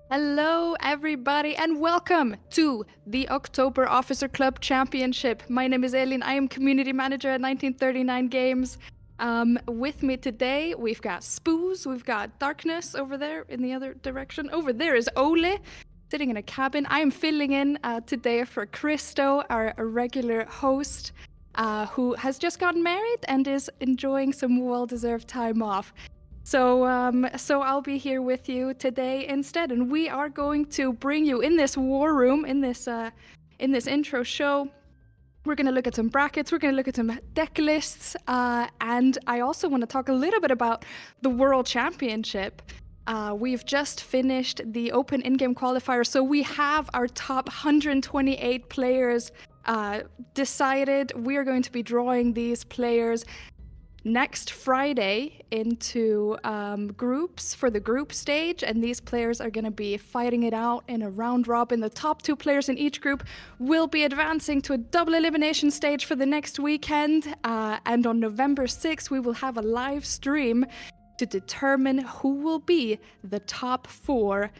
Hello, everybody, and welcome to the October Officer Club Championship. My name is Elin. I am community manager at 1939 Games. With me today, we've got Spooz, we've got Darkness over there in the other direction. Over there is Ole, sitting in a cabin. I am filling in today for Christo, our regular host, who has just gotten married and is enjoying some well-deserved time off. So I'll be here with you today instead, and we are going to bring you in this war room, in this intro show. We're going to look at some brackets, we're going to look at some deck lists, and I also want to talk a little bit about the World Championship. We've just finished the Open in-game qualifier, so we have our top 128 players decided. We are going to be drawing these players next Friday into groups for the group stage, and these players are going to be fighting it out in a round robin. The top 2 players in each group will be advancing to a double elimination stage for the next weekend, and on November 6th we will have a live stream to determine who will be the top 4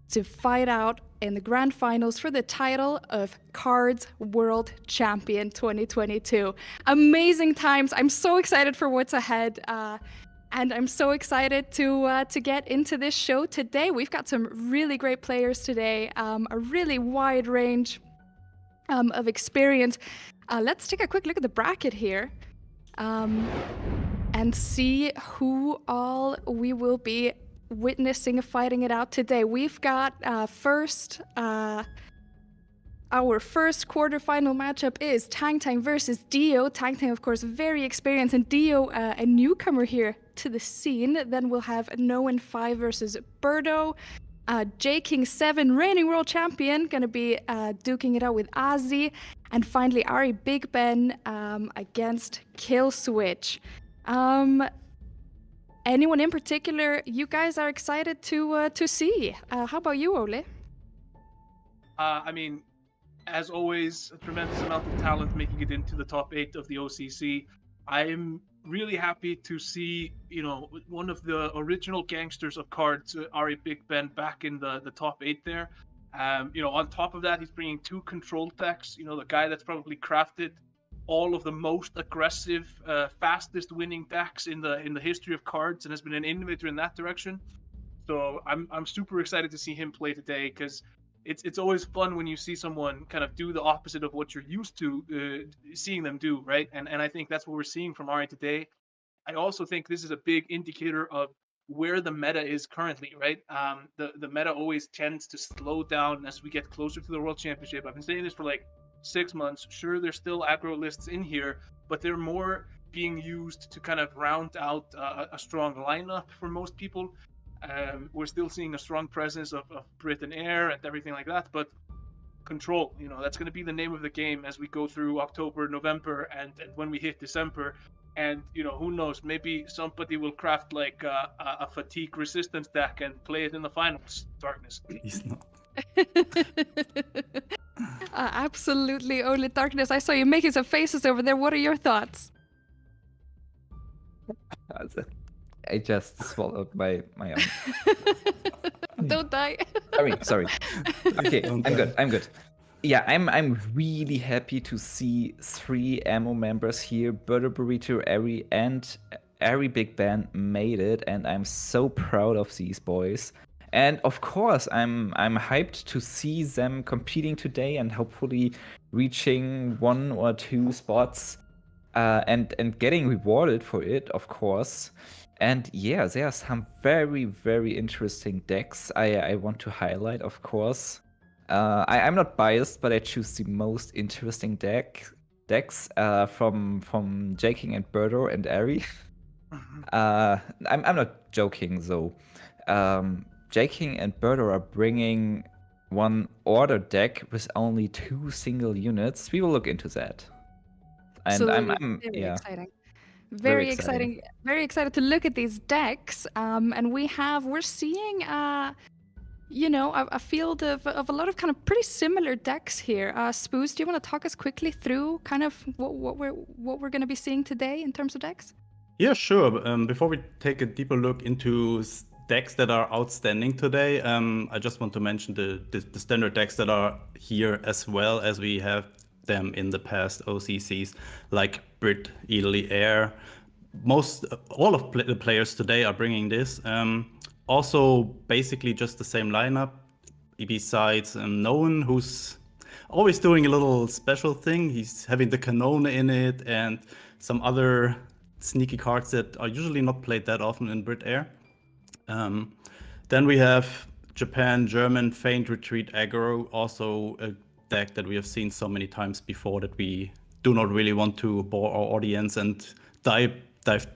to fight out in the grand finals for the title of Cards World Champion 2022. Amazing times. I'm so excited for what's ahead. And I'm so excited to get into this show today. We've got some really great players today, a really wide range of experience. Let's take a quick look at the bracket here and see who all we will be witnessing fighting it out today. We've got our first quarterfinal matchup is Tang Tang versus Dio. Tang Tang, of course, very experienced, and Dio, a newcomer here to the scene. Then we'll have Noen 5 versus Birdo. J King 7, reigning world champion, gonna be duking it out with Azi. And finally, Ari Big Ben against Killswitch. Anyone in particular you guys are excited to see? How about you, Ole? I mean, as always, a tremendous amount of talent making it into the top 8 of the OCC. I'm really happy to see, one of the original gangsters of cards, Ari Big Ben, back in the top 8 there. On top of that, he's bringing 2 control decks. The guy that's probably crafted all of the most aggressive, fastest winning decks in the history of cards, and has been an innovator in that direction. So I'm super excited to see him play today, because it's always fun when you see someone kind of do the opposite of what you're used to seeing them do, right? And I think that's what we're seeing from Ari today. I also think this is a big indicator of where the meta is currently, right? The meta always tends to slow down as we get closer to the World Championship. I've been saying this for like 6 months. Sure, there's still aggro lists in here, but they're more being used to kind of round out a strong lineup for most people. We're still seeing a strong presence of Brit and Air and everything like that, but control, that's going to be the name of the game as we go through October, November, and when we hit December. And who knows, maybe somebody will craft like a fatigue resistance deck and play it in the finals. Darkness. He's not. Absolutely, Ole. Darkness, I saw you making some faces over there. What are your thoughts? I just swallowed my own. Don't die. Sorry. Okay, I'm good. Yeah, I'm really happy to see 3 ammo members here. Birdo Burrito, Ari, and Ari Big Ben made it, and I'm so proud of these boys. And of course, I'm hyped to see them competing today and hopefully reaching 1 or 2 spots and getting rewarded for it, of course. And yeah, there are some very, very interesting decks I want to highlight, of course. I'm not biased, but I choose the most interesting decks from J King and Birdo and Ari. I'm not joking though. J King and Birdo are bringing 1 order deck with only 2 single units. We will look into that. And I'm very yeah. exciting. Very exciting. Very excited to look at these decks. And we're seeing a field of a lot of kind of pretty similar decks here. Spooz, do you want to talk us quickly through kind of what we're going to be seeing today in terms of decks? Yeah, sure. Before we take a deeper look into decks that are outstanding today. I just want to mention the standard decks that are here as well as we have them in the past OCCs, like Brit, Italy, Air. All of the players today are bringing this. Also, basically just the same lineup, besides Noan, who's always doing a little special thing. He's having the Canone in it and some other sneaky cards that are usually not played that often in Brit Air. Then we have Japan, German, Feint Retreat Aggro, also a deck that we have seen so many times before that we do not really want to bore our audience and dive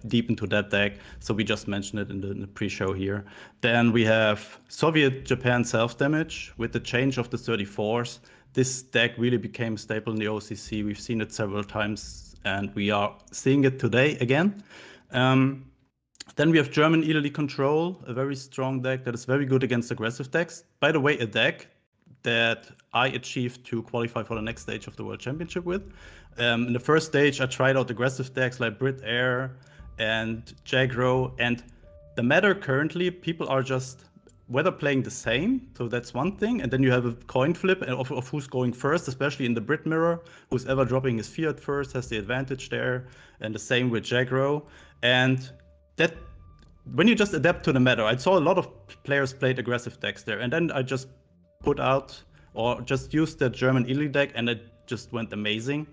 deep into that deck. So we just mentioned it in the pre-show here. Then we have Soviet Japan self-damage. With the change of the 34s, this deck really became a staple in the OCC. We've seen it several times and we are seeing it today again. Then we have German Italy Control, a very strong deck that is very good against aggressive decks. By the way, a deck that I achieved to qualify for the next stage of the World Championship with. In the first stage, I tried out aggressive decks like Brit Air and Jagro, and the meta currently, people are just whether playing the same, so that's one thing, and then you have a coin flip of who's going first, especially in the Brit mirror. Who's ever dropping his Fiat first has the advantage there, and the same with Jagro. And that, when you just adapt to the meta, I saw a lot of players played aggressive decks there, and then I just put out or just used that German Italy deck, and it just went amazing.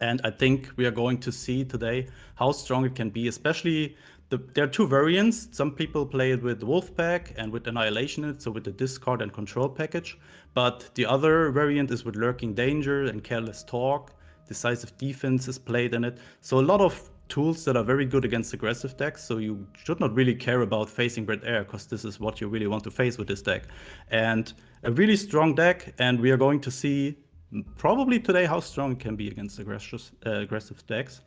And I think we are going to see today how strong it can be, especially there are two variants. Some people play it with Wolfpack and with Annihilation in it, so with the discard and control package. But the other variant is with Lurking Danger and Careless Talk. Decisive Defense is played in it. So a lot of tools that are very good against aggressive decks, so you should not really care about facing Brit Air, because this is what you really want to face with this deck. And a really strong deck, and we are going to see probably today how strong it can be against aggressive decks.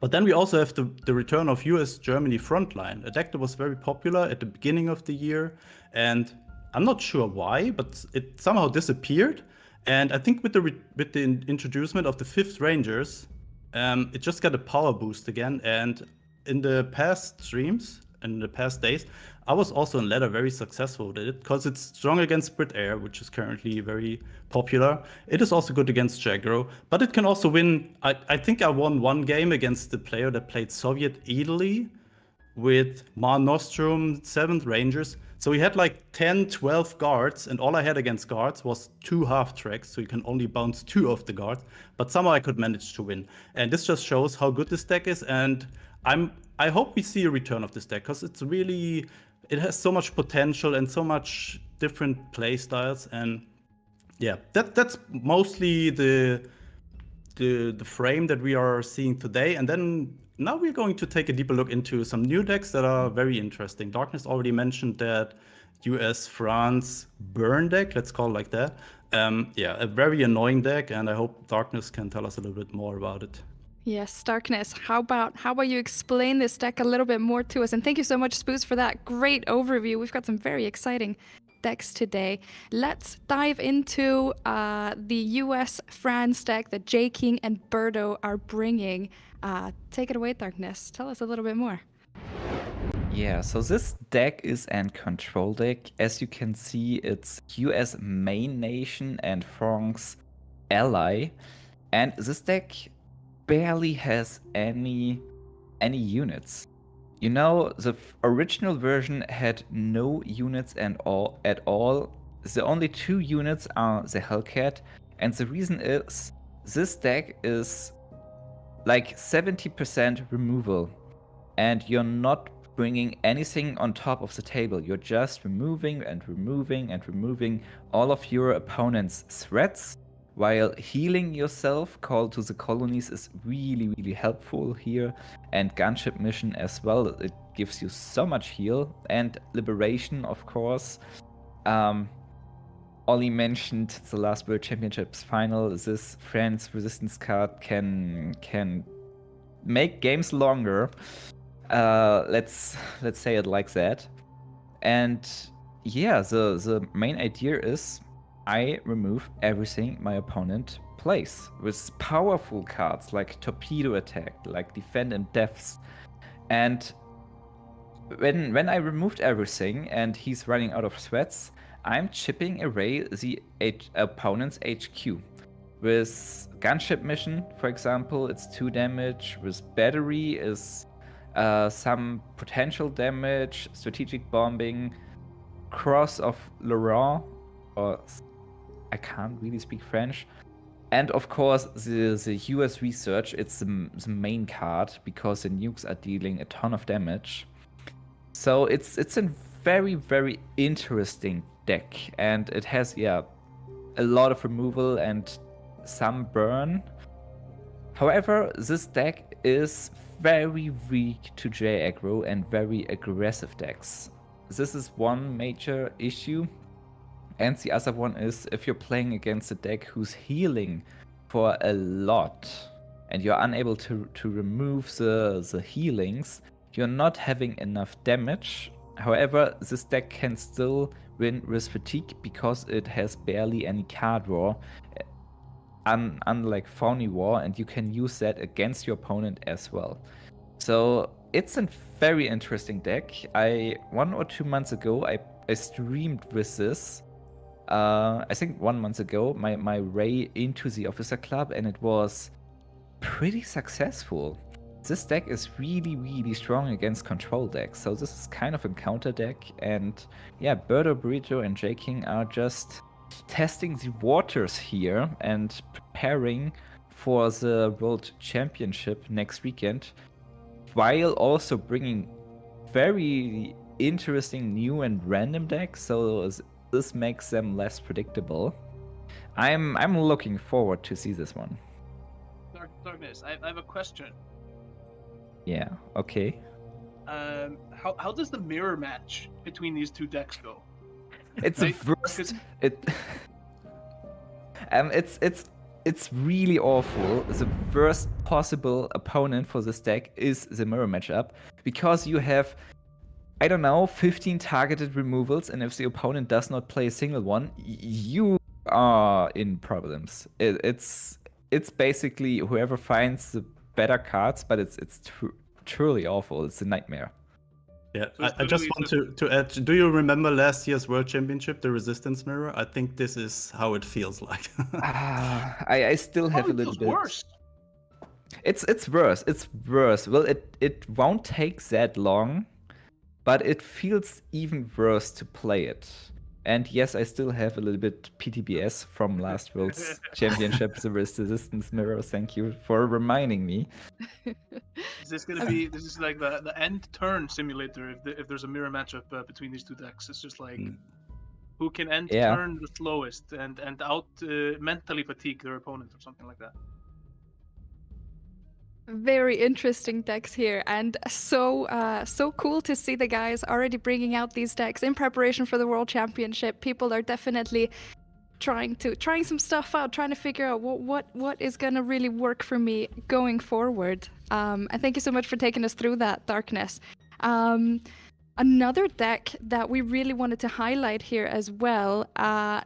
But then we also have the return of US-Germany Frontline, a deck that was very popular at the beginning of the year, and I'm not sure why, but it somehow disappeared. And I think with the introducement of the 5th Rangers, it just got a power boost again. And in the past streams, in the past days, I was also in ladder very successful with it, because it's strong against Brit Air, which is currently very popular. It is also good against Jagro, but it can also win. I think I won one game against the player that played Soviet Italy with Mar Nostrum, 7th Rangers. So he had like 10, 12 guards, and all I had against guards was 2 half tracks, so you can only bounce 2 of the guards, but somehow I could manage to win. And this just shows how good this deck is, and I hope we see a return of this deck, because it's really, it has so much potential and so much different play styles. And yeah, that's mostly the frame that we are seeing today. And then now we're going to take a deeper look into some new decks that are very interesting. Darkness already mentioned that US-France burn deck, let's call it like that. Yeah, a very annoying deck, and I hope Darkness can tell us a little bit more about it. Yes, Darkness, how about you explain this deck a little bit more to us? And thank you so much, Spooz, for that great overview. We've got some very exciting decks today. Let's dive into the US-France deck that J King and Birdo are bringing. Take it away, Darkness. Tell us a little bit more. Yeah, so this deck is an control deck. As you can see, it's US main nation and France ally. And this deck barely has any units. You know, the original version had no units at all. The only 2 units are the Hellcat, and the reason is this deck is like 70% removal, and you're not bringing anything on top of the table. You're just removing and removing and removing all of your opponent's threats, while healing yourself. Call to the colonies is really, really helpful here, and gunship mission as well. It gives you so much heal, and liberation, of course. Ollie mentioned the last World Championships final. This France resistance card can make games longer. Let's say it like that. And yeah, the main idea is I remove everything my opponent plays with powerful cards like Torpedo Attack, like Defend and Deaths. And when I removed everything and he's running out of sweats, I'm chipping away the opponent's HQ. With gunship mission, for example, it's 2 damage. With battery is some potential damage. Strategic bombing, cross of Laurent, or I can't really speak French. And of course, the US research, it's the main card because the nukes are dealing a ton of damage. So it's a very, very interesting deck, and it has a lot of removal and some burn. However, this deck is very weak to J aggro and very aggressive decks. This is one major issue. And the other one is if you're playing against a deck who's healing for a lot and you're unable to remove the healings, you're not having enough damage. However, this deck can still win with fatigue because it has barely any card draw, unlike Phony War, and you can use that against your opponent as well. So it's a very interesting deck. 1 or 2 months ago, I streamed with this. I think 1 month ago, my Ray into the Officer Club, and it was pretty successful. This deck is really, really strong against control decks, so this is kind of a counter deck, and yeah, Birdo, Burrito, and J King are just testing the waters here and preparing for the World Championship next weekend, while also bringing very interesting new and random decks, so this makes them less predictable. I'm looking forward to see this one. Darkness, I have a question. Yeah, okay. How does the mirror match between these two decks go? It's a worst. It's really awful. The worst possible opponent for this deck is the mirror matchup, because you have, I don't know, 15 targeted removals, and if the opponent does not play a single one, you are in problems. It's basically whoever finds the better cards, but it's truly awful. It's a nightmare. Yeah, I just want to add, do you remember last year's World Championship, the Resistance Mirror? I think this is how it feels like. I still have a little bit. Worse. It's worse. It's worse. Well, it won't take that long, but it feels even worse to play it. And yes, I still have a little bit PTBS from last World's Championship, the Resistance Mirror. Thank you for reminding me. Is this gonna be? This is like the end turn simulator. If there's a mirror matchup between these two decks, it's just like who can end turn the slowest and out mentally fatigue their opponent or something like that. Very interesting decks here, and so cool to see the guys already bringing out these decks in preparation for the World Championship. People are definitely trying some stuff out, trying to figure out what is gonna really work for me going forward. And thank you so much for taking us through that, Darkness. Another deck that we really wanted to highlight here as well,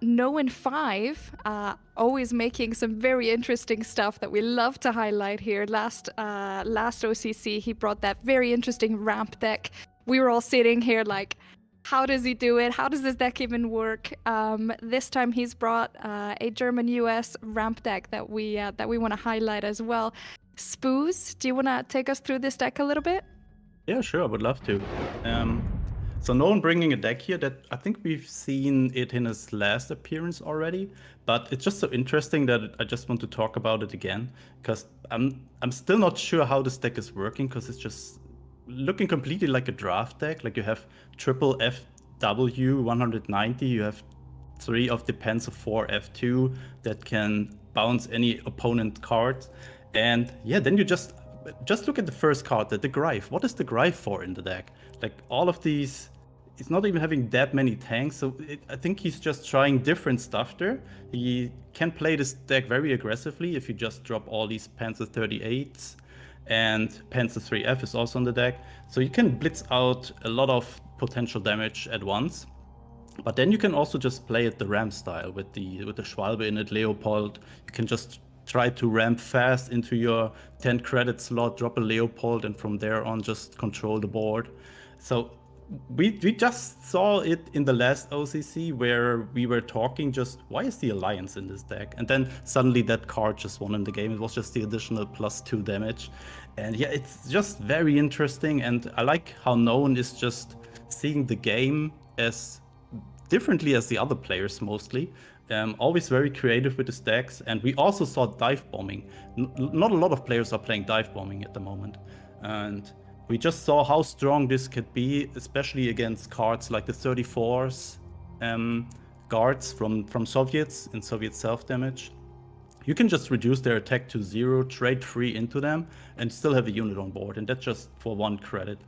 No in 5, always making some very interesting stuff that we love to highlight here. Last OCC, he brought that very interesting ramp deck. We were all sitting here like, how does he do it? How does this deck even work? This time he's brought a German-US ramp deck that we want to highlight as well. Spooz, do you want to take us through this deck a little bit? Yeah, sure, I would love to. So Nolan bringing a deck here that I think we've seen it in his last appearance already, but it's just so interesting that I just want to talk about it again, because I'm still not sure how this deck is working, because it's just looking completely like a draft deck. Like you have triple FW 190, you have 3 of Defense of 4 F2 that can bounce any opponent cards, and yeah, then you just look at the first card, the Greif. What is the Greif for in the deck? Like all of these, it's not even having that many tanks, so I think he's just trying different stuff there. He can play this deck very aggressively if you just drop all these Panzer 38s, and Panzer 3F is also on the deck. So you can blitz out a lot of potential damage at once. But then you can also just play it the ramp style with the Schwalbe in it, Leopold. You can just try to ramp fast into your 10 credit slot, drop a Leopold, and from there on just control the board. So we just saw it in the last OCC where we were talking just, why is the Alliance in this deck? And then suddenly that card just won in the game. It was just the additional +2 damage. And yeah, it's just very interesting. And I like how no one is just seeing the game as differently as the other players mostly. Always very creative with his decks. And we also saw dive bombing. Not a lot of players are playing dive bombing at the moment. And we just saw how strong this could be, especially against cards like the 34s, guards from Soviets and Soviet self-damage. You can just reduce their attack to 0, trade 3 into them, and still have a unit on board, and that's just for 1 credit.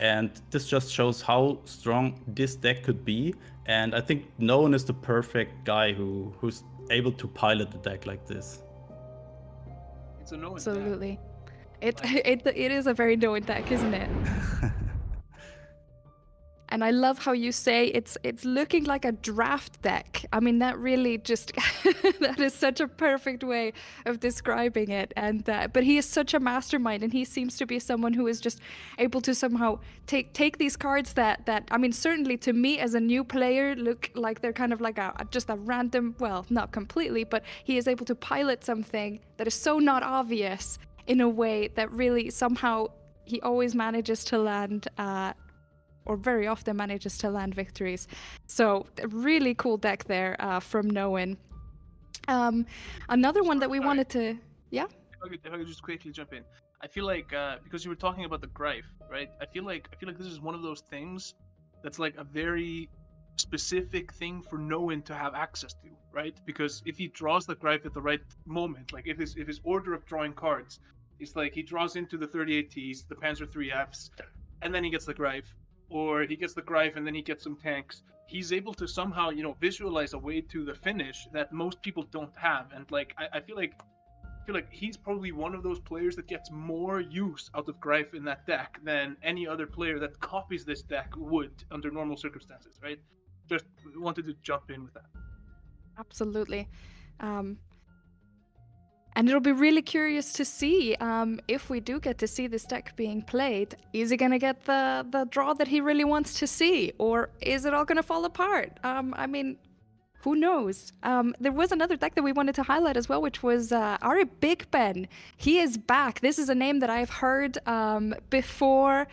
And this just shows how strong this deck could be, and I think no one is the perfect guy who's able to pilot the deck like this. It's a no. Absolutely. It is a very known deck, isn't it? And I love how you say it's looking like a draft deck. I mean, that really just that is such a perfect way of describing it. And but he is such a mastermind, and he seems to be someone who is just able to somehow take these cards that I mean, certainly to me as a new player look like they're kind of like just a random, well, not completely, but he is able to pilot something that is so not obvious in a way that really somehow he always manages to land. Or very often manages to land victories. So a really cool deck there from Noen. Another one that we wanted to, yeah? If I could just quickly jump in. I feel like, because you were talking about the Greif, right? I feel like this is one of those things that's like a very specific thing for Noen to have access to, right? Because if he draws the Greif at the right moment, like if his order of drawing cards is like he draws into the 38Ts, the Panzer 3Fs, and then he gets the Greif, or he gets the Greif and then he gets some tanks. He's able to somehow, visualize a way to the finish that most people don't have. And like, I feel like he's probably one of those players that gets more use out of Greif in that deck than any other player that copies this deck would under normal circumstances, right? Just wanted to jump in with that. Absolutely. And it'll be really curious to see if we do get to see this deck being played. Is he going to get the draw that he really wants to see? Or is it all going to fall apart? I mean, who knows? There was another deck that we wanted to highlight as well, which was Ari Big Ben. He is back. This is a name that I've heard before,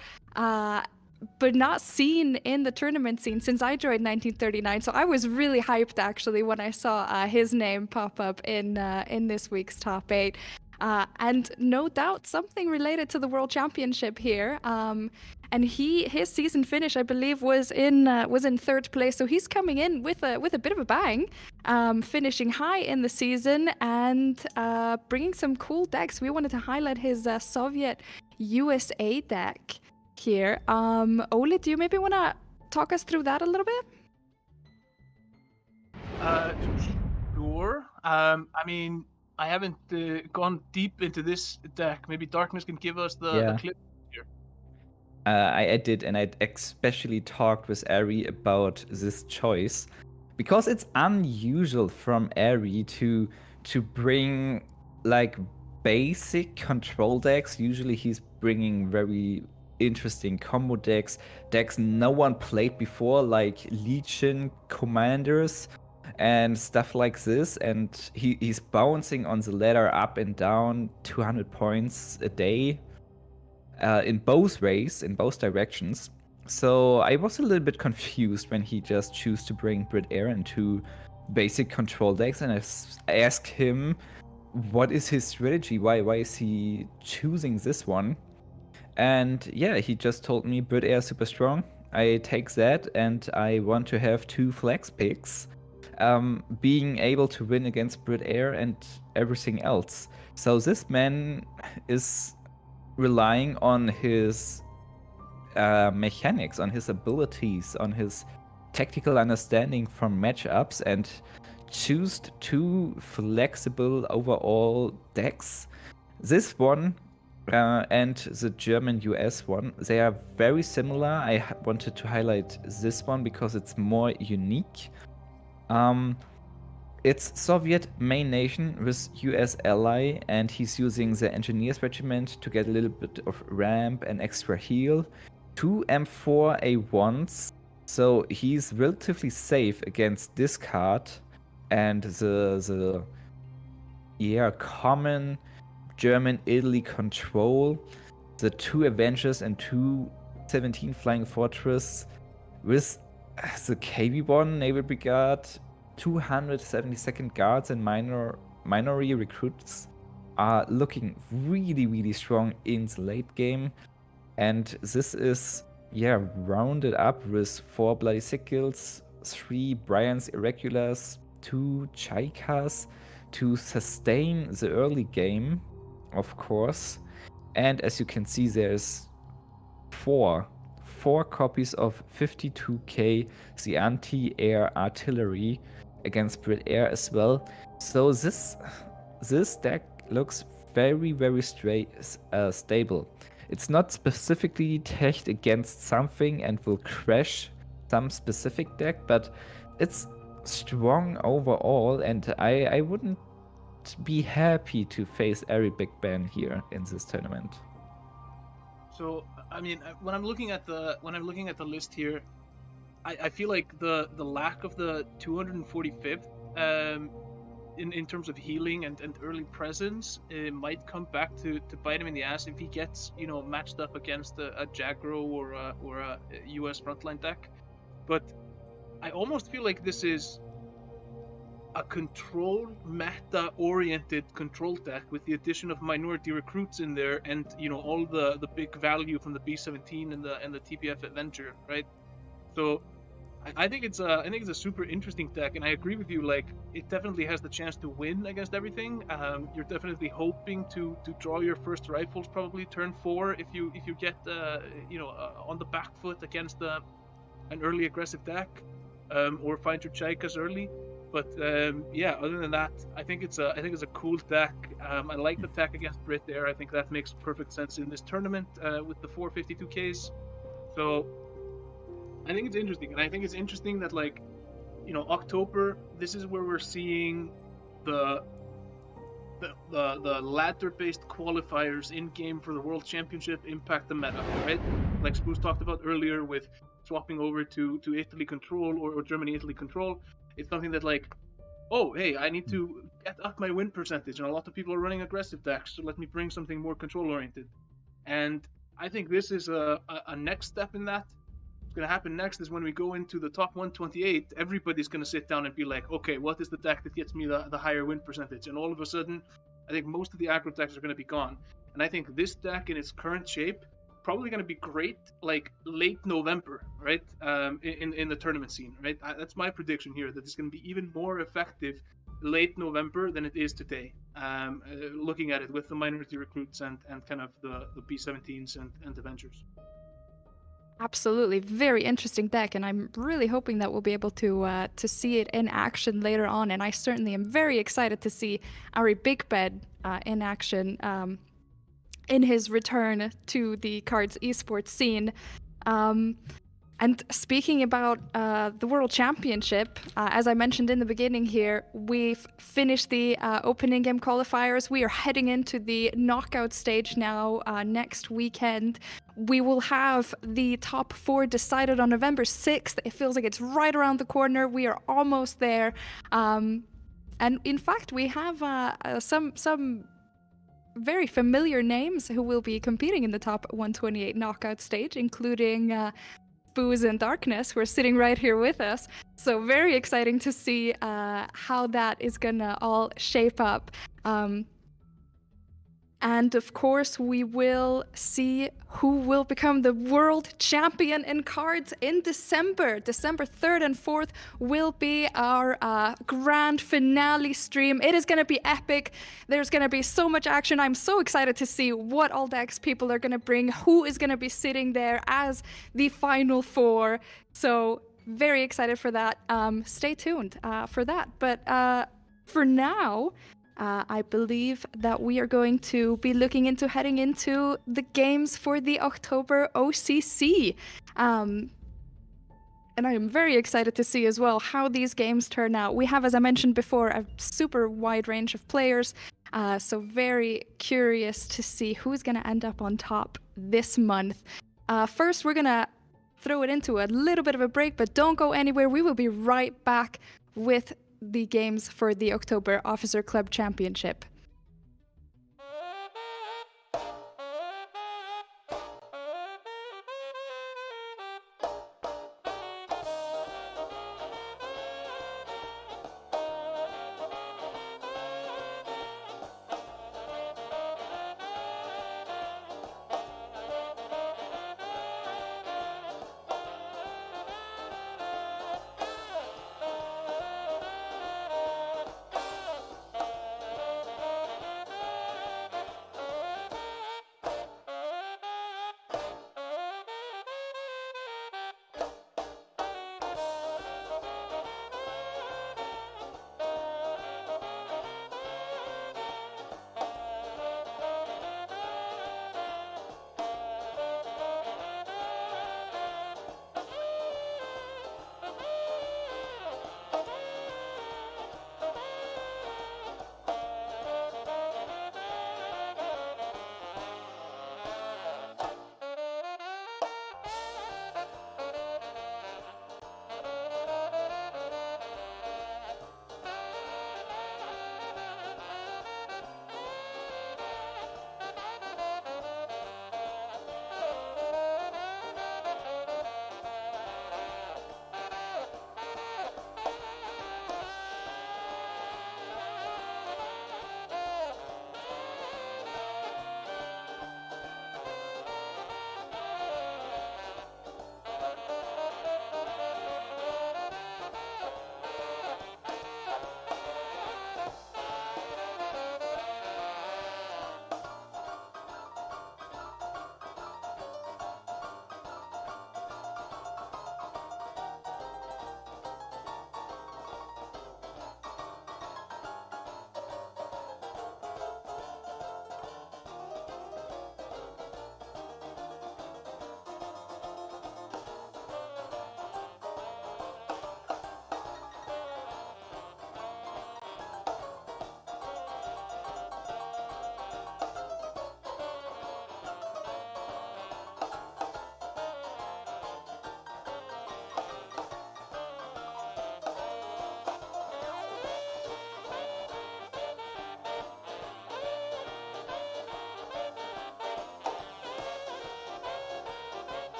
but not seen in the tournament scene since I joined 1939. So I was really hyped actually when I saw his name pop up in this week's top 8. And no doubt something related to the World Championship here. And his season finish, I believe, was in 3rd place. So he's coming in with a bit of a bang, finishing high in the season and bringing some cool decks. We wanted to highlight his Soviet USA deck here. Oli, do you maybe want to talk us through that a little bit? Sure. I mean, I haven't gone deep into this deck. Maybe Darkness can give us the clip here. I did, and I especially talked with Ari about this choice because it's unusual from Ari to bring like basic control decks. Usually he's bringing very interesting combo decks no one played before, like Legion commanders and stuff like this, and he's bouncing on the ladder up and down 200 points a day in both ways, in both directions. So I was a little bit confused when he just chose to bring Brit Air into basic control decks, and I asked him what is his strategy, why is he choosing this one. And yeah, he just told me Brit Air super strong. I take that, and I want to have 2 flex picks, being able to win against Brit Air and everything else. So this man is relying on his mechanics, on his abilities, on his tactical understanding from matchups, and choose 2 flexible overall decks. This one and the German-US one, they are very similar. I wanted to highlight this one because it's more unique. It's Soviet main nation with US ally, and he's using the Engineers Regiment to get a little bit of ramp and extra heal. 2 M4 A1s, so he's relatively safe against this card and the common German Italy control, the 2 Avengers and 2 17 Flying Fortress with the KB1 Naval Brigade, 272nd Guards and minority recruits are looking really, really strong in the late game. And this is, rounded up with 4 Bloody Sickles, 3 Brian's Irregulars, 2 Chaikas to sustain the early game, of course. And as you can see, there's 4 copies of 52k, the anti-air artillery against Brit Air as well. So this deck looks very, very stable. It's not specifically teched against something and will crash some specific deck, but it's strong overall, and I wouldn't be happy to face Ari Big Ben here in this tournament. So I mean, when I'm looking at the list here, I feel like the lack of the 245th in terms of healing and early presence, it might come back to bite him in the ass if he gets matched up against a Jagro or a US frontline deck. But I almost feel like this is a control meta oriented control deck with the addition of minority recruits in there, and all the big value from the B17 and the TPF Avenger, right? So I think it's a super interesting deck, and I agree with you. Like, it definitely has the chance to win against everything. You're definitely hoping to draw your first rifles probably turn 4 if you get on the back foot against an early aggressive deck, or find your Chaikas early. But other than that, I think it's a cool deck. I like the deck against Brit Air. I think that makes perfect sense in this tournament with the 452Ks. So I think it's interesting, and I think it's interesting that October. This is where we're seeing the ladder-based qualifiers in game for the World Championship impact the meta, right? Like Spooz talked about earlier with swapping over to Italy control or Germany-Italy control. It's something that oh, hey, I need to get up my win percentage, and a lot of people are running aggressive decks, so let me bring something more control-oriented. And I think this is a next step in that. What's going to happen next is when we go into the top 128, everybody's going to sit down and be like, okay, what is the deck that gets me the higher win percentage? And all of a sudden, I think most of the aggro decks are going to be gone. And I think this deck in its current shape probably going to be great late November, right? In the tournament scene, right? That's my prediction here, that it's going to be even more effective late November than it is today. Looking at it with the minority recruits and kind of the B17s and Avengers. Absolutely, very interesting deck, and I'm really hoping that we'll be able to see it in action later on. And I certainly am very excited to see Ari Big Ben in action in his return to the cards esports scene. And speaking about the World Championship, as I mentioned in the beginning here, we've finished the opening game qualifiers. We are heading into the knockout stage now next weekend. We will have the top 4 decided on November 6th. It feels like it's right around the corner. We are almost there. And in fact, we have some very familiar names who will be competing in the top 128 knockout stage, including Spooz and Darkness, who are sitting right here with us. So very exciting to see how that is gonna all shape up. And of course, we will see who will become the world champion in cards in December. December 3rd and 4th will be our grand finale stream. It is going to be epic. There's going to be so much action. I'm so excited to see what all decks people are going to bring, who is going to be sitting there as the final 4. So very excited for that. Stay tuned for that. But for now, I believe that we are going to be looking into heading into the games for the October OCC. And I am very excited to see as well how these games turn out. We have, as I mentioned before, a super wide range of players. So very curious to see who's going to end up on top this month. First, we're going to throw it into a little bit of a break, but don't go anywhere. We will be right back with the games for the October Officer Club Championship.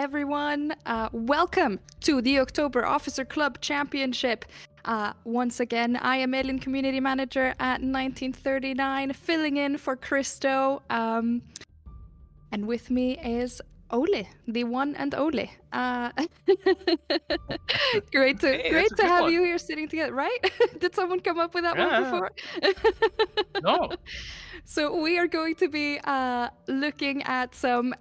everyone. Welcome to the October Officer Club Championship. Once again, I am Elin, Community Manager at 1939, filling in for Christo. And with me is Oli, the one and only. Great to have one. you here sitting together, right? Did someone come up with that one before? No. So we are going to be looking at some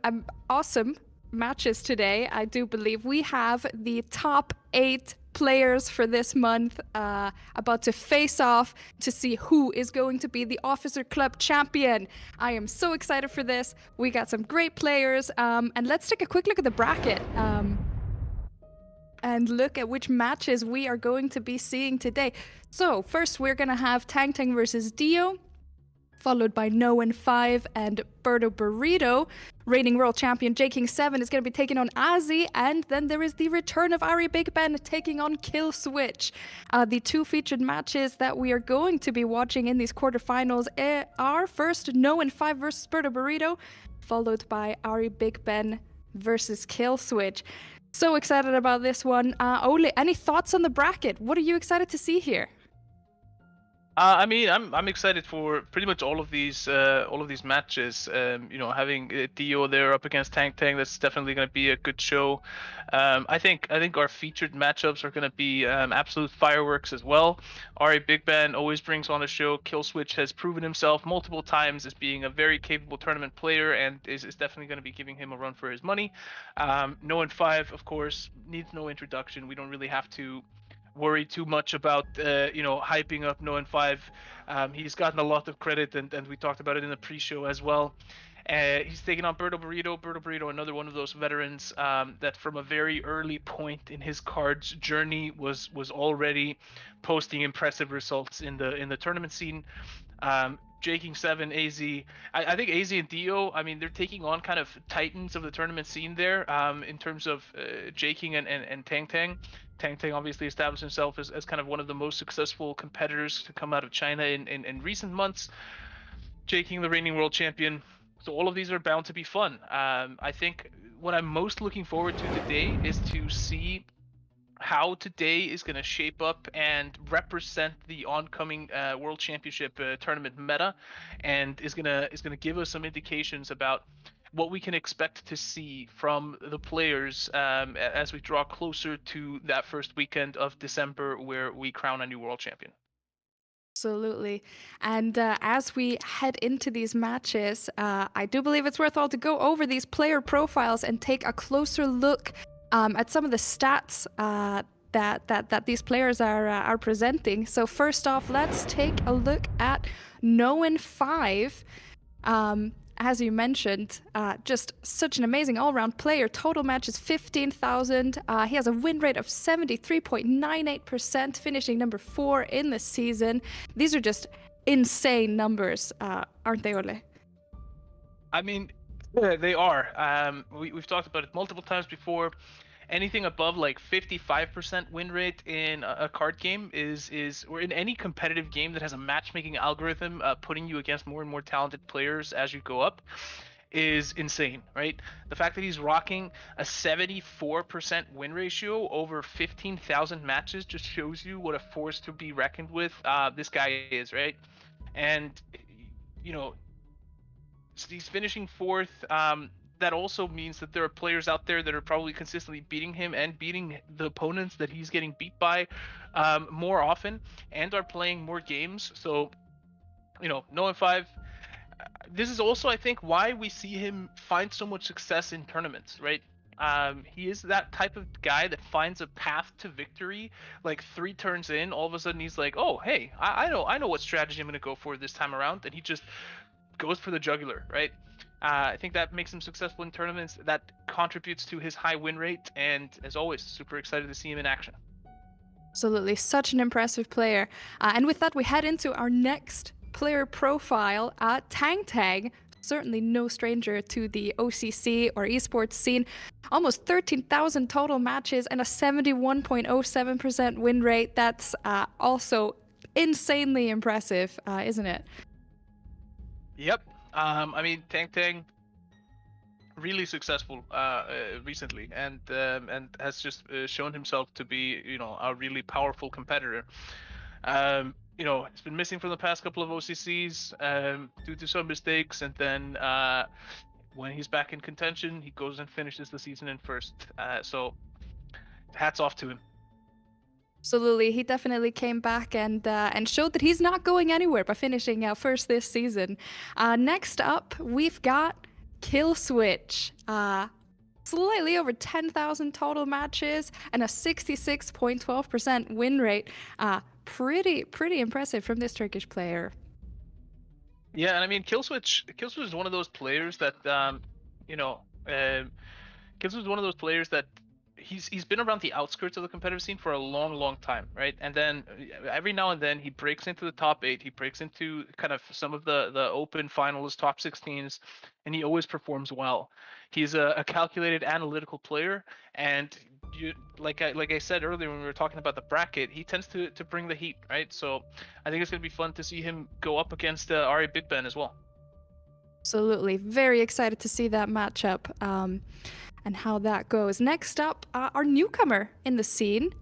awesome matches today. I do believe we have the top 8 players for this month about to face off to see who is going to be the Officer Club champion. I am so excited for this. We got some great players, and let's take a quick look at the bracket and look at which matches we are going to be seeing today. So first we're going to have Tang Tang versus Dio, followed by No and 5 and Birdo Burrito. Reigning world champion J King 7 is going to be taking on Azzy, and then there is the return of Ari Big Ben taking on Kill Switch. The 2 featured matches that we are going to be watching in these quarterfinals are first No and 5 versus Birdo Burrito, followed by Ari Big Ben versus Kill Switch. So excited about this one. Ole, any thoughts on the bracket? What are you excited to see here? I mean, I'm excited for pretty much all of these matches. Having Dio there up against Tang Tang, that's definitely going to be a good show. I think our featured matchups are going to be absolute fireworks as well. Ari Big Ben always brings on a show. Kill Switch has proven himself multiple times as being a very capable tournament player, and is definitely going to be giving him a run for his money. No and 5, of course, needs no introduction. We don't really have to worry too much about hyping up No and 5. He's gotten a lot of credit, and we talked about it in the pre-show as well. He's taking on Birdo Burrito, another one of those veterans that from a very early point in his cards journey was already posting impressive results in the tournament scene. J King 7, AZ. I think AZ and Dio, I mean, they're taking on kind of titans of the tournament scene there in terms of J King and Tang Tang. Tang Tang obviously established himself as kind of one of the most successful competitors to come out of China in recent months. J King, the reigning world champion. So all of these are bound to be fun. I think what I'm most looking forward to today is to see how today is going to shape up and represent the oncoming World Championship tournament meta, and is going to give us some indications about what we can expect to see from the players as we draw closer to that first weekend of December, where we crown a new world champion. Absolutely. And as we head into these matches, I do believe it's worthwhile to go over these player profiles and take a closer look at some of the stats that these players are presenting. So first off, let's take a look at No and 5. As you mentioned, just such an amazing all-round player. Total matches 15,000. He has a win rate of 73.98%, finishing number 4 in the season. These are just insane numbers, aren't they, Ole? I mean, they are. We've talked about it multiple times before. Anything above like 55% win rate in a card game or in any competitive game that has a matchmaking algorithm putting you against more and more talented players as you go up is insane, right? The fact that he's rocking a 74% win ratio over 15,000 matches just shows you what a force to be reckoned with this guy is, right? And he's finishing 4th. That also means that there are players out there that are probably consistently beating him and beating the opponents that he's getting beat by more often, and are playing more games. So, No and 5. This is also, I think, why we see him find so much success in tournaments, right? He is that type of guy that finds a path to victory. Like 3 turns in, all of a sudden he's like, "Oh, hey, I know what strategy I'm going to go for this time around," and he just goes for the jugular, right? I think that makes him successful in tournaments. That contributes to his high win rate, and as always, super excited to see him in action. Absolutely, such an impressive player. And with that, we head into our next player profile. Tang Tang, certainly no stranger to the OCC or esports scene. Almost 13,000 total matches and a 71.07% win rate. That's also insanely impressive, isn't it? Yep. I mean, Tang Tang really successful recently, and has just shown himself to be, you know, a really powerful competitor. You know, he's been missing from the past couple of OCCs due to some mistakes, and then when he's back in contention, he goes and finishes the season in first. So hats off to him. Absolutely, he definitely came back and showed that he's not going anywhere by finishing first this season. Next up, we've got Kill Switch. Slightly over 10,000 total matches and a 66.12% win rate. Pretty impressive from this Turkish player. Yeah, and I mean, Killswitch is one of those players that you know, Killswitch is one of those players that he's been around the outskirts of the competitive scene for a long time, right? And then every now and then he breaks into the top 8, he breaks into kind of some of the open finalists, top 16s, and he always performs well. He's a calculated analytical player, and like I said earlier when we were talking about the bracket, he tends to bring the heat, right? So I think it's going to be fun to see him go up against Ari Big Ben as well. Absolutely, very excited to see that matchup. And how that goes. Next up, our newcomer in the scene,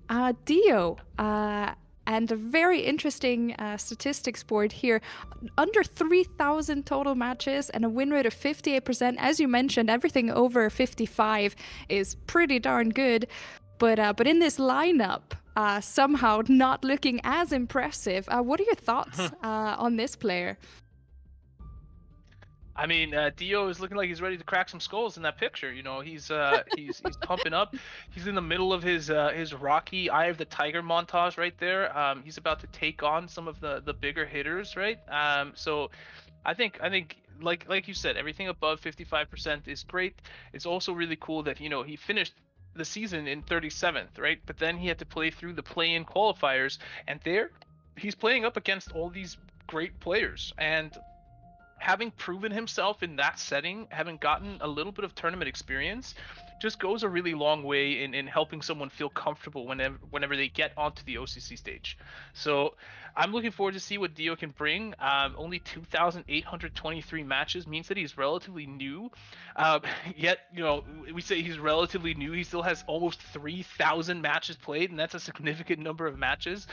Dio. And a very interesting statistics board here. Under 3,000 total matches and a win rate of 58%. As you mentioned, everything over 55 is pretty darn good. But in this lineup, somehow not looking as impressive. What are your thoughts on this player? I mean, Dio is looking like he's ready to crack some skulls in that picture. You know, he's pumping up. He's in the middle of his Rocky Eye of the Tiger montage right there. He's about to take on some of the bigger hitters, right? So I think like you said, everything above 55% is great. It's also really cool that, you know, he finished the season in 37th, right? But then he had to play through the play-in qualifiers, and there he's playing up against all these great players, and having proven himself in that setting, having gotten a little bit of tournament experience, just goes a really long way in helping someone feel comfortable whenever they get onto the OCC stage. So I'm looking forward to see what Dio can bring. Only 2,823 matches means that he's relatively new. Yet, you know, we say he's relatively new. He still has almost 3,000 matches played, and that's a significant number of matches.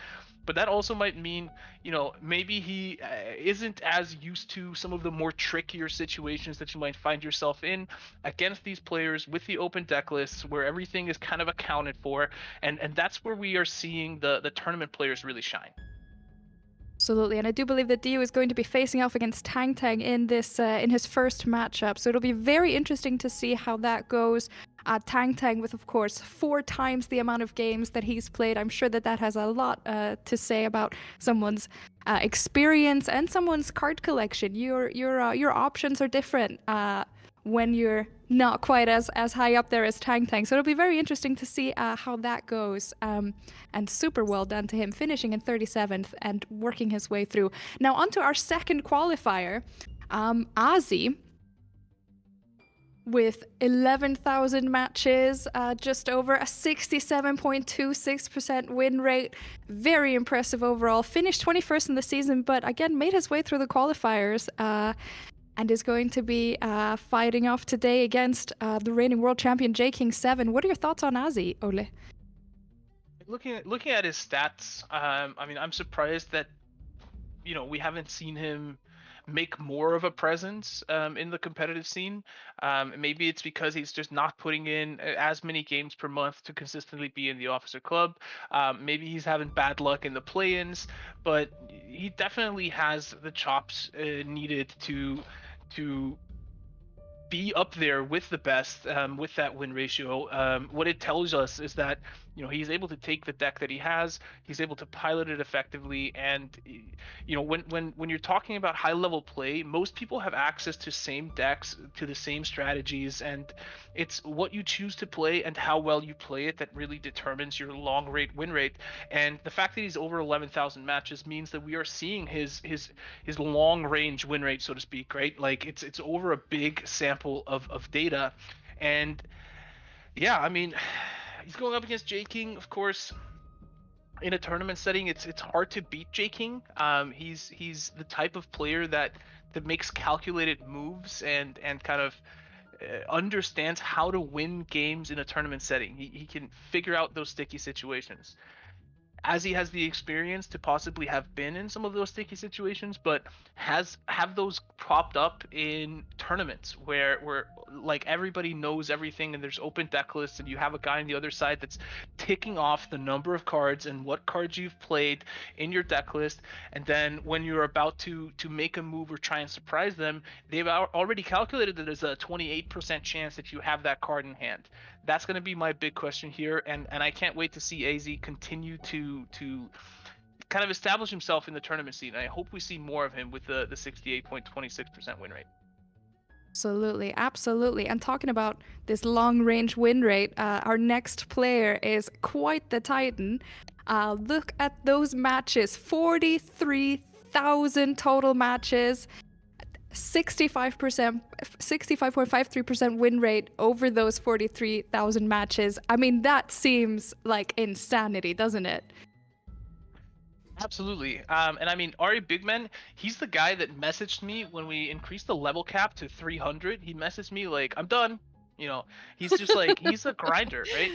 But that also might mean, you know, maybe he isn't as used to some of the more trickier situations that you might find yourself in against these players with the open deck lists, where everything is kind of accounted for, and that's where we are seeing the tournament players really shine. Absolutely, and I do believe that Dio is going to be facing off against Tang Tang in this in his first matchup. So it'll be very interesting to see how that goes. Tang Tang with, of course, 4 times the amount of games that he's played. I'm sure that has a lot to say about someone's experience and someone's card collection. Your options are different when you're not quite as high up there as Tang Tang. So it'll be very interesting to see how that goes. And super well done to him, finishing in 37th and working his way through. Now onto our second qualifier, Ozzy. With 11,000 matches, just over a 67.26% win rate. Very impressive overall. Finished 21st in the season, but again, made his way through the qualifiers and is going to be fighting off today against the reigning world champion, J King 7. What are your thoughts on Ozzy, Ole? Looking at his stats, I mean, I'm surprised that, you know, we haven't seen him make more of a presence in the competitive scene. Maybe it's because he's just not putting in as many games per month to consistently be in the officer club. Maybe he's having bad luck in the play-ins, but he definitely has the chops needed to be up there with the best with that win ratio. What it tells us is that, you know, he's able to take the deck that he has, he's able to pilot it effectively, and, you know, when you're talking about high level play, most people have access to same decks, to the same strategies, and it's what you choose to play and how well you play it that really determines your long rate win rate. And the fact that he's over 11,000 matches means that we are seeing his long range win rate, so to speak, right? Like it's over a big sample of data. And yeah, I mean, he's going up against J King, of course. In a tournament setting, it's hard to beat J King. He's the type of player that makes calculated moves and kind of understands how to win games in a tournament setting. He can figure out those sticky situations, as he has the experience to possibly have been in some of those sticky situations, but have those propped up in tournaments where like everybody knows everything and there's open deck lists, and you have a guy on the other side that's ticking off the number of cards and what cards you've played in your deck list, and then when you're about to make a move or try and surprise them, they've already calculated that there's a 28% chance that you have that card in hand. That's going to be my big question here, and I can't wait to see AZ continue to kind of establish himself in the tournament scene. I hope we see more of him with the 68.26% win rate. Absolutely, absolutely. And talking about this long-range win rate, our next player is quite the titan. Look at those matches, 43,000 total matches. 65.53% win rate over those 43,000 matches. I mean, that seems like insanity, doesn't it? Absolutely. And I mean, Ari Bigman, he's the guy that messaged me when we increased the level cap to 300. He messaged me like, I'm done. You know, he's just like, he's a grinder, right?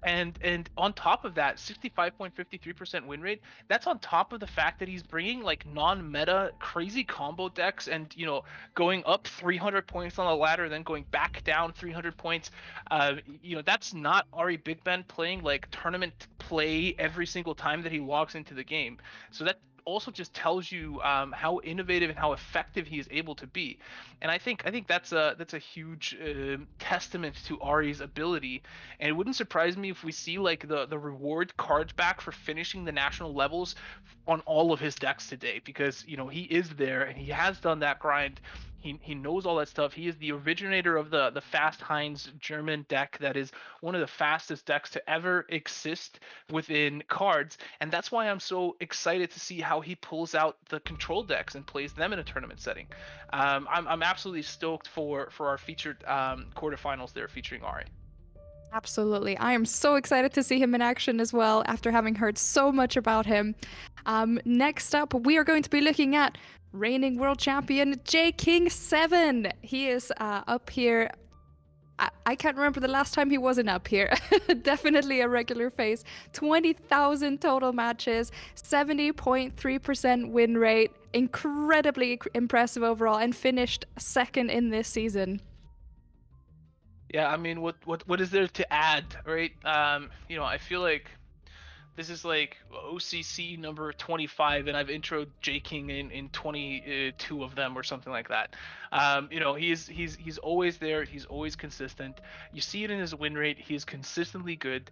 And on top of that, 65.53% win rate, that's on top of the fact that he's bringing like non-meta crazy combo decks and, you know, going up 300 points on the ladder, then going back down 300 points. You know, that's not Ari Big Ben playing like tournament play every single time that he walks into the game. So that also just tells you how innovative and how effective he is able to be. And I think that's a huge testament to Ari's ability. And it wouldn't surprise me if we see like the reward cards back for finishing the national levels on all of his decks today, because you know he is there and he has done that grind. He knows all that stuff. He is the originator of the Fast Heinz German deck that is one of the fastest decks to ever exist within cards. And that's why I'm so excited to see how he pulls out the control decks and plays them in a tournament setting. I'm absolutely stoked for our featured quarterfinals there featuring Ari. Absolutely. I am so excited to see him in action as well after having heard so much about him. Next up, we are going to be looking at reigning world champion JKing7. He is up here. I can't remember the last time he wasn't up here. Definitely a regular face. 20,000 total matches, 70.3% win rate. Incredibly impressive overall, and finished second in this season. Yeah, I mean, what is there to add, right? You know, I feel like this is like OCC number 25, and I've introed JKing in 22 of them or something like that. You know, he's always there. He's always consistent. You see it in his win rate. He's consistently good.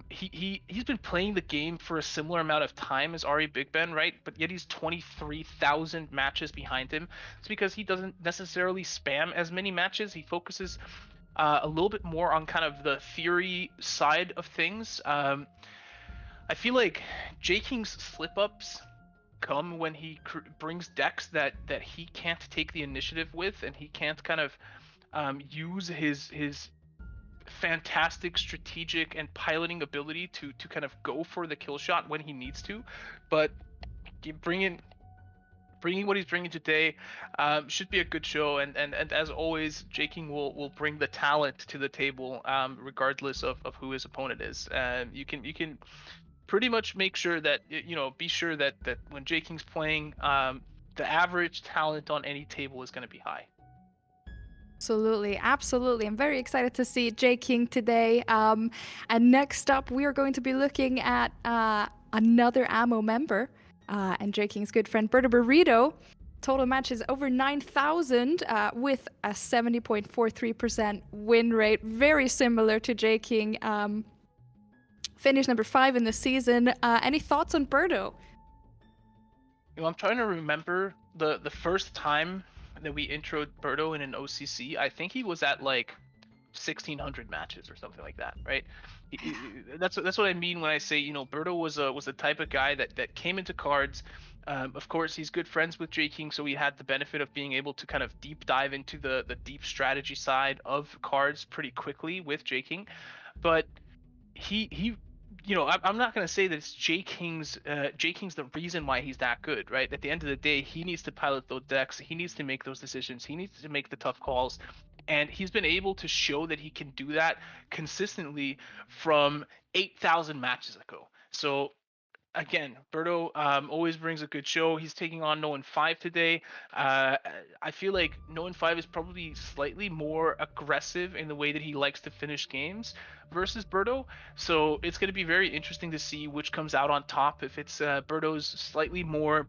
He's been playing the game for a similar amount of time as Ari Big Ben, right? But yet he's 23,000 matches behind him. It's because he doesn't necessarily spam as many matches. He focuses a little bit more on kind of the theory side of things. I feel like JKing's slip-ups come when he brings decks that he can't take the initiative with, and he can't kind of use his fantastic strategic and piloting ability to kind of go for the kill shot when he needs to. But bringing what he's bringing today should be a good show, and as always, JKing will bring the talent to the table regardless of who his opponent is. You can pretty much make sure that, you know, be sure that when JKing's playing, the average talent on any table is going to be high. Absolutely, absolutely. I'm very excited to see JKing today. And next up, we are going to be looking at another Ammo member, and JKing's good friend Berta Burrito. Total matches over 9,000 with a 70.43% win rate, very similar to JKing. Finished number 5 in the season. Any thoughts on Berto? You know, I'm trying to remember the first time that we introed Berto in an OCC. I think he was at like 1,600 matches or something like that, right? That's what I mean when I say, you know, Berto was the type of guy that came into cards. Of course, he's good friends with JKing, so he had the benefit of being able to kind of deep dive into the deep strategy side of cards pretty quickly with JKing. But he I'm not going to say that it's J King's the reason why he's that good, right? At the end of the day, he needs to pilot those decks. He needs to make those decisions. He needs to make the tough calls. And he's been able to show that he can do that consistently from 8,000 matches ago. So again, Berto always brings a good show. He's taking on No 5 today. I feel like No 5 is probably slightly more aggressive in the way that he likes to finish games versus Berto. So it's going to be very interesting to see which comes out on top. If it's Berto's slightly more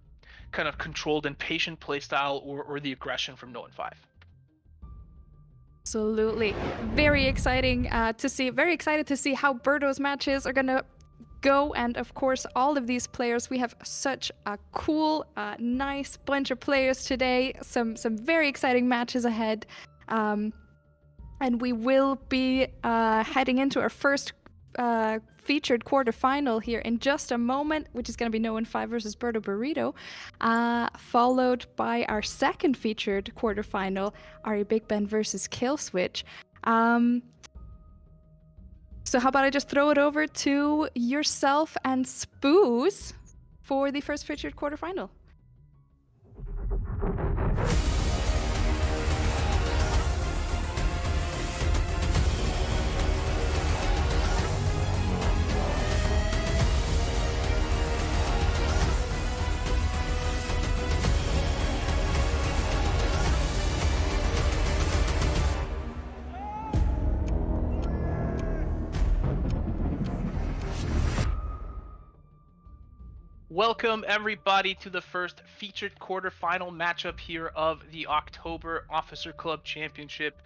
kind of controlled and patient playstyle, or the aggression from No 5. Absolutely. Very exciting to see. Very excited to see how Berto's matches are going to go. And of course, all of these players, we have such a cool, nice bunch of players today. Some very exciting matches ahead. And we will be heading into our first featured quarterfinal here in just a moment, which is going to be No 5 versus Berto Burrito, followed by our second featured quarterfinal, Ari Big Ben versus Killswitch. So how about I just throw it over to yourself and Spooz for the first featured quarterfinal. Welcome everybody to the first featured quarterfinal matchup here of the October Officer Club Championship.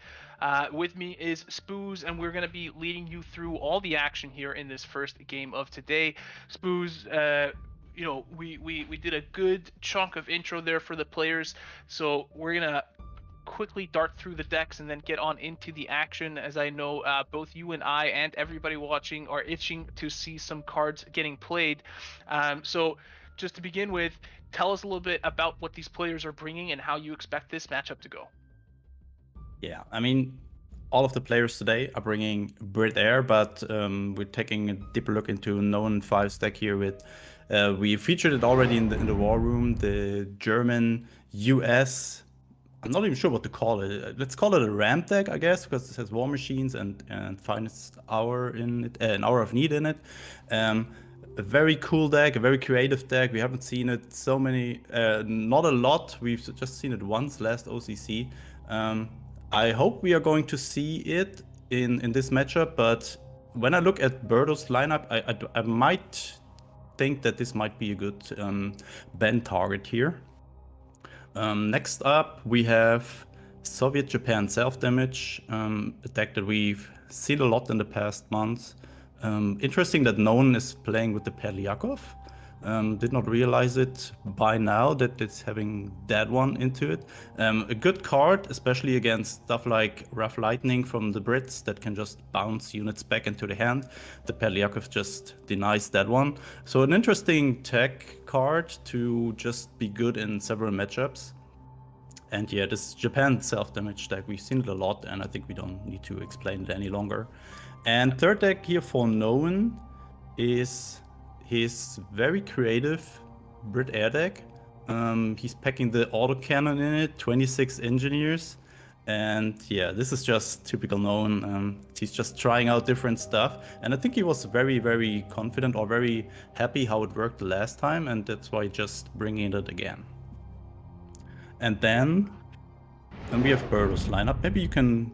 With me is Spooz, and we're going to be leading you through all the action here in this first game of today. Spooz, we did a good chunk of intro there for the players, so we're going to quickly dart through the decks and then get on into the action, as I know both you and I and everybody watching are itching to see some cards getting played. So just to begin with, tell us a little bit about what these players are bringing and how you expect this matchup to go. Yeah, I mean, all of the players today are bringing Brit Air, but we're taking a deeper look into No 5 deck here with we featured it already in the war room, the German US. I'm not even sure what to call it. Let's call it a ramp deck, I guess, because it has war machines and finest hour in it, an hour of need in it. A very cool deck, a very creative deck. We haven't seen it so many, not a lot. We've just seen it once last OCC. I hope we are going to see it in this matchup, but when I look at Berto's lineup, I might think that this might be a good ban target here. Next up, we have Soviet Japan self-damage, a deck that we've seen a lot in the past months. Interesting that Known is playing with the Perlyakov. Did not realize it by now that it's having that one into it. A good card, especially against stuff like Rough Lightning from the Brits that can just bounce units back into the hand. The Perlyakov just denies that one. So an interesting tech card to just be good in several matchups. And yeah, this Japan self-damage deck, we've seen it a lot, and I think we don't need to explain it any longer. And third deck here for Known is his very creative Brit Air deck. He's packing the autocannon in it, 26 engineers. And yeah, this is just typical Known. He's just trying out different stuff. And I think he was very, very confident or very happy how it worked the last time. And that's why just bringing it again. And then we have Berto's lineup. Maybe you can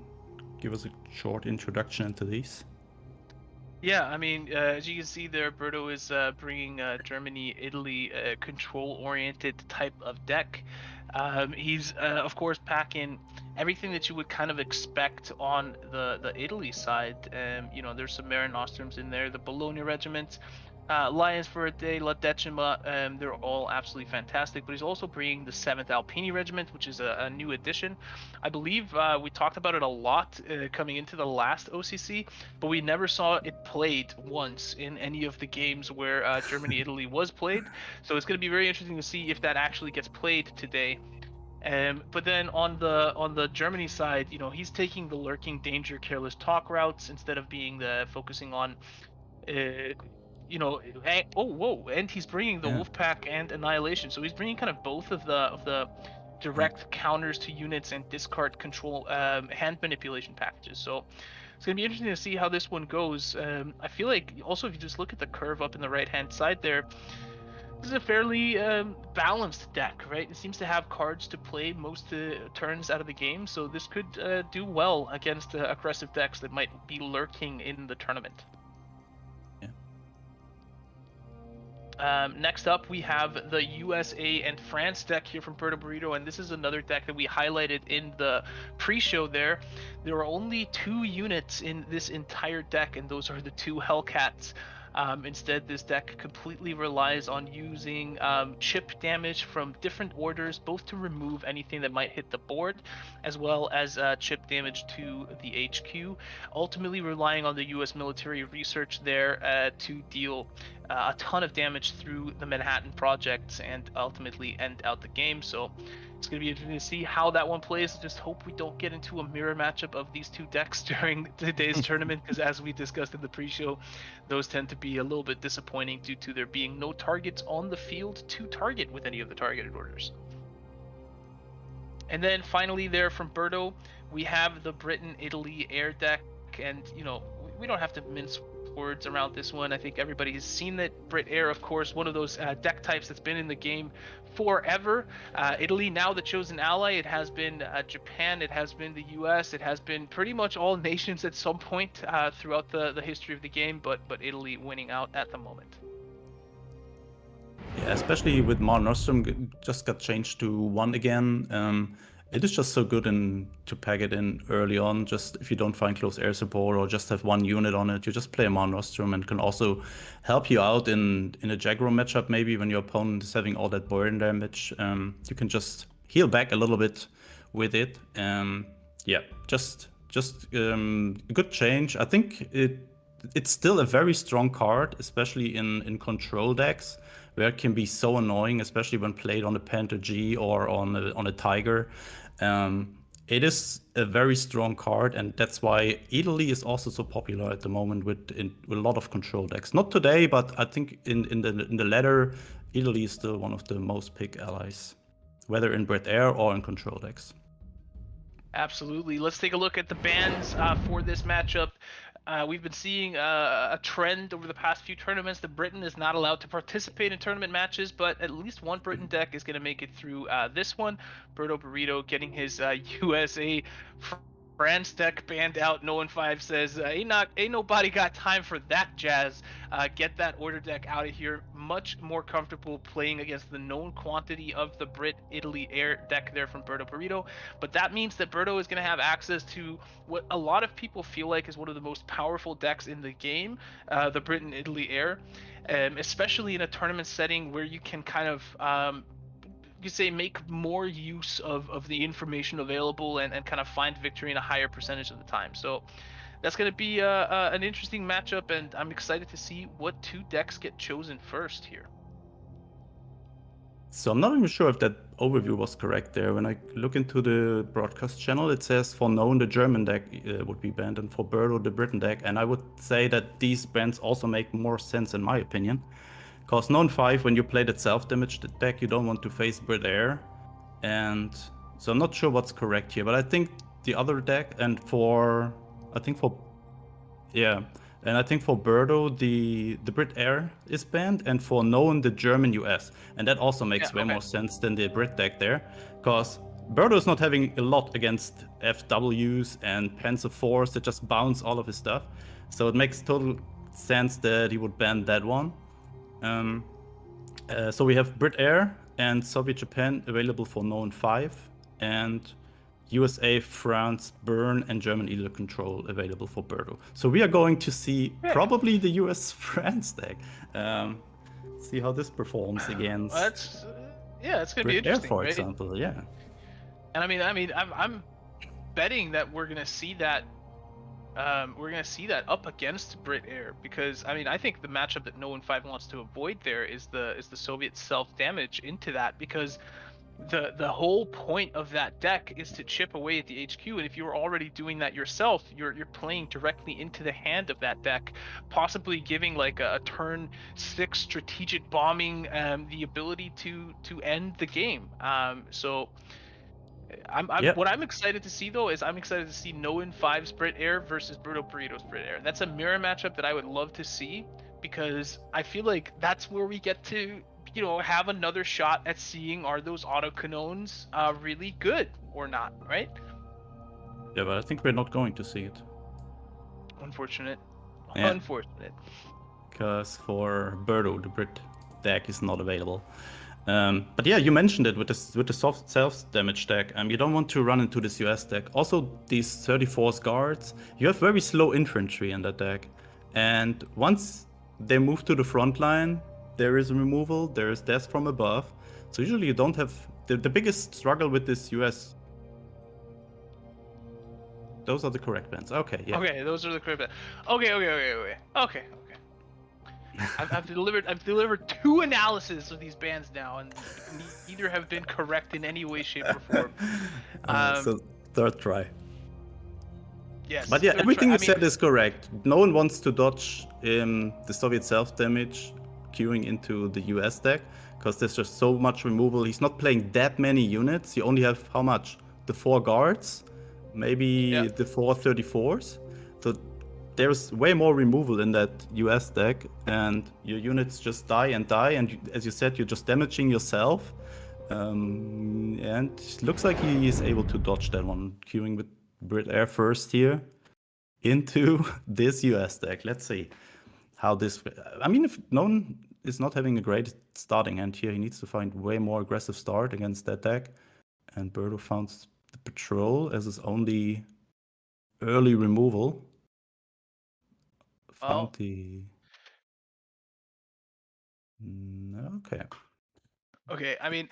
give us a short introduction into these. Yeah, I mean, as you can see there, Berto is bringing Germany, Italy, control-oriented type of deck. He's, of course, packing everything that you would kind of expect on the Italy side. There's some Mare Nostrums in there, the Bologna Regiment, Lions for a Day, La Decima, they're all absolutely fantastic. But he's also bringing the 7th Alpini Regiment, which is a new addition. I believe we talked about it a lot coming into the last OCC, but we never saw it played once in any of the games where Germany-Italy was played. So it's going to be very interesting to see if that actually gets played today. But then on the Germany side, he's taking the Lurking Danger Careless Talk routes instead of being focusing on and he's bringing the Wolfpack and Annihilation, so he's bringing kind of both of the direct counters to units and discard control hand manipulation packages. So it's going to be interesting to see how this one goes. I feel like also if you just look at the curve up in the right hand side there, this is a fairly balanced deck, right? It seems to have cards to play most turns out of the game, so this could do well against aggressive decks that might be lurking in the tournament. Next up, we have the USA and France deck here from Birdo Burrito, and this is another deck that we highlighted in the pre-show there. There are only 2 units in this entire deck, and those are the 2 Hellcats. Instead, this deck completely relies on using chip damage from different orders, both to remove anything that might hit the board, as well as chip damage to the HQ, ultimately relying on the US military research there to deal a ton of damage through the Manhattan projects and ultimately end out the game. So it's going to be interesting to see how that one plays. I just hope we don't get into a mirror matchup of these 2 decks during today's tournament, because as we discussed in the pre-show, those tend to be a little bit disappointing due to there being no targets on the field to target with any of the targeted orders. And then finally there from Birdo, we have the Britain-Italy air deck, and we don't have to mince words around this one. I think everybody has seen that Brit Air, of course, one of those deck types that's been in the game forever. Italy, now the chosen ally. It has been Japan, it has been the US, it has been pretty much all nations at some point throughout the history of the game, but Italy winning out at the moment. Yeah, especially with Mare Nostrum just got changed to 1 again. It is just so good to pack it in early on. Just if you don't find close air support or just have 1 unit on it, you just play a Mare Nostrum, and can also help you out in a Jaggro matchup. Maybe when your opponent is having all that burn damage, you can just heal back a little bit with it. Yeah, just a good change. I think it's still a very strong card, especially in control decks, where it can be so annoying, especially when played on a Panther G or on a Tiger. It is a very strong card, and that's why Italy is also so popular at the moment with a lot of control decks. Not today, but I think in the ladder, Italy is still one of the most picked allies, whether in Brit Air or in control decks. Absolutely. Let's take a look at the bans for this matchup. We've been seeing a trend over the past few tournaments that Britain is not allowed to participate in tournament matches, but at least one Britain deck is going to make it through this one. Birdo Burrito getting his USA France deck banned out. No one 5 says, ain't nobody got time for that jazz. Get that order deck out of here. Much more comfortable playing against the known quantity of the Brit-Italy air deck there from Birdo Burrito. But that means that Birdo is going to have access to what a lot of people feel like is one of the most powerful decks in the game, the Britain-Italy air, especially in a tournament setting where you can kind of you say make more use of the information available and kind of find victory in a higher percentage of the time. So that's going to be an interesting matchup, and I'm excited to see what 2 decks get chosen first here. So I'm not even sure if that overview was correct there. When I look into the broadcast channel, it says for known the German deck would be banned, and for Birdo the Britain deck. And I would say that these bans also make more sense in my opinion. Because known 5, when you play that self-damage deck, you don't want to face Brit Air. And so I'm not sure what's correct here, but I think the other deck, and for Birdo, the Brit Air is banned, and for known, the German US. And that also makes way more sense than the Brit deck there. Because Birdo is not having a lot against FWs and Panzer IVs that just bounce all of his stuff. So it makes total sense that he would ban that one. So we have Brit Air and Soviet Japan available for known 5, and USA, France, Burn, and German Either Control available for Birdo. So we are going to see probably the US France deck. See how this performs against. It's going to be Brit Air, interesting, for right? example. Yeah. And I'm betting that we're going to see that. We're going to see that up against Brit Air, because I think the matchup that no one 5 wants to avoid there is the Soviet self damage into that, because the whole point of that deck is to chip away at the HQ, and if you're already doing that yourself, you're playing directly into the hand of that deck, possibly giving like a turn 6 strategic bombing the ability to end the game. So what I'm excited to see though is I'm excited to see Noen 5 Brit Air versus Bruto Burritos Brit Air. That's a mirror matchup that I would love to see, because I feel like that's where we get to, you know, have another shot at seeing, are those auto canones really good or not, right? Yeah, but I think we're not going to see it. Unfortunate. Yeah. Unfortunate. Because for Birdo, the Brit deck is not available. But yeah, you mentioned it with the soft self-damage deck. You don't want to run into this US deck. Also, these 34 guards, you have very slow infantry in that deck. And once they move to the front line, there is removal, there is death from above. So usually you don't have... The biggest struggle with this US... Those are the correct bands. Okay, yeah. Okay, those are the correct bands. Okay. I've delivered 2 analyses of these bands now, and neither have been correct in any way, shape, or form. So third try. Yes. But yeah, everything you said is correct. No one wants to dodge the Soviet self-damage queuing into the US deck, because there's just so much removal. He's not playing that many units. You only have, how much? The 4 guards, maybe the 4 34s. So there's way more removal in that US deck, and your units just die, and as you said, you're just damaging yourself. And it looks like he is able to dodge that one, queuing with Brit Air first here into this US deck. Let's see how this... I mean, if no one is not having a great starting hand here, he needs to find way more aggressive start against that deck. And Birdo found the Patrol as his only early removal. Found the... Okay. Okay, I mean,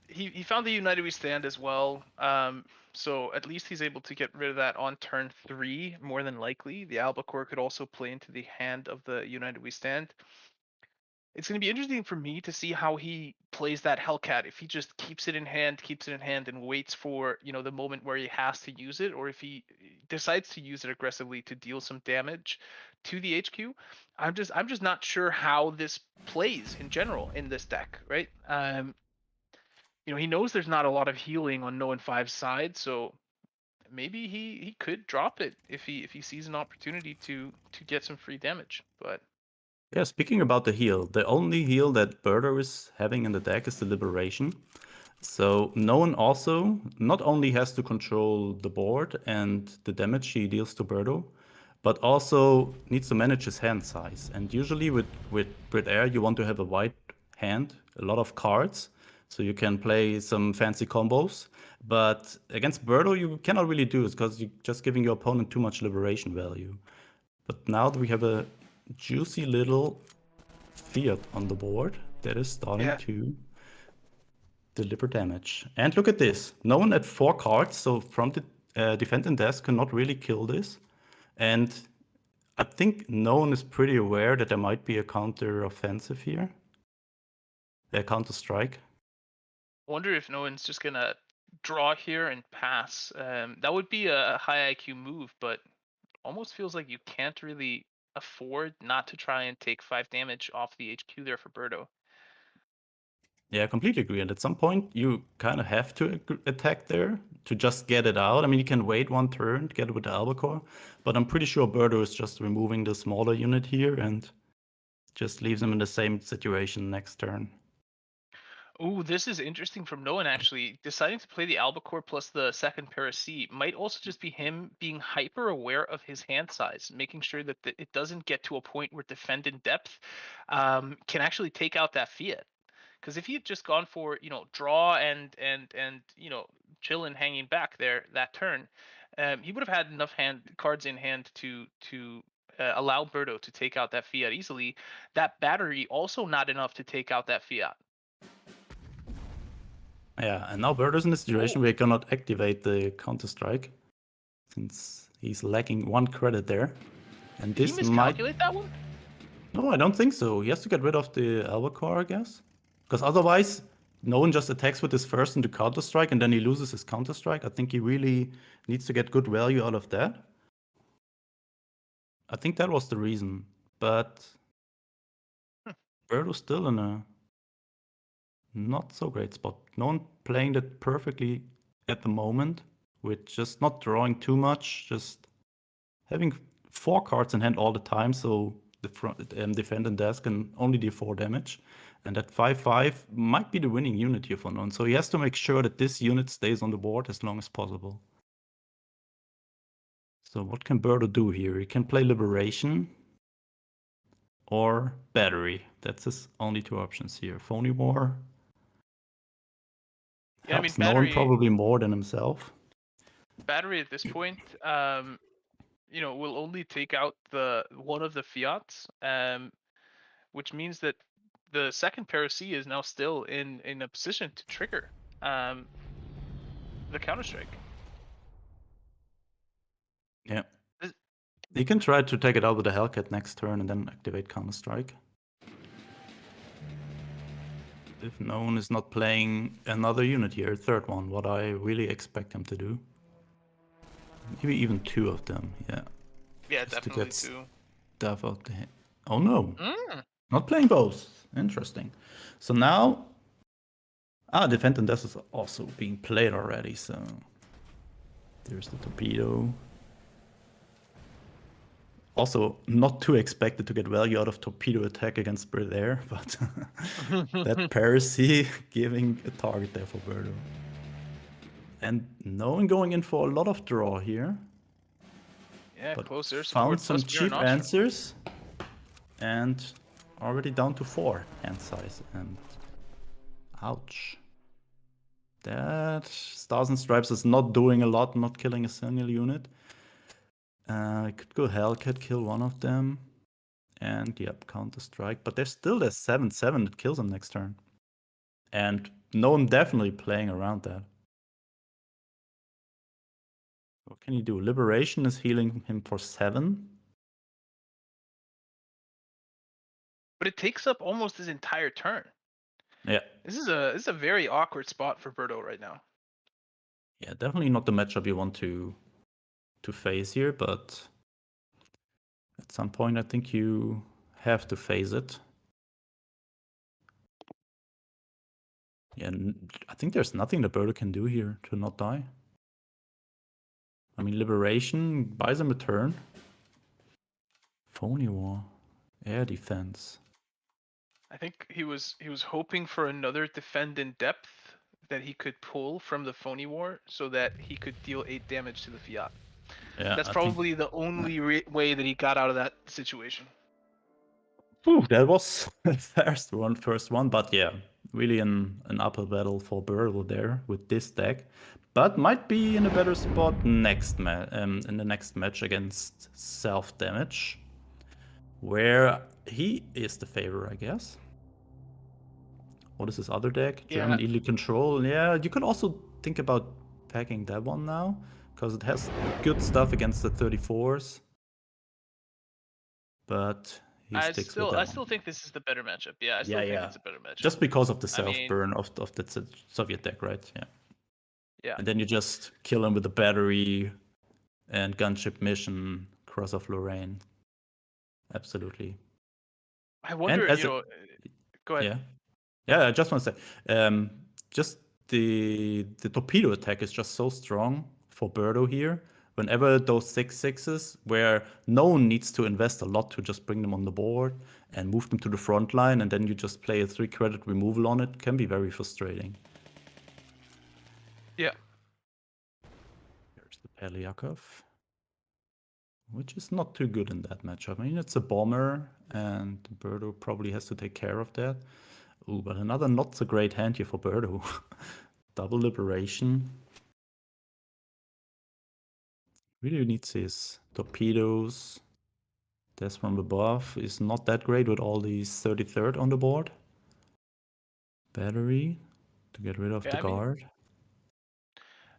he found the United We Stand as well. So at least he's able to get rid of that on turn 3, more than likely. The Albacore could also play into the hand of the United We Stand. It's going to be interesting for me to see how he plays that Hellcat. If he just keeps it in hand, and waits for, you know, the moment where he has to use it, or if he decides to use it aggressively to deal some damage to the HQ. I'm just not sure how this plays in general in this deck, right? You know, he knows there's not a lot of healing on Noen 5's side, so maybe he could drop it if he sees an opportunity to get some free damage, but... Yeah, speaking about the heal, the only heal that Birdo is having in the deck is the Liberation. So no one also not only has to control the board and the damage he deals to Birdo, but also needs to manage his hand size. And usually with Brit Air, you want to have a wide hand, a lot of cards, so you can play some fancy combos. But against Birdo, you cannot really do it, because you're just giving your opponent too much liberation value. But now that we have a juicy little Fiat on the board that is starting to deliver damage. And look at this. No one at 4 cards, so from the defending desk cannot really kill this. And I think no one is pretty aware that there might be a counter offensive here. A counter strike. I wonder if no one's just gonna draw here and pass. That would be a high IQ move, but almost feels like you can't really afford not to try and take 5 damage off the HQ there for Birdo. Yeah, I completely agree. And at some point, you kind of have to attack there to just get it out. I mean, you can wait 1 turn to get it with the Albacore, but I'm pretty sure Birdo is just removing the smaller unit here and just leaves him in the same situation next turn. Ooh, this is interesting from Noen, actually. Deciding to play the Albacore plus the second Paracy might also just be him being hyper aware of his hand size, making sure that it doesn't get to a point where defend in depth can actually take out that Fiat. Because if he had just gone for, you know, draw and you know, chill and hanging back there that turn, he would have had enough cards in hand to allow Birdo to take out that Fiat easily. That battery also not enough to take out that Fiat. Yeah, and now Birdo's in a situation where he cannot activate the counter-strike, since he's lacking 1 credit there. And Did this he miscalculate that one? No, I don't think so. He has to get rid of the Albacore, I guess. Because otherwise, no one just attacks with his first into counter-strike and then he loses his counter-strike. I think he really needs to get good value out of that. I think that was the reason. But Birdo's still in a not so great spot. No one playing that perfectly at the moment, with just not drawing too much, just having 4 cards in hand all the time, so the front defendant desk can only do 4 damage. And that 5/5 might be the winning unit here for Non. So he has to make sure that this unit stays on the board as long as possible. So what can Birdo do here? He can play Liberation or Battery. That's his only 2 options here. Phony War. Yeah, I mean, Helps No one Battery, probably more than himself. Battery at this point, you know, will only take out one of the fiats, which means that the second Paracy is now still in a position to trigger the Counter-Strike. Yeah. This- You can try to take it out with the Hellcat next turn and then activate Counter-Strike. If no one is not playing another unit here, third one, what I really expect him to do. Maybe even 2 of them, yeah. Yeah, Just to definitely get too. stuff out the hand. Oh no, Mm. not playing both. Interesting. So now, Defend and Death is also being played already, so there's the Torpedo. Also, not too expected to get value out of Torpedo attack against Brit Air, but that Paracy giving a target there for Birdo. And no one going in for a lot of draw here. Yeah, But closer found support some plus Mirror cheap Nostrum. answers. And already down to 4 hand size. And ouch. That Stars and Stripes is not doing a lot, not killing a single unit. I could go Hellcat, kill one of them. And yep, Counter-Strike. But there's still the 7/7 that kills him next turn. And no one definitely playing around that. What can you do? Liberation is healing him for 7. But it takes up almost his entire turn. Yeah. This is a very awkward spot for Birdo right now. Yeah, definitely not the matchup you want to face here, but at some point I think you have to face it. Yeah, I think there's nothing that Birdo can do here to not die. I mean, Liberation buys him a turn. Phony War. Air Defense. I think he was hoping for another defend in depth that he could pull from the Phony War so that he could deal 8 damage to the Fiat. Yeah, That's I probably the only way that he got out of that situation. think, that was the first one, but yeah, really an upper battle for Birdo there with this deck. But might be in a better spot in the next match against Self Damage, where he is the favor, I guess. What is his other deck? Yeah. German Elite Control. Yeah, you could also think about packing that one now, because it has good stuff against the 34s. But he sticks with that I still think this is the better matchup. Yeah, I still think it's a better matchup. Just because of the self-burn of the Soviet deck, right? Yeah. Yeah. And then you just kill him with a battery and gunship mission, Cross of Lorraine. Absolutely. I wonder, go ahead. Yeah. Yeah, I just want to say, just the torpedo attack is just so strong for Birdo here. Whenever those 6/6s, where no one needs to invest a lot to just bring them on the board and move them to the front line, and then you just play a 3-credit removal on it, can be very frustrating. Yeah. Here's the Pelyakov, which is not too good in that matchup. I mean, it's a bomber, and Birdo probably has to take care of that. Ooh, but another not so great hand here for Birdo. Double Liberation. Really needs his torpedoes. Death from above is not that great with all these 33rd on the board. Battery to get rid of the guard.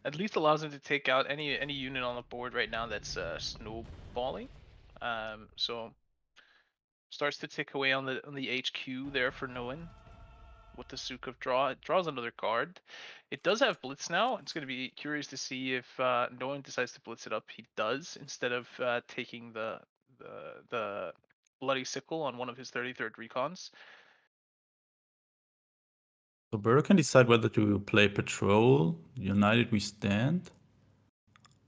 At least allows him to take out any unit on the board right now that's snowballing. So starts to tick away on the HQ there for Noen, with the Sukov draw. It draws another card. It does have Blitz now. It's going to be curious to see if no one decides to Blitz it up. He does, instead of taking the Bloody Sickle on one of his 33rd recons. So Burrow can decide whether to play Patrol, United We Stand,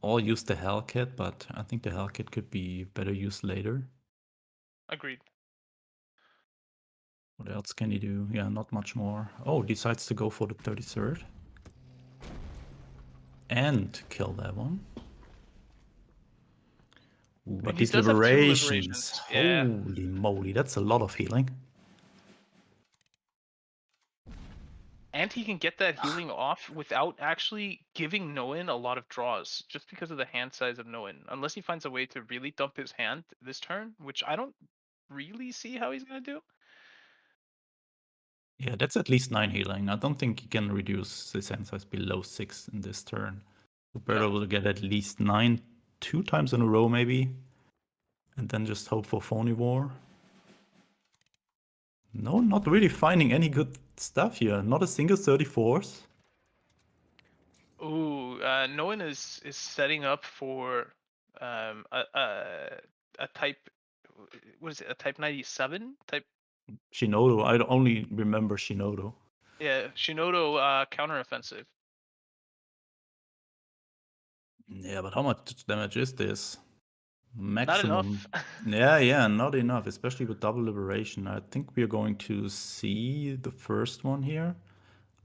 or use the Hellcat, but I think the Hellcat could be better used later. Agreed. What else can he do? Yeah, not much more. Oh, decides to go for the 33rd. And kill that one. Ooh, but he these does have two liberations. Yeah. Holy moly, that's a lot of healing. And he can get that healing off without actually giving Noin a lot of draws, just because of the hand size of Noin. Unless he finds a way to really dump his hand this turn, which I don't really see how he's going to do. Yeah, that's at least 9 healing. I don't think he can reduce his hand size below 6 in this turn. Roberto will get at least 9 2 times in a row, maybe. And then just hope for Phony War. No, not really finding any good stuff here. Not a single 34s. Ooh, Noin is setting up for a type. What is it? A type 97 type. Shinodo. I only remember Shinodo. Yeah, Shinodo counteroffensive. Yeah, but how much damage is this? Maximum. Not enough. yeah, not enough, especially with double liberation. I think we are going to see the first one here.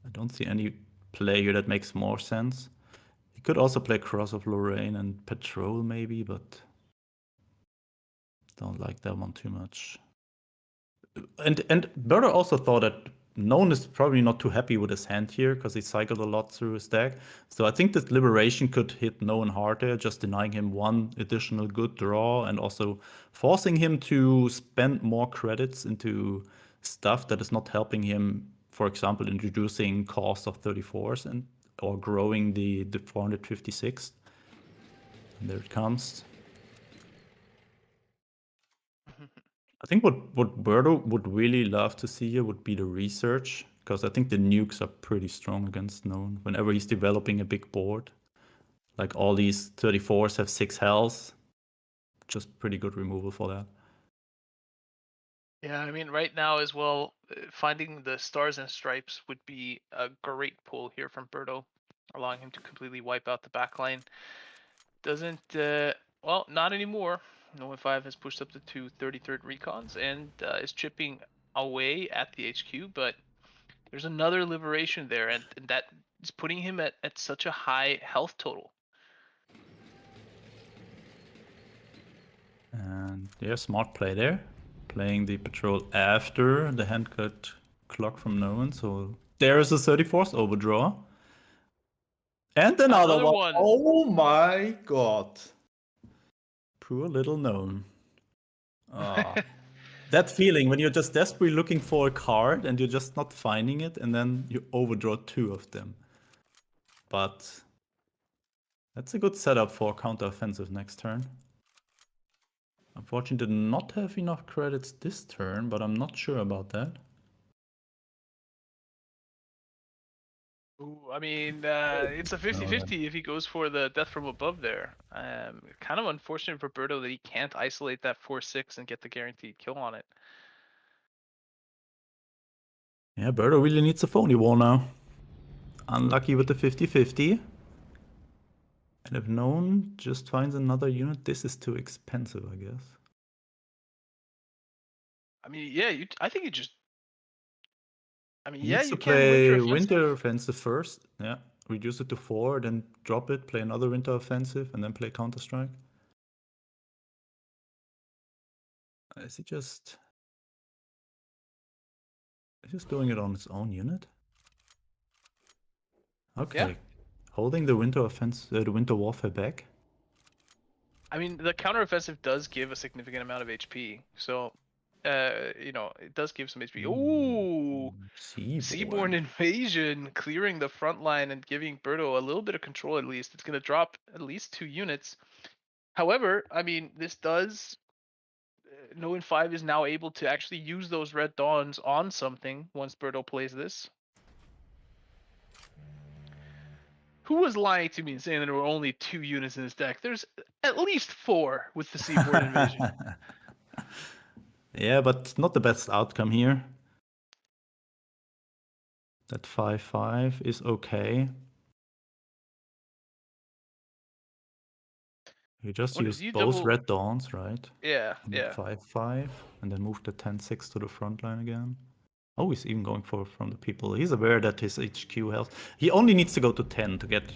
I don't see any play here that makes more sense. He could also play Cross of Lorraine and Patrol maybe, but don't like that one too much. And Berger also thought that Noan is probably not too happy with his hand here because he cycled a lot through his deck. So I think that Liberation could hit Noan hard there, just denying him one additional good draw and also forcing him to spend more credits into stuff that is not helping him, for example, introducing cost of 34s and or growing the 456. And there it comes. I think what Birdo would really love to see here would be the research, because I think the nukes are pretty strong against Known. Whenever he's developing a big board, like all these 34s have 6 health, just pretty good removal for that. Yeah, I mean, right now as well, finding the stars and stripes would be a great pull here from Birdo, allowing him to completely wipe out the backline. Doesn't, well, not anymore. Noah 5 has pushed up to 2 33rd recons and is chipping away at the HQ, but there's another liberation there, and that is putting him at such a high health total. And yeah, smart play there. Playing the patrol after the hand cut clock from Noan, so there is a 34th overdraw. And another one. Oh my god. Poor little Known. That feeling when you're just desperately looking for a card and you're just not finding it, and then you overdraw 2 of them. But that's a good setup for counter-offensive next turn. Unfortunately, did not have enough credits this turn, but I'm not sure about that. Ooh, I mean, it's a 50-50 if he goes for the death from above there. Kind of unfortunate for Birdo that he can't isolate that 4-6 and get the guaranteed kill on it. Yeah, Birdo really needs a phony wall now. Unlucky with the 50-50. And if no one just finds another unit, this is too expensive, I guess. I mean, yeah, I think you just. I mean, He yeah, needs you to can play winter winter offensive first. Yeah, reduce it to 4, then drop it, play another winter offensive, and then play Counter Strike. Is he just doing it on its own unit? Okay, Yeah. holding the winter offense, the winter warfare back. I mean, the counteroffensive does give a significant amount of HP, so you know, it does give some HP. Ooh, Seaborn Invasion, clearing the front line and giving Birdo a little bit of control at least. It's going to drop at least 2 units. However, I mean, this does No in 5 is now able to actually use those red dawns on something once Birdo plays this. Who was lying to me and saying that there were only 2 units in this deck? There's at least 4 with the Seaboard Invasion. Yeah, but not the best outcome here. That 5/5 is okay. You just What use if you both double- red dawns, right? Yeah, And yeah. 5/5, and then move the 10/6 to the front line again. Oh, he's even going for from the people. He's aware that his HQ health. He only needs to go to 10 to get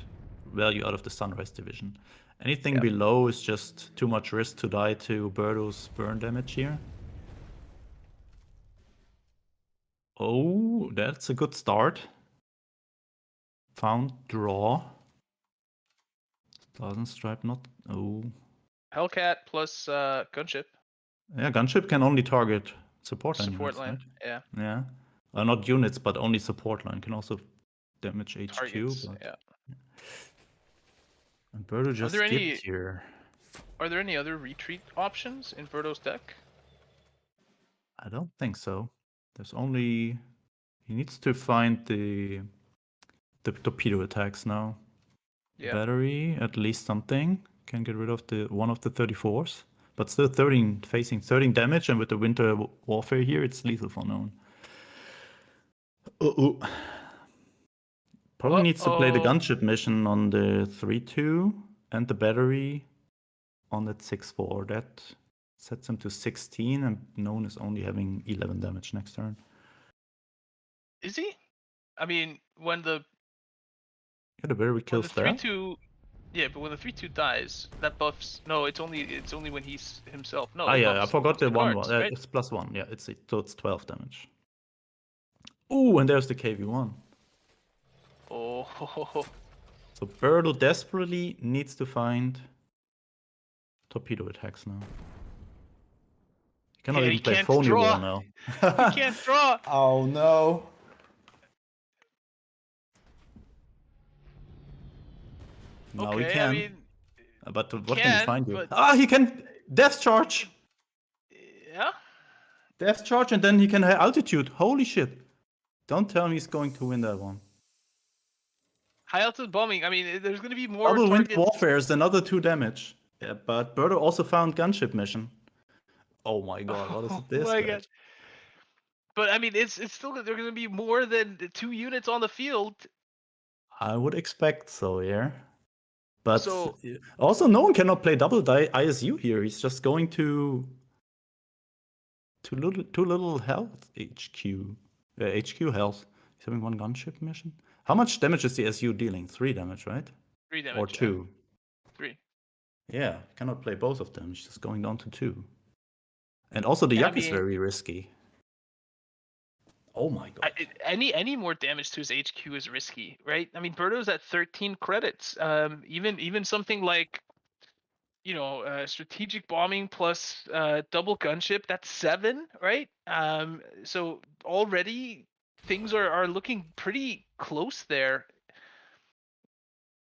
value out of the Sunrise division. Anything Yeah. below is just too much risk to die to Birdo's burn damage here. Oh, that's a good start. Found draw. Thousand Stripe not. Oh. Hellcat plus Gunship. Yeah, Gunship can only target support line Support units, line. right? Yeah. Yeah. Not units, but only support line. Can also damage HQ. Targets. But... Yeah. And Birdo just there skipped any- here. Are there any other retreat options in Birdo's deck? I don't think so. There's only... He needs to find the torpedo attacks now. Yeah. Battery, at least something. Can get rid of the one of the 34s. But still 13, facing 13 damage, and with the winter warfare here, it's lethal for known. Probably needs to play the gunship mission on the 3-2 and the battery on that 6-4. That sets him to 16, and known is only having 11 damage next turn. Is he? I mean, when the Yeah, the battery kills that. 3/2, yeah, but when the 3/2 dies, that buffs. No, it's only when he's himself. No. Oh it yeah, I buffs forgot the cards, 1/1. right? It's +1. Yeah, so it's 12 damage. Ooh, and there's the KV1. Oh. So Birdo desperately needs to find torpedo attacks now. He cannot Yeah, even he play can't phony draw. war now. He can't draw. Oh no. Now he Okay, can. I mean, But what can he can, find you? but- Ah, he can Death Charge! yeah. Death Charge, and then he can have altitude. Holy shit. Don't tell me he's going to win that one. High altitude bombing. I mean, there's going to be more Double wind targets. warfare is another 2 damage. Yeah, but Birdo also found gunship mission. Oh my god, what is this? Oh my match? god. But I mean, it's still there are going to be more than 2 units on the field. I would expect so, yeah. But So- also, no one cannot play double ISU here. He's just going to too little health HQ health. He's having 1 gunship mission. How much damage is the SU dealing? 3 damage, right? 3 damage. Or 2? 3. Yeah, cannot play both of them. He's just going down to 2. And also the Yeah, I Yak is mean- very risky. Oh my god. Any more damage to his HQ is risky, right? I mean, Birdo's at 13 credits. Even something like, strategic bombing plus double gunship, that's 7, right? So already things are looking pretty close there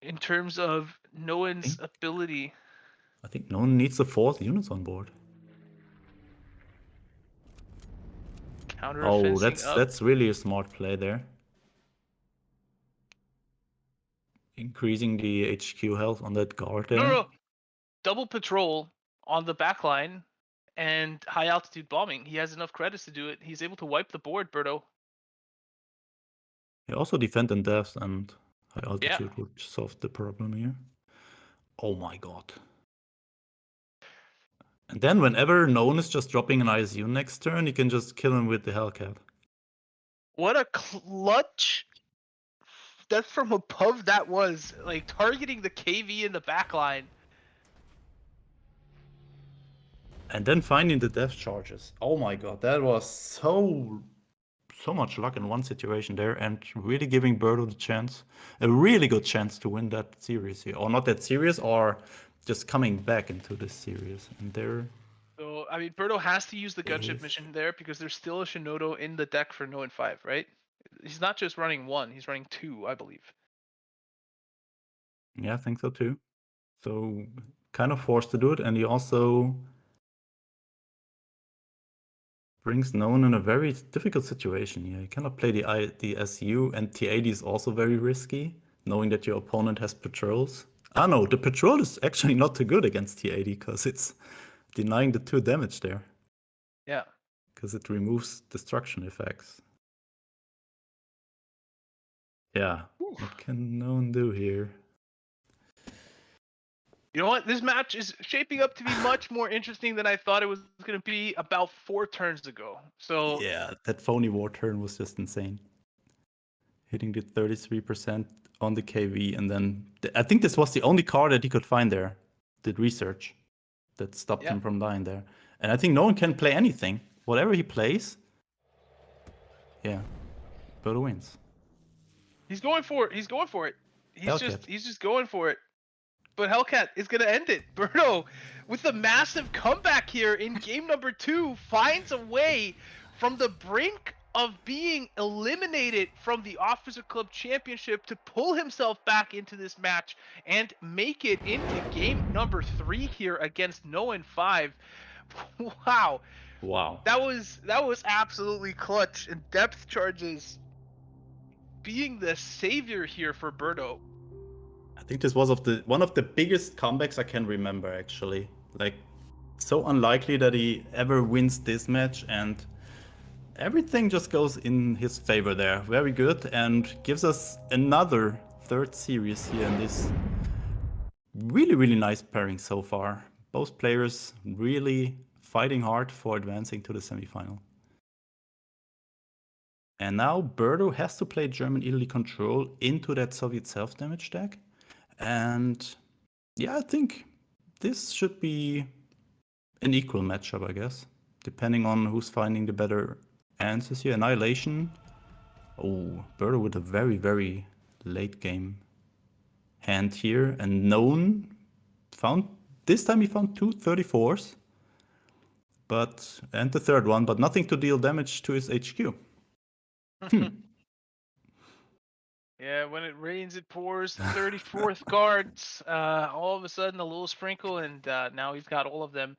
in terms of Noan's ability. I think no one needs the 4th units on board. Counter Oh, fencing that's really a smart play there. Increasing the HQ health on that guard there. No. Double patrol on the back line and high altitude bombing. He has enough credits to do it. He's able to wipe the board, Birdo. Yeah, also defend in depth and high altitude would solve the problem here. Oh my god. And then whenever Known is just dropping an ISU next turn, you can just kill him with the Hellcat. What a clutch death from above that was. Like, targeting the KV in the back line. And then finding the death charges. Oh my god, that was so much luck in one situation there, and really giving Birdo the chance, a really good chance to win that series here. Or not that series, or just coming back into this series. And there... So, I mean, Birdo has to use the It gunship is. mission there because there's still a Shinodo in the deck for No and 5, right? He's not just running 1, he's running 2, I believe. Yeah, I think so too. So kind of forced to do it, and he also brings Known in a very difficult situation here. You cannot play the SU, and T80 is also very risky, knowing that your opponent has patrols. Ah no, the patrol is actually not too good against T80 because it's denying the 2 damage there. Yeah. Because it removes destruction effects. Yeah, what can Known do here? You know what? This match is shaping up to be much more interesting than I thought it was going to be about 4 turns ago. So Yeah, that phony war turn was just insane. Hitting the 33% on the KV, and then I think this was the only card that he could find there. Did research that stopped him from dying there. And I think no one can play anything. Whatever he plays, yeah, Bodo wins. he's going for it. He's going for it. He's just going for it. But Hellcat is going to end it. Birdo, with a massive comeback here in game number 2, finds a way from the brink of being eliminated from the Officer Club Championship to pull himself back into this match and make it into game number 3 here against No and 5. Wow. That was absolutely clutch, and depth charges being the savior here for Birdo. I think this was one of the biggest comebacks I can remember, actually. Like, so unlikely that he ever wins this match, and everything just goes in his favor there. Very good, and gives us another 3rd series here in this really, really nice pairing so far. Both players really fighting hard for advancing to the semifinal. And now Birdo has to play German Italy Control into that Soviet self-damage deck. And yeah, I think this should be an equal matchup, I guess, depending on who's finding the better answers here. Annihilation. Oh, Birdo with a very, very late game hand here. And Known this time he found 2 34s. And the 3rd one, but nothing to deal damage to his HQ. Yeah, when it rains, it pours. 34th guards. All of a sudden, a little sprinkle, and now he's got all of them.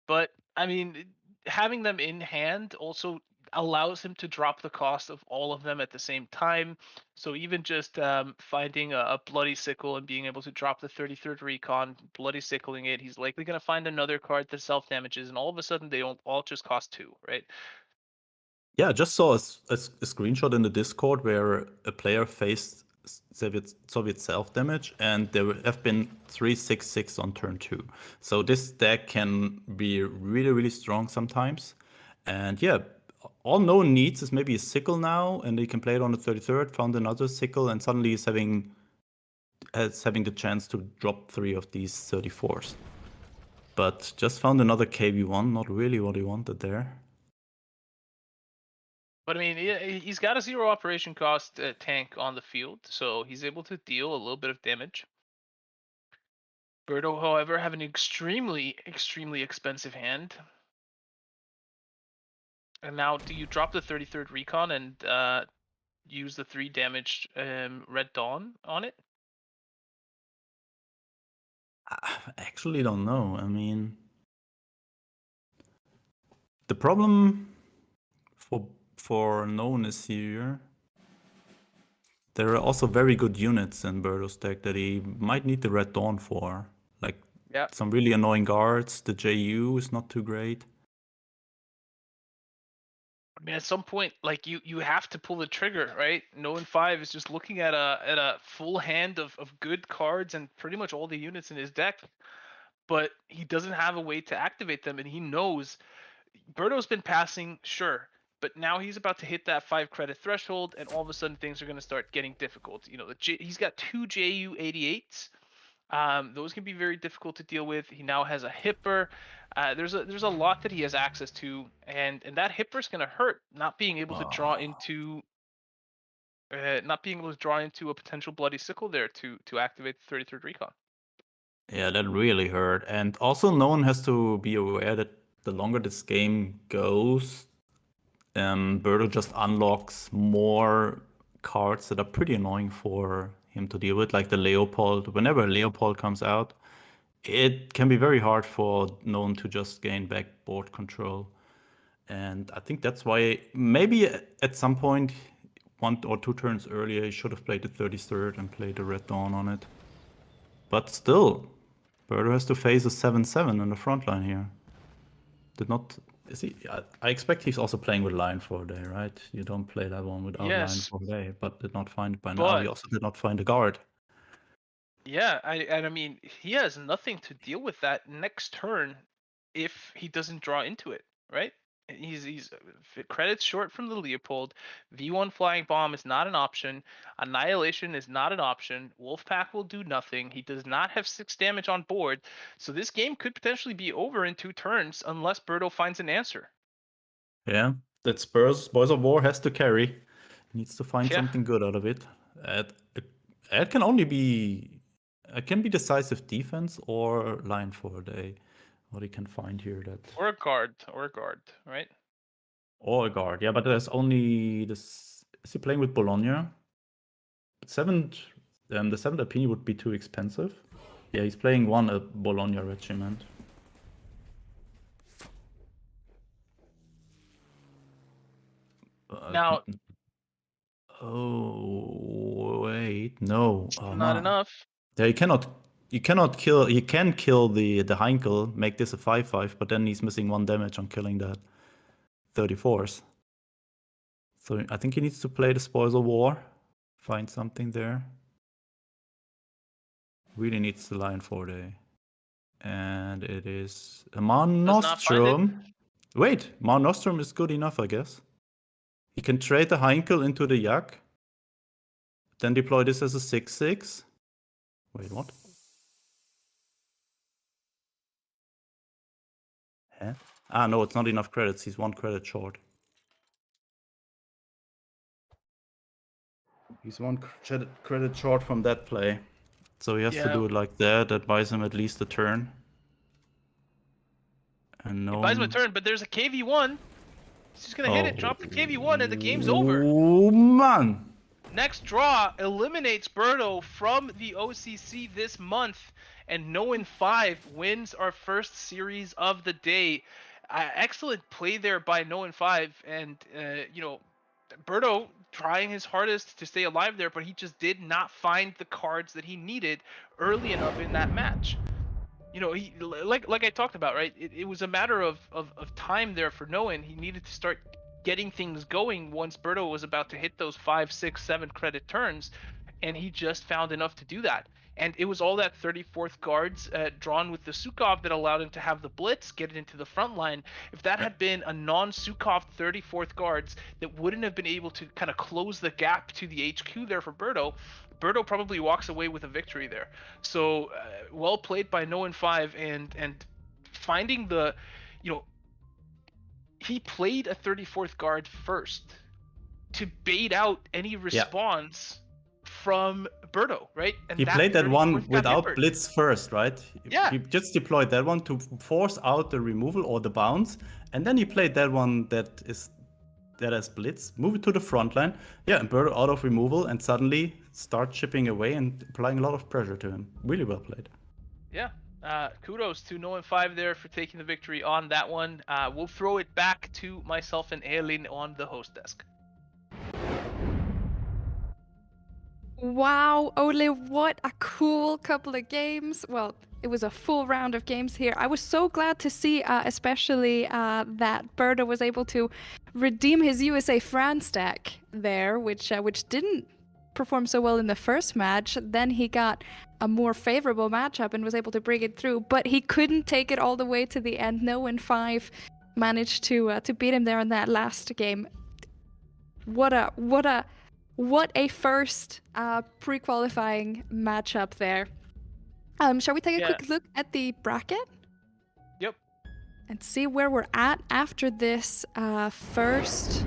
But I mean, having them in hand also allows him to drop the cost of all of them at the same time. So even just finding a bloody sickle and being able to drop the 33rd recon, bloody sickling it, he's likely going to find another card that self damages, and all of a sudden they don't all just cost 2, right? Yeah, I just saw a screenshot in the Discord where a player faced Soviet self-damage, and there have been 3/6/6 on turn 2. So this deck can be really, really strong sometimes. And yeah, all Known needs is maybe a sickle now, and he can play it on the 33rd, found another sickle, and suddenly he's having the chance to drop 3 of these 34s. But just found another KV1, not really what he wanted there. But I mean, he's got a 0 operation cost tank on the field, so he's able to deal a little bit of damage. Birdo, however, have an extremely, extremely expensive hand. And now, do you drop the 33rd recon and use the 3 damaged Red Dawn on it? I actually don't know. I mean, the problem for Known is here. There are also very good units in Birdo's deck that he might need the Red Dawn for. Like some really annoying guards. The JU is not too great. I mean, at some point, like you have to pull the trigger, right? No and 5 is just looking at a full hand of good cards and pretty much all the units in his deck, but he doesn't have a way to activate them, and he knows Birdo's been passing, sure, but now he's about to hit that 5 credit threshold, and all of a sudden things are going to start getting difficult. You know, he's got 2 JU 88s. Those can be very difficult to deal with. He now has a Hipper. There's a lot that he has access to, and that Hipper is going to hurt. Not being able to draw into a potential bloody sickle there to activate the 33rd recon. Yeah, that really hurt. And also, no one has to be aware that the longer this game goes, Birdo just unlocks more cards that are pretty annoying for him to deal with, like the Leopold. Whenever a Leopold comes out, it can be very hard for Known to just gain back board control. And I think that's why maybe at some point, 1 or 2 turns earlier, he should have played the 33rd and played the Red Dawn on it. But still, Birdo has to face a 7-7 in the front line here. Did not... Is he? I expect he's also playing with Lion for a day, right? You don't play that one without Lion Yes. for a day, but did not find it by now. But- He also did not find a guard. Yeah, I mean, he has nothing to deal with that next turn if he doesn't draw into it, right? He's credits short from the Leopold. V1 flying bomb is not an option. Annihilation is not an option. Wolfpack will do nothing. He does not have 6 damage on board, so this game could potentially be over in 2 turns unless Birdo finds an answer. Yeah, that Spurs Boys of War has to carry. He needs to find Yeah. something good out of it. It can only be... It can be decisive defense or Lion for a day. What he can find here that... Or a guard, right? Or a guard, yeah, but there's only this. Is he playing with Bologna? The 7th opinion would be too expensive. Yeah, he's playing one Bologna regiment. Now, oh wait, no, oh, not man. enough. Yeah, you cannot kill. He can kill the Heinkel, make this a 5/5, but then he's missing 1 damage on killing that 34s. So I think he needs to play the Spoils of War, find something there. Really needs the Lion 4-day. And it is a Mar Does not find it. Nostrum. Wait, Mar Nostrum is good enough, I guess. He can trade the Heinkel into the Yak. Then deploy this as a 6/6. Wait, what? Huh? Ah, no, it's not enough credits. He's 1 credit short. He's 1 credit short from that play. So he has to Yeah. do it like that. That buys him at least a turn. And no. He buys him a turn, but there's a KV1. He's just gonna hit it, drop the KV1, and the game's over. Oh, man. Next draw eliminates Birdo from the OCC this month, and No in 5 wins our first series of the day. Excellent play there by No in 5, and Birdo trying his hardest to stay alive there, but he just did not find the cards that he needed early enough in that match. He like I talked about, right? It was a matter of time there for Noen. He needed to start getting things going once Birdo was about to hit those 5, 6, 7 credit turns, and he just found enough to do that. And it was all that 34th guards drawn with the Sukhov that allowed him to have the blitz, get it into the front line. If that had been a non-Sukhov 34th guards that wouldn't have been able to kind of close the gap to the HQ there for Birdo, Birdo probably walks away with a victory there. So well played by No in 5, and finding the, he played a 34th guard first to bait out any response from Birdo, right? And he played that one 34th got without hammered. blitz first, right? Yeah. He just deployed that one to force out the removal or the bounce, and then he played that one that has blitz, move it to the front line, and Birdo out of removal, and suddenly start chipping away and applying a lot of pressure to him. Really well played. Yeah. Kudos to No in 5 there for taking the victory on that one. We'll throw it back to myself and Elin on the host desk. Wow, Ole, what a cool couple of games. Well, it was a full round of games here. I was so glad to see, especially that Birdo was able to redeem his USA France deck there, which didn't perform so well in the first match. Then he got a more favorable matchup and was able to bring it through, but he couldn't take it all the way to the end. No in 5 managed to beat him there in that last game. What a first pre-qualifying matchup there. Shall we take a quick look at the bracket? Yep. And see where we're at after this first.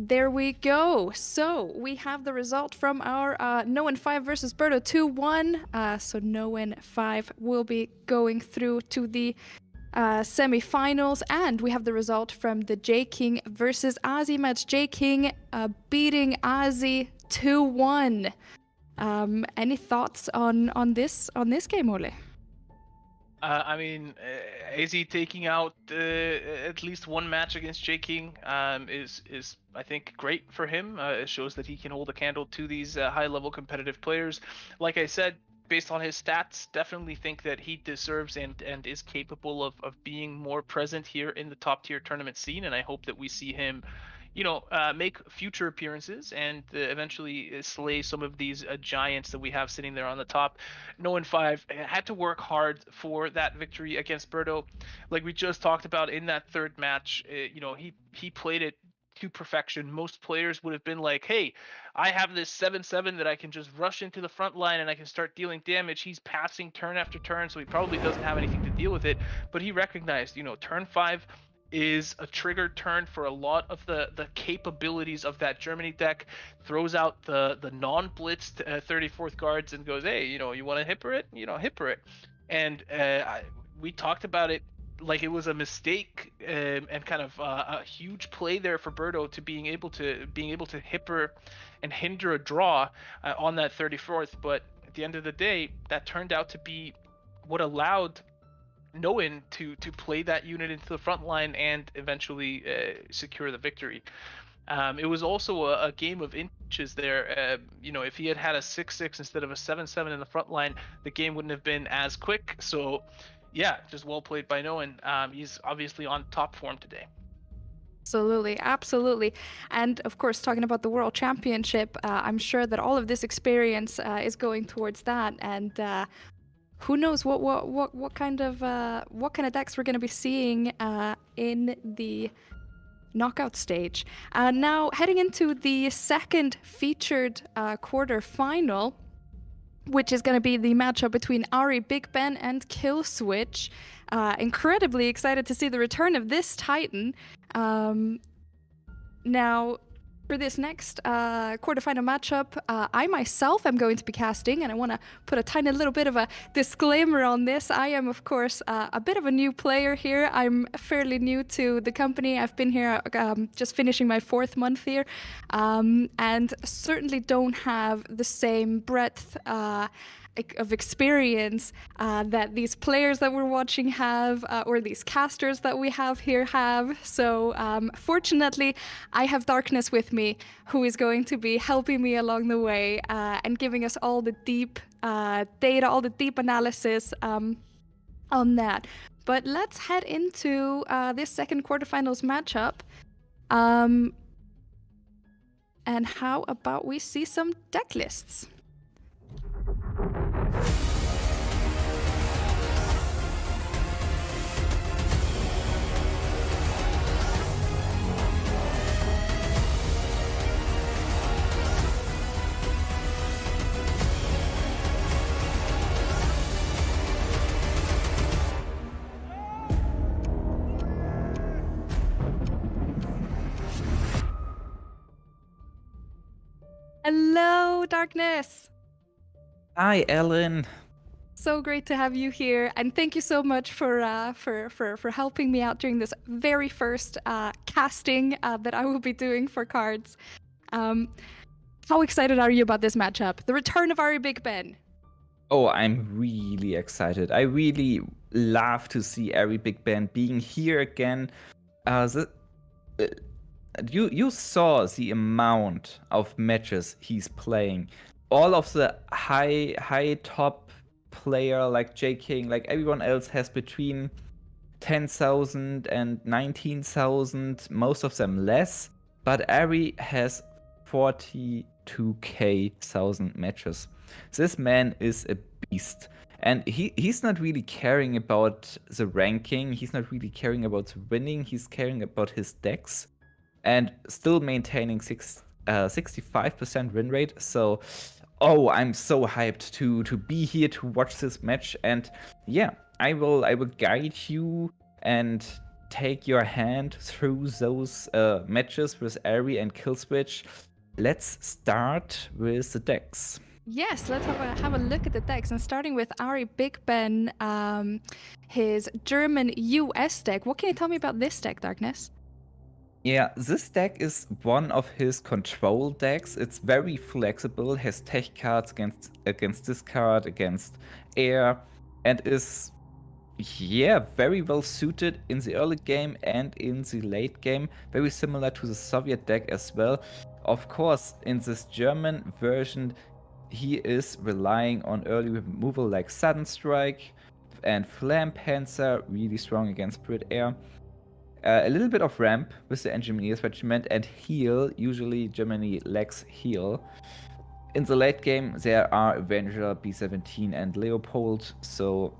There we go. So we have the result from our No in 5 versus Birdo 2-1. So No in 5 will be going through to the semifinals, and we have the result from the J King versus Ozzy match. J King beating Ozzy 2-1. Any thoughts on this game, Ole? I mean, AZ taking out at least one match against J King is I think great for him. It shows that he can hold a candle to these high-level competitive players. Like I said, based on his stats, definitely think that he deserves and is capable of being more present here in the top-tier tournament scene. And I hope that we see him, make future appearances and eventually slay some of these giants that we have sitting there on the top. No 5 had to work hard for that victory against Berto. Like we just talked about in that third match, he played it to perfection. Most players would have been like, hey, I have this 7-7 that I can just rush into the front line and I can start dealing damage. He's passing turn after turn, so he probably doesn't have anything to deal with it. But he recognized, turn 5 is a trigger turn for a lot of the capabilities of that Germany deck. Throws out the non-blitzed 34th guards and goes, hey, you want to hipper it? Hipper it. And we talked about it like it was a mistake and kind of a huge play there for Berto to being able to hipper and hinder a draw on that 34th. But at the end of the day, that turned out to be what allowed Noin to play that unit into the front line and eventually secure the victory. It was also a game of inches there. If he had had a 6-6 instead of a 7-7 in the front line, the game wouldn't have been as quick. So, yeah, just well played by Noin. He's obviously on top form today. Absolutely. And of course, talking about the World Championship, I'm sure that all of this experience is going towards that. And who knows what kind of decks we're going to be seeing in the knockout stage. Now heading into the second featured quarterfinal, which is going to be the matchup between Ari Big Ben and Killswitch. Incredibly excited to see the return of this Titan. Now, for this next quarterfinal matchup, I myself am going to be casting, and I want to put a tiny little bit of a disclaimer on this. I am, of course, a bit of a new player here. I'm fairly new to the company. I've been here just finishing my 4th month here, and certainly don't have the same breadth of experience that these players that we're watching have, or these casters that we have here have. So fortunately, I have Darkness with me, who is going to be helping me along the way and giving us all the deep data, all the deep analysis on that. But let's head into this second quarterfinals matchup. And how about we see some deck lists? Hello, Darkness. Hi, Elin. So great to have you here, and thank you so much for helping me out during this very first casting that I will be doing for cards. How excited are you about this matchup? The return of Ari Big Ben. Oh, I'm really excited. I really love to see Ari Big Ben being here again. You saw the amount of matches he's playing. All of the high top player like J King, like everyone else, has between 10,000 and 19,000, most of them less. But Ari has 42,000 matches. This man is a beast. And he's not really caring about the ranking. He's not really caring about the winning. He's caring about his decks. And still maintaining 65% win rate. So, I'm so hyped to be here to watch this match. And yeah, I will guide you and take your hand through those matches with Ari and Killswitch. Let's start with the decks. Yes, let's have a look at the decks. And starting with Ari Big Ben, his German US deck. What can you tell me about this deck, Darkness? Yeah, this deck is one of his control decks. It's very flexible, has tech cards against discard, against air, and is, Yeah, very well suited in the early game and in the late game. Very similar to the Soviet deck as well. Of course, in this German version, he is relying on early removal like Sudden Strike and Flam Panzer, really strong against Brit Air. A little bit of ramp with the Engineers Regiment and heal. Usually Germany lacks heal. In the late game, there are Avenger, B-17 and Leopold, so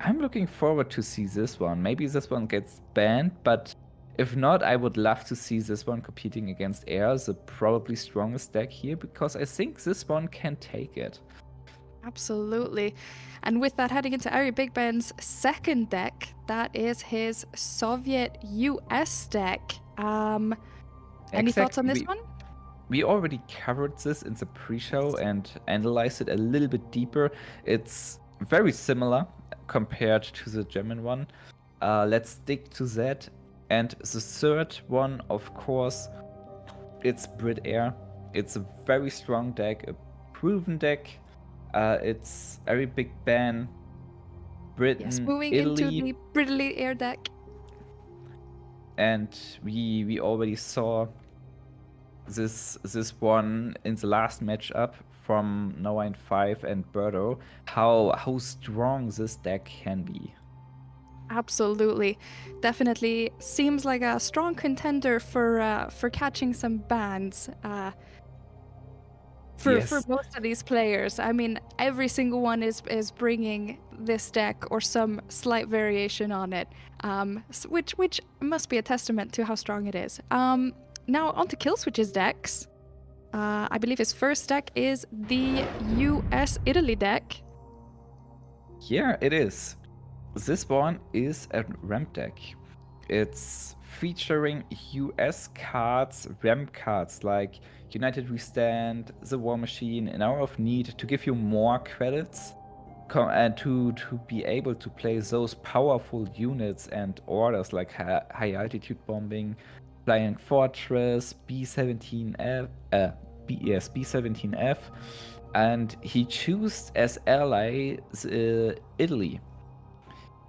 I'm looking forward to see this one. Maybe this one gets banned, but if not, I would love to see this one competing against Air, the probably strongest deck here, because I think this one can take it. Absolutely. And with that, heading into Ari Big Ben's second deck, that is his Soviet US deck. Any thoughts on this one? We already covered this in the pre-show and analyzed it a little bit deeper. It's very similar compared to the German one. Let's stick to that. And the third one, of course, it's Brit Air. It's a very strong deck, a proven deck. It's very big ban. Britain, Yes, moving Italy, into the Brit Air deck. and we already saw this one in the last matchup from No95 and Birdo, how strong this deck can be. Absolutely. Definitely seems like a strong contender for catching some bans. For most of these players. I mean, every single one is bringing this deck or some slight variation on it, which must be a testament to how strong it is. Now on to Killswitch's decks. I believe his first deck is the US Italy deck. Yeah, it is. This one is a ramp deck. It's featuring US cards, ramp cards like United We Stand, The War Machine, an Hour of Need to give you more credits and to be able to play those powerful units and orders like high altitude bombing, Flying Fortress, B-17F, B-17F, and he chose as ally Italy.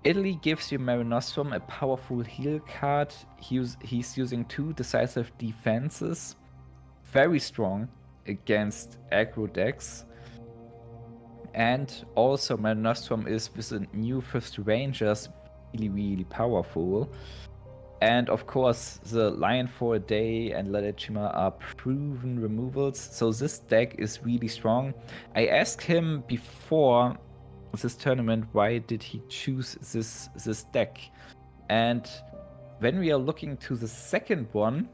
Italy gives you Marinostrum, a powerful heal card. He's using 2 decisive defenses, very strong against aggro decks. And also Marinostrum is with the new 5th Rangers really powerful. And of course the Lion for a Day and La Decima are proven removals, so this deck is really strong. I asked him before this tournament why did he choose this deck, and when we are looking to the second one,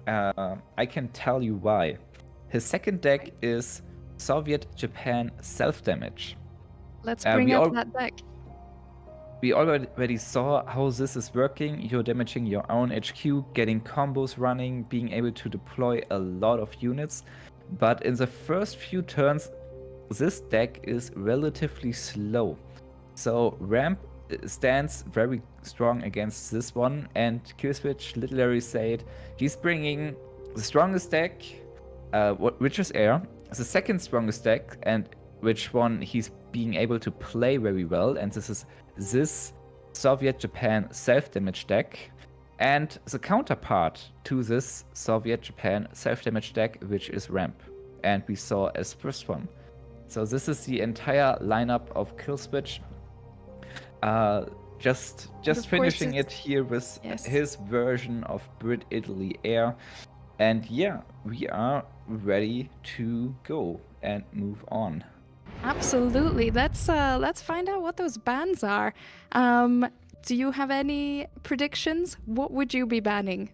I can tell you why. His second deck is Soviet Japan self-damage. Let's bring up that deck. We already saw how this is working. You're damaging your own HQ, getting combos running, being able to deploy a lot of units. But in the first few turns, this deck is relatively slow. So Ramp stands very strong against this one, and Killswitch literally said he's bringing the strongest deck, which is Air, the second strongest deck, and which one he's being able to play very well, and this is this Soviet Japan self-damage deck, and the counterpart to this Soviet Japan self-damage deck, which is Ramp, and we saw as first one. So this is the entire lineup of Killswitch. Just finishing it here with his version of Brit Italy Air, and yeah, we are ready to go and move on. Absolutely. Let's find out what those bans are. Do you have any predictions? What would you be banning?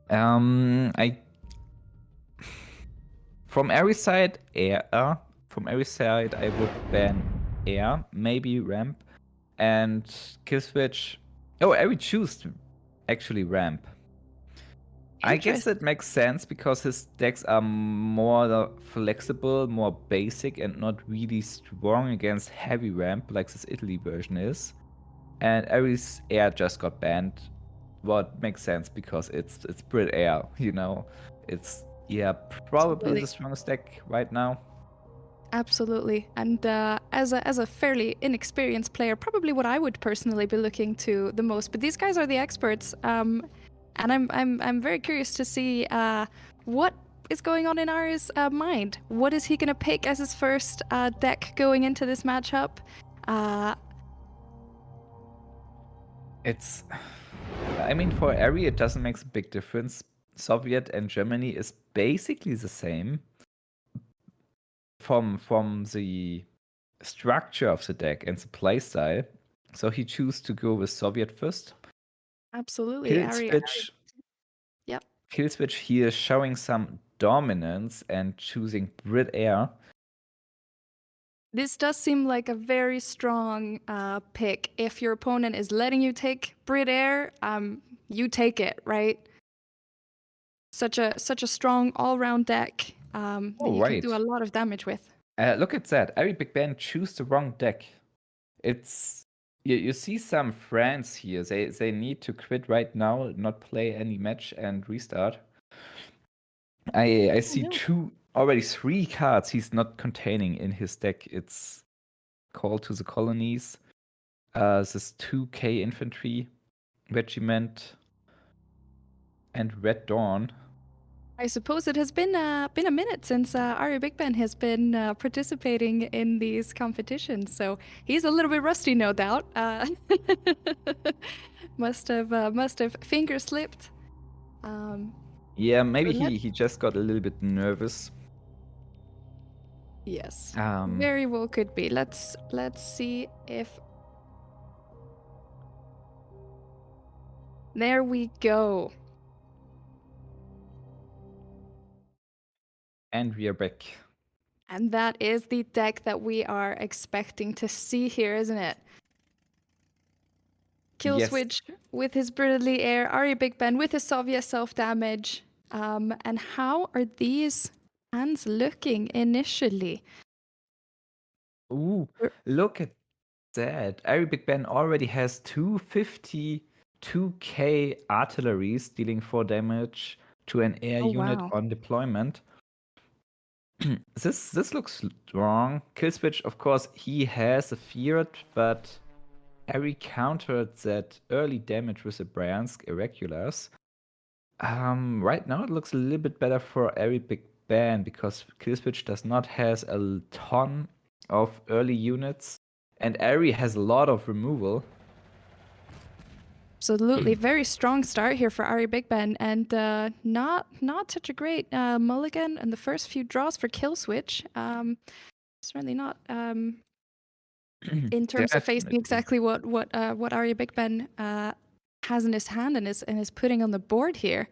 From every side, Air. From every side, I would ban Air, maybe Ramp, and Killswitch. Oh, I would choose actually Ramp. I guess it makes sense because his decks are more flexible, more basic, and not really strong against heavy ramp like this Italy version is. And Ares Air just got banned. What makes sense because it's Brit Air, you know. It's probably the strongest deck right now. Absolutely. And as a fairly inexperienced player, probably what I would personally be looking to the most. But these guys are the experts, and I'm very curious to see what is going on in Ari's mind. What is he gonna pick as his first deck going into this matchup? It's, I mean, for Ari, it doesn't make a big difference. Soviet and Germany is basically the same from the structure of the deck and the playstyle. So he chose to go with Soviet first. Absolutely, Kill Ari. switch. Yep. Kill switch here showing some dominance and choosing Brit Air. This does seem like a very strong pick. If your opponent is letting you take Brit Air, you take it, right? Such a strong all-round deck that you can do a lot of damage with. Look at that. Ari Big Ben choose the wrong deck. It's you see some friends here. They need to quit right now, not play any match and restart. I see already three cards he's not containing in his deck. It's Call to the Colonies, this 2K Infantry Regiment, and Red Dawn. I suppose it has been a minute since Ari Big Ben has been participating in these competitions, so he's a little bit rusty, no doubt. Must have finger slipped. Yeah, maybe he just got a little bit nervous. Yes, very well could be. Let's see if. There we go. And we are back. And that is the deck that we are expecting to see here, isn't it? Kill switch with his Brilliantly Air, Ari Big Ben with his Soviet self-damage. And how are these hands looking initially? Ooh, look at that. Ari Big Ben already has 252k artilleries dealing 4 damage to an air unit on deployment. This looks strong. Kill switch, of course, he has a feared, but Ari countered that early damage with the Bryansk Irregulars. Right now it looks a little bit better for Ari Big Ben because Kill switch does not has a ton of early units, and Ari has a lot of removal. Absolutely, very strong start here for Ari Big Ben, and not such a great mulligan in the first few draws for Kill Switch. Certainly not in terms of facing exactly what Ari Big Ben has in his hand and is putting on the board here.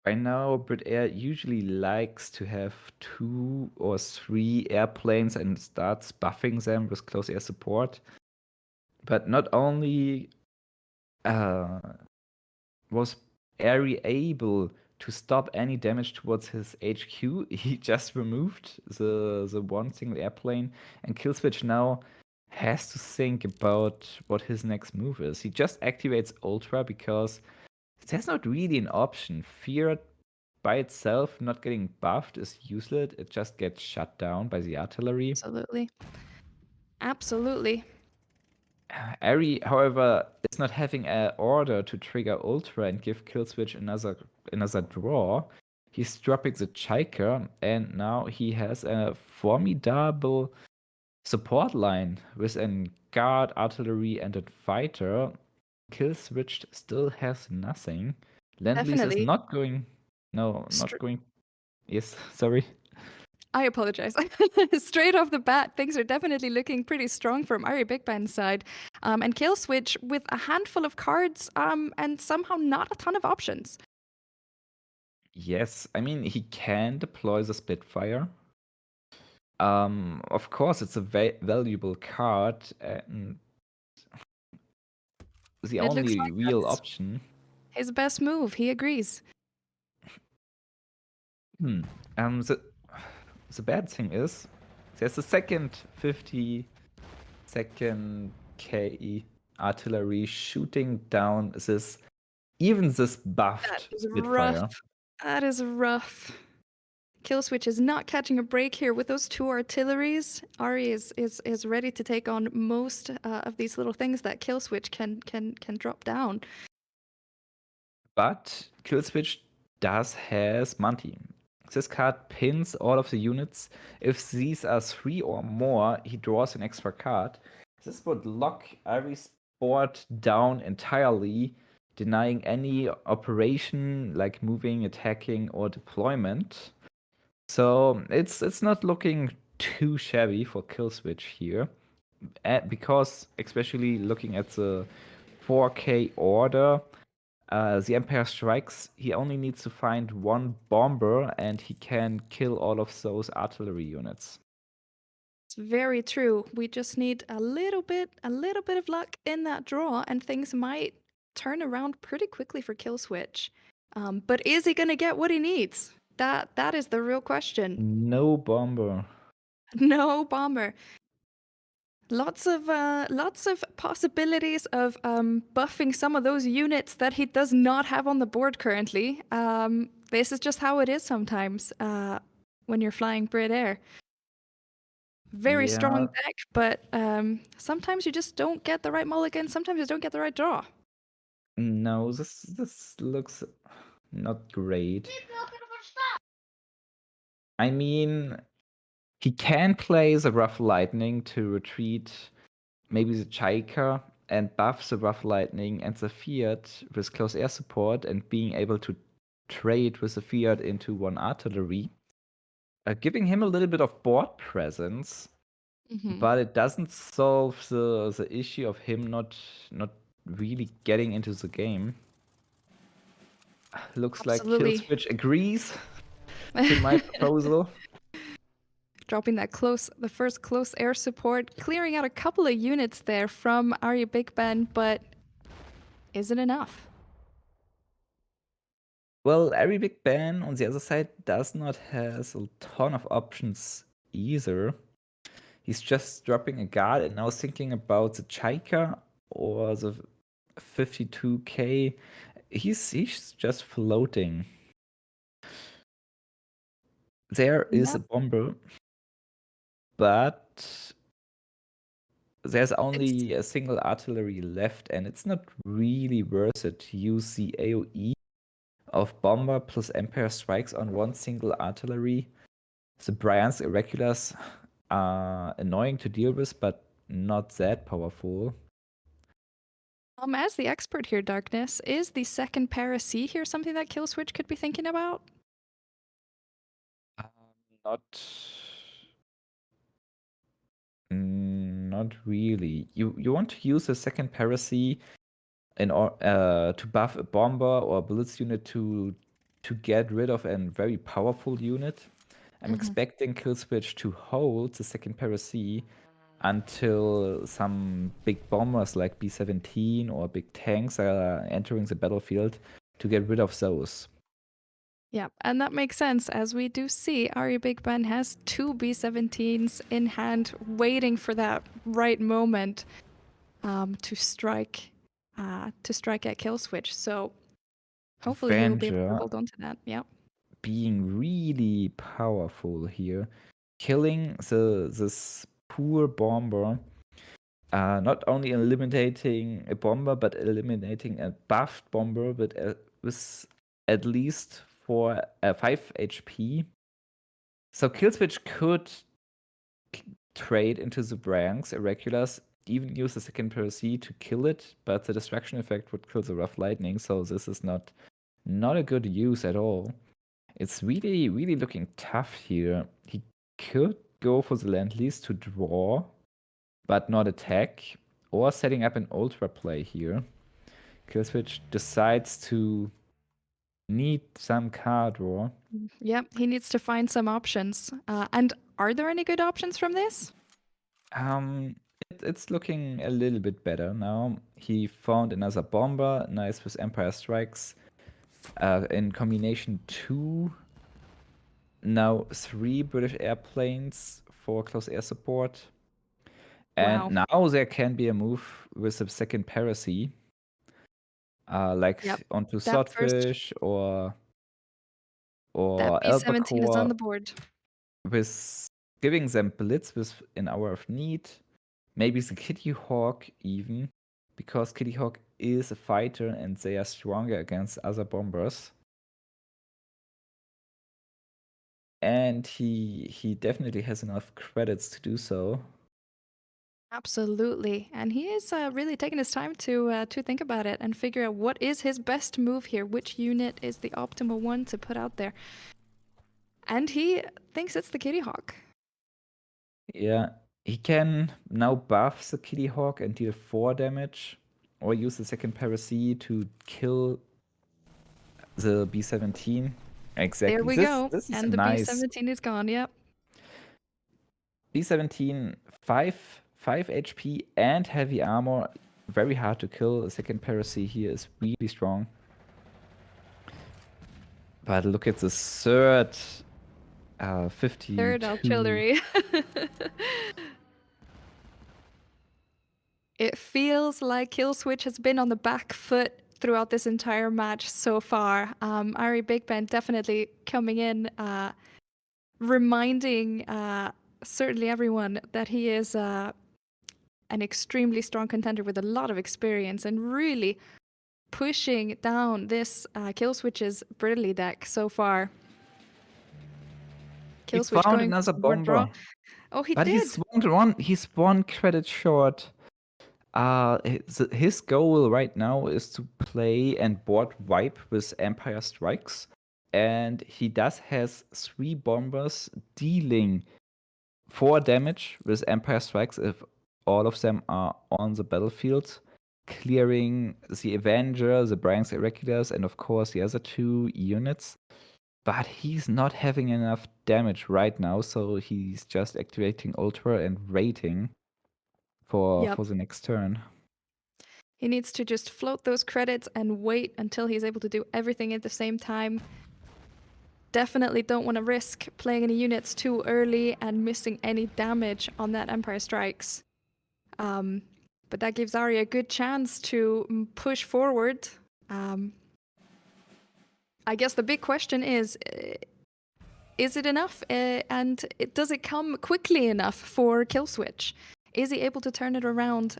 Right now, Brit Air usually likes to have 2 or 3 airplanes and starts buffing them with close air support. But not only was Ari able to stop any damage towards his HQ, he just removed the one single airplane, and Kill switch now has to think about what his next move is. He just activates Ultra because there's not really an option. Fear by itself not getting buffed is useless. It just gets shut down by the artillery. Absolutely. Ari, however, is not having an order to trigger Ultra and give Kill switch another draw. He's dropping the Chiker, and now he has a formidable support line with a guard, artillery, and a fighter. Kill switch still has nothing. Lend-Lease is not going. No, not going. Yes, sorry. I apologize. Straight off the bat, things are definitely looking pretty strong from Ari Big Ben's side. And Kill switch with a handful of cards and somehow not a ton of options. Yes, I mean, he can deploy the Spitfire. Of course, it's a valuable card, and the only real option. His best move, he agrees. The bad thing is, there's a second 52nd KE artillery shooting down this buffed Spitfire. That is rough. Killswitch is not catching a break here with those 2 artilleries. Ari is ready to take on most of these little things that Killswitch can drop down. But Killswitch does has Monty. This card pins all of the units. If these are 3 or more, he draws an extra card. This would lock Ari's board down entirely, denying any operation like moving, attacking, or deployment. So it's not looking too shabby for Killswitch here, because especially looking at the 4K order, the Empire Strikes, he only needs to find 1 bomber and he can kill all of those artillery units. It's very true. We just need a little bit of luck in that draw, and things might turn around pretty quickly for Killswitch. But is he gonna get what he needs? That is the real question. No bomber. No bomber. Lots of possibilities of buffing some of those units that he does not have on the board currently. This is just how it is sometimes when you're flying Brit Air. Very strong deck, but sometimes you just don't get the right mulligan. Sometimes you don't get the right draw. No, this looks not great. I mean, he can play the Rough Lightning to retreat maybe the Chaika and buff the Rough Lightning and the Fiat with close air support and being able to trade with the Fiat into 1 artillery, giving him a little bit of board presence, but it doesn't solve the issue of him not really getting into the game. Looks Absolutely. like Killswitch agrees to my proposal. Dropping that the first close air support, clearing out a couple of units there from Arya Big Ben, but is it enough? Well, Ari Big Ben on the other side does not have a ton of options either. He's just dropping a guard and now thinking about the Chaika or the 52k. He's just floating. There is a bomber, but there's only a single artillery left, and it's not really worth it to use the AoE of bomber plus Empire Strikes on 1 single artillery. The Brian's Irregulars are annoying to deal with, but not that powerful. As the expert here, Darkness, is the second Para C here something that Killswitch could be thinking about? Not really. You want to use the second Para C to buff a bomber or a blitz unit to get rid of a very powerful unit. I'm expecting Killswitch to hold the second Para C until some big bombers like B-17 or big tanks are entering the battlefield to get rid of those. Yeah, and that makes sense, as we do see Arya Big Ben has 2 B-17s in hand, waiting for that right moment to strike at Killswitch. So hopefully he'll be able to Avenger hold on to that. Yeah. being really powerful here, killing this poor bomber, not only eliminating a bomber, but eliminating a buffed bomber with at least 5 HP. So Killswitch could trade into the ranks, Irregulars, even use the second Para C to kill it, but the distraction effect would kill the Rough Lightning, so this is not a good use at all. It's really, really looking tough here. He could go for the Land Lease to draw, but not attack, or setting up an Ultra play here. Killswitch decides to need some card draw. Yep, he needs to find some options. And are there any good options from this? It's looking a little bit better now. He found another bomber, nice with Empire Strikes. In combination 2, now 3 British airplanes for close air support. And now there can be a move with the second Para C. Onto Swordfish or or That B17 is on the Albacore board. with giving them blitz with an hour of need. Maybe the Kitty Hawk even, because Kitty Hawk is a fighter and they are stronger against other bombers. And he definitely has enough credits to do so. Absolutely. And he is really taking his time to think about it and figure out what is his best move here, which unit is the optimal one to put out there. And he thinks it's the Kitty Hawk. Yeah, he can now buff the Kitty Hawk and deal 4 damage, or use the second Paracy to kill the B17. Exactly. There we go. This is And the nice. B17 is gone, yep. B17, 5 HP and heavy armor. Very hard to kill. The second Paracy here is really strong. But look at the third 52. Third artillery. It feels like Killswitch has been on the back foot throughout this entire match so far. Ari Big Ben definitely coming in, reminding certainly everyone that he is an extremely strong contender with a lot of experience and really pushing down this Killswitch's Briley deck so far. He Killswitch found going another for board draw. bomber. Oh, he But did. he's one credit short. His goal right now is to play and board wipe with Empire Strikes. And he does has 3 bombers dealing 4 damage with Empire Strikes if all of them are on the battlefield, clearing the Avenger, the Branks Irregulars, and of course the other 2 units. But he's not having enough damage right now, so he's just activating Ultra and waiting for the next turn. He needs to just float those credits and wait until he's able to do everything at the same time. Definitely don't want to risk playing any units too early and missing any damage on that Empire Strikes. But that gives Ari a good chance to push forward. I guess the big question is it enough? And does it come quickly enough for Killswitch? Is he able to turn it around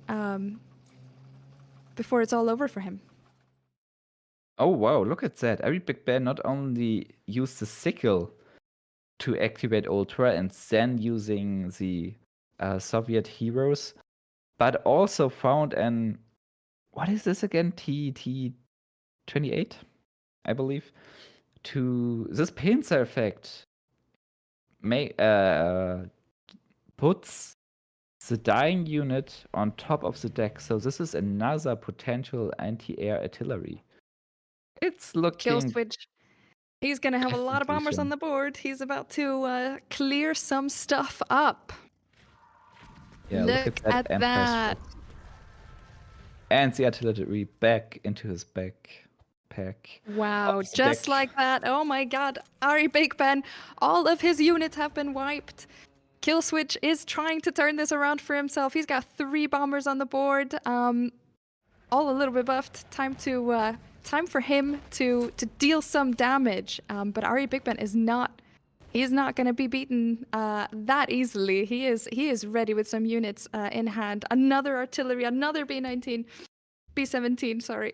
before it's all over for him? Oh wow, look at that. Ari Big Ben not only used the sickle to activate Ultra and then using the Soviet heroes, but also found an, what is this again? T28, I believe. To this pincer effect puts the dying unit on top of the deck. So this is another potential anti-air artillery. It's looking... Killswitch. He's going to have a lot of bombers on the board. He's about to clear some stuff up. Yeah, look at that. And the artillery back into his backpack. Wow, just like that. Oh my god. Ari Big Ben, all of his units have been wiped. Killswitch is trying to turn this around for himself. He's got 3 bombers on the board. All a little bit buffed. Time for him to deal some damage. But Ari Big Ben is not going to be beaten that easily. He is ready with some units in hand. Another artillery, another B17, sorry.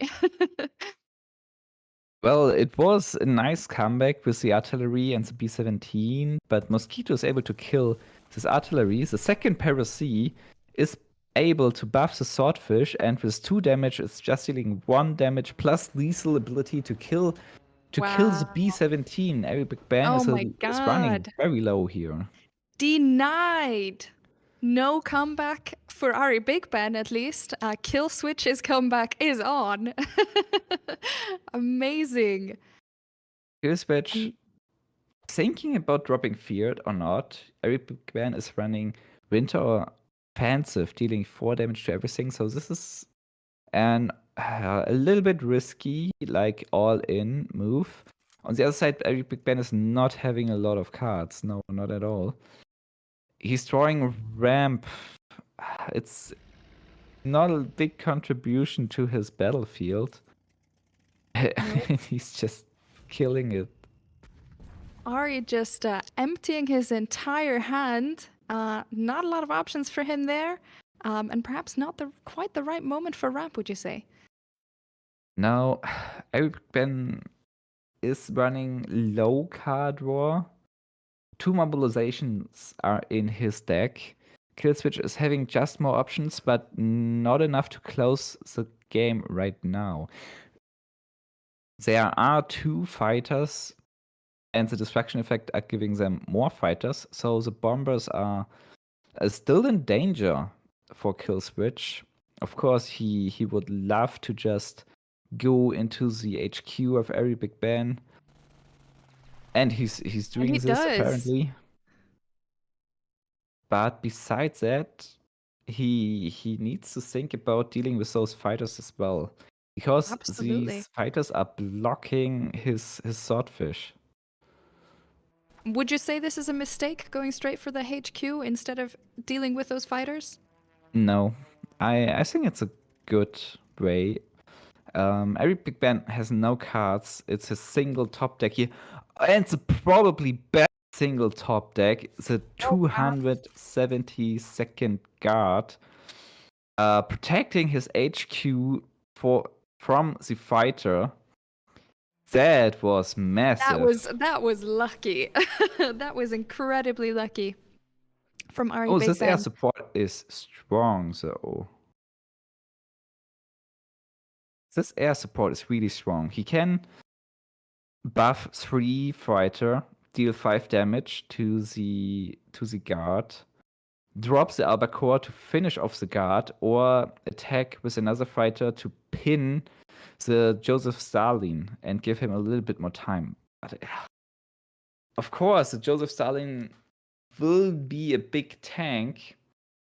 Well, it was a nice comeback with the artillery and the B17, but Mosquito is able to kill this artillery. The second Paracy is able to buff the Swordfish, and with 2 damage, it's just dealing 1 damage plus lethal ability to kill the B17. Ari Big Ben is running very low here. Denied. No comeback for Ari Big Ben, at least. Killswitch's comeback is on. Amazing. Killswitch, thinking about dropping Feared or not, Ari Big Ben is running Winter Offensive, dealing 4 damage to everything. So this is a little bit risky, like all-in move. On the other side, Ari Big Ben is not having a lot of cards. No, not at all. He's drawing ramp. It's not a big contribution to his battlefield. He's just killing it. Ari just emptying his entire hand. Not a lot of options for him there. And perhaps not quite the right moment for ramp, would you say? Now, Eric Ben is running low card draw. 2 mobilizations are in his deck. Killswitch is having just more options, but not enough to close the game right now. There are 2 fighters, and the destruction effect are giving them more fighters, so the bombers are still in danger for Killswitch. Of course, he would love to just go into the HQ of every Big Ben, and he's doing he this does. apparently. But besides that, he needs to think about dealing with those fighters as well, because Absolutely. these fighters are blocking his swordfish. Would you say this is a mistake, going straight for the HQ instead of dealing with those fighters? No, I think it's a good way. Every Big Ben has no cards. It's a single top deck here, and it's a probably best single top deck. It's a 272nd guard, protecting his HQ from the fighter. That was massive. That was lucky. That was incredibly lucky from Ari Oh, Big this air Ben. support is strong, though. This air support is really strong. He can buff 3 fighter, deal 5 damage to the guard, drop the albacore to finish off the guard, or attack with another fighter to pin the Joseph Stalin and give him a little bit more time. But, of course, the Joseph Stalin will be a big tank,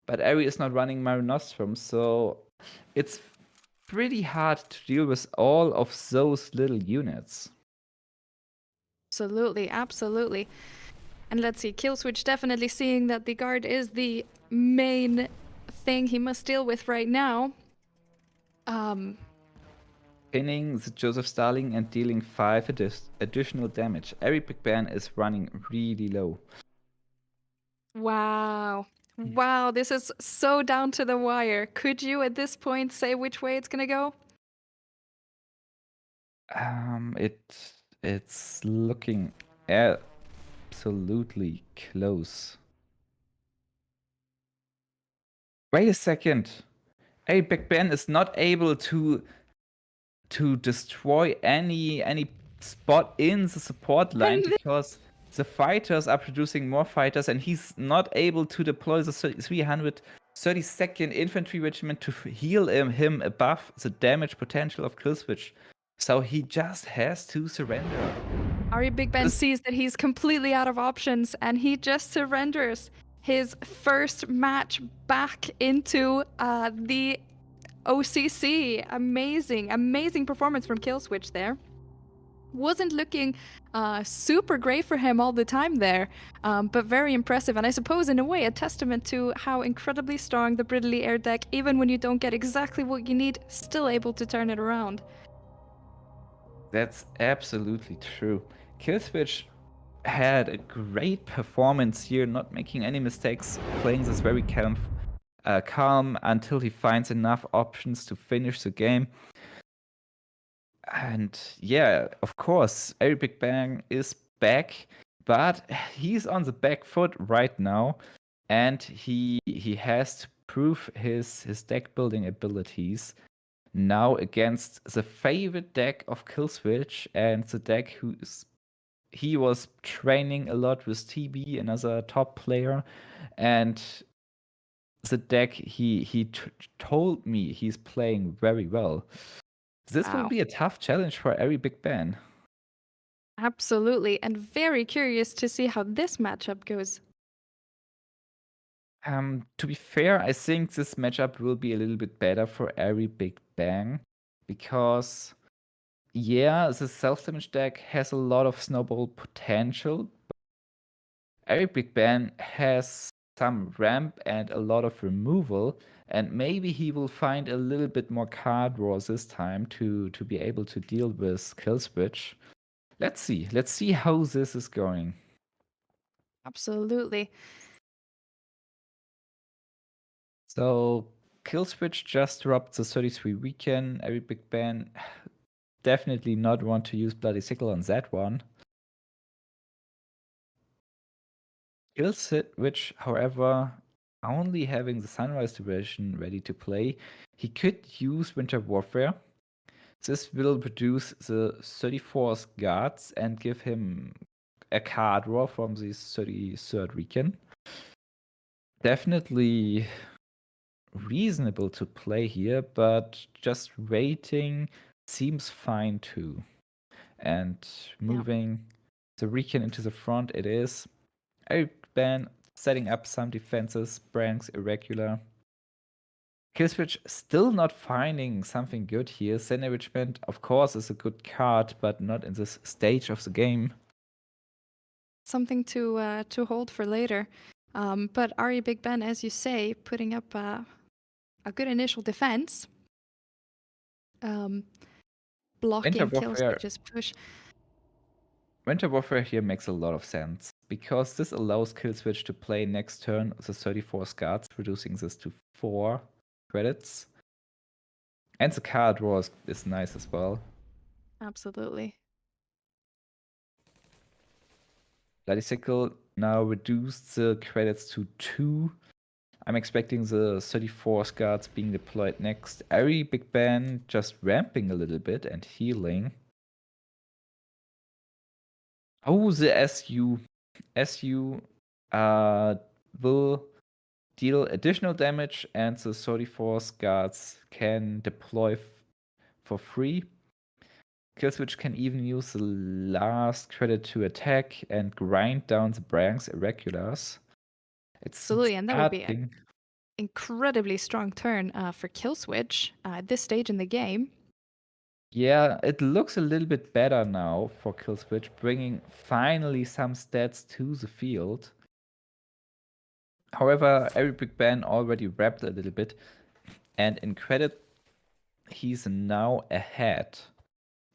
but Ari is not running Mare Nostrum, so it's pretty hard to deal with all of those little units. Absolutely, absolutely. And let's see, Killswitch definitely seeing that the guard is the main thing he must deal with right now. Pinning the Joseph Stalin and dealing 5 additional damage. Every Big Ben is running really low. Wow. Wow, this is so down to the wire. Could you at this point say which way it's gonna go? It's looking absolutely close. Wait a second. Hey, Big Ben is not able to destroy any spot in the support line because the fighters are producing more fighters, and he's not able to deploy the 332nd Infantry Regiment to heal him above the damage potential of Killswitch. So he just has to surrender. Ari Big Ben sees that he's completely out of options, and he just surrenders his first match back into the OCC. Amazing, amazing performance from Killswitch there. Wasn't looking super great for him all the time there, but very impressive. And I suppose, in a way, a testament to how incredibly strong the Brittany Air deck, even when you don't get exactly what you need, still able to turn it around. That's absolutely true. Killswitch had a great performance here, not making any mistakes, playing this very calm until he finds enough options to finish the game. And yeah, of course, Ari Big Bang is back, but he's on the back foot right now, and he has to prove his deck building abilities now against the favorite deck of Killswitch, and the deck he was training a lot with TB, another top player, and the deck he told me he's playing very well. This will be a tough challenge for Ari Big Ben. Absolutely, and very curious to see how this matchup goes. To be fair, I think this matchup will be a little bit better for Ari Big Bang, because yeah, the self-damage deck has a lot of snowball potential. Ari Big Ben has some ramp and a lot of removal, and maybe he will find a little bit more card draw this time to be able to deal with Killswitch. Let's see. Let's see how this is going. Absolutely. So Killswitch just dropped the 33 weekend. Every big ban definitely not want to use Bloody Sickle on that one. Killswitch, however, only having the Sunrise Division ready to play, he could use Winter Warfare. This will produce the 34th guards and give him a card draw from the 33rd weekend. Definitely reasonable to play here, but just waiting seems fine too. And moving the weekend into the front, it is. Eric Ban setting up some defenses, Branks irregular. Killswitch still not finding something good here. Zen Enrichment, of course, is a good card, but not in this stage of the game. Something to hold for later. But Ari Big Ben, as you say, putting up a good initial defense. Blocking Killswitch's push. Winter Warfare here makes a lot of sense, because this allows Killswitch to play next turn the 34 guards, reducing this to 4 credits. And the card draw is nice as well. Absolutely. Bloody Sickle now reduced the credits to 2. I'm expecting the 34 guards being deployed next. Ari Big Ben just ramping a little bit and healing. Oh, the SU. SU will deal additional damage, and the 34 guards can deploy for free. Killswitch can even use the last credit to attack and grind down the Branks Irregulars. It's Absolutely, and that would be an incredibly strong turn for Killswitch at this stage in the game. Yeah, it looks a little bit better now for Killswitch, bringing finally some stats to the field. However, Eric Big Ben already wrapped a little bit, and in credit, he's now ahead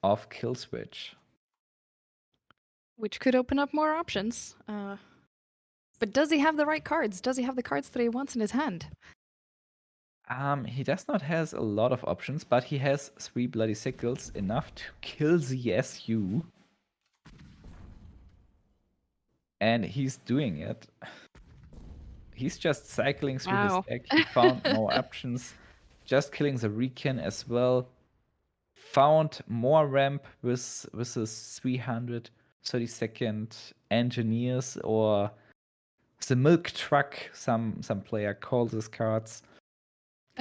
of Killswitch. Which could open up more options. But does he have the right cards? Does he have the cards that he wants in his hand? He does not has a lot of options, but he has 3 Bloody Sickles, enough to kill the SU. And he's doing it. He's just cycling through his deck. He found more options. Just killing the Recon as well. Found more ramp with his 332nd engineers, or the milk truck, some player calls his cards.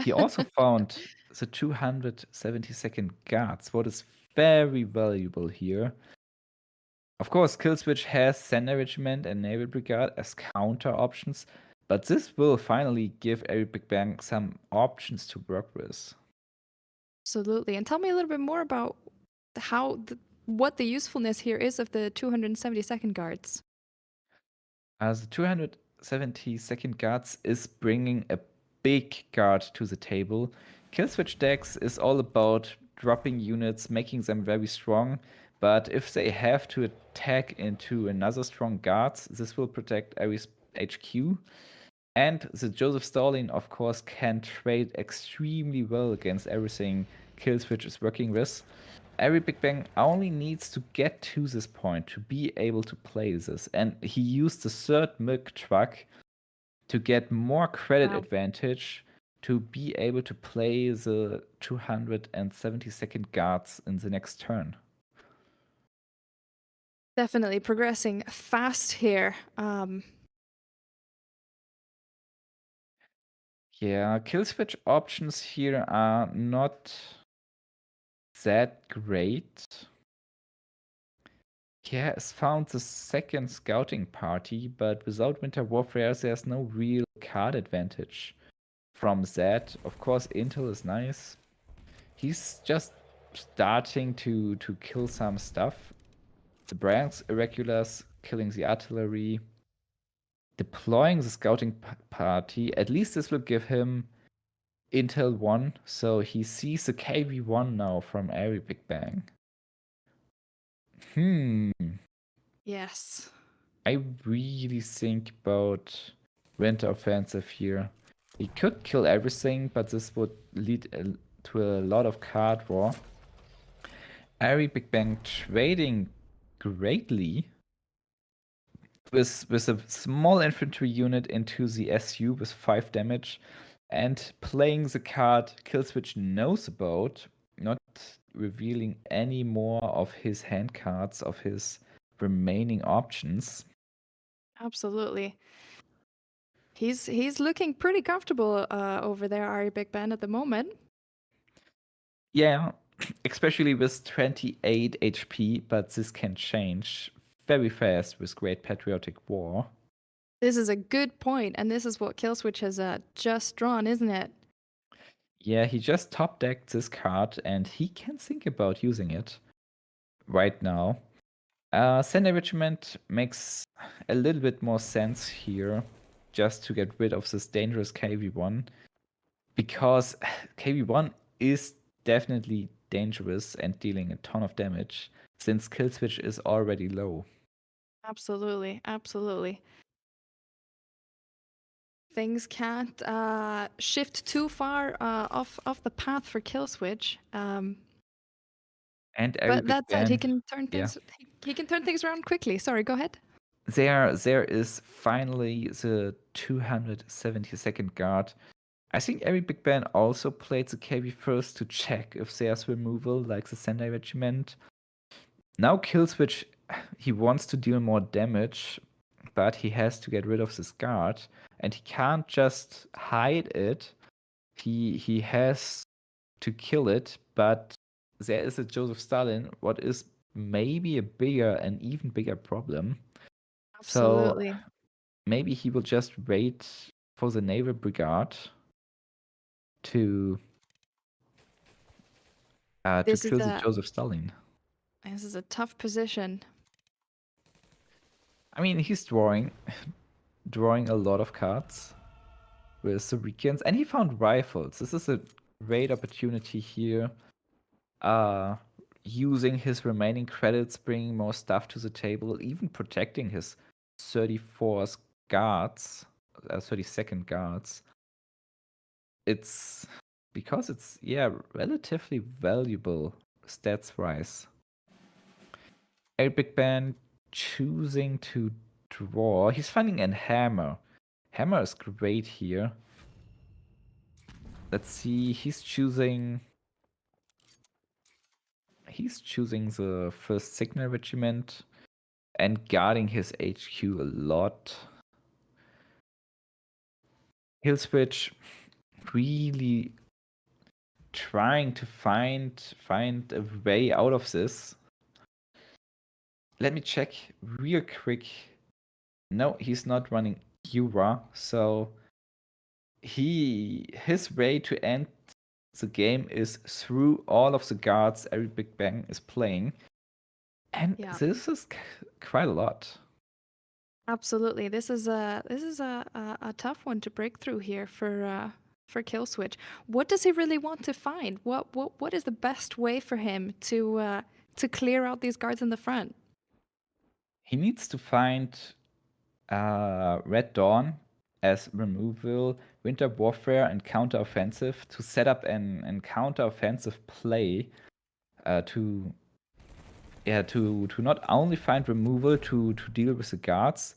He also found the 272nd guards, what is very valuable here. Of course, Killswitch has Sender Regiment and Naval Brigade as counter options, but this will finally give Eric Big Bang some options to work with. Absolutely. And tell me a little bit more about what the usefulness here is of the 272nd guards. As the 272nd guards is bringing a big guard to the table. Killswitch decks is all about dropping units, making them very strong, but if they have to attack into another strong guards, this will protect Ares HQ. And the Joseph Stalin, of course, can trade extremely well against everything Killswitch is working with. Ari Big Bang only needs to get to this point to be able to play this, and he used the 3rd milk truck to get more credit advantage to be able to play the 272nd guards in the next turn. Definitely progressing fast here. Yeah, Killswitch options here are not that great. He has found the 2nd scouting party, but without Winter Warfare, there's no real card advantage from that. Of course, Intel is nice. He's just starting to kill some stuff. The Branks Irregulars killing the artillery, deploying the scouting party. At least this will give him Intel 1, so he sees the KV1 now from Ari Big Bang. Yes. I really think about Winter Offensive here. He could kill everything, but this would lead to a lot of card draw. Ari Big Bang trading greatly with a small infantry unit into the SU with 5 damage and playing the card Killswitch knows about, not revealing any more of his hand cards, of his remaining options. Absolutely. He's looking pretty comfortable over there, Ari Big Ben, at the moment. Yeah, especially with 28 HP, but this can change very fast with Great Patriotic War. This is a good point, and this is what Killswitch has just drawn, isn't it? Yeah, he just top decked this card and he can think about using it right now. Sender Regiment makes a little bit more sense here just to get rid of this dangerous KV1 because KV1 is definitely dangerous and dealing a ton of damage since Killswitch is already low. Absolutely, absolutely. Things can't shift too far off the path for Killswitch. And But that said, he Band, can turn things. He can turn things around quickly. Sorry, go ahead. there is finally the 272nd guard. I think every Big Band also played the KV first to check if there's removal, like the Sendai Regiment. Now Killswitch, he wants to deal more damage, but he has to get rid of this guard, and he can't just hide it. He has to kill it, but there is a Joseph Stalin, what is maybe an even bigger problem. Absolutely. So maybe he will just wait for the Naval Brigade to kill the Joseph Stalin. This is a tough position. I mean, he's drawing a lot of cards with the weekends, and he found rifles. This is a great opportunity here. Using his remaining credits, bringing more stuff to the table, even protecting his 34th guards, 32nd guards. It's because it's relatively valuable stats wise. A Big Band choosing to draw. He's finding a hammer. Hammer is great here. Let's see. He's choosing the first Signal Regiment and guarding his HQ a lot. Killswitch really trying to find a way out of this. Let me check real quick. No, he's not running Yura, so his way to end the game is through all of the guards every Big Bang is playing. And this is quite a lot. Absolutely. This is a tough one to break through here for Killswitch. What does he really want to find? What is the best way for him to clear out these guards in the front? He needs to find Red Dawn as removal, Winter Warfare, and counteroffensive to set up an counteroffensive play to not only find removal to deal with the guards,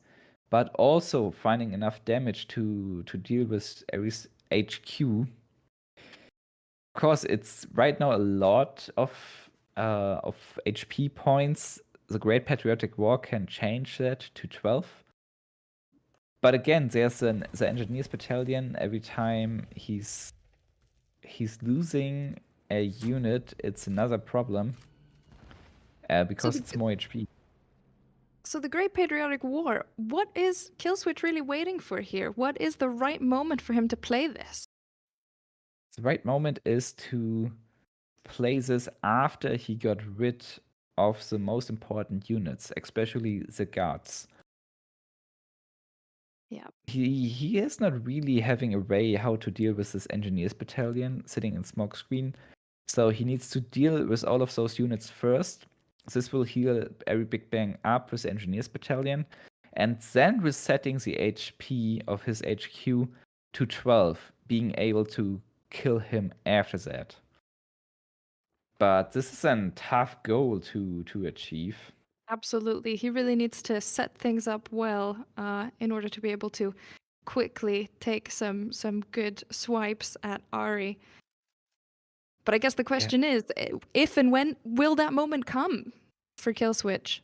but also finding enough damage to deal with Ares HQ. Of course, it's right now a lot of HP points. The Great Patriotic War can change that to 12. But again, there's the Engineers Battalion. Every time he's losing a unit, it's another problem because it's more HP. So the Great Patriotic War, what is Killswitch really waiting for here? What is the right moment for him to play this? The right moment is to play this after he got rid of the most important units, especially the guards. Yeah. He is not really having a way how to deal with this Engineers Battalion sitting in smokescreen. So he needs to deal with all of those units first, This will heal every Big Bang up with the Engineers Battalion, and then resetting the HP of his HQ to 12, being able to kill him after that. But this is a tough goal to achieve. Absolutely. He really needs to set things up well in order to be able to quickly take some good swipes at Ari. But I guess the question is, if and when will that moment come for Killswitch?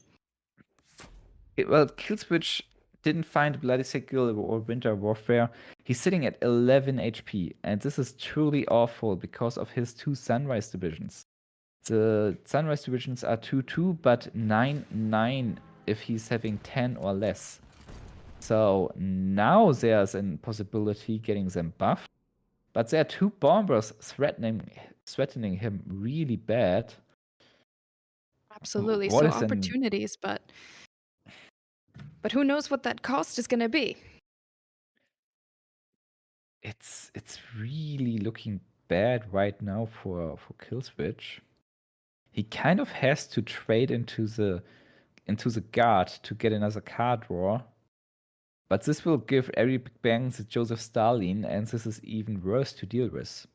Well, Killswitch didn't find Bloody Sickle or Winter Warfare. He's sitting at 11 HP, and this is truly awful because of his 2 Sunrise divisions. The Sunrise divisions are 2-2, but 9-9 if he's having 10 or less. So now there's a possibility getting them buffed, but there are 2 bombers threatening him really bad. Absolutely. What So is opportunities, but who knows what that cost is going to be? It's really looking bad right now for Killswitch. He kind of has to trade into the guard to get another card draw. But this will give every Big Bang the Joseph Stalin, and this is even worse to deal with.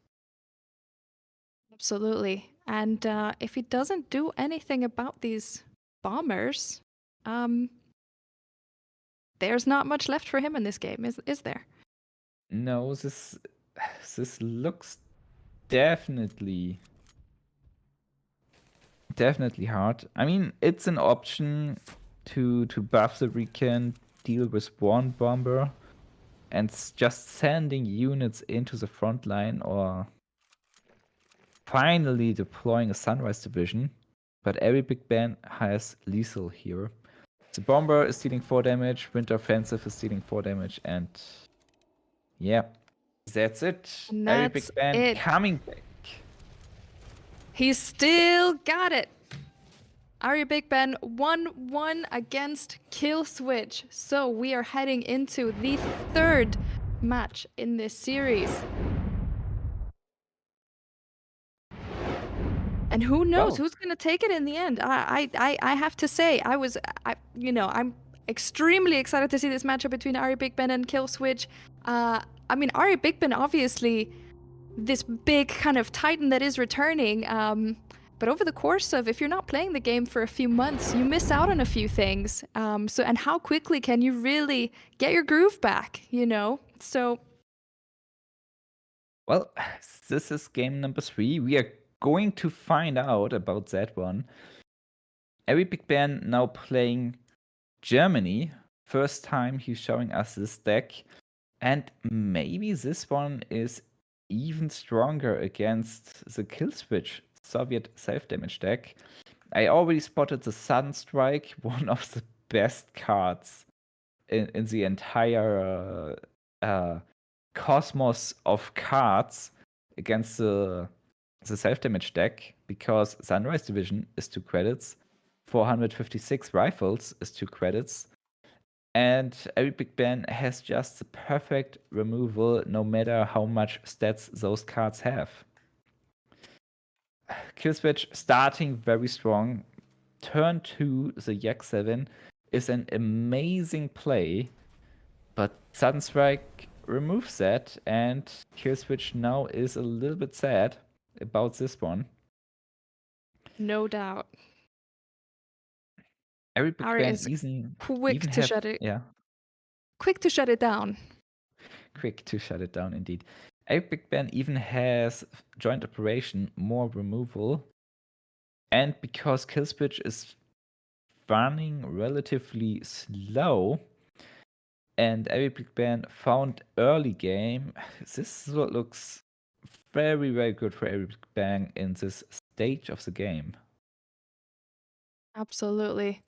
Absolutely. And if he doesn't do anything about these bombers, there's not much left for him in this game, is there? No, this looks definitely hard. I mean, it's an option to buff the Recon, deal with 1 bomber, and just sending units into the front line, or finally deploying a Sunrise division. But every Big Bang has lethal here. The bomber is dealing 4 damage, Winter Offensive is dealing 4 damage, and yeah, that's it. And Every that's Big Bang it. coming back. He's still got it. Ari Big Ben 1-1 against Killswitch. So we are heading into the 3rd match in this series. And who knows who's going to take it in the end? I have to say, I'm extremely excited to see this matchup between Ari Big Ben and Killswitch. I mean, Ari Big Ben, obviously, this big kind of titan that is returning. But over the course of, if you're not playing the game for a few months, you miss out on a few things. And how quickly can you really get your groove back, So. Well, this is game number 3. We are going to find out about that one. Every Big Bang now playing Germany. First time he's showing us this deck. And maybe this one is even stronger against the Killswitch Soviet self-damage deck. I already spotted the Sudden Strike, one of the best cards in the entire cosmos of cards against the self-damage deck, because Sunrise Division is 2 credits, 456 rifles is 2 credits, and every Big Bang has just the perfect removal no matter how much stats those cards have. Killswitch starting very strong. Turn 2, the Yak 7 is an amazing play, but Sudden Strike removes that, and Killswitch now is a little bit sad about this one. No doubt. Every Big Ari Bang is quick to shut it. Yeah. Quick to shut it down. Quick to shut it down, indeed. Every Big Bang even has joint operation, more removal, and because Killswitch is running relatively slow, and every Big Bang found early game, this looks very, very good for every Big Bang in this stage of the game. Absolutely.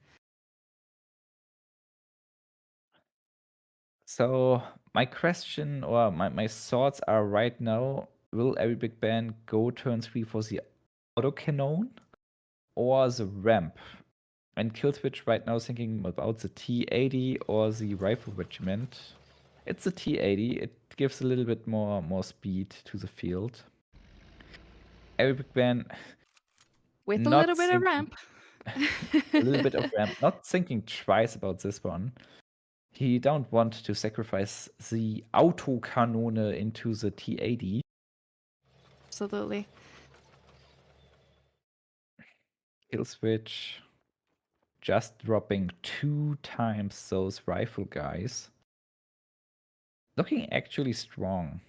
So my question, or my thoughts are right now, will every Big Bang go turn 3 for the autocannon or the ramp? And Killswitch right now thinking about the T80 or the rifle regiment. It's the T80. It gives a little bit more speed to the field. Every Big Bang with a little bit of ramp. a little bit of ramp. Not thinking twice about this one. He don't want to sacrifice the Autokanone into the T80. Absolutely. Kill switch. Just dropping 2 times those rifle guys. Looking actually strong.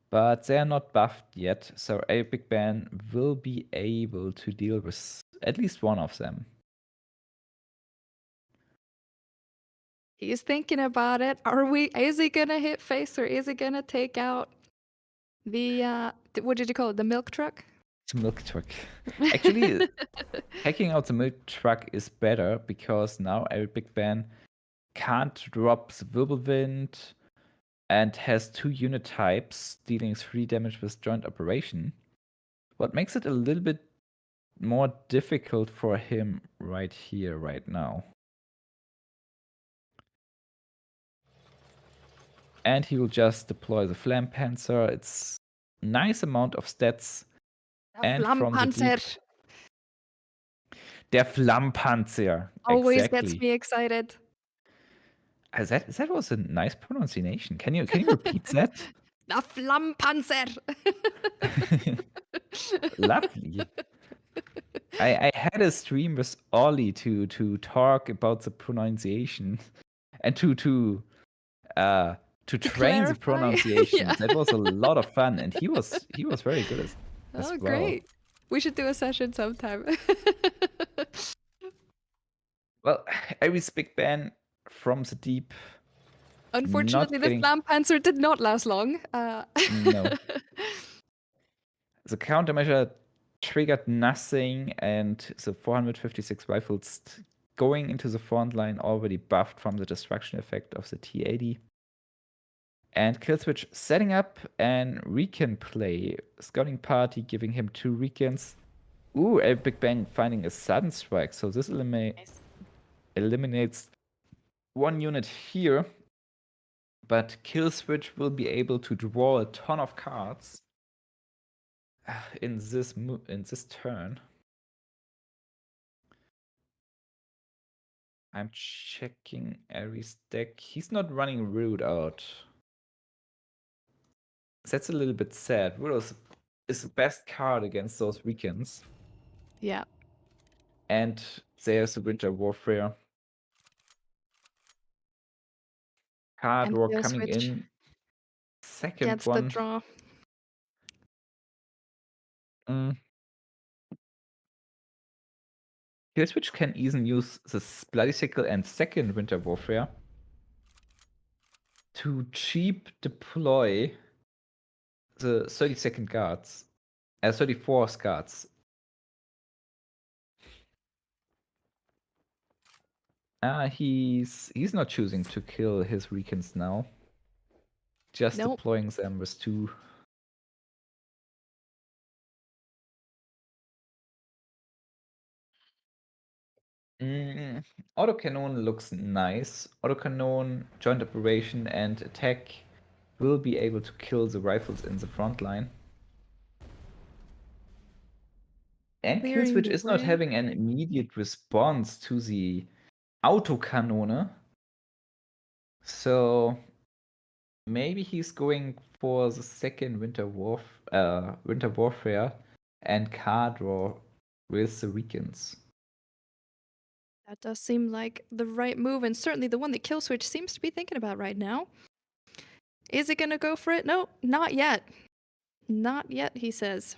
But they're not buffed yet, so a Big Ben will be able to deal with at least one of them. He's thinking about it. Is he gonna hit face or is he gonna take out the what did you call it? The milk truck? The milk truck. Actually, hacking out the milk truck is better because now Eric Big Ben can't drop the Wirbelwind and has 2 unit types dealing 3 damage with joint operation. What makes it a little bit more difficult for him right here, right now. And he will just deploy the Flampanzer. It's nice amount of stats. And from the Flampanzer Der Flampanzer. always Exactly. gets me excited. That was a nice pronunciation. Can you repeat that? The Flampanzer. Lovely. I had a stream with Ollie to talk about the pronunciation and to train clarify. the pronunciation. Yeah. That was a lot of fun, and he was very good as Oh, well. great. We should do a session sometime. Well, Aries Big Ben from the deep. Unfortunately, getting- the Flampanzer did not last long. No. The countermeasure triggered nothing, and the 456 rifles going into the front line already buffed from the destruction effect of the T80. And Killswitch setting up an recon play. Scouting party giving him 2 recons. Ooh, a Big Ben finding a sudden strike. So this eliminates 1 unit here. But Killswitch will be able to draw a ton of cards in this turn. I'm checking Aries' deck. He's not running Root out. That's a little bit sad. Root is the best card against those weekends. Yeah. And there's the Winter Warfare. Card draw Kill coming switch in. Second gets one. the draw. Killswitch can even use the Bloody Sickle and second Winter Warfare to cheap deploy the 30-second guards. 34 guards. He's not choosing to kill his recons now. Just Nope. deploying them with 2. Autocannon looks nice. Autocannon, joint operation, and attack will be able to kill the rifles in the front line. And Clearing Killswitch the is not way. having an immediate response to the Autokanone. So maybe he's going for the second Winter Warfare and card draw with the Recons. That does seem like the right move, and certainly the one that Killswitch seems to be thinking about right now. Is it gonna go for it? No, not yet. Not yet, he says.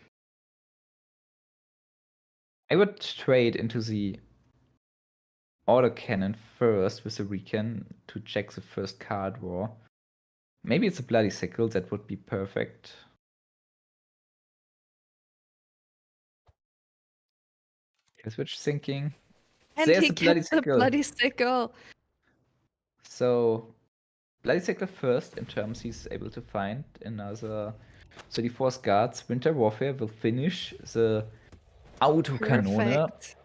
I would trade into the autocannon first with the Recon to check the first card draw. Maybe it's a Bloody Sickle, that would be perfect. Switch thinking. And There's he a Bloody gets the Sickle. Bloody Sickle. So, Bloody Sickle first, in terms he's able to find another 34 guards. Winter Warfare will finish the Autokanone Perfect.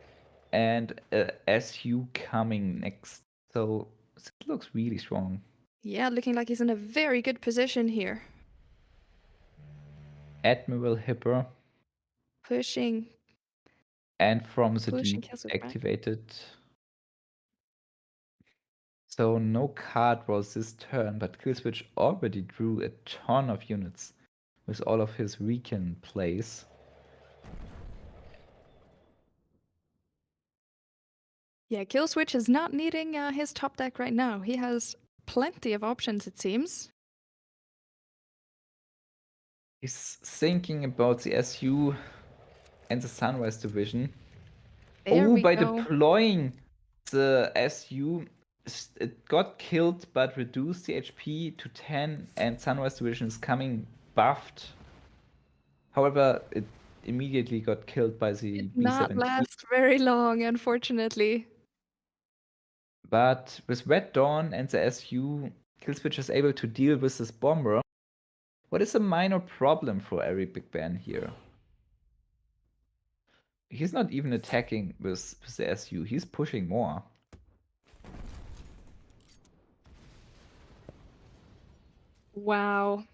and SU coming next. So, it looks really strong. Yeah, looking like he's in a very good position here. Admiral Hipper. Pushing And from the Pushing deep Killswitch back. activated. So no card was this turn, but Killswitch already drew a ton of units with all of his recon plays. Yeah, Killswitch is not needing his top deck right now. He has plenty of options, it seems. He's thinking about the SU and the Sunrise division. There we by go. deploying the SU, it got killed but reduced the HP to 10, and Sunrise division is coming buffed. However, it immediately got killed by the Did not B-17. last very long, unfortunately. But with Red Dawn and the SU, Killswitch is able to deal with this bomber. What is a minor problem for Eric Big Ben here? He's not even attacking with the SU, he's pushing more. Wow.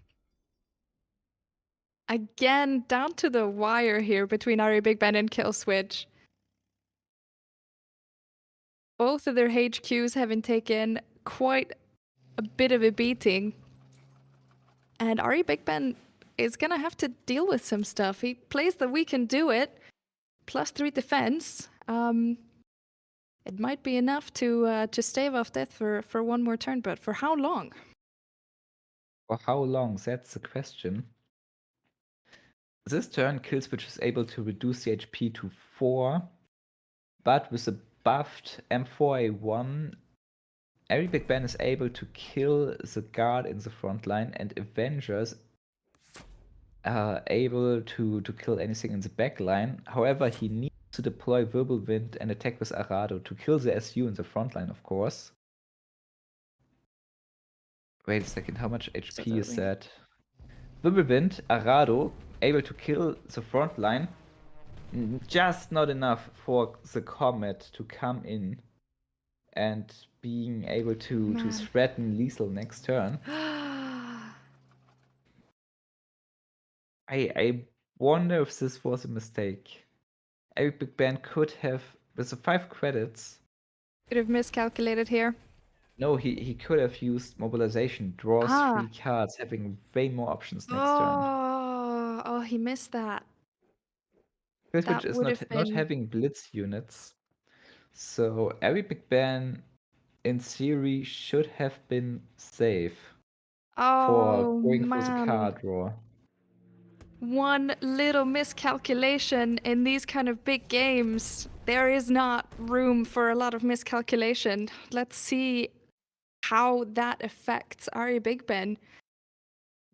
Again, down to the wire here between Ari Big Ben and Killswitch. Both of their HQs having taken quite a bit of a beating. And Ari Big Ben is gonna have to deal with some stuff. He plays that we can do it, +3 defense. It might be enough to stave off death for one more turn, but for how long? For how long? That's the question. This turn, Killswitch is able to reduce the HP to 4, but with a buffed M4A1, Eric Big Ben is able to kill the guard in the front line, and Avengers are able to kill anything in the back line. However, he needs to deploy Wirbelwind and attack with Arado to kill the SU in the front line, of course. Wait a second, how much HP is that? Wirbelwind, Arado, able to kill the front line. Just not enough for the Comet to come in and being able to threaten lethal next turn. I wonder if this was a mistake. Eric Big Ben could have, with the 5 credits... Could have miscalculated here. No, he could have used mobilization, draws 3 cards, having way more options next turn. Oh, he missed that. Killswitch is not having blitz units. So Eric Big Ben, in theory, should have been safe for going for the card draw. One little miscalculation in these kind of big games. There is not room for a lot of miscalculation. Let's see how that affects Ari Big Ben.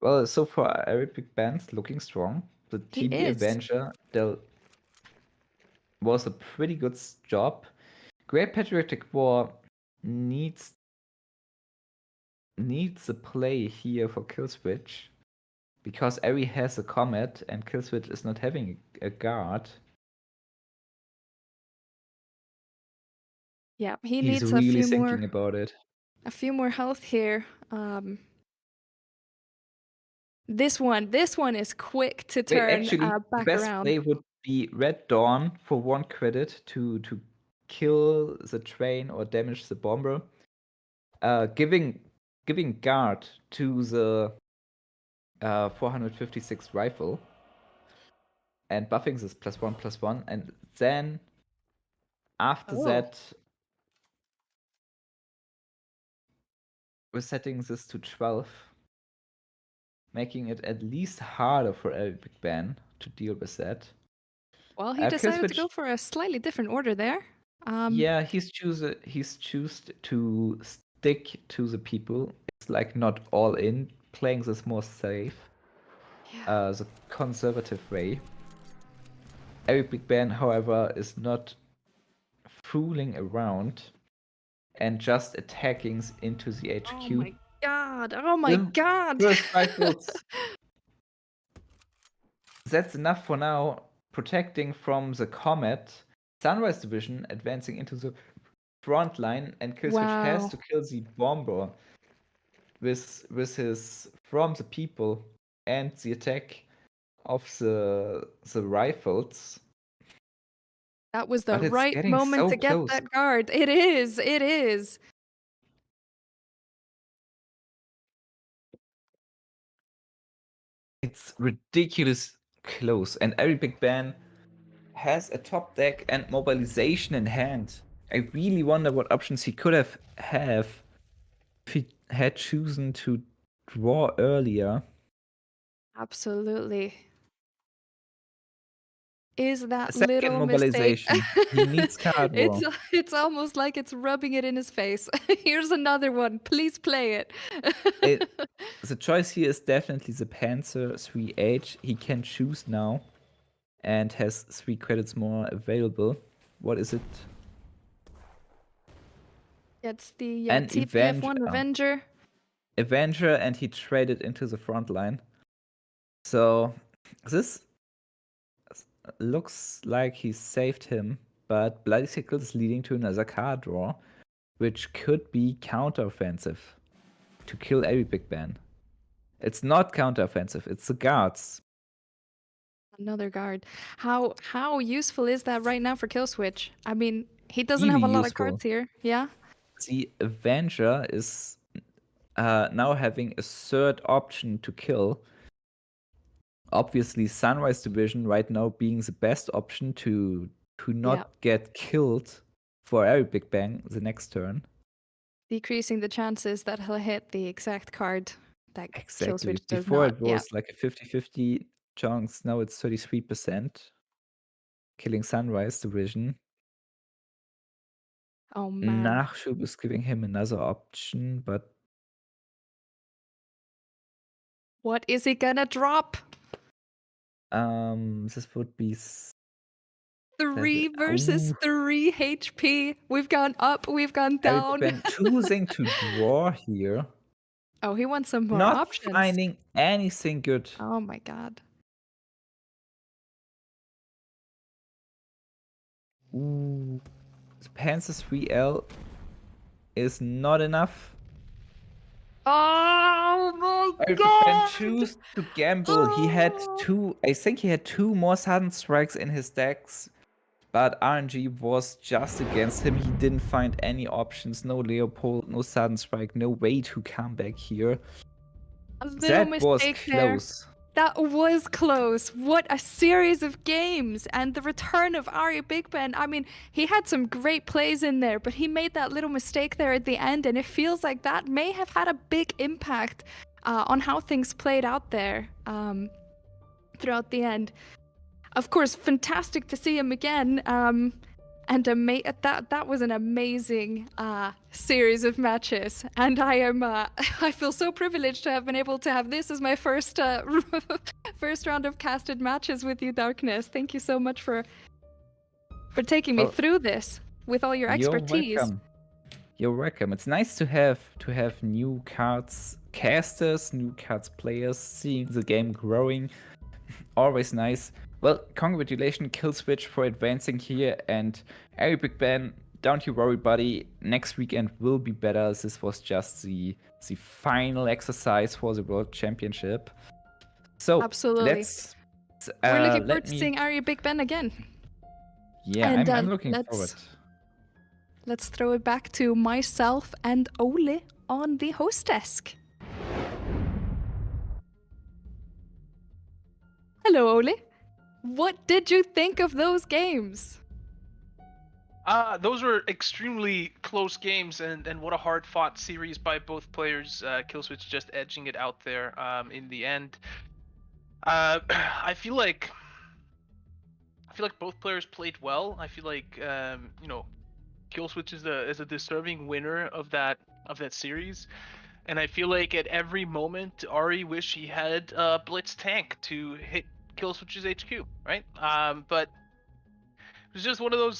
Well, so far Eric Big Ben's looking strong. The TB Avenger was a pretty good job. Great Patriotic War needs a play here for Killswitch, because Eri has a Comet and Killswitch is not having a guard. Yeah, he He's needs really thinking about it. A few more health here. This one is quick to turn back best around. play would be Red Dawn for 1 credit to kill the train or damage the bomber. Giving guard to the 456 rifle and buffing this +1/+1, and then after that we're setting this to 12, making it at least harder for Eric Big Ben to deal with that. Well, he decided to go for a slightly different order there. Yeah, he's choose to stick to the people. It's like not all in, playing this more safe. Yeah. The conservative way. Eric Big Ben, however, is not fooling around and just attacking into the HQ. Oh my god! Oh my god! First 5 votes. That's enough for now. Protecting from the Comet. Sunrise Division advancing into the front line, and Killswitch has to kill the bomber with his from the people and the attack of the rifles. That was the But it's right getting moment so to get close. that guard. It is. It is. It's ridiculous close, and every big ban has a top deck and mobilization in hand. I really wonder what options he could have if he had chosen to draw earlier. Absolutely. Is that Second little mistake? mobilization. He needs card draw. It's almost like it's rubbing it in his face. Here's another one. Please play it. The choice here is definitely the Panzer 3H. He can choose now and has 3 credits more available. What is it? It's the An TPF1 Avenger. Avenger, and he traded into the front line. So this looks like he saved him, but Bloody Sickle is leading to another card draw, which could be counteroffensive to kill every big ban. It's not counteroffensive, it's the guards. Another guard. How useful is that right now for kill switch? I mean, he doesn't have a Really lot of useful. cards here. Yeah. The Avenger is now having a third option to kill. Obviously, Sunrise Division right now being the best option to not get killed for every big bang the next turn. Decreasing the chances that he'll hit the exact card that kill Exactly. switch does Before not. it was like a 50-50 chance, now it's 33%. Killing Sunrise Division. Oh man. Nachschub is giving him another option, but What is he gonna drop? this would be 3 versus 3 HP. We've gone up, we've gone down. Been choosing to draw here. Oh, he wants some more Not options. finding anything good. Oh my god. Ooh. The Panzer 3L is not enough. Oh my Can god. choose to gamble. He had I think he had 2 more sudden strikes in his decks, but RNG was just against him. He didn't find any options. No Leopold, no sudden strike, no way to come back here. A little That was mistake there. close. That was close. What a series of games. And the return of Ari Big Ben. I mean, he had some great plays in there, but he made that little mistake there at the end. And it feels like that may have had a big impact on how things played out there throughout the end. Of course, fantastic to see him again. And that was an amazing series of matches, and I feel so privileged to have been able to have this as my first first round of casted matches with you, Darkness. Thank you so much for taking me through this with all your expertise. You're welcome. You're welcome. It's nice to have new cards casters, new cards players, seeing the game growing. Always nice. Well, congratulations, Killswitch, for advancing here, and every big ban, don't you worry, buddy. Next weekend will be better. This was just the final exercise for the World Championship. So absolutely, we're looking forward to seeing Ari Big Ben again. Yeah, and, I'm looking forward. Let's throw it back to myself and Ole on the host desk. Hello, Ole. What did you think of those games? Those were extremely close games, and what a hard-fought series by both players. Killswitch just edging it out there in the end. I feel like both players played well. I feel like Killswitch is a deserving winner of that series, and I feel like at every moment Ari wish he had Blitz tank to hit Killswitch's HQ, right? But it was just one of those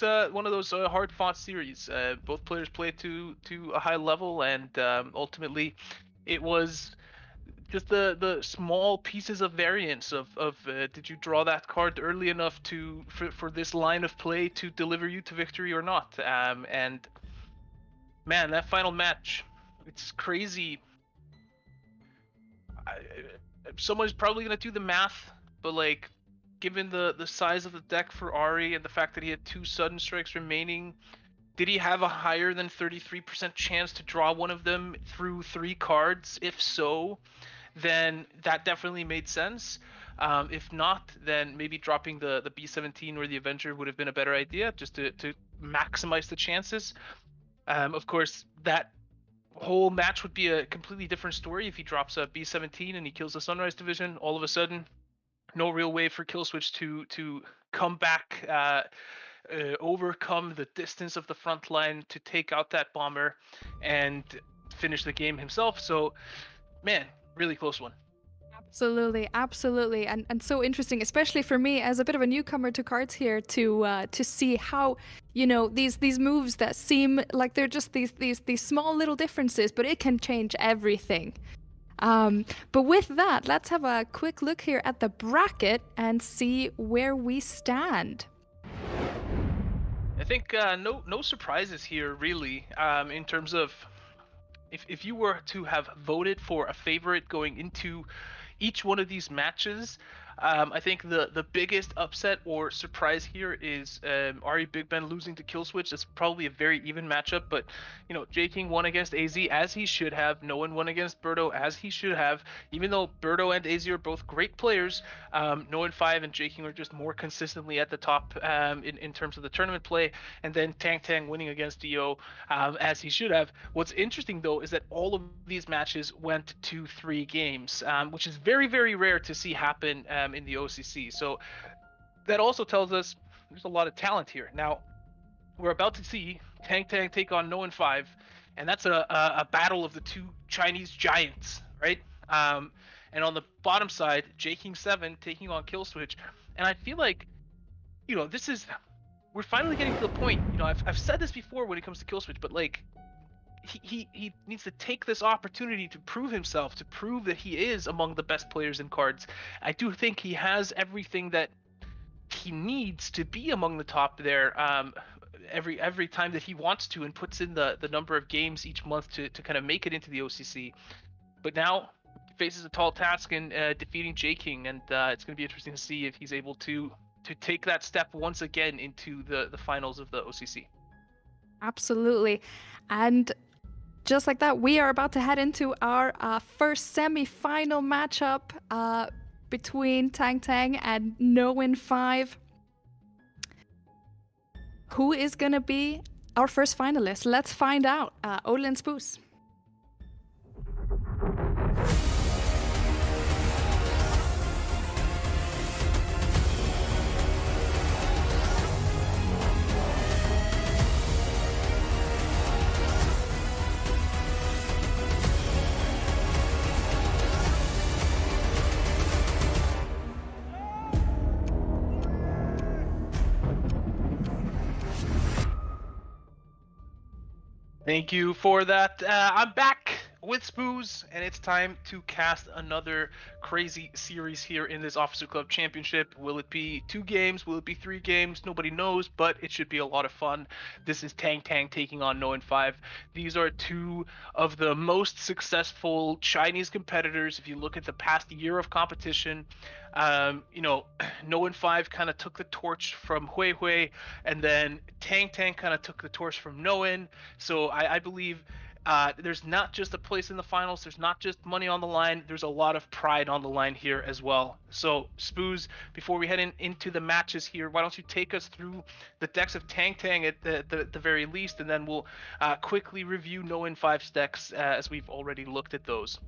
hard-fought series. Both players played to a high level, and ultimately, it was just the small pieces of variance of did you draw that card early enough for this line of play to deliver you to victory or not? And man, that final match, it's crazy. Someone's probably gonna do the math, but like given the size of the deck for Ari and the fact that he had 2 sudden strikes remaining, did he have a higher than 33% chance to draw one of them through 3 cards? If so, then that definitely made sense. If not, then maybe dropping the B17 or the Avenger would have been a better idea, just to maximize the chances. Of course, that whole match would be a completely different story if he drops a B17 and he kills the Sunrise Division. All of a sudden, no real way for Killswitch to come back, overcome the distance of the front line to take out that bomber and finish the game himself. So, man, really close one. Absolutely, absolutely, and so interesting, especially for me as a bit of a newcomer to cards here, to see how, you know, these moves that seem like they're just these small little differences, but it can change everything. But with that, let's have a quick look here at the bracket and see where we stand. I think no surprises here, really, in terms of if you were to have voted for a favorite going into each one of these matches. I think the biggest upset or surprise here is Ari Big Ben losing to Killswitch. That's probably a very even matchup, but you know, J King won against AZ as he should have. No one won against Birdo as he should have. Even though Birdo and AZ are both great players, No 5 and J King are just more consistently at the top in terms of the tournament play. And then Tang Tang winning against Dio as he should have. What's interesting though is that all of these matches went to 3 games, which is very, very rare to see happen in the OCC. So that also tells us there's a lot of talent here. Now, we're about to see Tang Tang take on No 5, and that's a battle of the 2 Chinese giants, right? And on the bottom side, J King 7 taking on Killswitch. And I feel like, you know, we're finally getting to the point, you know, I've said this before when it comes to Killswitch, but like, he needs to take this opportunity to prove himself, to prove that he is among the best players in cards. I do think he has everything that he needs to be among the top there every time that he wants to, and puts in the number of games each month to kind of make it into the OCC. But now he faces a tall task in defeating J King, and it's going to be interesting to see if he's able to take that step once again into the finals of the OCC. Absolutely. And just like that, we are about to head into our first semi-final matchup between Tang Tang and No 5. Who is going to be our first finalist? Let's find out. Olin, Spooz. Thank you for that. I'm back with Spooz, and it's time to cast another crazy series here in this Officer Club Championship. Will it be 2 games? Will it be 3 games? Nobody knows, but it should be a lot of fun. This is Tang Tang taking on No 5. These are 2 of the most successful Chinese competitors. If you look at the past year of competition, you know, No 5 kind of took the torch from Hui Hui, and then Tang Tang kind of took the torch from Noen. So I believe there's not just a place in the finals, there's not just money on the line, there's a lot of pride on the line here as well. So Spooz, before we head into the matches here, why don't you take us through the decks of Tang Tang at the very least, and then we'll quickly review No 5's decks as we've already looked at those.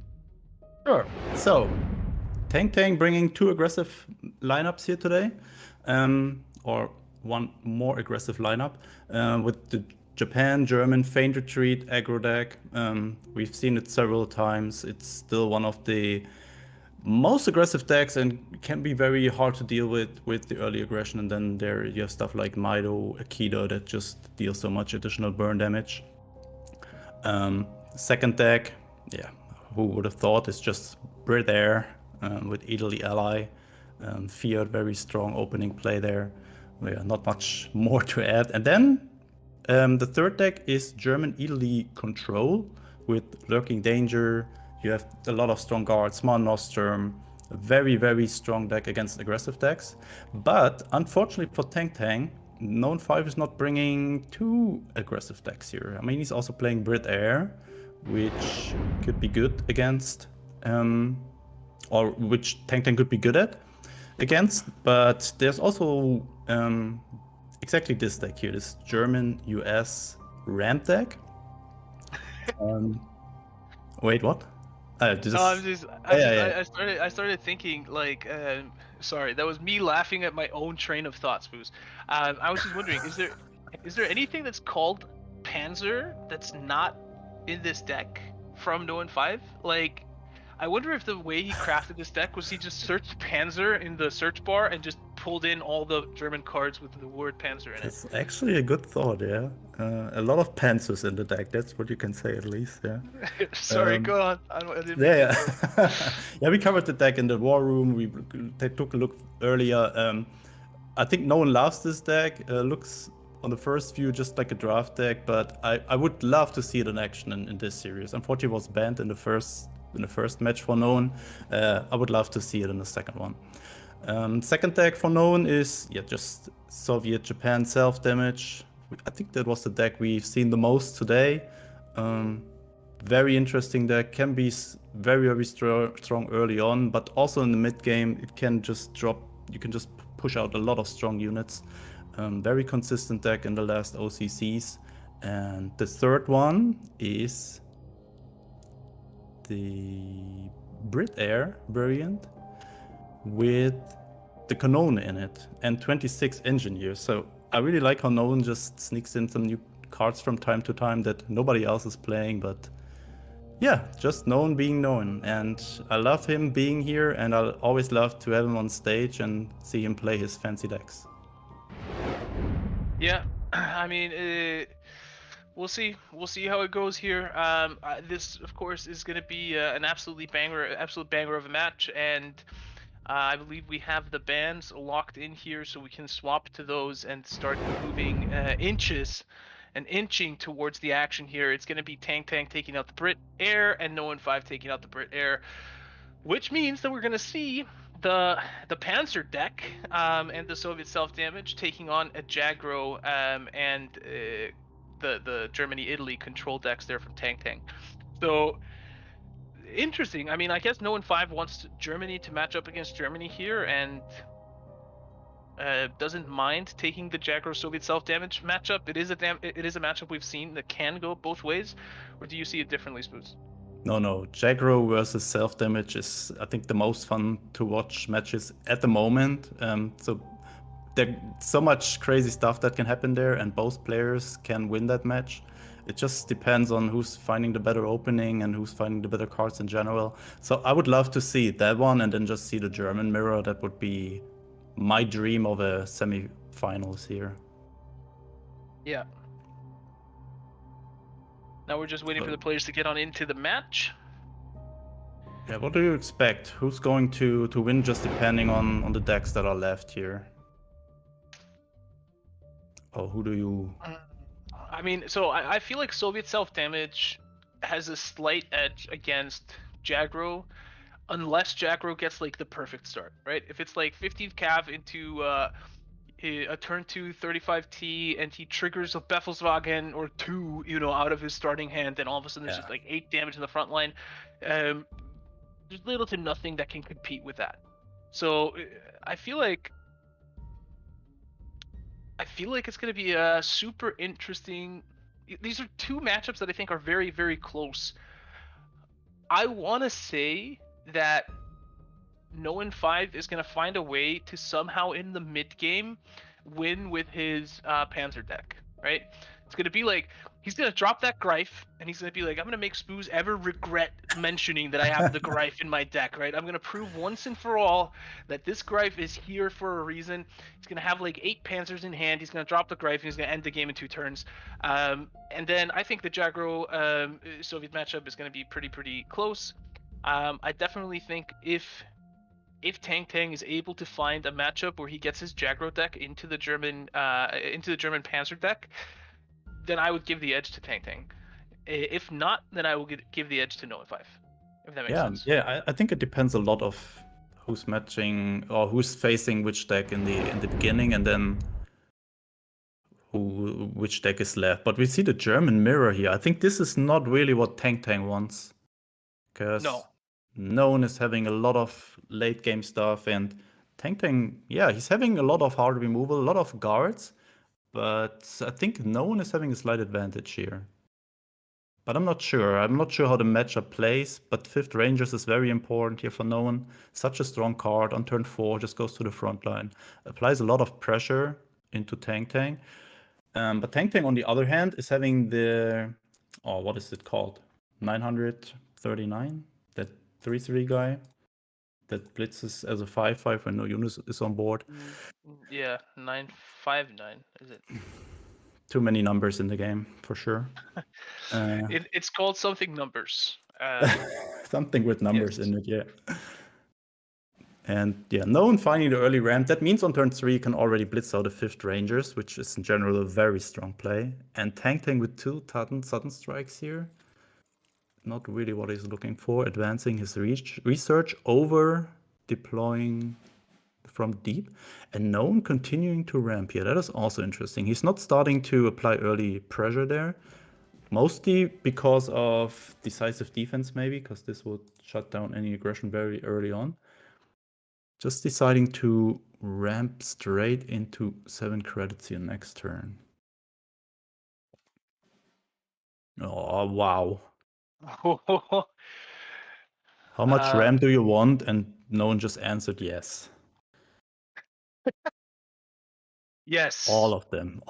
Sure. So Tang Tang bringing 2 aggressive lineups here today, or one more aggressive lineup with the Japan, German, Feint Retreat, aggro deck. We've seen it several times. It's still one of the most aggressive decks and can be very hard to deal with the early aggression. And then there you have stuff like Mido, Aikido that just deals so much additional burn damage. Second deck, yeah, who would have thought, it's just Brit Air with Italy Ally. Fiat, very strong opening play there. Yeah, not much more to add. And then the third deck is German Italy Control with Lurking Danger. You have a lot of strong guards, Smart Nostrum, a very, very strong deck against aggressive decks. But unfortunately for Tang, Known 5 is not bringing two aggressive decks here. I mean, he's also playing Brit Air, which could be good against, or which Tang could be good at against. But there's also exactly this deck here, this German-US ramp deck. Wait, what? I started thinking like, sorry, that was me laughing at my own train of thought, Spooz. I was just wondering, is there anything that's called Panzer that's not in this deck from Known 5? Like, I wonder if the way he crafted this deck was he just searched Panzer in the search bar and just pulled in all the German cards with the word Panzer in it. It's actually a good thought, yeah. A lot of Panzers in the deck, that's what you can say at least, yeah. Sorry, go on. I didn't yeah. Yeah, we covered the deck in the war room. We took a look earlier. I think no one loves this deck. Looks on the first view just like a draft deck, but I would love to see it in action in this series. Unfortunately, it was banned in the first match for Known. I would love to see it in the second one. Second deck for Known is just Soviet Japan self-damage. I think that was the deck we've seen the most today. Very interesting deck, can be very, very strong early on, but also in the mid game it can just drop. You can just push out a lot of strong units. Very consistent deck in the last OCCs. And the third one is the Brit Air variant with the Canone in it and 26 engineers. So I really like how Known just sneaks in some new cards from time to time that nobody else is playing, but yeah, just Known being Known. And I love him being here, and I'll always love to have him on stage and see him play his fancy decks. Yeah, I mean, we'll see how it goes here. This, of course, is going to be an absolute banger of a match, and I believe we have the bands locked in here, so we can swap to those and start moving inching towards the action here. It's going to be Tang taking out the Brit Air and Known 5 taking out the Brit Air, which means that we're going to see the Panzer deck and the Soviet self-damage taking on a Jagro and the Germany-Italy control decks there from Tang. So interesting. I mean, I guess Known 5 wants Germany to match up against Germany here, and doesn't mind taking the Jagro Soviet self-damage matchup. It is a matchup we've seen that can go both ways. Or do you see it differently, Spooz? No. Jagro versus self-damage is, I think, the most fun to watch matches at the moment. So there's so much crazy stuff that can happen there, and both players can win that match. It just depends on who's finding the better opening and who's finding the better cards in general. So I would love to see that one and then just see the German mirror. That would be my dream of a semi-finals here. Yeah. Now we're just waiting for the players to get on into the match. Yeah, what do you expect? Who's going to win, just depending on the decks that are left here? Or who do you... I mean, so I feel like Soviet self-damage has a slight edge against Jagro, unless Jagro gets like the perfect start, right? If it's like 15th cav into a turn 2 35T and he triggers a Beffelswagen or 2, out of his starting hand, then all of a sudden there's just like 8 damage in the front line. There's little to nothing that can compete with that. So I feel like it's going to be a super interesting. These are two matchups that I think are very, very close. I want to say that Known 5 is going to find a way to somehow in the mid game win with his Panzer deck, right? It's going to be like he's going to drop that Greif and he's going to be like, I'm going to make Spooz ever regret mentioning that I have the Greif in my deck, right? I'm going to prove once and for all that this Greif is here for a reason. He's going to have like 8 Panzers in hand. He's going to drop the Greif and he's going to end the game in 2 turns. And then I think the Jagro Soviet matchup is going to be pretty close. I definitely think if Tang is able to find a matchup where he gets his Jagro deck into the German Panzer deck, then I would give the edge to Tang. If not, then I will give the edge to Known 5. If that makes sense. Yeah, I think it depends a lot of who's matching or who's facing which deck in the beginning, and then which deck is left. But we see the German mirror here. I think this is not really what Tang wants, because no one is having a lot of late game stuff, and Tang, yeah, he's having a lot of hard removal, a lot of guards, but I think no one is having a slight advantage here. But I'm not sure. I'm not sure how the matchup plays, but 5th Rangers is very important here for no one. Such a strong card on turn 4, just goes to the front line. Applies a lot of pressure into Tang. But Tang on the other hand is having the, oh, what is it called? 939? That 3/3 guy that blitzes as a 5/5 when no unit is on board. Yeah, 959, is it? Too many numbers in the game, for sure. It's called something numbers. Something with numbers in it, yeah. And yeah, no one finding the early ramp. That means on turn 3 you can already blitz out the 5th Rangers, which is in general a very strong play. And Tang with 2 sudden strikes here. Not really what he's looking for. Advancing his research over deploying from deep, and no one continuing to ramp here. That is also interesting. He's not starting to apply early pressure there, mostly because of decisive defense, maybe, because this would shut down any aggression very early on. Just deciding to ramp straight into 7 credits here next turn. Oh, wow. How much ramp do you want? And no one just answered yes. Yes. All of them.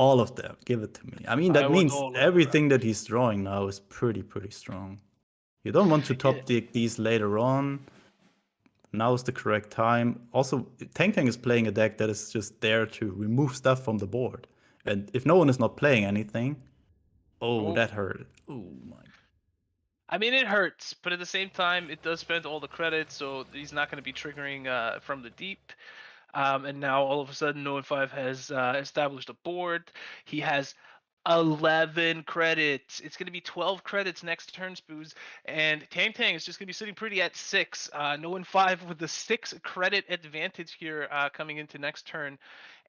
Give it to me. I mean, that means everything that he's drawing now is pretty strong. You don't want to top deck these later on. Now is the correct time. Also, Tang is playing a deck that is just there to remove stuff from the board. And if no one is not playing anything, that hurt. Oh my. I mean, it hurts, but at the same time, it does spend all the credits, so he's not going to be triggering from the deep. And now all of a sudden, No 5 has established a board. He has 11 credits. It's going to be 12 credits next turn, Spooz. And Tang is just going to be sitting pretty at 6. No 5 with the 6 credit advantage here coming into next turn.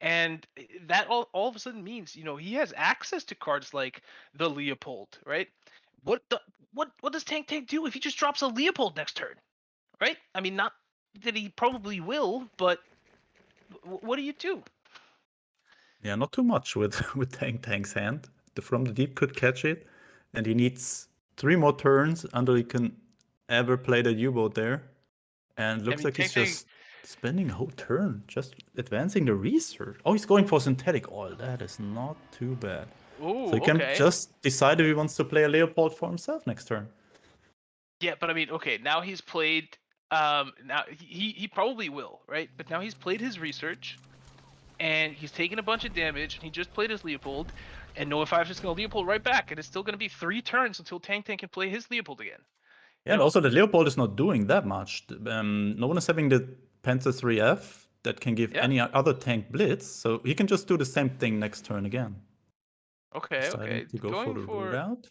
And that all of a sudden means, he has access to cards like the Leopold, right? What does Tang do if he just drops a Leopold next turn, right? I mean, not that he probably will, but what do you do? Yeah, not too much with Tang's hand. The From the Deep could catch it, and he needs 3 more turns until he can ever play the U-boat there. And looks like he's just spending a whole turn, just advancing the research. Oh, he's going for synthetic oil. That is not too bad. Ooh, so he can just decide if he wants to play a Leopold for himself next turn. Yeah, but I mean, okay, now he's played. Now he probably will, right? But now he's played his research, and he's taken a bunch of damage. And he just played his Leopold, and No 5 is just gonna Leopold right back, and it's still gonna be 3 turns until Tang can play his Leopold again. Yeah, and also the Leopold is not doing that much. No one is having the Panther 3F that can give any other tank blitz, so he can just do the same thing next turn again. Okay. To go for the route.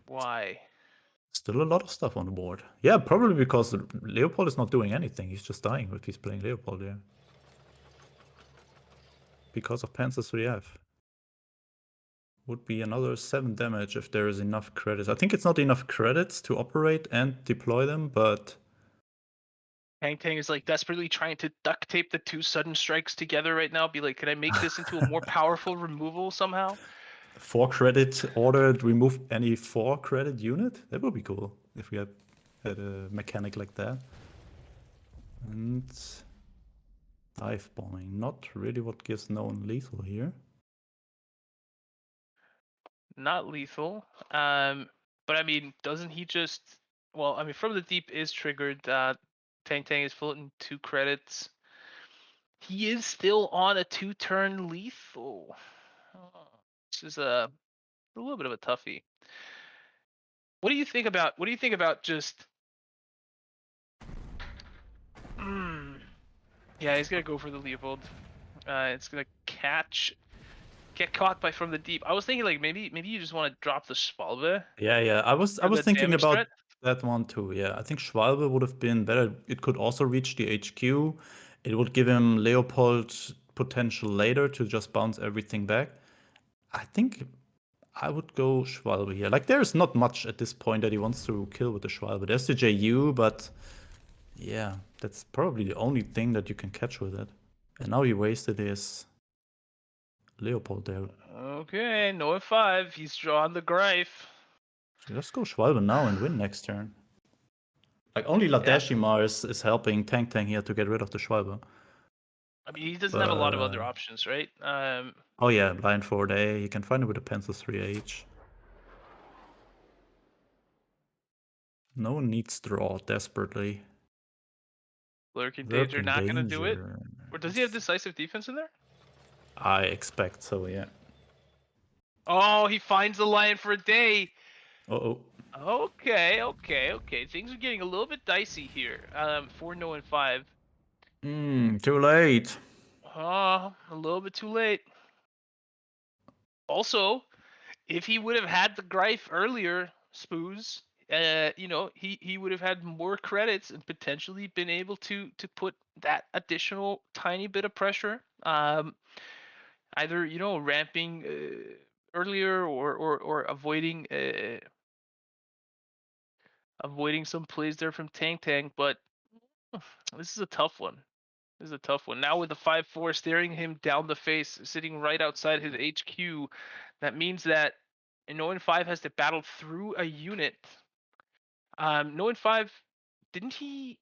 Why? Still a lot of stuff on the board. Yeah, probably because Leopold is not doing anything. He's just dying if he's playing Leopold, yeah. Because of Panther 3F. Would be another 7 damage if there is enough credits. I think it's not enough credits to operate and deploy them, but... Tang is like desperately trying to duct tape the 2 sudden strikes together right now. Be like, can I make this into a more powerful removal somehow? 4 credit ordered, remove any 4 credit unit? That would be cool if we had a mechanic like that. And dive bombing, not really what gives no one lethal here. Not lethal. But I mean, doesn't he just? Well, I mean, From the Deep is triggered. Tang is floating 2 credits. He is still on a 2-turn lethal. This is a little bit of a toughie. What do you think about? Just? Yeah, he's gonna go for the Leopold. It's gonna get caught by From the Deep. I was thinking like maybe you just want to drop the Spalve. Yeah. I was thinking about that one too. Yeah, I think Schwalbe would have been better. It could also reach the HQ. It would give him Leopold potential later to just bounce everything back. I think I would go Schwalbe here. Like, there's not much at this point that he wants to kill with the Schwalbe. There's the JU, but yeah, that's probably the only thing that you can catch with it. And now he wasted his Leopold there. Okay, no F5. He's drawn the Greif. Just go Schwalbe now and win next turn. Like, only Ladeshima is helping Tank here to get rid of the Schwalbe. I mean, he doesn't have a lot of other options, right? Oh yeah, blind 4-day. You can find it with a pencil 3H. No one needs draw desperately. Lurking Danger not going to do it? Or does he have decisive defense in there? I expect so, yeah. Oh, he finds the lion for a day. Uh-oh. Okay. Things are getting a little bit dicey here. 4 no and 5. Too late. A little bit too late. Also, if he would have had the Greif earlier, Spooz, he would have had more credits and potentially been able to put that additional tiny bit of pressure. Either ramping earlier or avoiding some plays there from Tank, but this is a tough one. Now with the 5-4 staring him down the face, sitting right outside his HQ, that means that No 5 has to battle through a unit. No 5, didn't he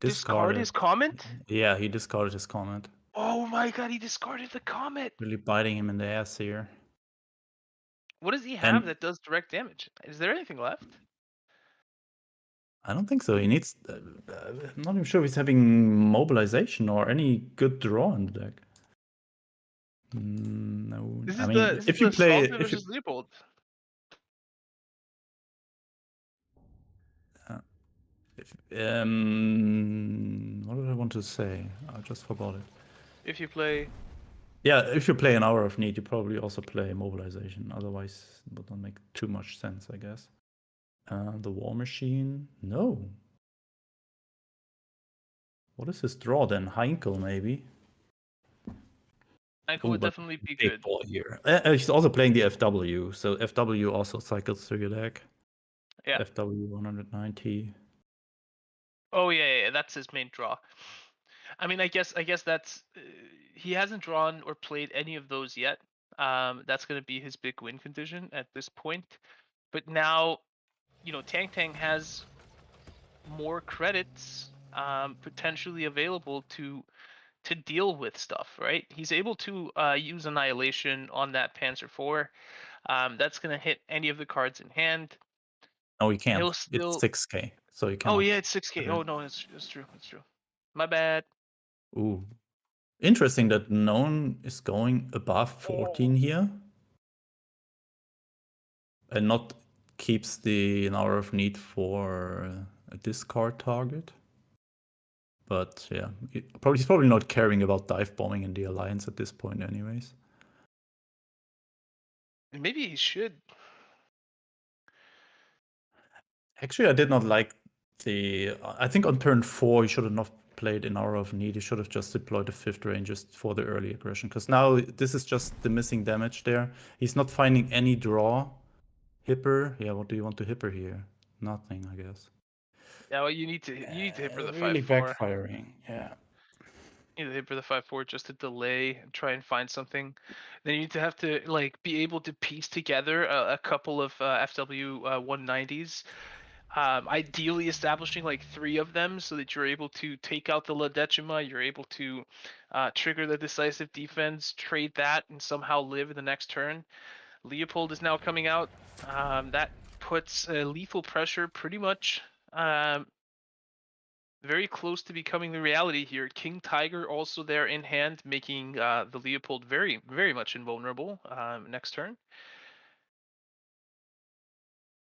discard his comment? Yeah, he discarded his comment. Oh my god, he discarded the comment. Really biting him in the ass here. What does he have that does direct damage? Is there anything left? I don't think so. He needs. I'm not even sure if he's having mobilization or any good draw in the deck. No. This is I mean, if you play versus Leopold. What did I want to say? I just forgot it. If you play. Yeah, if you play an Hour of Need, you probably also play mobilization. Otherwise, it would not make too much sense, I guess. The War Machine? No. What is his draw then? Heinkel, maybe? Heinkel would definitely be good. Ball here. He's also playing the FW, so FW also cycles through your deck. Yeah. FW 190. Oh yeah, that's his main draw. I mean, I guess that's he hasn't drawn or played any of those yet. That's going to be his big win condition at this point. But now, Tank has more credits potentially available to deal with stuff, right? He's able to use Annihilation on that Panzer IV. That's going to hit any of the cards in hand. No, he can't. It's 6k, so he can't. Oh yeah, it's 6k. Oh no, it's true. My bad. Ooh. Interesting that Known is going above 14 here. And not keeps the Hour of Need for a discard target. But yeah, he's probably not caring about dive bombing in the Alliance at this point anyways. Maybe he should. Actually, I did not like I think on turn 4 he should have not played in Hour of Need. He should have just deployed the 5th Rangers for the early aggression. Because now this is just the missing damage there. He's not finding any draw. Hipper? Yeah, what do you want to Hipper here? Nothing, I guess. Yeah, well, you need to hit for the 5-4. Really backfiring, yeah. You need to hit for the 5-4 just to delay and try and find something. Then you need to have to be able to piece together a couple of FW 190s. Ideally establishing 3 of them so that you're able to take out the La Decima, you're able to trigger the decisive defense, trade that, and somehow live in the next turn. Leopold is now coming out. That puts lethal pressure pretty much very close to becoming the reality here. King Tiger also there in hand, making the Leopold very, very much invulnerable next turn.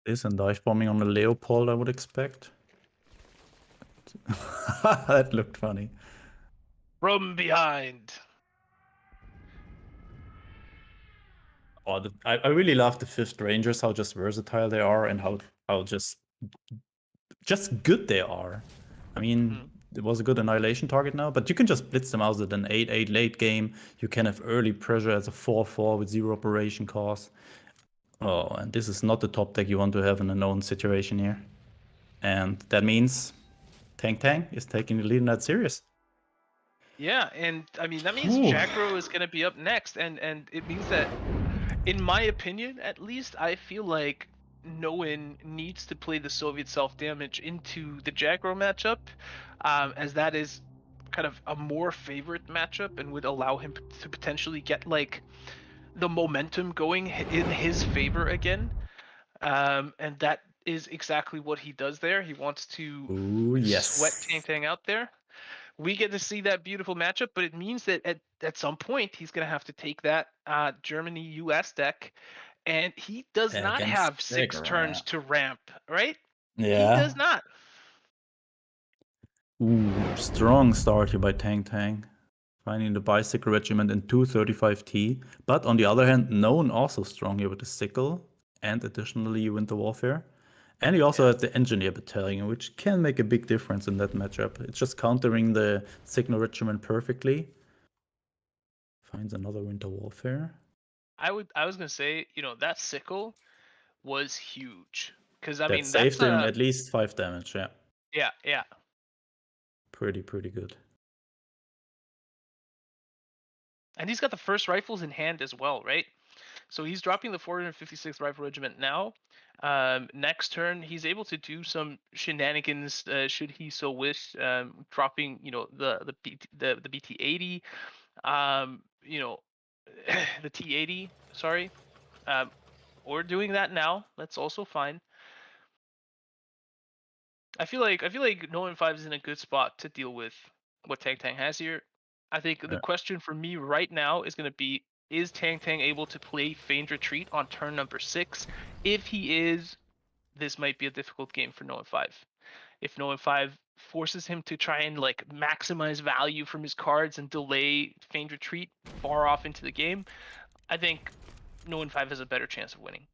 This and dive bombing on the Leopold, I would expect. That looked funny. From behind. Oh, I really love the 5th Rangers, how just versatile they are and how just just good they are. I mean, it was a good annihilation target now, but you can just blitz them out at an 8-8 late game. You can have early pressure as a 4-4 with 0 operation cost. Oh, and this is not the top deck you want to have in a known situation here. And that means Tang is taking the lead in that series. Yeah, and I mean that means Jacro is gonna be up next, and it means that, in my opinion, at least, I feel like Noen needs to play the Soviet self-damage into the Jacro matchup, as that is kind of a more favorite matchup and would allow him to potentially get like the momentum going in his favor again, and that is exactly what he does there. He wants to sweat Tang out there. We get to see that beautiful matchup, but it means that at some point he's going to have to take that Germany-US deck, and he does not have 6 turns to ramp, right? Yeah. He does not. Ooh, strong start here by Tang. Finding the bicycle regiment in 235T. But on the other hand, Noen also strong here with the sickle and additionally winter warfare. And he also has the engineer battalion, which can make a big difference in that matchup. It's just countering the signal regiment perfectly. Finds another winter warfare. I was gonna say, that sickle was huge, because I That mean saved him at least 5 damage. Yeah. Yeah. Pretty good. And he's got the first rifles in hand as well, right? So he's dropping the 456th Rifle Regiment now. Next turn, he's able to do some shenanigans, should he so wish, dropping, the BT-80, the T-80, sorry, or doing that now. That's also fine. I feel like Noen 5 is in a good spot to deal with what Tang has here. I think the question for me right now is going to be, is Tang able to play Feigned Retreat on turn number 6? If he is, this might be a difficult game for Noen 5. If Noen 5 forces him to try and like maximize value from his cards and delay Feigned Retreat far off into the game, I think Noen 5 has a better chance of winning.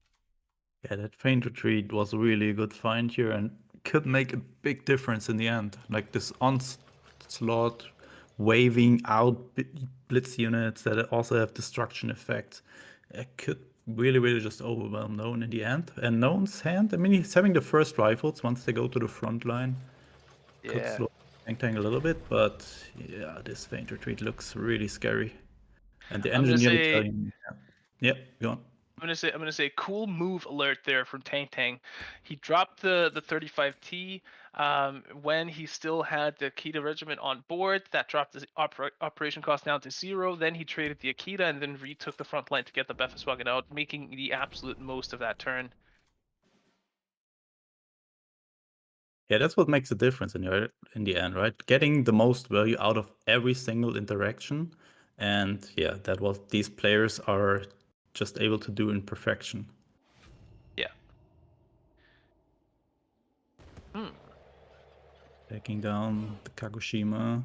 Yeah, that Feigned Retreat was really a good find here and could make a big difference in the end. Like this onslaught waving out blitz units that also have destruction effects. It could really just overwhelm Noen in the end. And Noen's hand, I mean, he's having the first rifles once they go to the front line. Could slow Tang a little bit, but yeah, this Feigned Retreat looks really scary. And the engineer battalion. Yeah, go on. I'm gonna say cool move alert there from Tang. He dropped the 35T when he still had the Akita regiment on board. That dropped the operation cost down to 0. Then he traded the Akita and then retook the front line to get the Befeswagen out, making the absolute most of that turn. Yeah, that's what makes a difference in the end, right? Getting the most value out of every single interaction. And yeah, that what these players are just able to do in perfection. Yeah. Taking down the Kagoshima.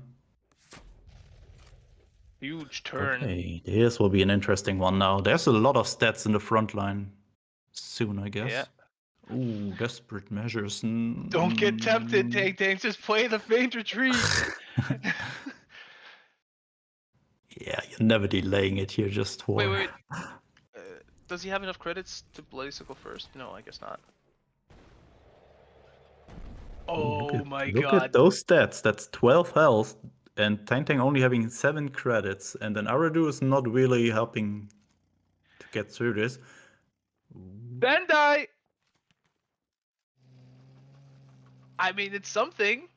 Huge turn. Okay, this will be an interesting one now. There's a lot of stats in the front line soon, I guess. Yeah. Ooh, desperate measures. Don't get tempted, Tang. Just play the Feigned Retreat. Yeah, you're never delaying it here just for... Wait. Does he have enough credits to Bloody Sickle first? No, I guess not. Oh my god. Look at those stats. That's 12 health. And Tang only having 7 credits. And then Aradu is not really helping to get through this. Bandai! I mean, it's something.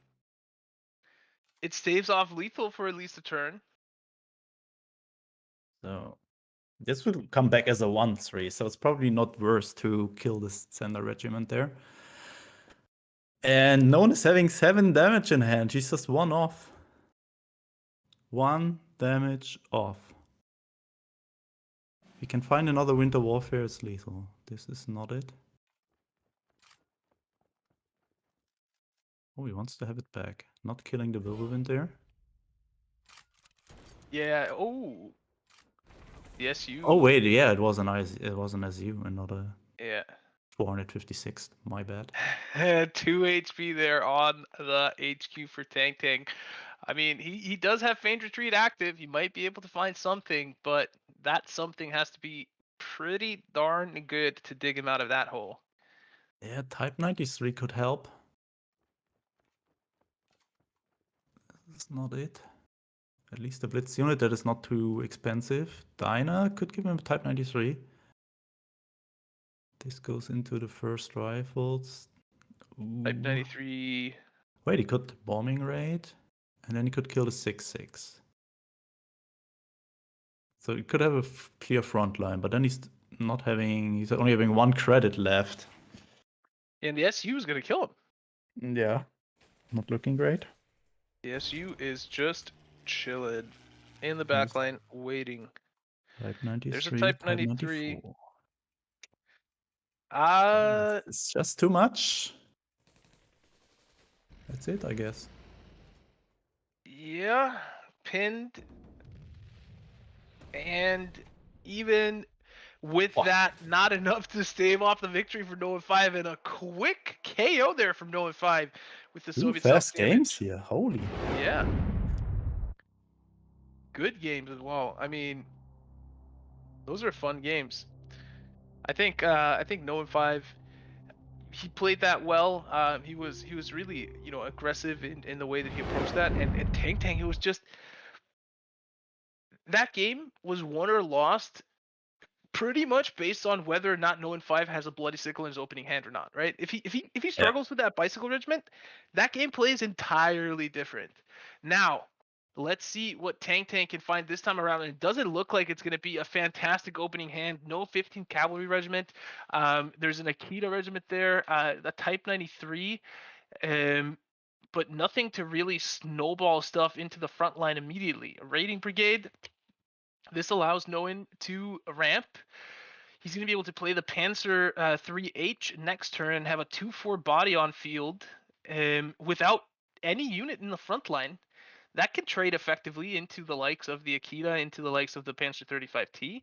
It staves off lethal for at least a turn. So this will come back as a 1-3. So it's probably not worse to kill this Sender regiment there. And Noen is having 7 damage in hand. She's just 1 off. 1 damage off. We can find another Winter Warfare, it's lethal. This is not it. Oh, he wants to have it back. Not killing the Whirlwind there. Yeah, oh. The SU. Oh wait, yeah, it was an SU and not a... Yeah. 456, my bad. 2 HP there on the HQ for Tang. I mean, he does have Feigned Retreat active. He might be able to find something, but that something has to be pretty darn good to dig him out of that hole. Yeah, Type 93 could help. That's not it. At least a Blitz unit that is not too expensive. Dyna could give him Type 93. This goes into the first rifles. Type Ooh. 93. Wait, he could bombing raid, and then he could kill the 6/6. So he could have a clear front line, but then he's only having 1 credit left. And the SU is going to kill him. Yeah, not looking great. The SU is just chilling in the backline, waiting. Type 93. There's a Type 93. 94. It's just too much. That's it, I guess. Yeah, pinned. And even with that, not enough to stave off the victory for No 5, and a quick KO there from No 5 with the 2 Soviet fast self-damage. games here, holy. Yeah. Good games as well. I mean, those are fun games. I think No 5, he played that well. He was really, aggressive in the way that he approached that, and Tang, it was just, that game was won or lost pretty much based on whether or not No 5 has a bloody sickle in his opening hand or not, right? If he struggles with that bicycle regiment, that game plays entirely different. Now, let's see what Tang can find this time around. And it doesn't look like it's going to be a fantastic opening hand. No 15th Cavalry Regiment. There's an Akita Regiment there, a Type 93. But nothing to really snowball stuff into the front line immediately. A Raiding Brigade. This allows Noin to ramp. He's going to be able to play the Panzer 3H next turn and have a 2-4 body on field without any unit in the front line. That can trade effectively into the likes of the Akita, into the likes of the Panzer 35T.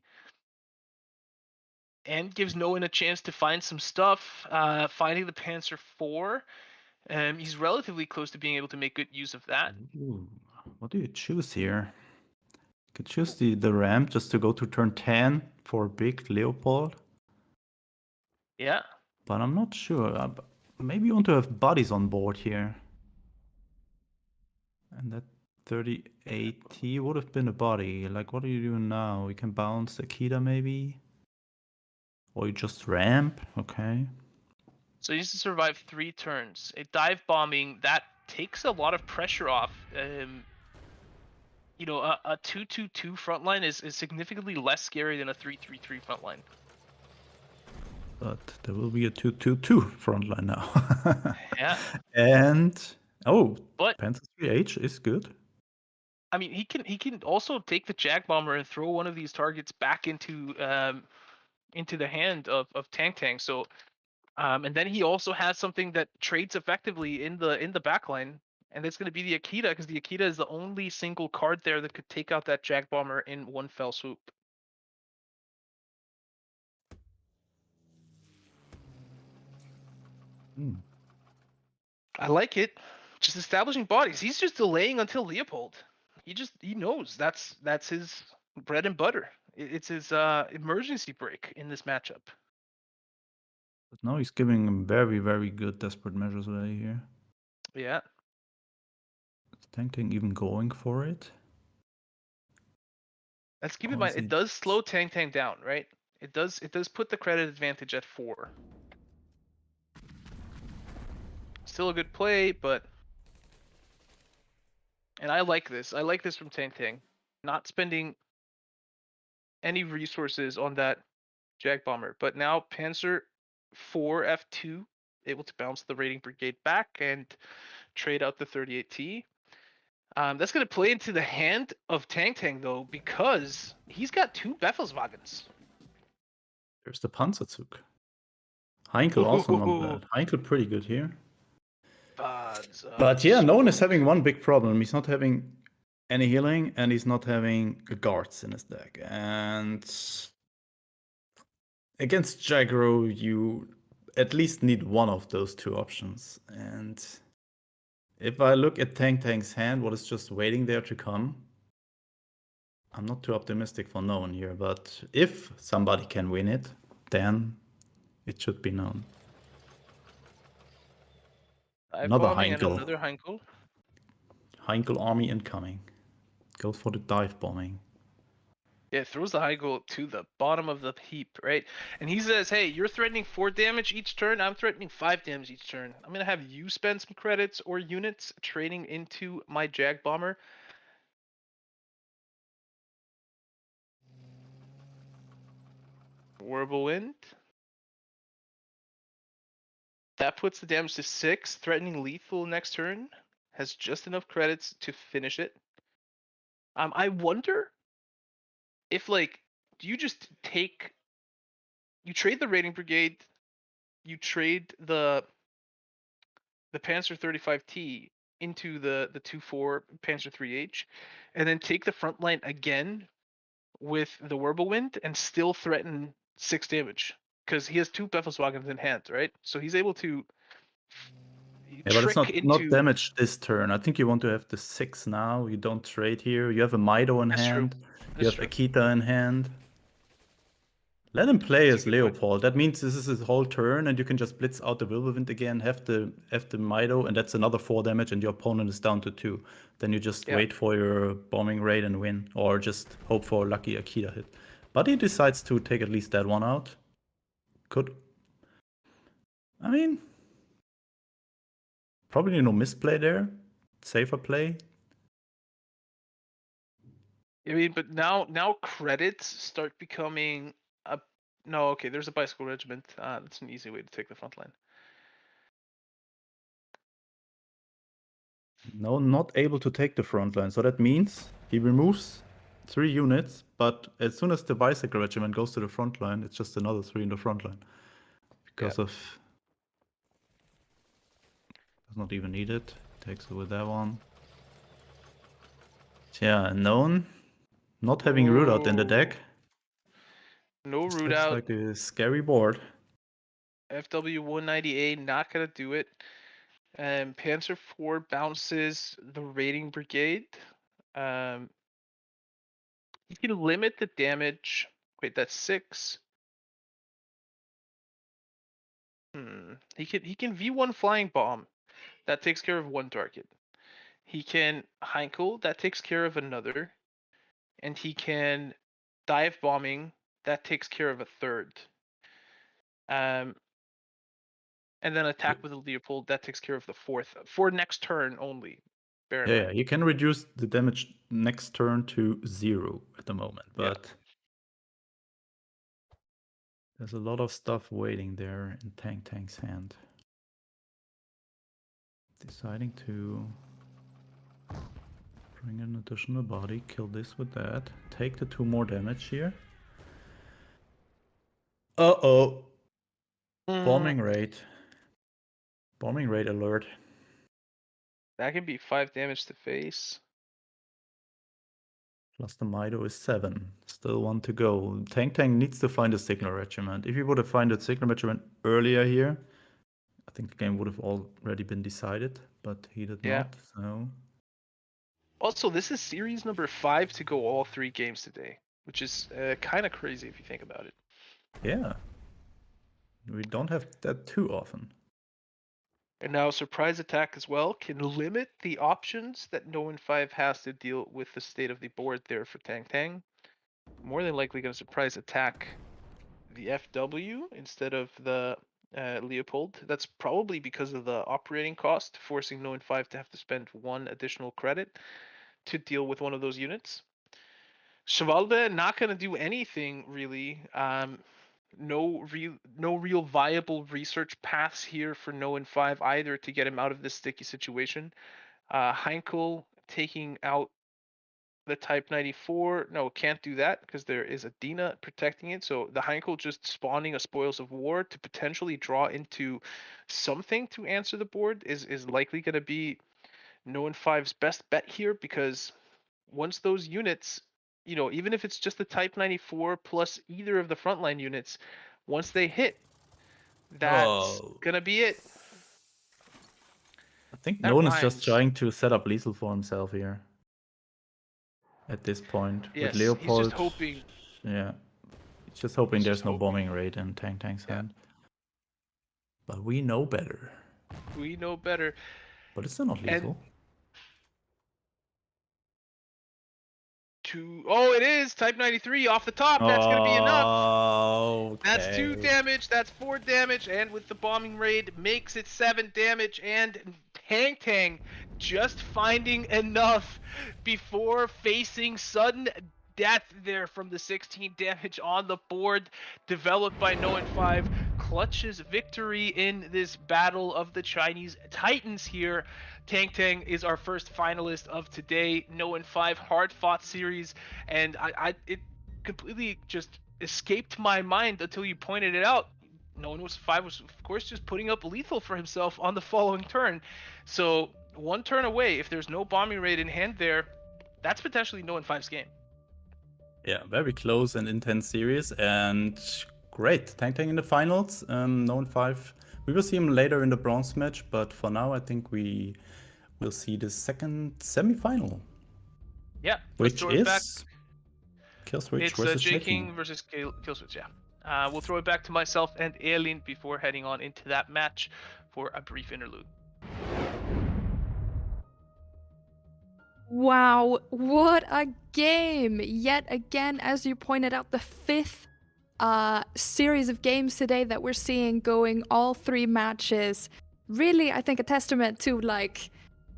And gives Noin a chance to find some stuff. Finding the Panzer 4. He's relatively close to being able to make good use of that. Ooh, what do you choose here? You could choose the ramp just to go to turn 10 for big Leopold. Yeah. But I'm not sure. Maybe you want to have bodies on board here. And that 38T would have been a body. Like, what are you doing now? You can bounce the Akita maybe? Or you just ramp? Okay. So he needs to survive 3 turns. A dive bombing, that takes a lot of pressure off. A 2-2-2 frontline is significantly less scary than a 3-3-3 frontline. But there will be a 2-2-2 frontline now. Yeah. And but Panzer 3H is good. I mean, he can also take the Jag Bomber and throw one of these targets back into the hand of Tang. So and then he also has something that trades effectively in the backline, and it's going to be the Akita, because the Akita is the only single card there that could take out that Jag Bomber in one fell swoop. I like it. Just establishing bodies. He's just delaying until Leopold. He knows that's his bread and butter. It's his emergency break in this matchup. But now he's giving him very, very good desperate measures away here. Yeah. Is Tang even going for it? Let's keep in mind, it does slow Tang down, right? It does put the credit advantage at 4. Still a good play, but... And I like this. I like this from Tang. Not spending any resources on that Jag Bomber. But now Panzer 4 F2, able to bounce the Raiding Brigade back and trade out the 38T. That's going to play into the hand of Tang, though, because he's got 2 Befelswagens. There's the Panzerzug. Heinkel also not bad. Heinkel pretty good here. But yeah, Noin is having one big problem. He's not having any healing, and he's not having guards in his deck. And against Jagro, you at least need one of those two options. And if I look at Tang's hand, what is just waiting there to come, I'm not too optimistic for known here, but if somebody can win it, then it should be known. Another bombing and Heinkel. another Heinkel. Heinkel army incoming. Goes for the dive bombing. Yeah, throws the Heinkel to the bottom of the heap, right? And he says, hey, you're threatening 4 damage each turn. I'm threatening 5 damage each turn. I'm going to have you spend some credits or units trading into my Jag Bomber. Whirlwind. That puts the damage to 6. Threatening lethal next turn. Has just enough credits to finish it. I wonder if, like, do you just take... You trade the Raiding Brigade, you trade the Panzer 35T into the 2-4 Panzer 3H, and then take the front line again with the Wirbelwind and still threaten 6 damage. Because he has 2 Befelswagens in hand, right? So he's able to Yeah, but it's trick not into... damage this turn. I think you want to have the 6 now. You don't trade here. You have a Mido in That's true. hand. You That's have true. Akita in hand. Let him play That's as a good point. Leopold. That means this is his whole turn, and you can just blitz out the Wirbelwind again, have the Mido, and that's another 4 damage, and your opponent is down to 2. Then you just Yeah. wait for your bombing raid and win, or just hope for a lucky Akita hit. But he decides to take at least that one out. Could... I mean... Probably no misplay there. Safer play. I mean, but now credits start becoming a... No, okay, there's a bicycle regiment. That's an easy way to take the front line. No, not able to take the front line. So that means he removes 3 units, but as soon as the bicycle regiment goes to the front line, it's just another 3 in the front line. Because of... Does not even need it. Takes away that one. Yeah, known. Not having root out in the deck. No This root looks out. like a scary board. FW 190A, not gonna do it. Panzer 4 bounces the Raiding Brigade. You can limit the damage. Wait, that's 6. He can V1 flying bomb. That takes care of 1 target. He can Heinkel. That takes care of another. And he can dive bombing. That takes care of a 3rd. And then attack with a Leopold. That takes care of the 4th. For next turn only. Bear in Yeah, mind. you can reduce the damage next turn to 0 at the moment, but there's a lot of stuff waiting there in Tang's hand. Deciding to bring an additional body, kill this with that, take the 2 more damage here. Uh-oh. Bombing rate. Bombing rate alert. That can be 5 damage to face. Plus the Mido is 7. Still 1 to go. Tang needs to find a signal regiment. If he would have found a signal regiment earlier here, I think the game would have already been decided, but he did not, so... Also, this is series number 5 to go all 3 games today, which is kind of crazy if you think about it. Yeah. We don't have that too often. And now surprise attack as well can limit the options that No Win 5 has to deal with the state of the board there for Tang. More than likely going to surprise attack the FW instead of the Leopold. That's probably because of the operating cost, forcing No Win 5 to have to spend 1 additional credit to deal with one of those units. Chevalde not going to do anything really. No real viable research paths here for No Win 5 either to get him out of this sticky situation. Heinkel taking out the Type 94. No, can't do that because there is a Dina protecting it. So the Heinkel just spawning a Spoils of War to potentially draw into something to answer the board is likely going to be No Win 5's best bet here, because once those units, even if it's just the Type 94 plus either of the frontline units, once they hit, That's Oh. gonna be it. I think That Nolan is just rhymes. trying to set up lethal for himself here. At this point. Yes, With Leopold. he's just hoping. Yeah. He's just hoping He's there's just no hoping. bombing rate in Tang's Yeah. hand. But we know better. We know better. But it's still not lethal. Oh, it is Type 93 off the top. That's gonna be enough. Okay. That's 2 damage. That's 4 damage, and with the bombing raid, makes it 7 damage. And Tang just finding enough before facing sudden death there from the 16 damage on the board, developed by No5, clutches victory in this battle of the Chinese Titans here. Tang is our first finalist of today. No5 hard-fought series, and it completely just escaped my mind until you pointed it out. No5 was of course just putting up lethal for himself on the following turn. So 1 turn away, if there's no bombing raid in hand there, that's potentially No5's game. Yeah, very close and intense series, and great. Tang in the finals. No5. We will see him later in the bronze match, but for now, I think we will see the second semifinal. Yeah, which throw it back. is Killswitch It's versus J-King versus Killswitch, yeah. We'll throw it back to myself and Elin before heading on into that match for a brief interlude. Wow, what a game! Yet again, as you pointed out, the 5th series of games today that we're seeing going all 3 matches. Really, I think a testament to like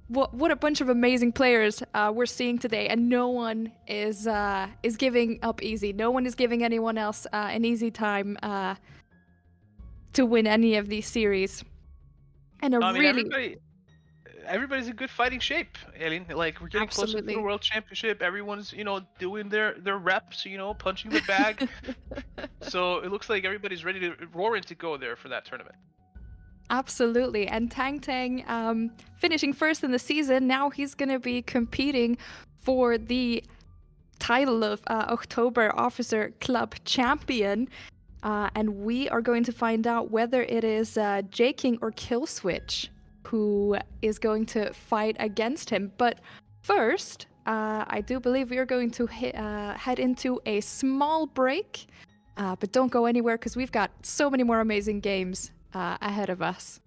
what a bunch of amazing players we're seeing today, and no one is giving up easy. No one is giving anyone else an easy time to win any of these series. And everybody's in good fighting shape, Elin. Like, we're getting closer to the Absolutely. World Championship. Everyone's, doing their reps, punching the bag. So it looks like everybody's ready to roaring to go there for that tournament. Absolutely. And Tang finishing first in the season, now he's going to be competing for the title of October Officer Club Champion. And we are going to find out whether it is J-King or Killswitch who is going to fight against him. But first, I do believe we are going to head into a small break. But don't go anywhere, because we've got so many more amazing games ahead of us.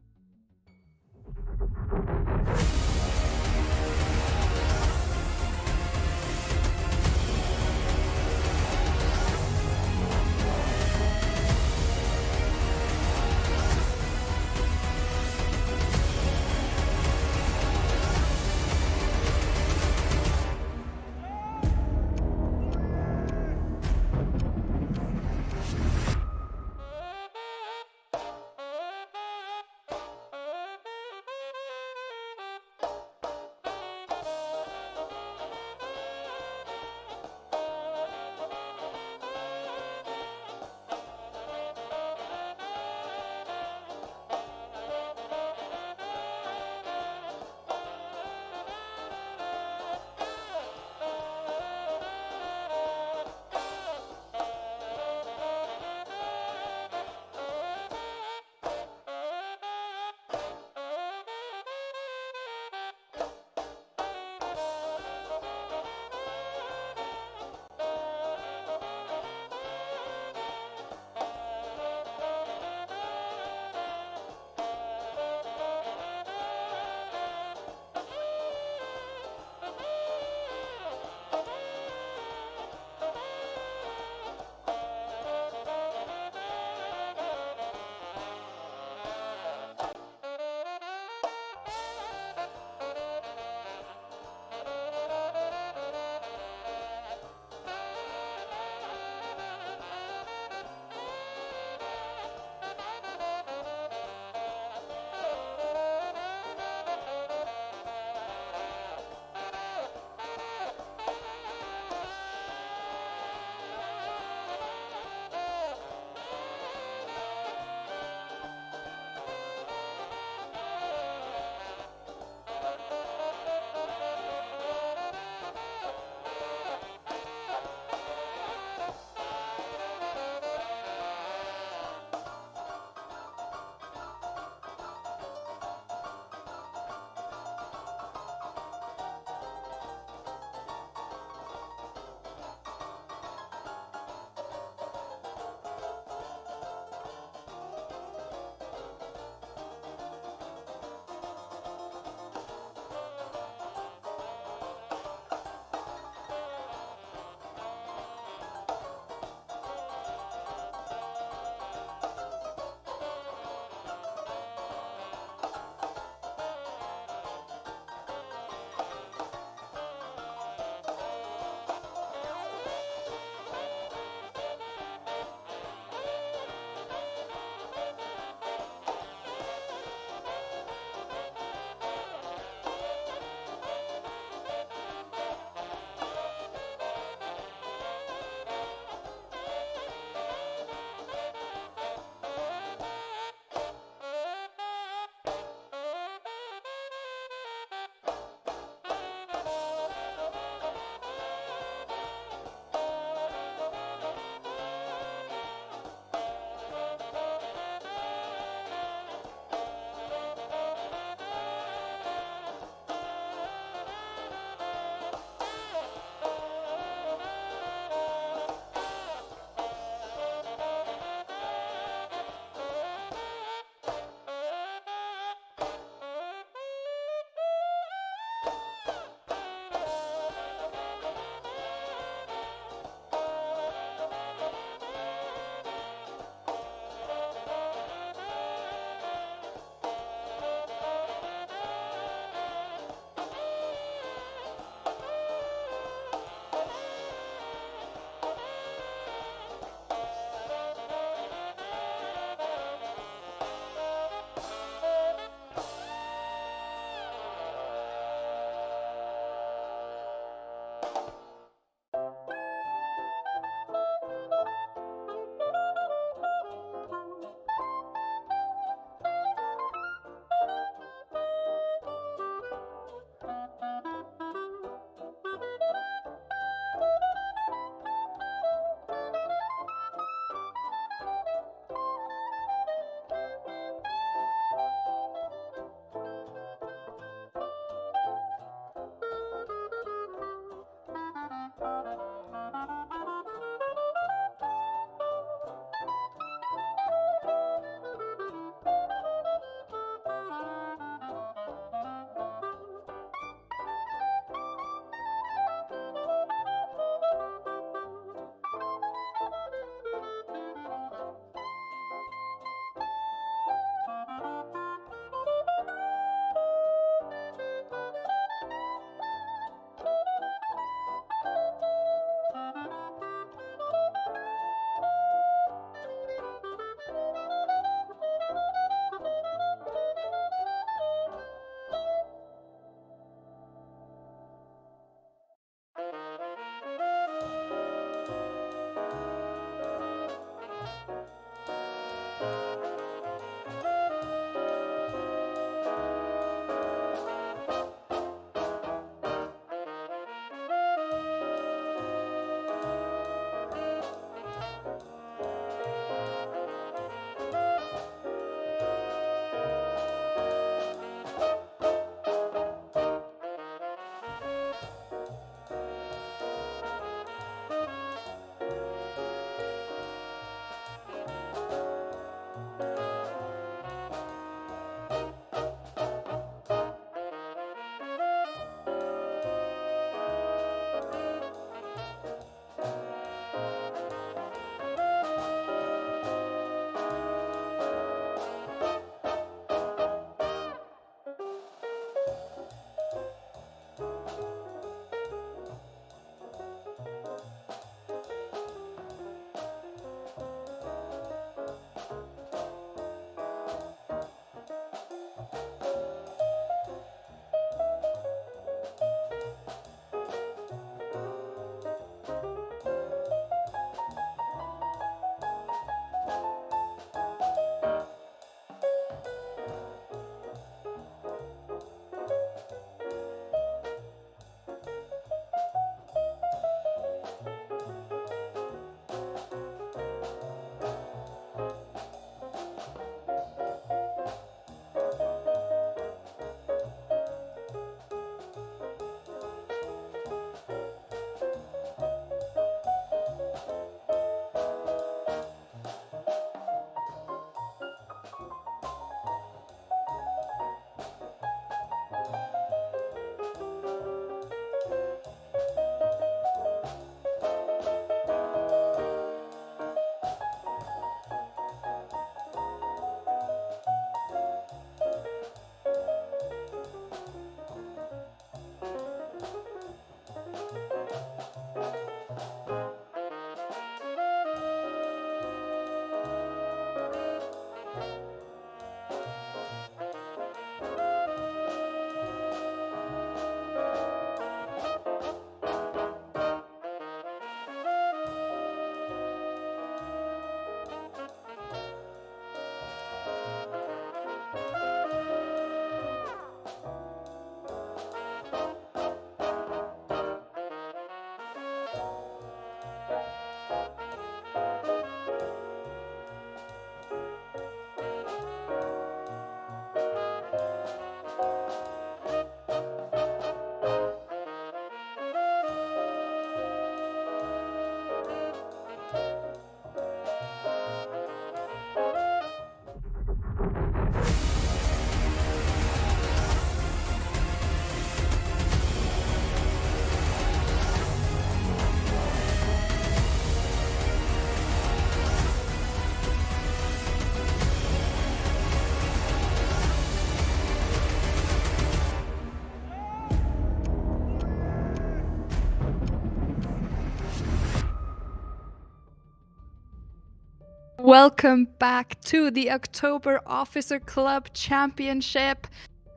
Welcome back to the October Officer Club Championship.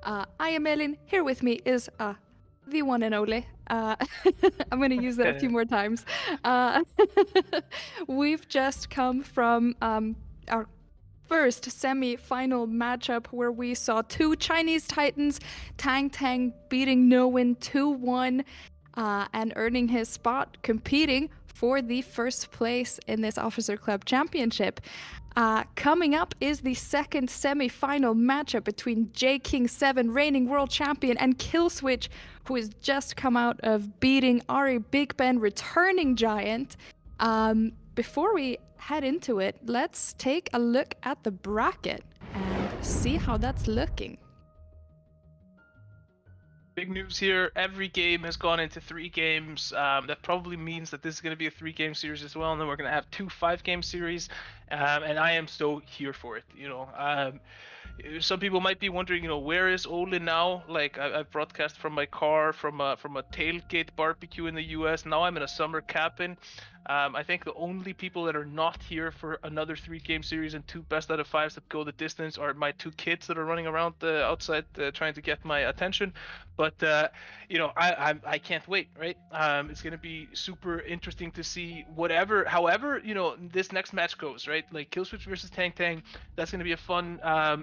I am Elin. Here with me is the one and only. I'm going to use that a few more times. We've just come from our first semi-final matchup where we saw two Chinese titans, Tang Tang beating No-Win 2-1 and earning his spot competing for the first place in this Officer Club Championship. Coming up is the second semi-final matchup between J-King7, reigning world champion, and Killswitch, who has just come out of beating Ari Big Ben, returning giant. Before we head into it, let's take a look at the bracket and see how that's looking. Big news here. Every game has gone into 3 games. That probably means that this is going to be a 3-game series as well, and then we're going to have 2 5-game series. And I am so here for it. Some people might be wondering, where is Olin now? Like I broadcast from my car from a tailgate barbecue in the U.S. Now I'm in a summer cabin. I think the only people that are not here for another 3-game series and 2 best out of 5s that go the distance are my 2 kids that are running around outside trying to get my attention. But I can't wait, right? It's gonna be super interesting to see however this next match goes, right? Like Killswitch versus Tang Tang, that's gonna be a fun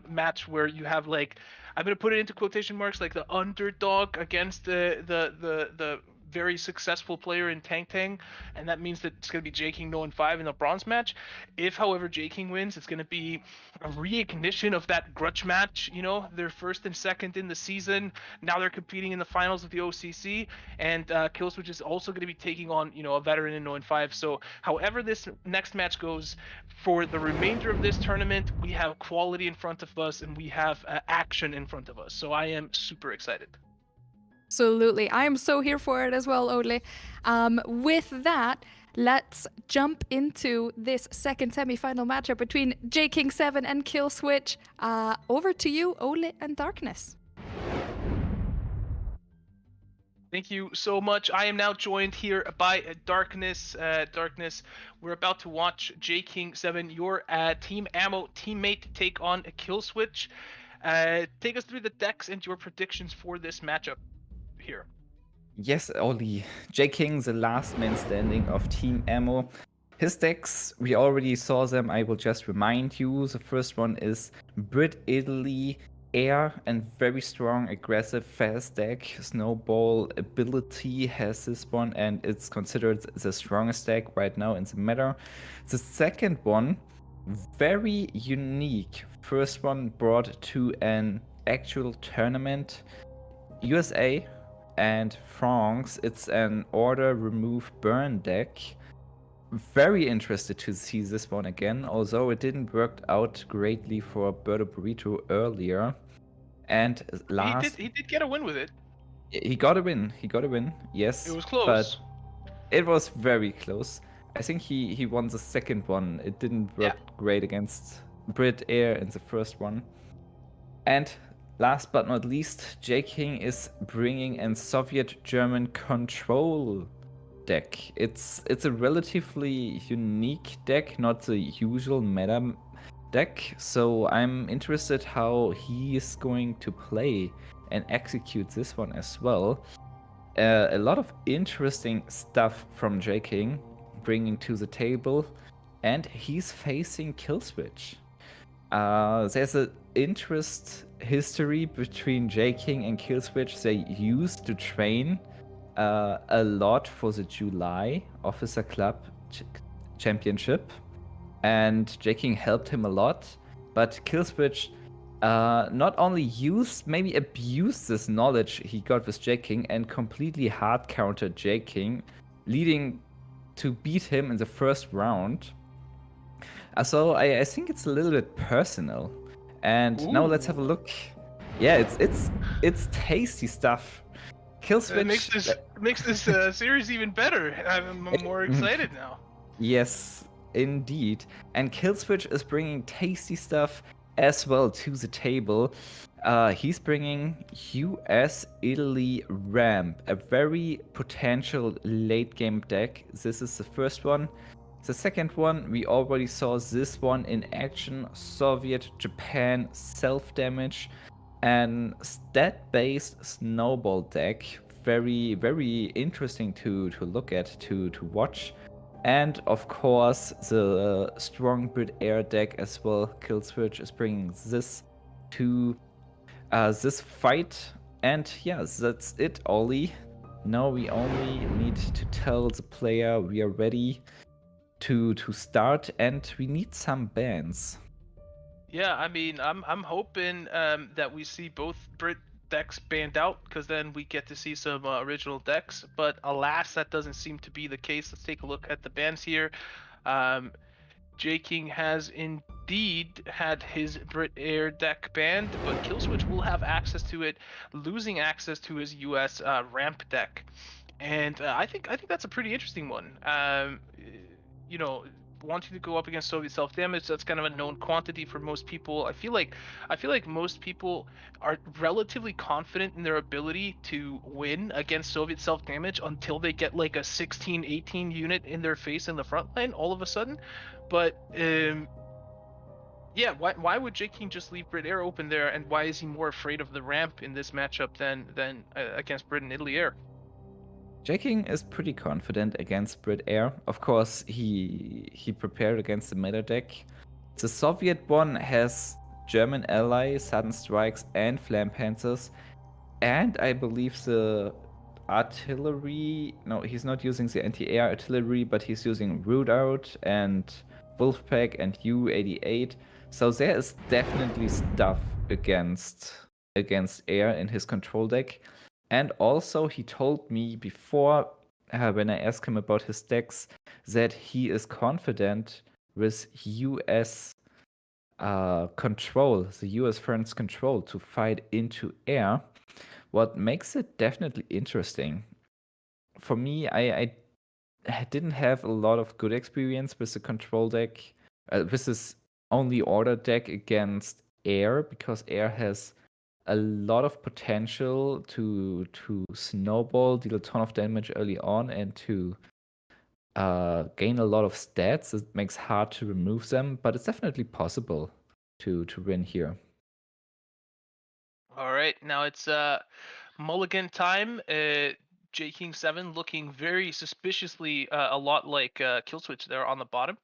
match where you have like, I'm gonna put it into quotation marks, like the underdog against the very successful player in Tang Tang, and that means that it's going to be J-King No 5 in the bronze match. If, however, J-King wins, it's going to be a reignition of that grudge match. They're first and second in the season. Now they're competing in the finals of the OCC, and Killswitch is also going to be taking on, a veteran in No 5. So, however this next match goes, for the remainder of this tournament, we have quality in front of us, and we have action in front of us. So I am super excited. Absolutely. I am so here for it as well, Ole. With that, let's jump into this second semi-final matchup between J-King7 and Killswitch. Over to you, Ole and Darkness. Thank you so much. I am now joined here by Darkness. Darkness, we're about to watch J-King7, your Team Ammo teammate, take on Killswitch. Take us through the decks and your predictions for this matchup here. Yes, Oli. J-King, the last man standing of Team Ammo. His decks, we already saw them. I will just remind you. The first one is Brit Italy Air and very strong, aggressive, fast deck. Snowball ability has this one, and it's considered the strongest deck right now in the meta. The second one, very unique. First one brought to an actual tournament. USA and France, it's an order, remove, burn deck. Very interested to see this one again, although it didn't work out greatly for Birdo Burrito earlier. And last, he did get a win with it. He got a win. Yes. It was close. But it was very close. I think he won the second one. It didn't work great against Brit Air in the first one. And last but not least, J-King is bringing a Soviet-German control deck. It's a relatively unique deck, not the usual meta deck. So I'm interested how he is going to play and execute this one as well. A lot of interesting stuff from J-King bringing to the table, and he's facing Killswitch. There's an history between J-King and Killswitch. They used to train a lot for the July Officer Club Championship, and J-King helped him a lot. But Killswitch not only used, maybe abused this knowledge he got with J-King and completely hard countered J-King, leading to beat him in the first round. So I think it's a little bit personal. And now let's have a look. Yeah, it's tasty stuff. Killswitch makes this series even better. I'm more excited now. Yes, indeed. And Killswitch is bringing tasty stuff as well to the table. He's bringing US Italy Ramp, a very potential late game deck. This is the first one. The second one, we already saw this one in action. Soviet Japan self-damage and stat-based snowball deck. Very, very interesting to look at, to watch. And of course, the strong Brit Air deck as well. Killswitch is bringing this to this fight. And yeah, that's it, Ollie. Now we only need to tell the player we are ready to start, and we need some bans. Yeah, I mean, I'm hoping that we see both Brit decks banned out, because then we get to see some original decks. But alas, that doesn't seem to be the case. Let's take a look at the bans here. J King has indeed had his Brit Air deck banned, but Killswitch will have access to it, losing access to his US ramp deck. And I think that's a pretty interesting one. You know, wanting to go up against Soviet self-damage, that's kind of a known quantity for most people. I feel like most people are relatively confident in their ability to win against Soviet self-damage until they get like a 16-18 unit in their face in the front line all of a sudden. But yeah, why would J King just leave Brit Air open there, and why is he more afraid of the ramp in this matchup than against Brit and Italy Air? J King is pretty confident against Brit Air. Of course, he prepared against the meta deck. The Soviet one has German ally, sudden strikes, and flam panzers, and I believe the artillery. No, he's not using the anti-air artillery, but he's using Root Out and Wolfpack and U-88. So there is definitely stuff against air in his control deck. And also, he told me before, when I asked him about his decks, that he is confident with US control, the US front's control, to fight into air. What makes it definitely interesting. For me, I didn't have a lot of good experience with the control deck, with this only order deck against air, because air has a lot of potential to snowball, deal a ton of damage early on, and to gain a lot of stats. It makes hard to remove them, but it's definitely possible to win here. All right, now it's mulligan time. J King 7 looking very suspiciously a lot like Killswitch there on the bottom.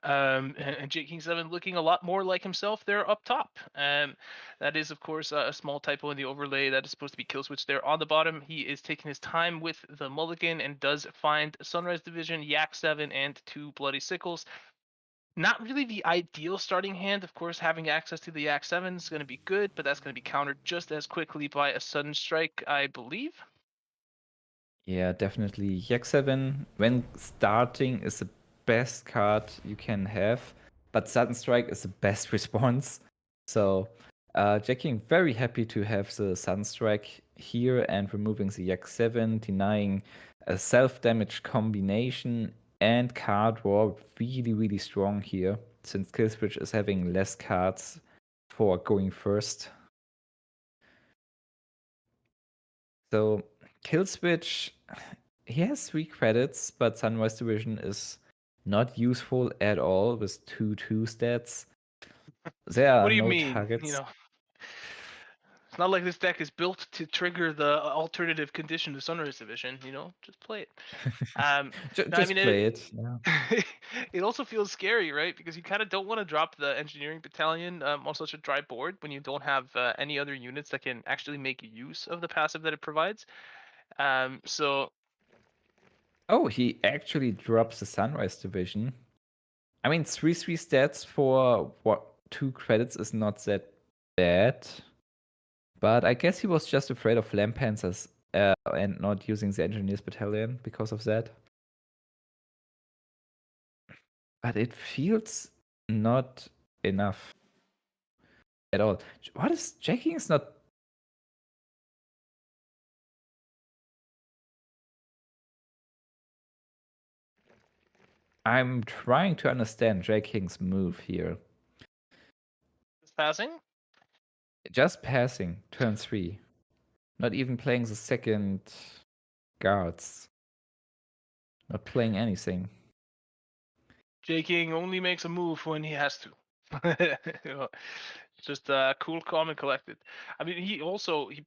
And J King 7 looking a lot more like himself there up top. That is, of course, a small typo in the overlay. That is supposed to be Killswitch there on the bottom. He is taking his time with the mulligan and does find Sunrise Division, Yak 7, and 2 Bloody Sickles. Not really the ideal starting hand. Of course, having access to the Yak 7 is going to be good, but that's going to be countered just as quickly by a Sudden Strike, I believe. Yeah, definitely. Yak 7, when starting, is the best card you can have, but Sudden Strike is the best response. So, J King very happy to have the Sudden Strike here and removing the Yak 7, denying a self-damage combination, and card war really, really strong here, since Killswitch is having less cards for going first. So, Killswitch, he has 3 credits, but Sunrise Division is not useful at all with 2/2 stats. There are What do you no mean? targets. You know, it's not like this deck is built to trigger the alternative condition to Sunrise Division. You know, just play it. Just I mean, play it. Yeah. it also feels scary, right? Because you kind of don't want to drop the engineering battalion on such a dry board when you don't have any other units that can actually make use of the passive that it provides. So Oh, he actually drops the Sunrise Division. I mean, 3/3 stats for what 2 credits is not that bad. But I guess he was just afraid of Flam Panzers and not using the Engineers Battalion because of that. But it feels not enough at all. What is J King is not. I'm trying to understand J King's move here. passing. Just passing turn 3. Not even playing the second guards. Not playing anything. J-King only makes a move when he has to. You know, just cool, calm, and collected. I mean, he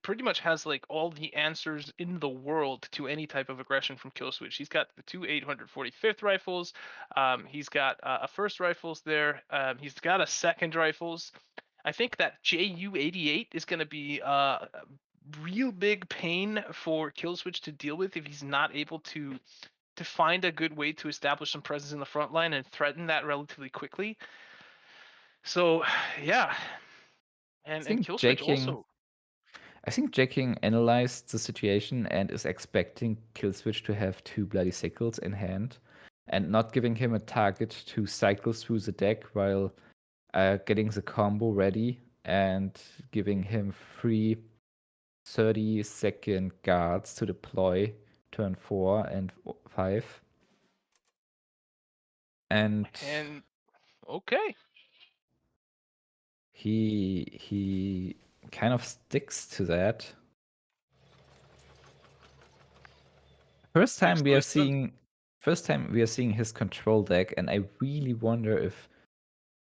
pretty much has like all the answers in the world to any type of aggression from Killswitch. He's got the two 845th rifles. He's got a first rifles there. He's got a second rifles. I think that JU-88 is going to be a real big pain for Killswitch to deal with if he's not able to find a good way to establish some presence in the front line and threaten that relatively quickly. So, yeah. And think Killswitch J-King- also. I think J-King analyzed the situation and is expecting Killswitch to have two Bloody Sickles in hand and not giving him a target to cycle through the deck while getting the combo ready and giving him free 30-second guards to deploy turn 4 and 5. And okay. he kind of sticks to that. First time we are seeing his control deck, and I really wonder if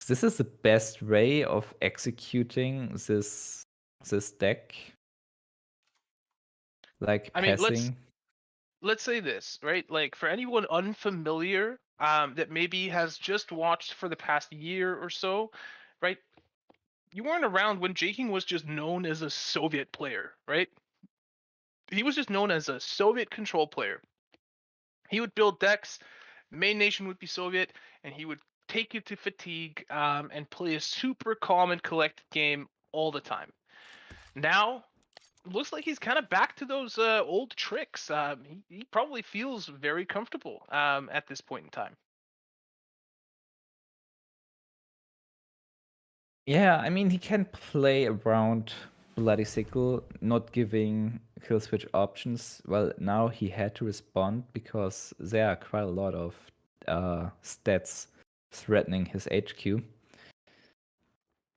this is the best way of executing this deck. Like I mean, passing. let's say this, right? Like for anyone unfamiliar, that maybe has just watched for the past year or so, right? You weren't around when J-King was just known as a Soviet player, right? He was just known as a Soviet control player. He would build decks, main nation would be Soviet, and he would take you to fatigue and play a super calm and collected game all the time. Now, looks like he's kind of back to those old tricks. He probably feels very comfortable at this point in time. Yeah, I mean, he can play around Bloody Sickle, not giving Killswitch options. Well, now he had to respond because there are quite a lot of stats threatening his HQ.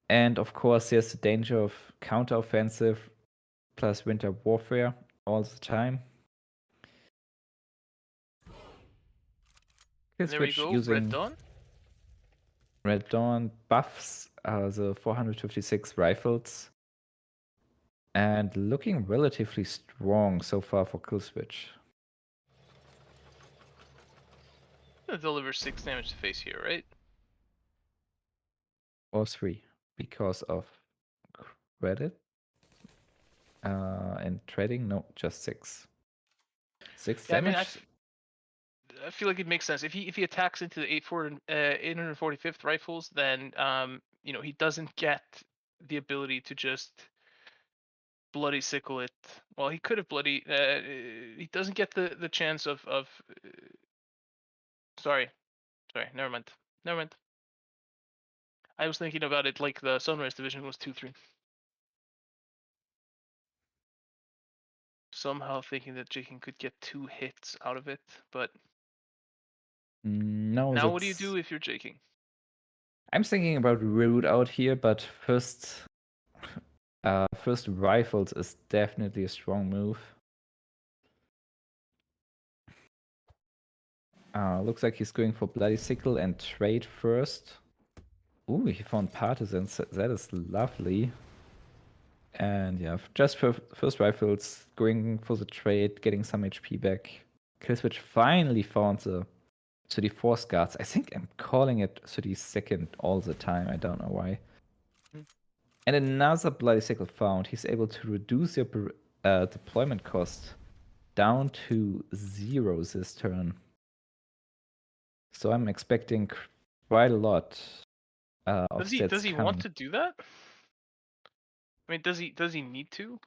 And of course, there's the danger of counteroffensive plus winter warfare all the time. There we go, Red Dawn. Red Dawn buffs the 456 rifles and looking relatively strong so far for Killswitch. Gonna deliver 6 damage to face here, right? Or 3 because of credit and trading. No, just 6. 6 Yeah, damage. I mean, I feel like it makes sense if he attacks into the 845th rifles, then you know, he doesn't get the ability to just bloody sickle it. Well, he could have bloody. He doesn't get the chance of. Sorry, never mind. I was thinking about it like the Sunrise division was 2-3. Somehow thinking that J-King could get 2 hits out of it, but no. Now what do you do if you're J-King? I'm thinking about root out here, but first rifles is definitely a strong move. Looks like he's going for Bloody Sickle and trade first. Ooh, he found Partisans. That is lovely. And yeah, just for first rifles, going for the trade, getting some HP back. Killswitch finally found the 34 guards. I think I'm calling it 32nd all the time. I don't know why. And another Bloody Sickle found. He's able to reduce your deployment cost down to 0 this turn. So I'm expecting quite a lot. Does he want to do that? I mean, does he need to?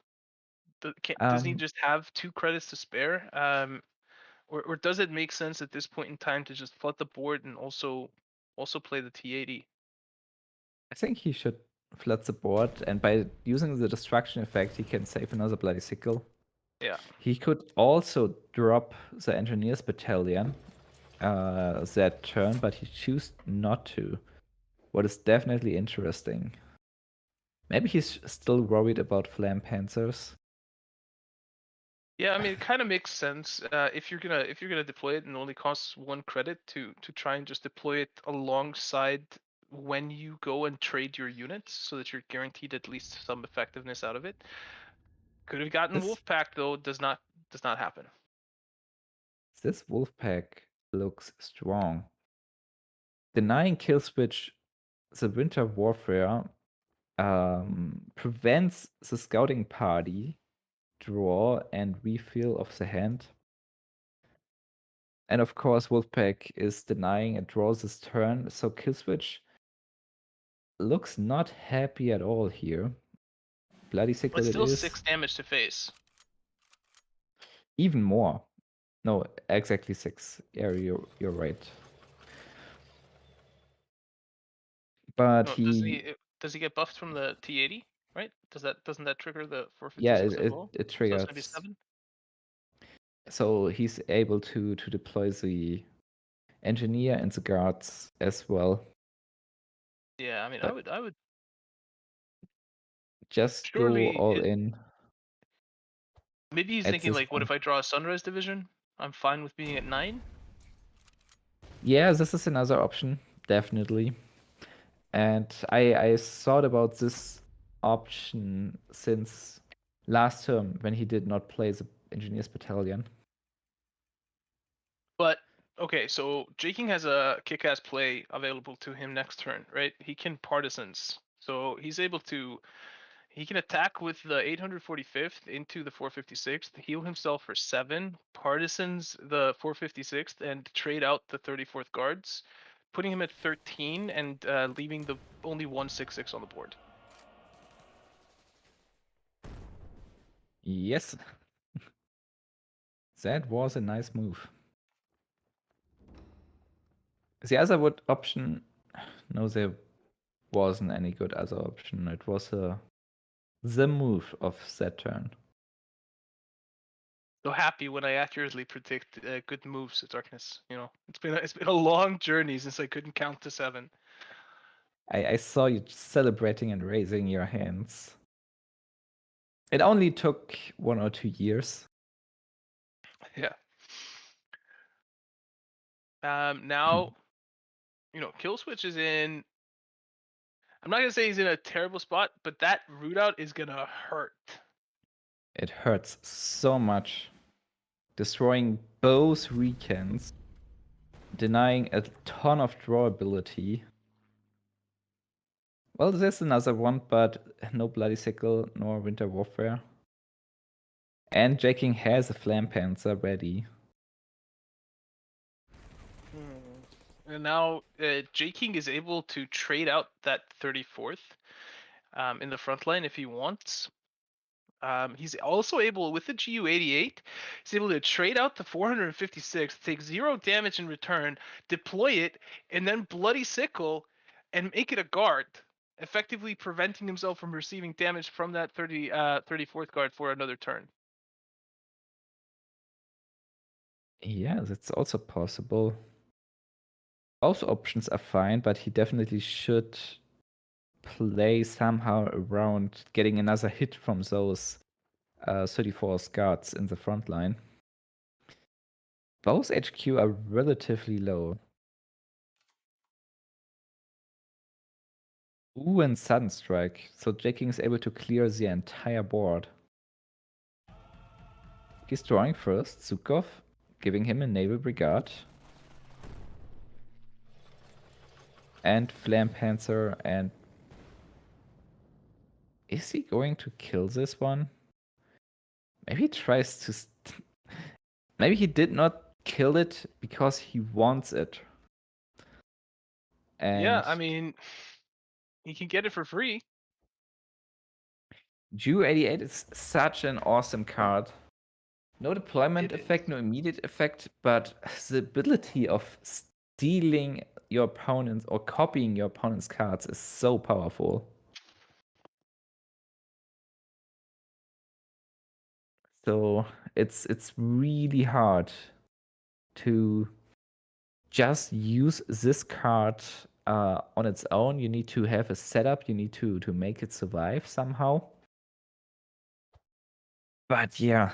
Doesn't he just have 2 credits to spare? Or does it make sense at this point in time to just flood the board and also play the T80? I think he should flood the board, and by using the destruction effect, he can save another Bloody Sickle. Yeah. He could also drop the Engineers Battalion that turn, but he chose not to. What is definitely interesting. Maybe he's still worried about Flam Panzers. Yeah, I mean, it kind of makes sense if you're gonna deploy it and only costs 1 credit to try and just deploy it alongside when you go and trade your units, so that you're guaranteed at least some effectiveness out of it. Could have gotten This Wolfpack though. Does not happen. this Wolfpack looks strong. Denying kill switch the Winter Warfare prevents the scouting party draw and refill of the hand. And of course, Wolfpack is denying it draws this turn, so Killswitch looks not happy at all here. Bloody Sickle But it still is. 6 damage to face. Even more. No, exactly 6. Yeah, you're right. But No, does he get buffed from the T80? Right? Doesn't that trigger the yeah, 456 as well? it So triggers. it's maybe 7. So he's able to deploy the engineer and the guards as well. Yeah, I mean, But I would just go surely all in. Maybe he's at thinking this like, what point. if I draw a Sunrise division? I'm fine with being at 9. Yeah, this is another option, definitely. And I thought about this option since last term when he did not play the Engineers Battalion. But okay, so Jaking has a kick-ass play available to him next turn, right? He can partisans, so he can attack with the 845th into the 456th, heal himself for 7, partisans the 456th, and trade out the 34th guards, putting him at 13 and leaving the only 166 on the board. Yes. That was a nice move. The other option, no, there wasn't any good other option. It was the move of that turn. So happy when I accurately predict good moves at Darkness. You know, it's been a long journey since I couldn't count to 7. I saw you celebrating and raising your hands. It only took 1 or 2 years. Yeah. Now, Kill Switch is in. I'm not gonna say he's in a terrible spot, but that root out is gonna hurt. It hurts so much. Destroying both weekends, denying a ton of draw ability. Well, there's another one, but no Bloody Sickle nor Winter Warfare. And Jaking has a Flam Panzer ready. And now J-King is able to trade out that 34th in the front line if he wants. He's also able, with the GU88, he's able to trade out the 456, take 0 damage in return, deploy it, and then Bloody Sickle and make it a guard, effectively preventing himself from receiving damage from that 34th guard for another turn. Yeah, that's also possible. Both options are fine, but he definitely should play somehow around getting another hit from those 34 guards in the front line. Both HQ are relatively low. Ooh, and Sudden Strike. So Jaking is able to clear the entire board. He's drawing first, Zukov, giving him a Naval Brigade. And Flam Panzer, and... Is he going to kill this one? Maybe he tries to... Maybe he did not kill it because he wants it. And yeah, I mean, he can get it for free. GU88 is such an awesome card. No deployment effect, no immediate effect, but the ability of stealing your opponent's or copying your opponent's cards is so powerful. So it's really hard to just use this card on its own. You need to have a setup. You need to make it survive somehow. But yeah,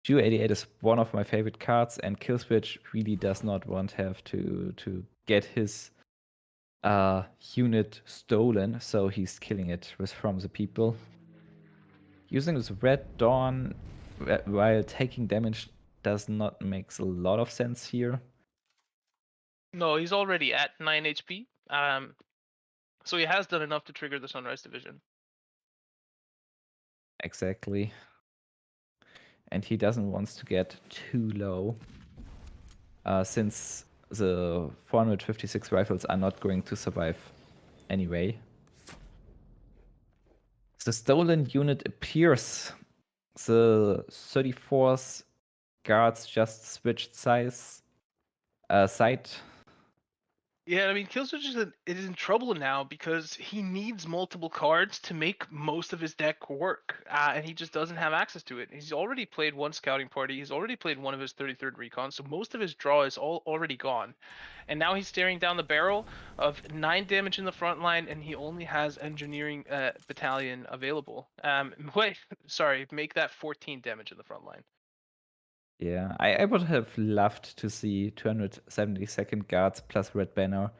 Jew 88 is one of my favorite cards, and Killswitch really does not want to have to get his unit stolen, so he's killing it from the people. Using this Red Dawn while taking damage does not make a lot of sense here. No, he's already at 9 HP. So he has done enough to trigger the Sunrise Division. Exactly. And he doesn't want to get too low, since the 456 rifles are not going to survive anyway. The stolen unit appears. The 34th guards just switched side. Yeah, I mean, Killswitch is in trouble now because he needs multiple cards to make most of his deck work, and he just doesn't have access to it. He's already played one scouting party. He's already played one of his 33rd recon, so most of his draw is already gone. And now he's staring down the barrel of 9 damage in the front line, and he only has engineering battalion available. Wait, sorry, make that 14 damage in the front line. Yeah, I would have loved to see 272nd guards plus Red Banner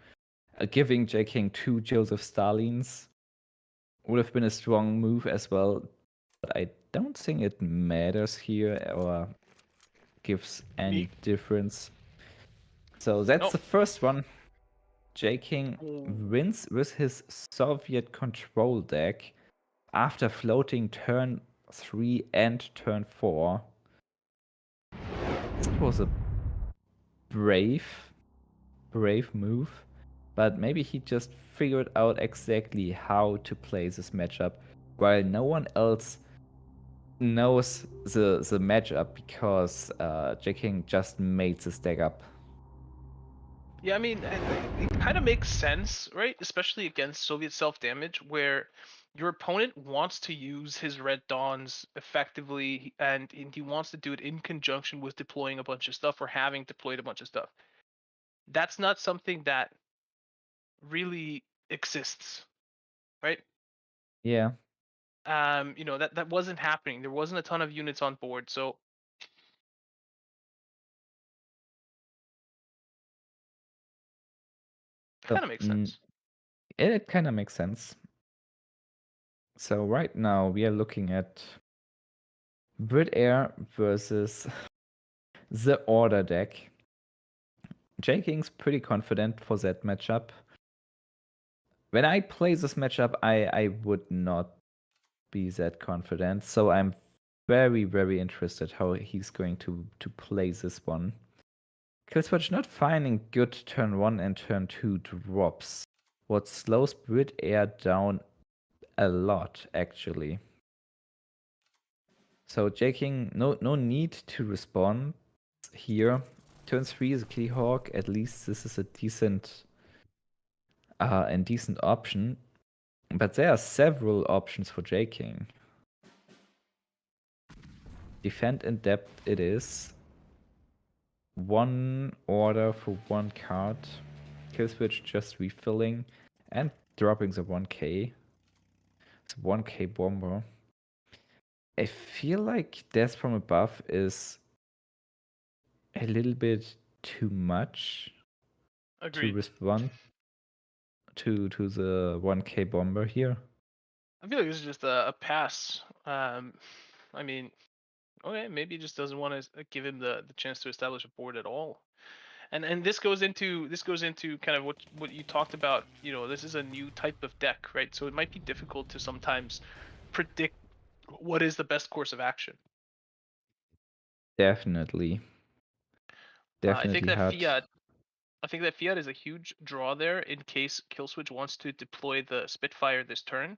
giving J King 2 Joseph Stalins. Would have been a strong move as well, but I don't think it matters here or gives any difference. So that's the first one. J King wins with his Soviet control deck after floating turn 3 and turn 4. It was a brave move, but maybe he just figured out exactly how to play this matchup, while no one else knows the matchup because J King just made this deck up. Yeah, I mean, it kind of makes sense, right? Especially against Soviet self-damage, where your opponent wants to use his Red Dawns effectively, and he wants to do it in conjunction with deploying a bunch of stuff or having deployed a bunch of stuff. That's not something that really exists, right? Yeah. That wasn't happening. There wasn't a ton of units on board, so kind of makes sense. It kind of makes sense. So right now we are looking at Brit Air versus the Order deck. J King's pretty confident for that matchup. When I play this matchup, I would not be that confident. So I'm very, very interested how he's going to play this one. Killswitch not finding good turn 1 and turn 2 drops. What slows Brit Air down a lot, actually. So J King, no need to respond here. Turn 3 is a Kleehawk. At least this is a decent option. But there are several options for J King. Defend in depth it is. 1 order for 1 card. Killswitch just refilling and dropping the 1k. It's 1k bomber. I feel like Death from Above is a little bit too much. Agreed. To respond to the 1k bomber here. I feel like this is just a pass. I mean, okay, maybe he just doesn't want to give him the chance to establish a board at all. And this goes into kind of what you talked about. This is a new type of deck, right? So it might be difficult to sometimes predict what is the best course of action. Definitely. I think that hard. Fiat is a huge draw there in case Killswitch wants to deploy the Spitfire this turn.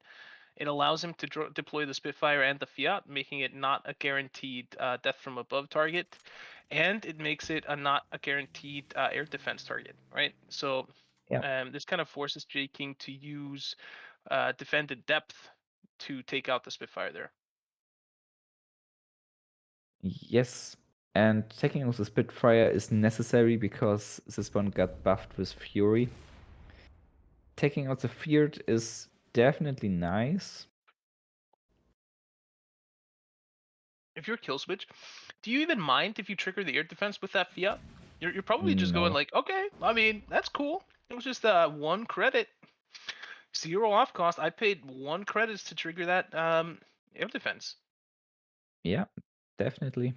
It allows him to deploy the Spitfire and the Fiat, making it not a guaranteed death from above target, and it makes it not a guaranteed air defense target, right? So this kind of forces J King to use defended depth to take out the Spitfire there. Yes, and taking out the Spitfire is necessary because this one got buffed with Fury. Taking out the Fiat is definitely nice. if you're kill switch, do you even mind if you trigger the air defense with that fiat? You're probably just going No. like, okay, I mean, that's cool. It was just 1 credit, 0 off cost. I paid 1 credits to trigger that air defense. Yeah, definitely.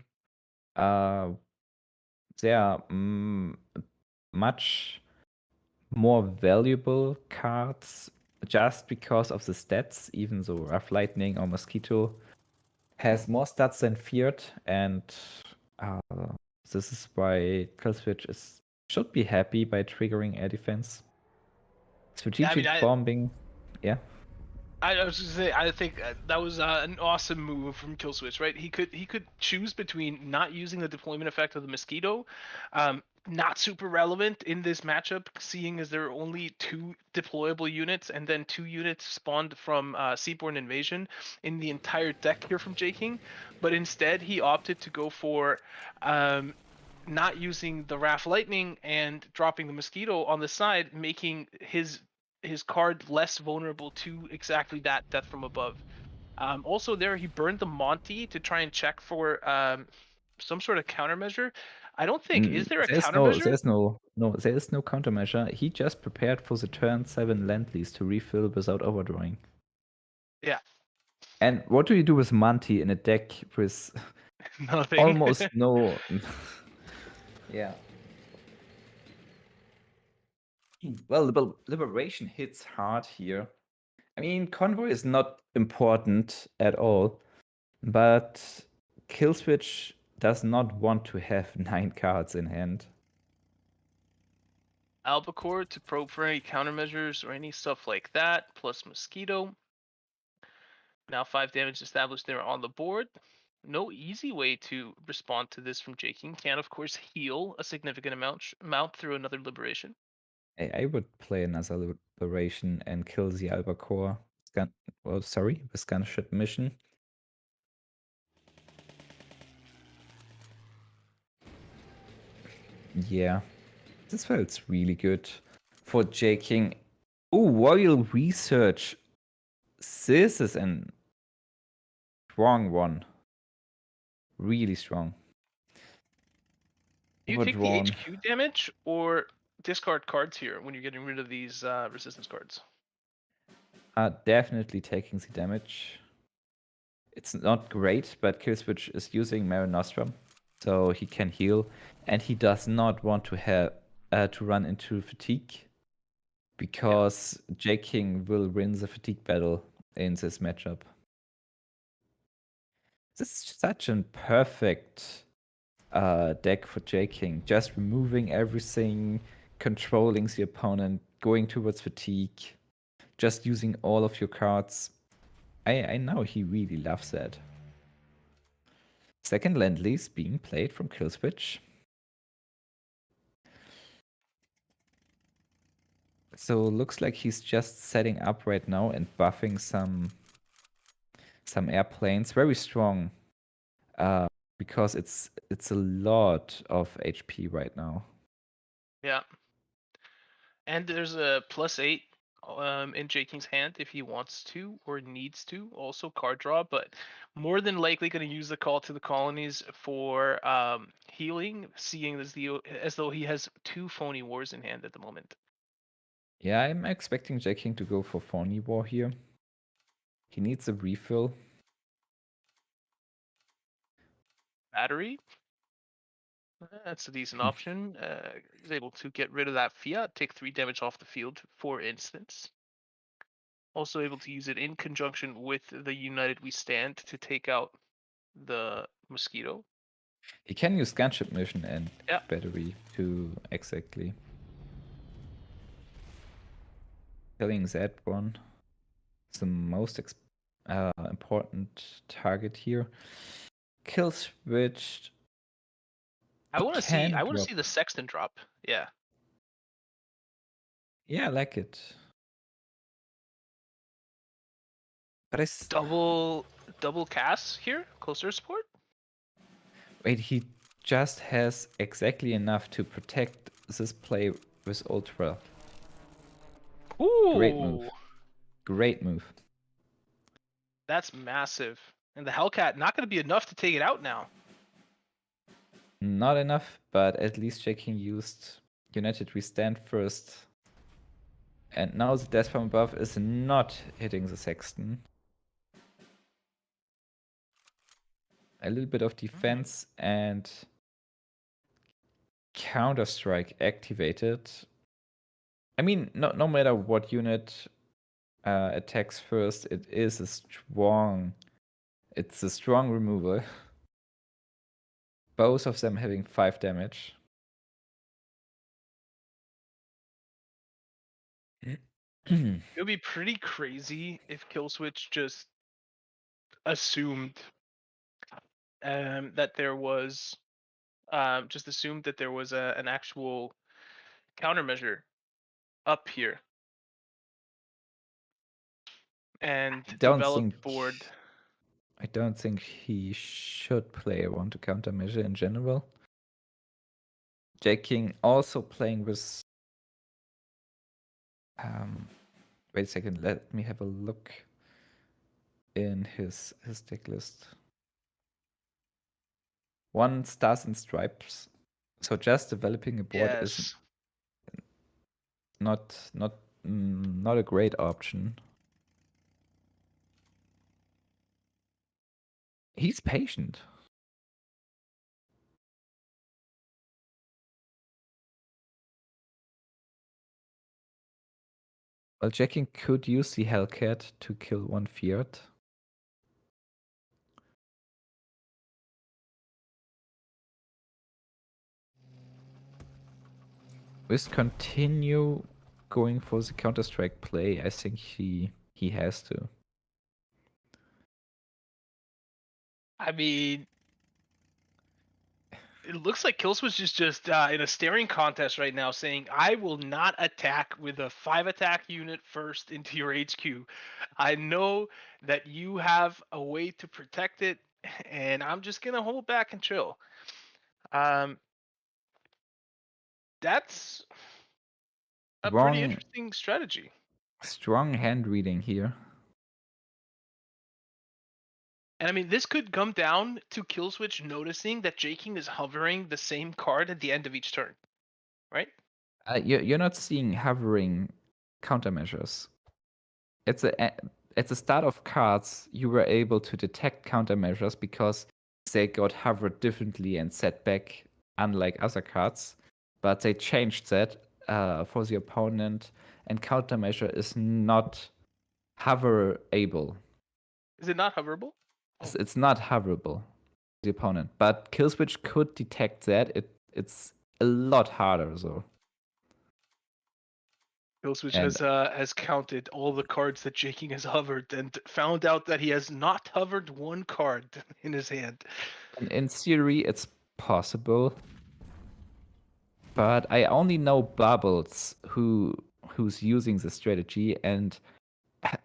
There are much more valuable cards just because of the stats, even though Rough Lightning or Mosquito has more stats than Feared, and this is why Killswitch should be happy by triggering air defense. Strategic bombing, yeah. I was just say I think that was an awesome move from Killswitch, right? He could choose between not using the deployment effect of the Mosquito, not super relevant in this matchup, seeing as there are only 2 deployable units and then 2 units spawned from Seaborn Invasion in the entire deck here from J King, but instead he opted to go for not using the Wrath Lightning and dropping the Mosquito on the side, making his card less vulnerable to exactly that death from above. Also, there he burned the Monty to try and check for some sort of countermeasure. I don't think is there a countermeasure? There is no countermeasure. He just prepared for the turn 7 land lease to refill without overdrawing. Yeah. And what do you do with Monty in a deck with Nothing. almost no? Yeah. Well, Liberation hits hard here. I mean, Convoy is not important at all, but Killswitch does not want to have 9 cards in hand. Albacore to probe for any countermeasures or any stuff like that, plus Mosquito. Now 5 damage established there on the board. No easy way to respond to this from J King. Can of course heal a significant amount through another liberation. I would play another Liberation and kill the Albacore. With Gunship Mission. Yeah, this felt really good for J King. Oh, Royal Research. This is a strong one. Really strong. Do you take the HQ damage or discard cards here when you're getting rid of these resistance cards? Definitely taking the damage. It's not great, but Killswitch is using Mare Nostrum, so he can heal, and he does not want to have to run into fatigue, because J King will win the fatigue battle in this matchup. This is such a perfect deck for J King, just removing everything, controlling the opponent, going towards fatigue, just using all of your cards. I know he really loves that. Second land lease being played from Killswitch. So looks like he's just setting up right now and buffing some airplanes. Very strong. Because it's a lot of HP right now. Yeah. And there's a +8 in J King's hand if he wants to or needs to. Also card draw, but more than likely going to use the Call to the Colonies for healing, seeing as though he has 2 Phony Wars in hand at the moment. Yeah, I'm expecting J King to go for Phony War here. He needs a refill. Battery. That's a decent option. He's able to get rid of that fiat, take 3 damage off the field, for instance. Also able to use it in conjunction with the United We Stand to take out the Mosquito. He can use Gunship Mission and Battery too, exactly. Killing that one is the most important target here. Kill switched. I want to see the Sexton drop. Yeah. Yeah, I like it. But double cast here, closer support. Wait, he just has exactly enough to protect this play with Ultra. Ooh. Great move. Great move. That's massive. And the Hellcat not going to be enough to take it out now. Not enough, but at least Jaking used United We Stand first. And now the Death from Above is not hitting the Sexton. A little bit of defense and Counter-Strike activated. I mean, no matter what unit attacks first, it's a strong removal. Both of them having 5 damage. It would be pretty crazy if Killswitch just assumed that there was an actual countermeasure up here and developed board. I don't think he should play around the countermeasure in general. Jaking also playing with. Wait a second. Let me have a look in his deck list. 1 Stars and Stripes. So just developing a board is not a great option. He's patient. Well, Jaking could use the Hellcat to kill 1 Fiat. With continue going for the Counter-Strike play, I think he has to. I mean, it looks like Killswitch is just in a staring contest right now, saying, I will not attack with a 5 attack unit first into your HQ. I know that you have a way to protect it, and I'm just going to hold back and chill. That's a pretty interesting strategy. Strong hand reading here. And I mean, this could come down to Killswitch noticing that Jaking is hovering the same card at the end of each turn, right? You're not seeing hovering countermeasures. At the start of cards, you were able to detect countermeasures because they got hovered differently and set back, unlike other cards. But they changed that for the opponent, and countermeasure is not hoverable. Is it not hoverable? It's not hoverable, the opponent. But Killswitch could detect that. It's a lot harder, though. Killswitch has counted all the cards that Jaking has hovered and found out that he has not hovered 1 card in his hand. In theory, it's possible. But I only know Bubbles who's using the strategy, and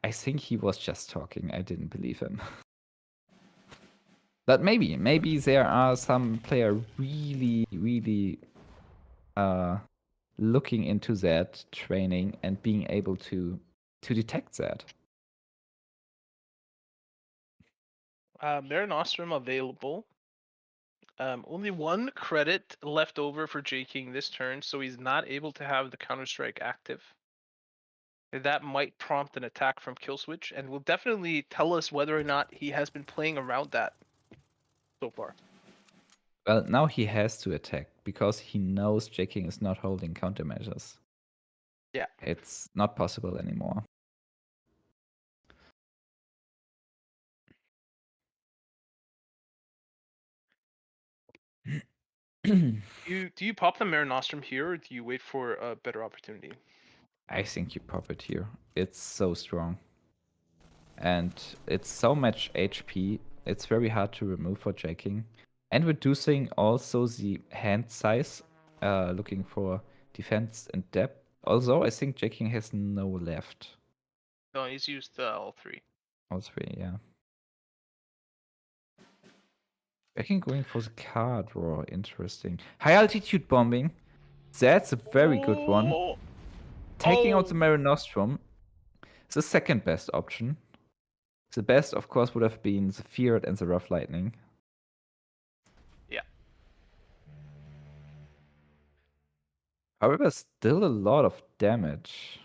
I think he was just talking. I didn't believe him. But maybe there are some player really looking into that training and being able to detect that. Mare Nostrum available. Only 1 credit left over for Jaking this turn, so he's not able to have the Counter-Strike active. That might prompt an attack from Killswitch, and will definitely tell us whether or not he has been playing around that so far. Well, now he has to attack because he knows Jaking is not holding countermeasures. Yeah. It's not possible anymore. Do you pop the Mare Nostrum here, or do you wait for a better opportunity? I think you pop it here. It's so strong. And it's so much HP. It's very hard to remove for Jaking. And reducing also the hand size, looking for defense and depth. Although I think Jaking has no left. No, he's used all 3. All 3, yeah. Jaking going for the card draw, interesting. High altitude bombing. That's a very good one. Taking out the Mare Nostrum. The second best option. The best, of course, would have been the Feared and the Rough Lightning. Yeah. However, still a lot of damage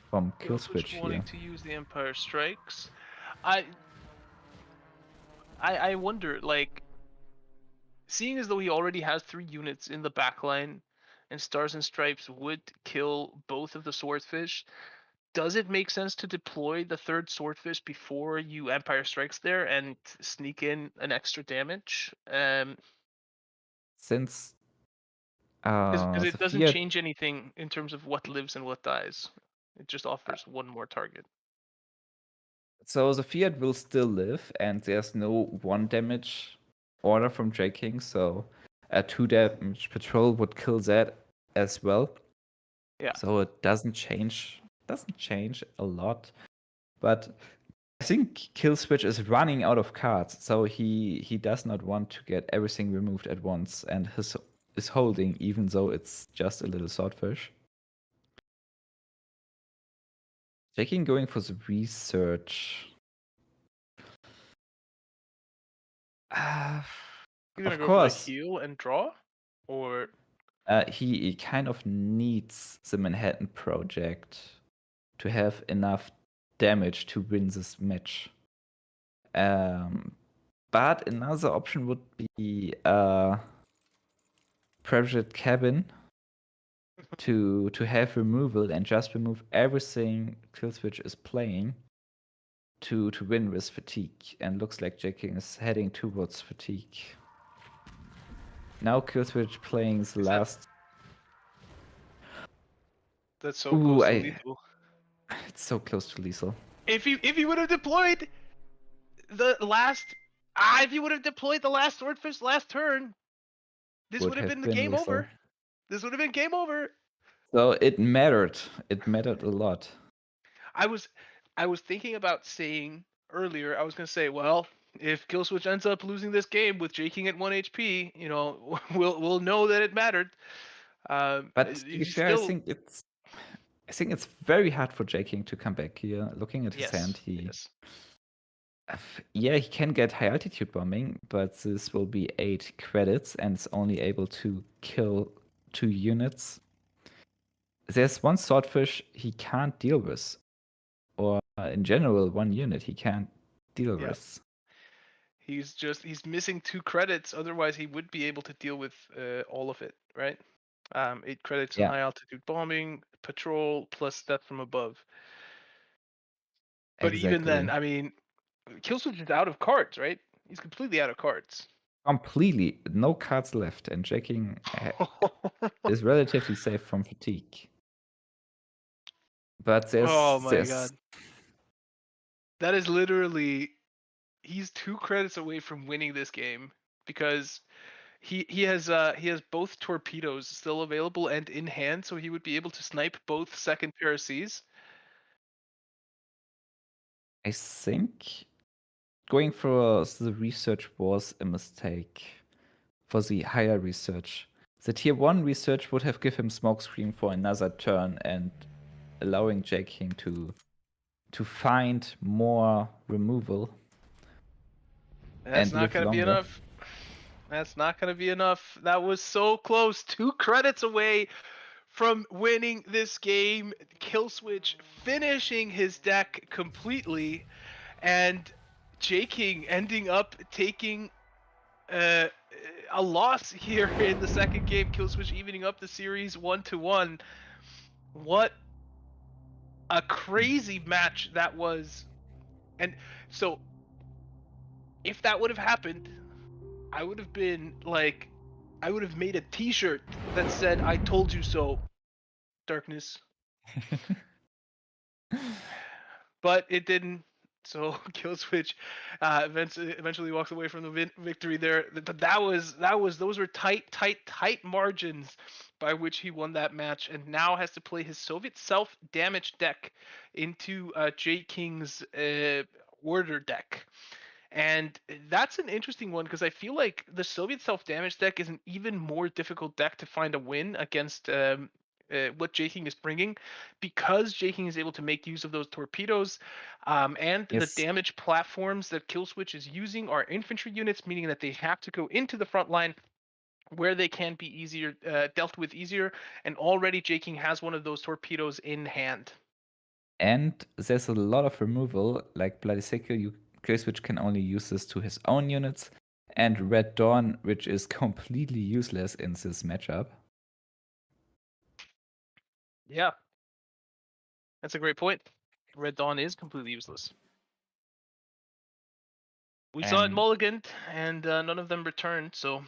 from Killswitch here. Wanting to use the Empire Strikes. I wonder, like, seeing as though he already has 3 units in the backline, and Stars and Stripes would kill both of the Swordfish, does it make sense to deploy the 3rd Swordfish before you Empire Strikes there and sneak in an extra damage? Since Because it the doesn't Feared, change anything in terms of what lives and what dies. It just offers one more target. so the Feared will still live, and there's no 1 damage order from J King, so a 2 damage patrol would kill that as well. Yeah. So it doesn't change a lot, but I think Killswitch is running out of cards, so he does not want to get everything removed at once, and is holding, even though it's just a little swordfish. Checking going for the research. You're gonna Of go course, for the heal and draw, or he kind of needs the Manhattan Project to have enough damage to win this match. But another option would be Project Cabin to have removal and just remove everything Killswitch is playing to win with fatigue. And looks like J King is heading towards fatigue. Now Killswitch playing the last. That's so Ooh, close to lethal. It's so close to lethal. If you would have deployed the last, if you would have deployed the last Swordfish last turn, this would have been the game lethal. over. This would have been game over. So it mattered. It mattered a lot. I was thinking about saying earlier. I was gonna say, well, if Killswitch ends up losing this game with J King at 1 HP, you know, we'll know that it mattered. But to be fair, still... I think it's very hard for J King to come back here. Looking at his yes, hand, yes. Yeah, he can get high altitude bombing, but this will be 8 credits and it's only able to kill 2 units. There's 1 swordfish he can't deal with, or in general 1 unit he can't deal with. He's missing 2 credits. Otherwise, he would be able to deal with all of it, right? 8 credits in high altitude bombing, patrol plus death from above. But even then, I mean, Killswitch is out of cards, right? He's completely out of cards. Completely, no cards left, and J King is relatively safe from fatigue. But there's God, that is literally, he's 2 credits away from winning this game because he has both torpedoes still available and in hand, so he would be able to snipe both second Parasees. I think going for the research was a mistake for the higher research. The tier 1 research would have given him smokescreen for another turn and allowing J King to find more removal. That's not going to be enough. That's not going to be enough. That was so close. 2 credits away from winning this game. Killswitch finishing his deck completely, and J King ending up taking a loss here in the second game. Killswitch evening up the series 1-1. What a crazy match that was. And so if that would have happened, I would have been like, I would have made a t-shirt that said, "I told you so, darkness." But it didn't. So Killswitch eventually walks away from the victory there. But those were tight margins by which he won that match, and now has to play his Soviet self-damage deck into J King's order deck. And that's an interesting one because I feel like the Soviet self-damage deck is an even more difficult deck to find a win against what J-King is bringing, because J-King is able to make use of those torpedoes, and the Yes. damage platforms that Killswitch is using are infantry units, meaning that they have to go into the front line where they can be easier dealt with easier, and already J-King has one of those torpedoes in hand. And there's a lot of removal, like Bloody Sickle, Killswitch can only use this to his own units, and Red Dawn, which is completely useless in this matchup. Yeah, that's a great point. Red Dawn is completely useless. We saw it mulliganed, and none of them returned, so...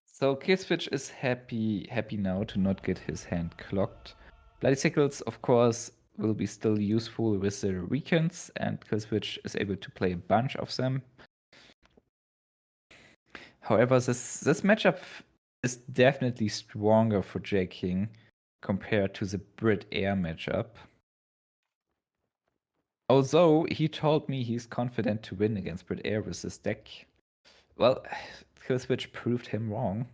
So Killswitch is happy now to not get his hand clocked. Bloody Sickles, of course, will be still useful with the Recons, and Killswitch is able to play a bunch of them. However, this matchup is definitely stronger for J-King compared to the Brit Air matchup. Although he told me he's confident to win against Brit Air with this deck. Well, Killswitch proved him wrong.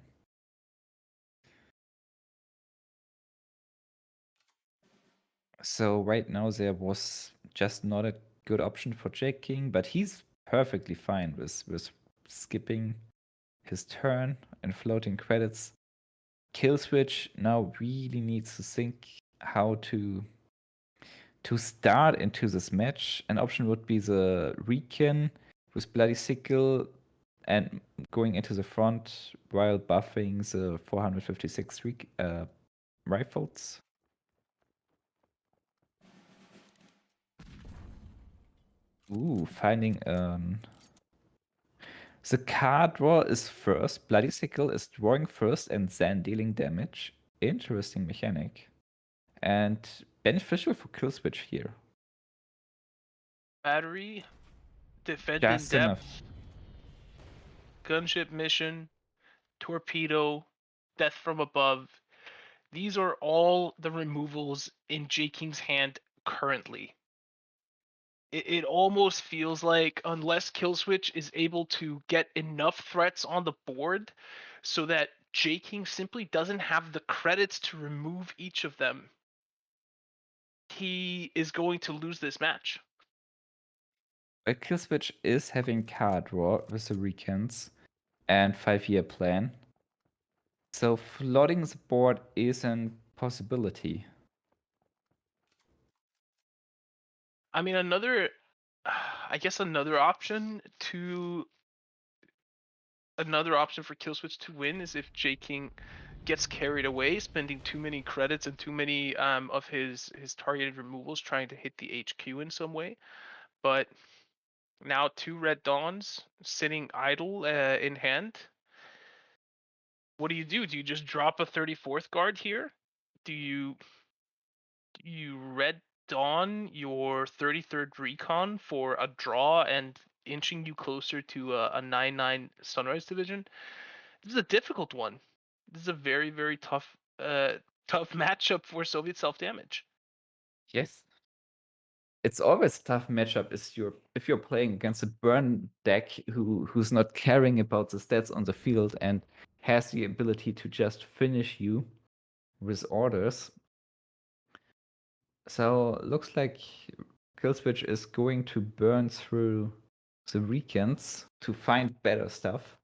So right now there was just not a good option for J-King, but he's perfectly fine with skipping his turn and floating credits. Killswitch now really needs to think how to start into this match. An option would be the Recon with Bloody Sickle and going into the front while buffing the 456 rifles. Ooh, finding the card draw is first. Bloody Sickle is drawing first and then dealing damage. Interesting mechanic. And beneficial for Killswitch here. Battery, defend in Just enough. depth, gunship mission, torpedo, death from above. These are all the removals in J-King's hand currently. It almost feels like unless Killswitch is able to get enough threats on the board so that J-King simply doesn't have the credits to remove each of them, he is going to lose this match. But Killswitch is having card draw with the Recons and 5-year plan. So flooding the board is a possibility. I mean, another option for Killswitch to win is if J-King gets carried away, spending too many credits and too many of his targeted removals trying to hit the HQ in some way. But now 2 Red Dawns sitting idle in hand. What do? Do you just drop a 34th guard here? Do you Red Dawn your 33rd recon for a draw and inching you closer to a 9/9 Sunrise Division? This is a difficult one. This is a very, very tough matchup for Soviet self-damage. Yes. It's always a tough matchup if you're playing against a burn deck who's not caring about the stats on the field and has the ability to just finish you with orders. So looks like Killswitch is going to burn through the Recons to find better stuff.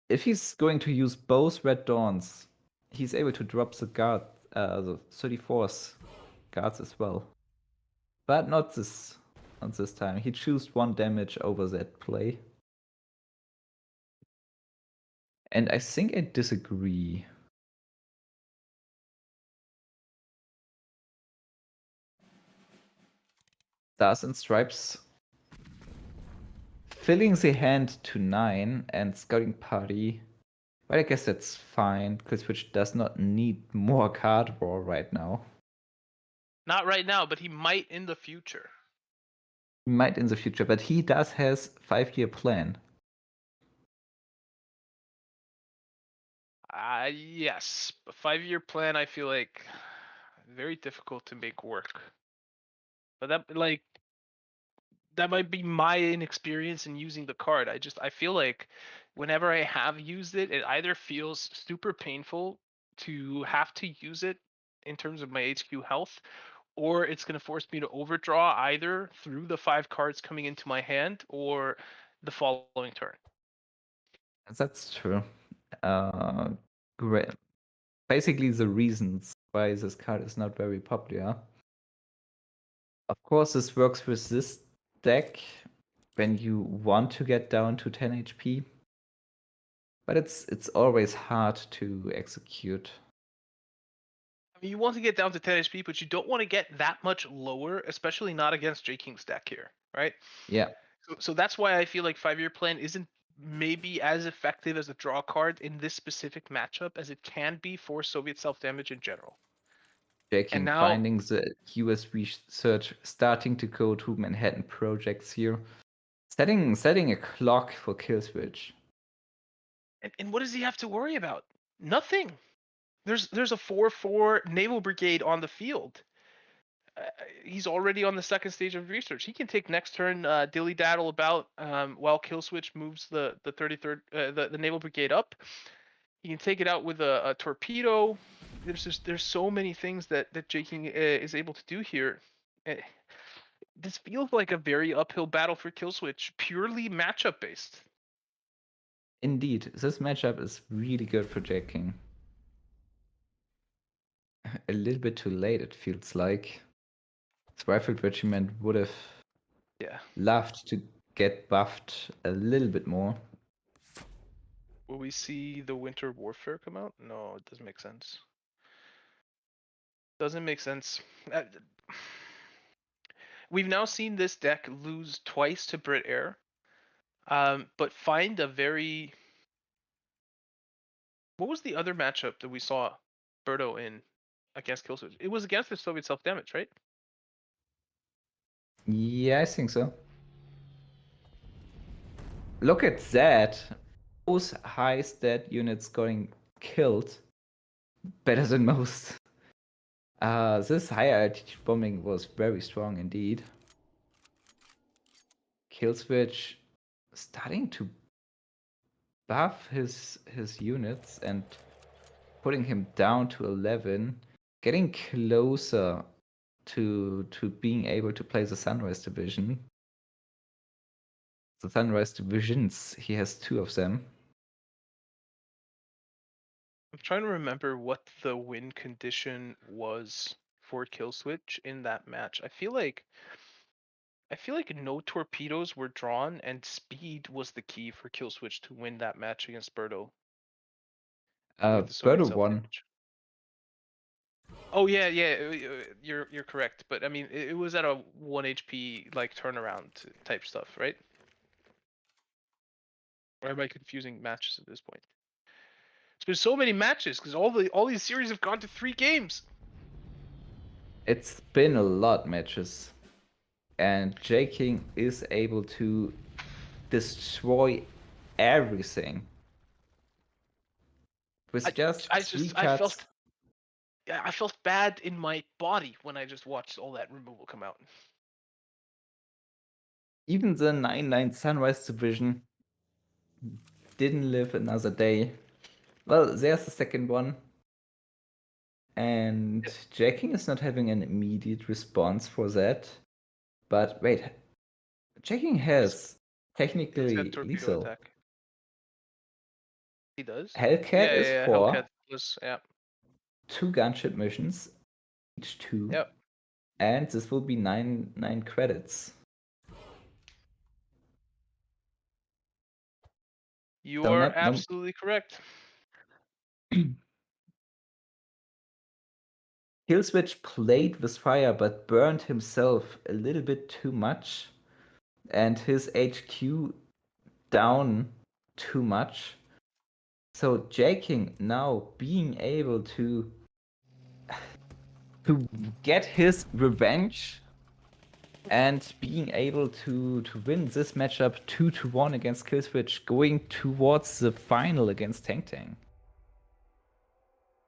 If he's going to use both Red Dawns, he's able to drop the 34th guards as well. But not this time. He chose 1 damage over that play. And I think I disagree. Stars and Stripes filling the hand to 9 and Scouting Party. But I guess that's fine. Killswitch does not need more card draw right now. Not right now, but he might in the future. He might in the future, but he does has 5-year plan. Yes, a 5-year plan. I feel like very difficult to make work. But that might be my inexperience in using the card. I feel like whenever I have used it, it either feels super painful to have to use it in terms of my HQ health, or it's going to force me to overdraw either through the 5 cards coming into my hand or the following turn. That's true. Great. Basically, the reasons why this card is not very popular. Of course, this works with this deck when you want to get down to 10 HP, but it's always hard to execute. I mean, you want to get down to 10 HP, but you don't want to get that much lower, especially not against J King's deck here, right? Yeah. So that's why I feel like 5-year plan isn't maybe as effective as a draw card in this specific matchup as it can be for Soviet self-damage in general. King now- finding the US research starting to go to Manhattan projects here. Setting a clock for kill switch. And what does he have to worry about? Nothing. There's a 4/4 naval brigade on the field. He's already on the second stage of research. He can take next turn dilly daddle about while kill switch moves the 33rd the naval brigade up. He can take it out with a torpedo. There's so many things that J King is able to do here. This feels like a very uphill battle for kill switch, purely matchup based. Indeed, this matchup is really good for J King. A little bit too late, it feels like. His rifled regiment would have loved to get buffed a little bit more. Will we see the winter warfare come out? No, it doesn't make sense. Doesn't make sense. We've now seen this deck lose twice to Brit Air, but find a very... What was the other matchup that we saw Berto in against Killswitch? It was against the Soviet self-damage, right? Yeah, I think so. Look at that. Those high stat units getting killed better than most. This higher altitude bombing was very strong indeed. Killswitch starting to buff his units and putting him down to 11, getting closer to being able to play the Sunrise Division. The Sunrise Divisions, he has 2 of them. I'm trying to remember what the win condition was for Killswitch in that match. I feel like no torpedoes were drawn and speed was the key for Killswitch to win that match against Berto. Berto won. Oh yeah, you're correct. But I mean, it was at a 1 HP like turnaround type stuff, right? Or am I confusing matches at this point? It's been so many matches because all these series have gone to 3 games. It's been a lot matches, and J King is able to destroy everything with I felt bad in my body when I just watched all that removal come out. Even the 9/9 Sunrise Division didn't live another day. Well, there's the second one. And J King is not having an immediate response for that. But wait, J King has technically lethal. Attack. He does? Hellcat is 4. Hellcat plus, 2 gunship missions, each 2. Yep. And this will be 9 credits. You are absolutely correct. Killswitch played with fire but burned himself a little bit too much. And his HQ down too much. So J King now being able to get his revenge and being able to win this matchup 2-1 against Killswitch, going towards the final against Tank.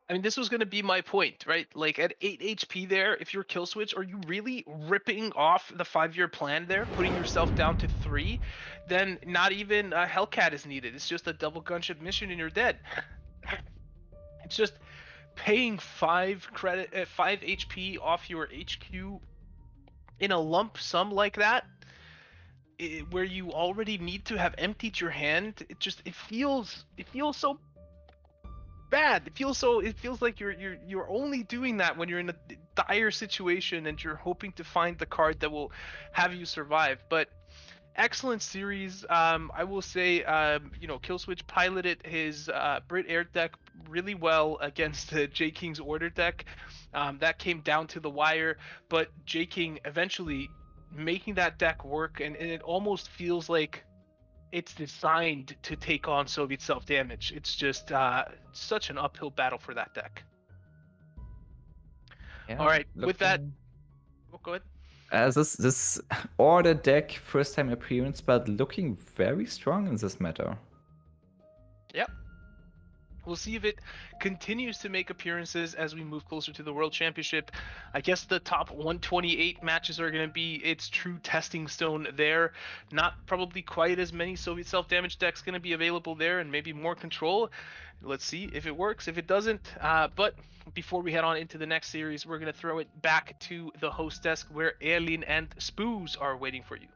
I mean, this was going to be my point, right? Like at 8 HP there, if you're Killswitch, are you really ripping off the 5-year plan there, putting yourself down to 3? Then not even a Hellcat is needed. It's just a double gunship mission and you're dead. It's just paying 5 HP off your HQ in a lump sum like that, where you already need to have emptied your hand, it feels so bad. It feels like you're only doing that when you're in a dire situation and you're hoping to find the card that will have you survive. But excellent series. I will say, Killswitch piloted his Brit Air deck really well against the J King's Order deck. That came down to the wire, but J King eventually making that deck work, and it almost feels like it's designed to take on Soviet self-damage. It's just such an uphill battle for that deck. Yeah, All right, with that, go ahead. This Order deck, first time appearance, but looking very strong in this matter. Yep. We'll see if it continues to make appearances as we move closer to the World Championship. I guess the top 128 matches are going to be its true testing stone there. Not probably quite as many Soviet self-damage decks going to be available there, and maybe more control. Let's see if it works, if it doesn't. But before we head on into the next series, we're going to throw it back to the host desk where Elin and Spooz are waiting for you.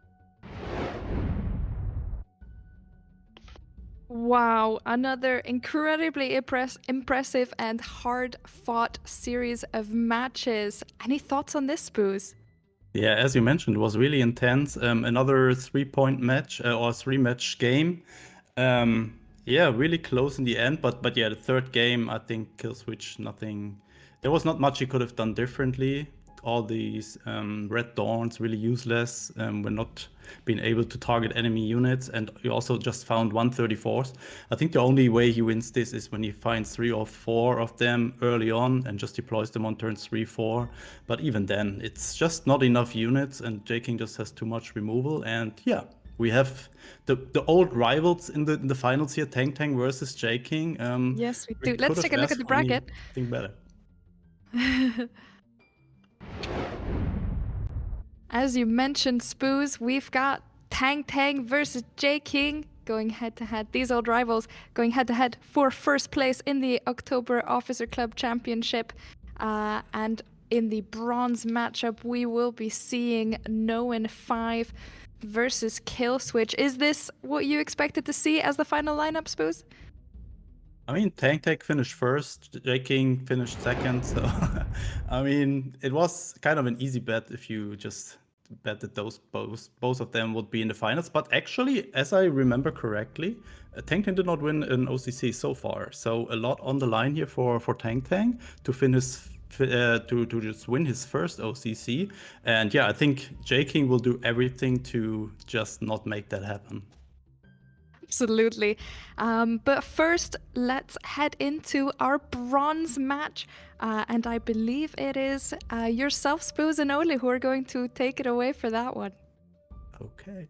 Wow, another incredibly impressive and hard-fought series of matches. Any thoughts on this, Spooz? Yeah, as you mentioned, it was really intense. Another 3-point match or 3-match game. Yeah, really close in the end. But yeah, the third game, I think Killswitch, nothing. There was not much he could have done differently. All these Red Dawns really useless. We're not being able to target enemy units, and he also just found 134s. I think the only way he wins this is when he finds 3 or 4 of them early on and just deploys them on turns 3-4. But even then, it's just not enough units, and J King just has too much removal. And yeah, we have the old rivals in the finals here, Tang versus J King. Yes, we do. Let's take a look at the bracket. Anything better. As you mentioned, Spooz, we've got Tang versus J King going head-to-head. These old rivals going head-to-head for first place in the October Officer Club Championship. And in the bronze matchup, we will be seeing Noen 5 versus Killswitch. Is this what you expected to see as the final lineup, Spooz? I mean, Tang finished first, J King finished second, so I mean, it was kind of an easy bet if you just bet that both of them would be in the finals. But actually, as I remember correctly, Tang did not win an OCC so far, so a lot on the line here for Tang to finish to just win his first OCC. And yeah, I think J King will do everything to just not make that happen. Absolutely. But first, let's head into our bronze match. And I believe it is yourself, Spooz, and Oli who are going to take it away for that one. Okay.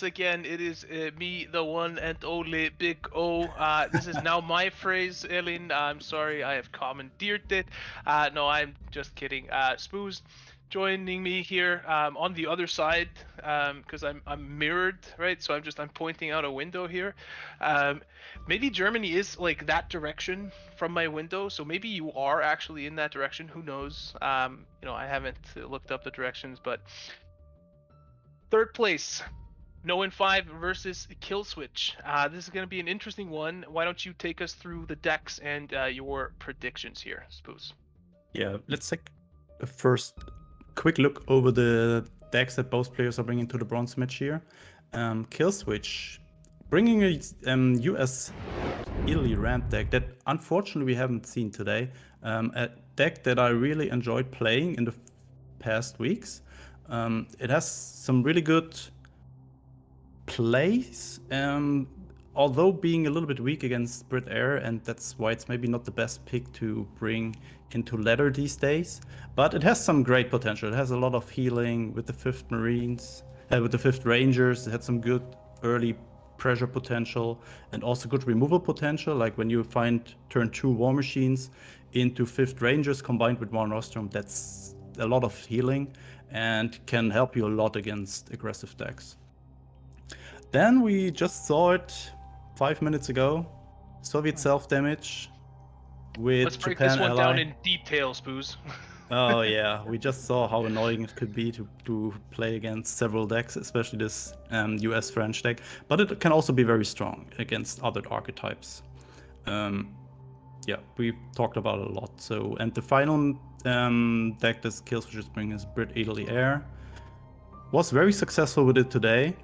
Again, it is me, the one and only Big O. This is now my phrase, Elin. I'm sorry, I have commandeered it. No, I'm just kidding. Spooz joining me here on the other side because I'm mirrored, right? So I'm pointing out a window here. Maybe Germany is like that direction from my window, so maybe you are actually in that direction. Who knows? I haven't looked up the directions, but third place. Noen 5 versus Killswitch. This is going to be an interesting one. Why don't you take us through the decks and your predictions here, Spooz? Yeah, let's take a first quick look over the decks that both players are bringing to the bronze match here. Killswitch bringing a US Italy ramp deck that unfortunately we haven't seen today. A deck that I really enjoyed playing in the past weeks. It has some really good plays. although being a little bit weak against Brit Air, and that's why it's maybe not the best pick to bring into ladder these days, but it has some great potential. It has a lot of healing with the 5th Marines, with the 5th Rangers. It had some good early pressure potential and also good removal potential. Like when you find turn 2 War Machines into 5th Rangers combined with 1 Rostrum, that's a lot of healing and can help you a lot against aggressive decks. Then we just saw it 5 minutes ago. Soviet self-damage with Let's break Japan this one ally. down in detail, Spooz. Oh yeah, we just saw how annoying it could be to play against several decks, especially this US French deck. But it can also be very strong against other archetypes. Yeah, we talked about it a lot. So, and the final deck this Killswitch bring is Brit Italy Air. Was very successful with it today.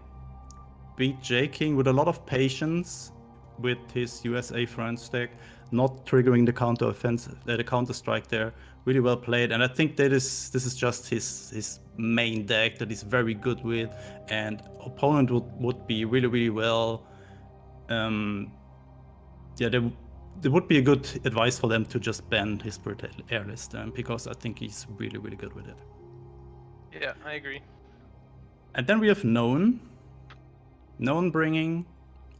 Beat J King with a lot of patience with his USA France deck, not triggering the counter offensive, the counter strike there. Really well played, and I think that this is just his main deck that he's very good with, and opponent would be really well. Yeah, there would be a good advice for them to just ban his Brit Air list, because I think he's really good with it. Yeah, I agree. And then we have Known bringing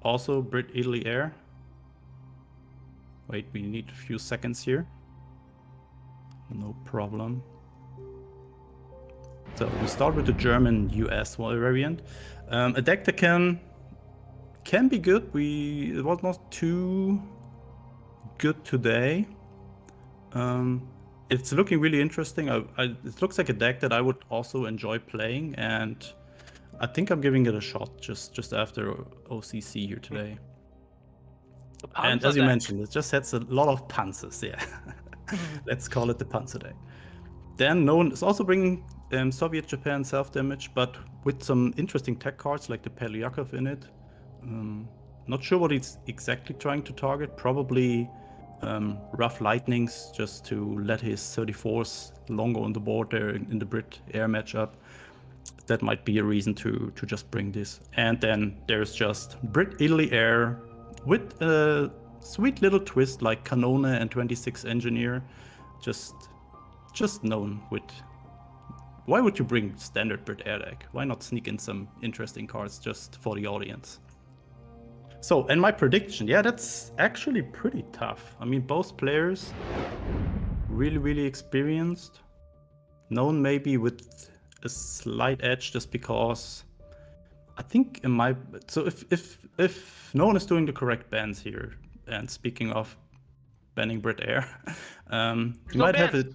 also Brit Italy Air. Wait, we need a few seconds here. No problem. So we start with the German US variant. A deck that can be good. It was not too good today. It's looking really interesting. It looks like a deck that I would also enjoy playing, and I think I'm giving it a shot just after OCC here today. And as you mentioned, it just has a lot of panzers, yeah. Let's call it the panzer deck. Then Known is also bringing Soviet Japan self-damage, but with some interesting tech cards like the Pelyakov in it. Not sure what it's exactly trying to target. Probably Rough Lightnings, just to let his 34s longer on the board there in the Brit Air matchup. That might be a reason to just bring this. And then there's just Brit Italy Air with a sweet little twist like Canone and 26 Engineer. Just Known with... Why would you bring standard Brit Air deck? Why not sneak in some interesting cards just for the audience? So, and my prediction, yeah, that's actually pretty tough. I mean, both players really experienced. Known maybe with a slight edge just because I think so if Known is doing the correct bans here, and speaking of banning Brit Air, you might have it.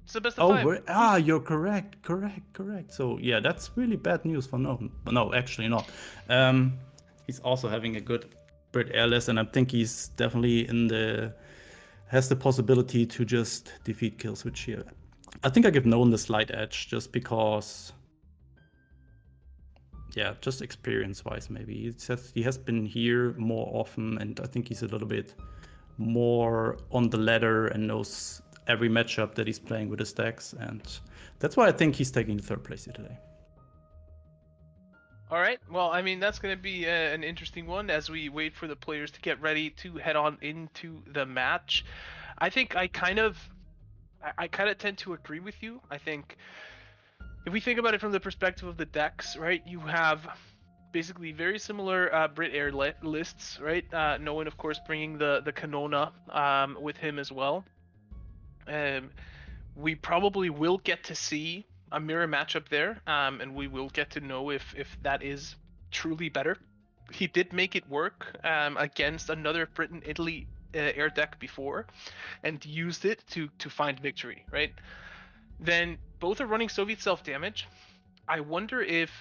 It's the best of 5. You're correct. So yeah, that's really bad news for Known. But no, actually not. He's also having a good Brit Air list, and I think he's definitely has the possibility to just defeat Killswitch here. I think I give Known the slight edge just because, yeah, just experience-wise maybe. He has been here more often, and I think he's a little bit more on the ladder and knows every matchup that he's playing with his decks, and that's why I think he's taking the 3rd place here today. All right. Well, I mean, that's going to be an interesting one as we wait for the players to get ready to head on into the match. I think I kind of tend to agree with you. I think if we think about it from the perspective of the decks, right, you have basically very similar Brit Air lists, right? Known, of course, bringing the Canona with him as well. We probably will get to see a mirror matchup there, and we will get to know if that is truly better. He did make it work against another Britain Italy air deck before, and used it to find victory, right? Then both are running Soviet self-damage. I wonder if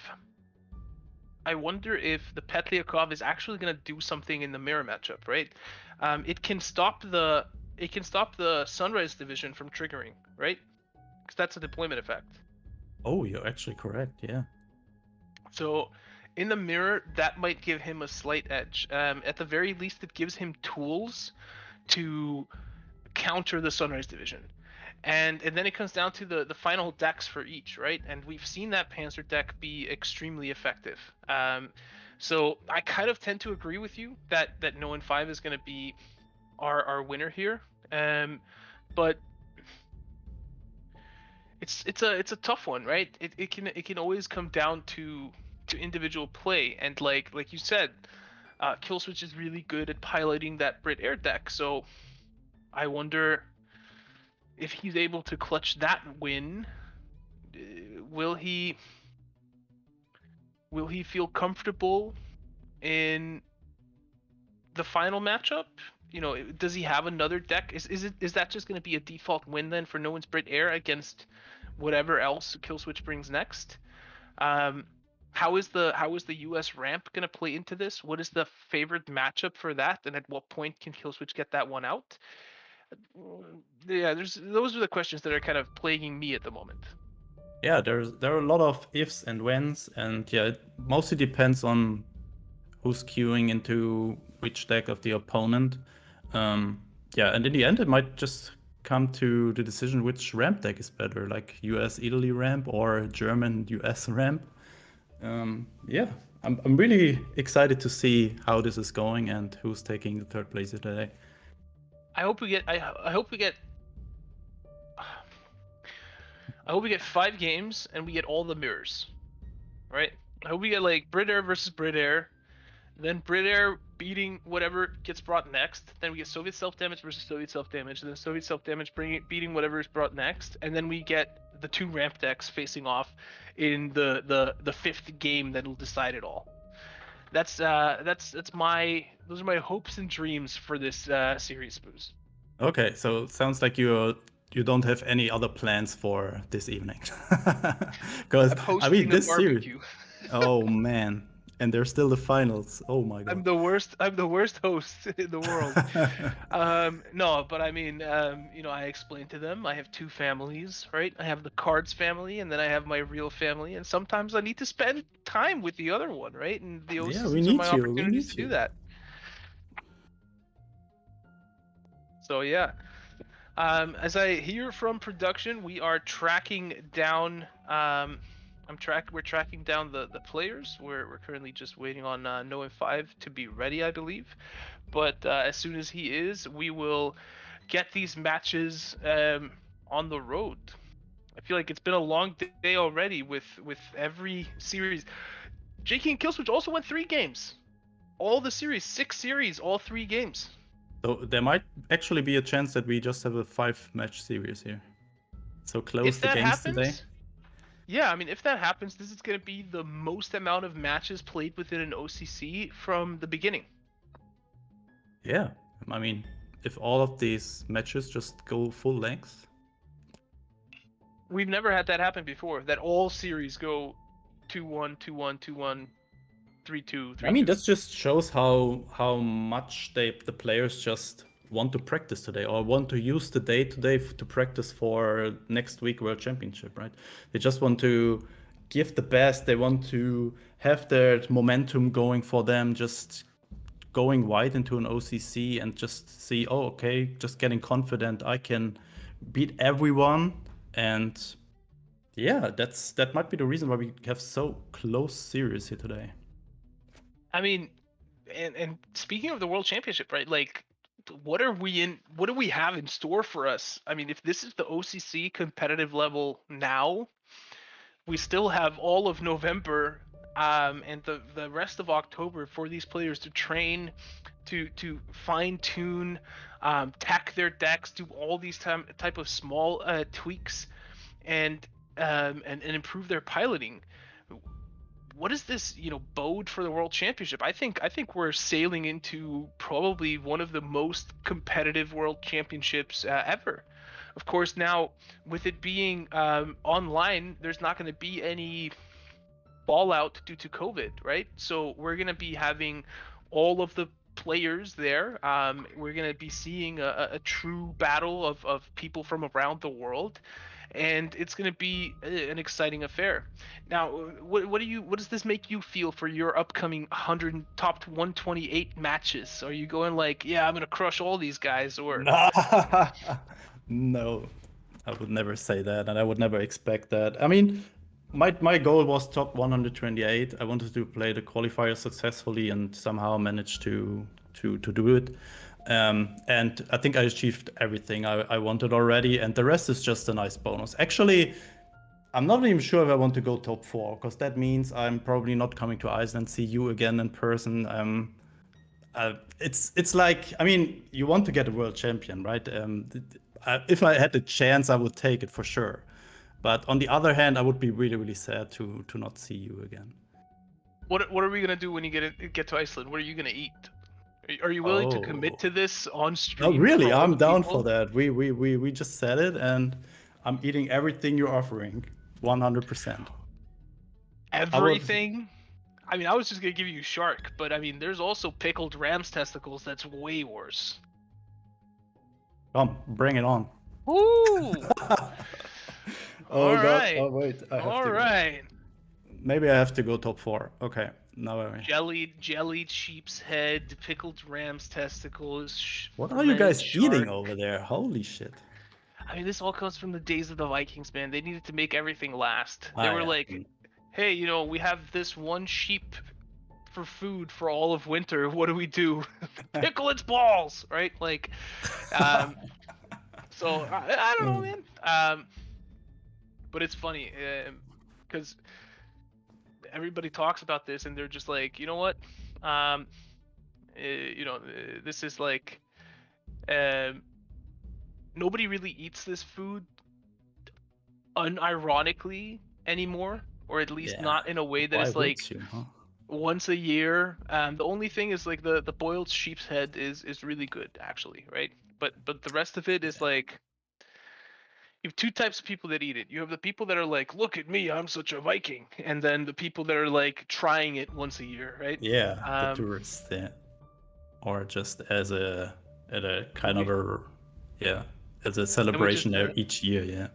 the Petliakov is actually going to do something in the mirror matchup, right? It can stop the Sunrise division from triggering, right? Because that's a deployment effect. Oh, you're actually correct, yeah. So in the mirror, that might give him a slight edge. At the very least, it gives him tools to counter the Sunrise division. And then it comes down to the final decks for each, right? And we've seen that Panzer deck be extremely effective. So I kind of tend to agree with you that No in 5 is going to be our winner here. But it's a tough one, right? It can always come down to individual play, and like you said, Killswitch is really good at piloting that Brit Air deck. So I wonder if he's able to clutch that win. Will he feel comfortable in the final matchup? You know, does he have another deck? Is that just going to be a default win then for No One's Brit Air against whatever else Killswitch brings next? How is the US ramp going to play into this? What is the favorite matchup for that, and at what point can Killswitch get that one out? Yeah, those are the questions that are kind of plaguing me at the moment. Yeah, there are a lot of ifs and whens, and yeah, it mostly depends on who's queuing into which deck of the opponent. Yeah, and in the end, it might just come to the decision which ramp deck is better, like US-Italy ramp or German-US ramp. Yeah, I'm really excited to see how this is going and who's taking the third place today. I hope we get 5 games and we get all the mirrors, right? I hope we get like Brit Air versus Brit Air, then Brit Air beating whatever gets brought next, then we get Soviet Self-Damage versus Soviet Self-Damage, and then Soviet Self-Damage beating whatever is brought next, and then we get the 2 ramp decks facing off in the 5th game that'll decide it all. Those are my hopes and dreams for this series, Spooz. Okay, so it sounds like you don't have any other plans for this evening. Because I mean, this series. Oh man, and there's still the finals. Oh my god. I'm the worst host in the world. No, but I mean, you know, I explained to them I have 2 families, right? I have the cards family, and then I have my real family, and sometimes I need to spend time with the other one, right? And the OCCs are my opportunities to do that. So yeah. As I hear from production, we are tracking down. We're tracking down the players. We're currently just waiting on No in 5 to be ready, I believe. But as soon as he is, we will get these matches on the road. I feel like it's been a long day already with every series. JK and Killswitch also won 3 games. All the series, 6 series, all 3 games. So there might actually be a chance that we just have a 5-match series here. So close the games today. Yeah, I mean, if that happens, this is going to be the most amount of matches played within an OCC from the beginning. Yeah, I mean, if all of these matches just go full length. We've never had that happen before, that all series go 2-1, 2-1, 2-1, 3-2, 3-2. I mean, that just shows how much the players just want to practice today, or want to use the day today to practice for next week World Championship, right? They just want to give the best. They want to have their momentum going for them, just going wide into an OCC and just see, oh, okay, just getting confident. I can beat everyone. And yeah, that might be the reason why we have so close series here today. I mean, and speaking of the World Championship, right? Like, what do we have in store for us? I mean, if this is the OCC competitive level now, we still have all of November and the rest of October for these players to train, to fine tune, tack their decks, do all these type of small tweaks, and improve their piloting. What is this, bode for the World Championship? I think we're sailing into probably one of the most competitive World Championships ever. Of course, now with it being online, there's not going to be any fallout due to COVID, right? So we're going to be having all of the players there. We're going to be seeing a true battle of people from around the world. And it's going to be an exciting affair. Now, what does this make you feel for your upcoming top 128 matches? Are you going like, yeah, I'm going to crush all these guys, or? No, I would never say that, and I would never expect that. I mean, my goal was top 128. I wanted to play the qualifier successfully and somehow managed to do it. And I think I achieved everything I wanted already, and the rest is just a nice bonus. Actually, I'm not even sure if I want to go top 4, because that means I'm probably not coming to Iceland, see you again in person. It's like, I mean, you want to get a world champion, right? If I had the chance, I would take it for sure. But on the other hand, I would be really, really sad to not see you again. What are we gonna do when you get to Iceland? What are you gonna eat? Are you willing to commit to this on stream? Oh, really? for all I'm the down people? for that. We just said it, and I'm eating everything you're offering, 100%. Everything? I mean, I was just gonna give you shark, but I mean, there's also pickled ram's testicles. That's way worse. Come, bring it on. Ooh! Oh All god. right. Oh wait, I have All to right. go. Maybe I have to go top 4. Okay. Now Jellied sheep's head, pickled ram's testicles. what are you guys fermented eating shark. over there? Holy shit. I mean, this all comes from the days of the Vikings, man. They needed to make everything last. They Ah, were yeah. like, hey, you know, we have this one sheep for food for all of winter. What do we do? Pickle its balls, right? Like, so I don't know, man. But it's funny because everybody talks about this and they're just like, you know what? This is like, nobody really eats this food unironically anymore, or at least Yeah. not in a way that Why is would like you, huh? once a year. The only thing is like the boiled sheep's head is really good actually, right? But the rest of it is like, you have two types of people that eat it. You have the people that are like, look at me, I'm such a Viking, and then the people that are like trying it once a year, right? Yeah, the tourists, yeah. Or just as a kind of a, yeah, as a celebration each year, yeah.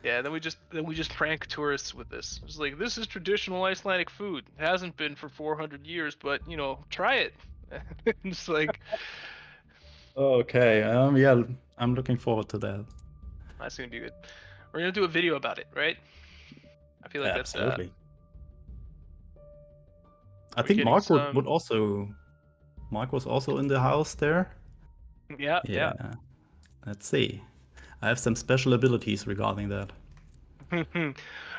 Yeah, then we just prank tourists with this. It's like, this is traditional Icelandic food. It hasn't been for 400 years, but you know, try it. It's like, Okay, yeah, I'm looking forward to that. that's gonna be good. We're gonna do a video about it, right? I feel like Absolutely. I we're think getting Mark some- would also. Mark was also in the house there. Yeah. Let's see. I have some special abilities regarding that.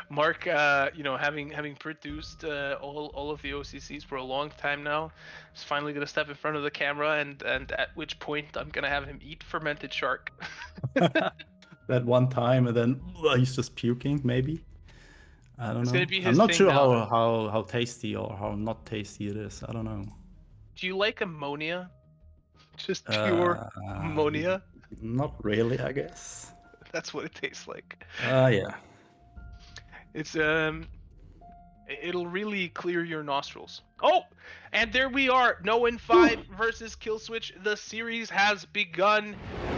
Mark, having produced all of the OCCs for a long time now, is finally gonna step in front of the camera, and at which point I'm gonna have him eat fermented shark. That one time, and then he's just puking. Maybe. I don't know. Gonna be his I'm not thing sure now. how tasty or how not tasty it is. I don't know. Do you like ammonia? Just pure ammonia? Not really, I guess. That's what it tastes like. Yeah. It's it'll really clear your nostrils. Oh, and there we are. Noen 5 versus Killswitch. The series has begun.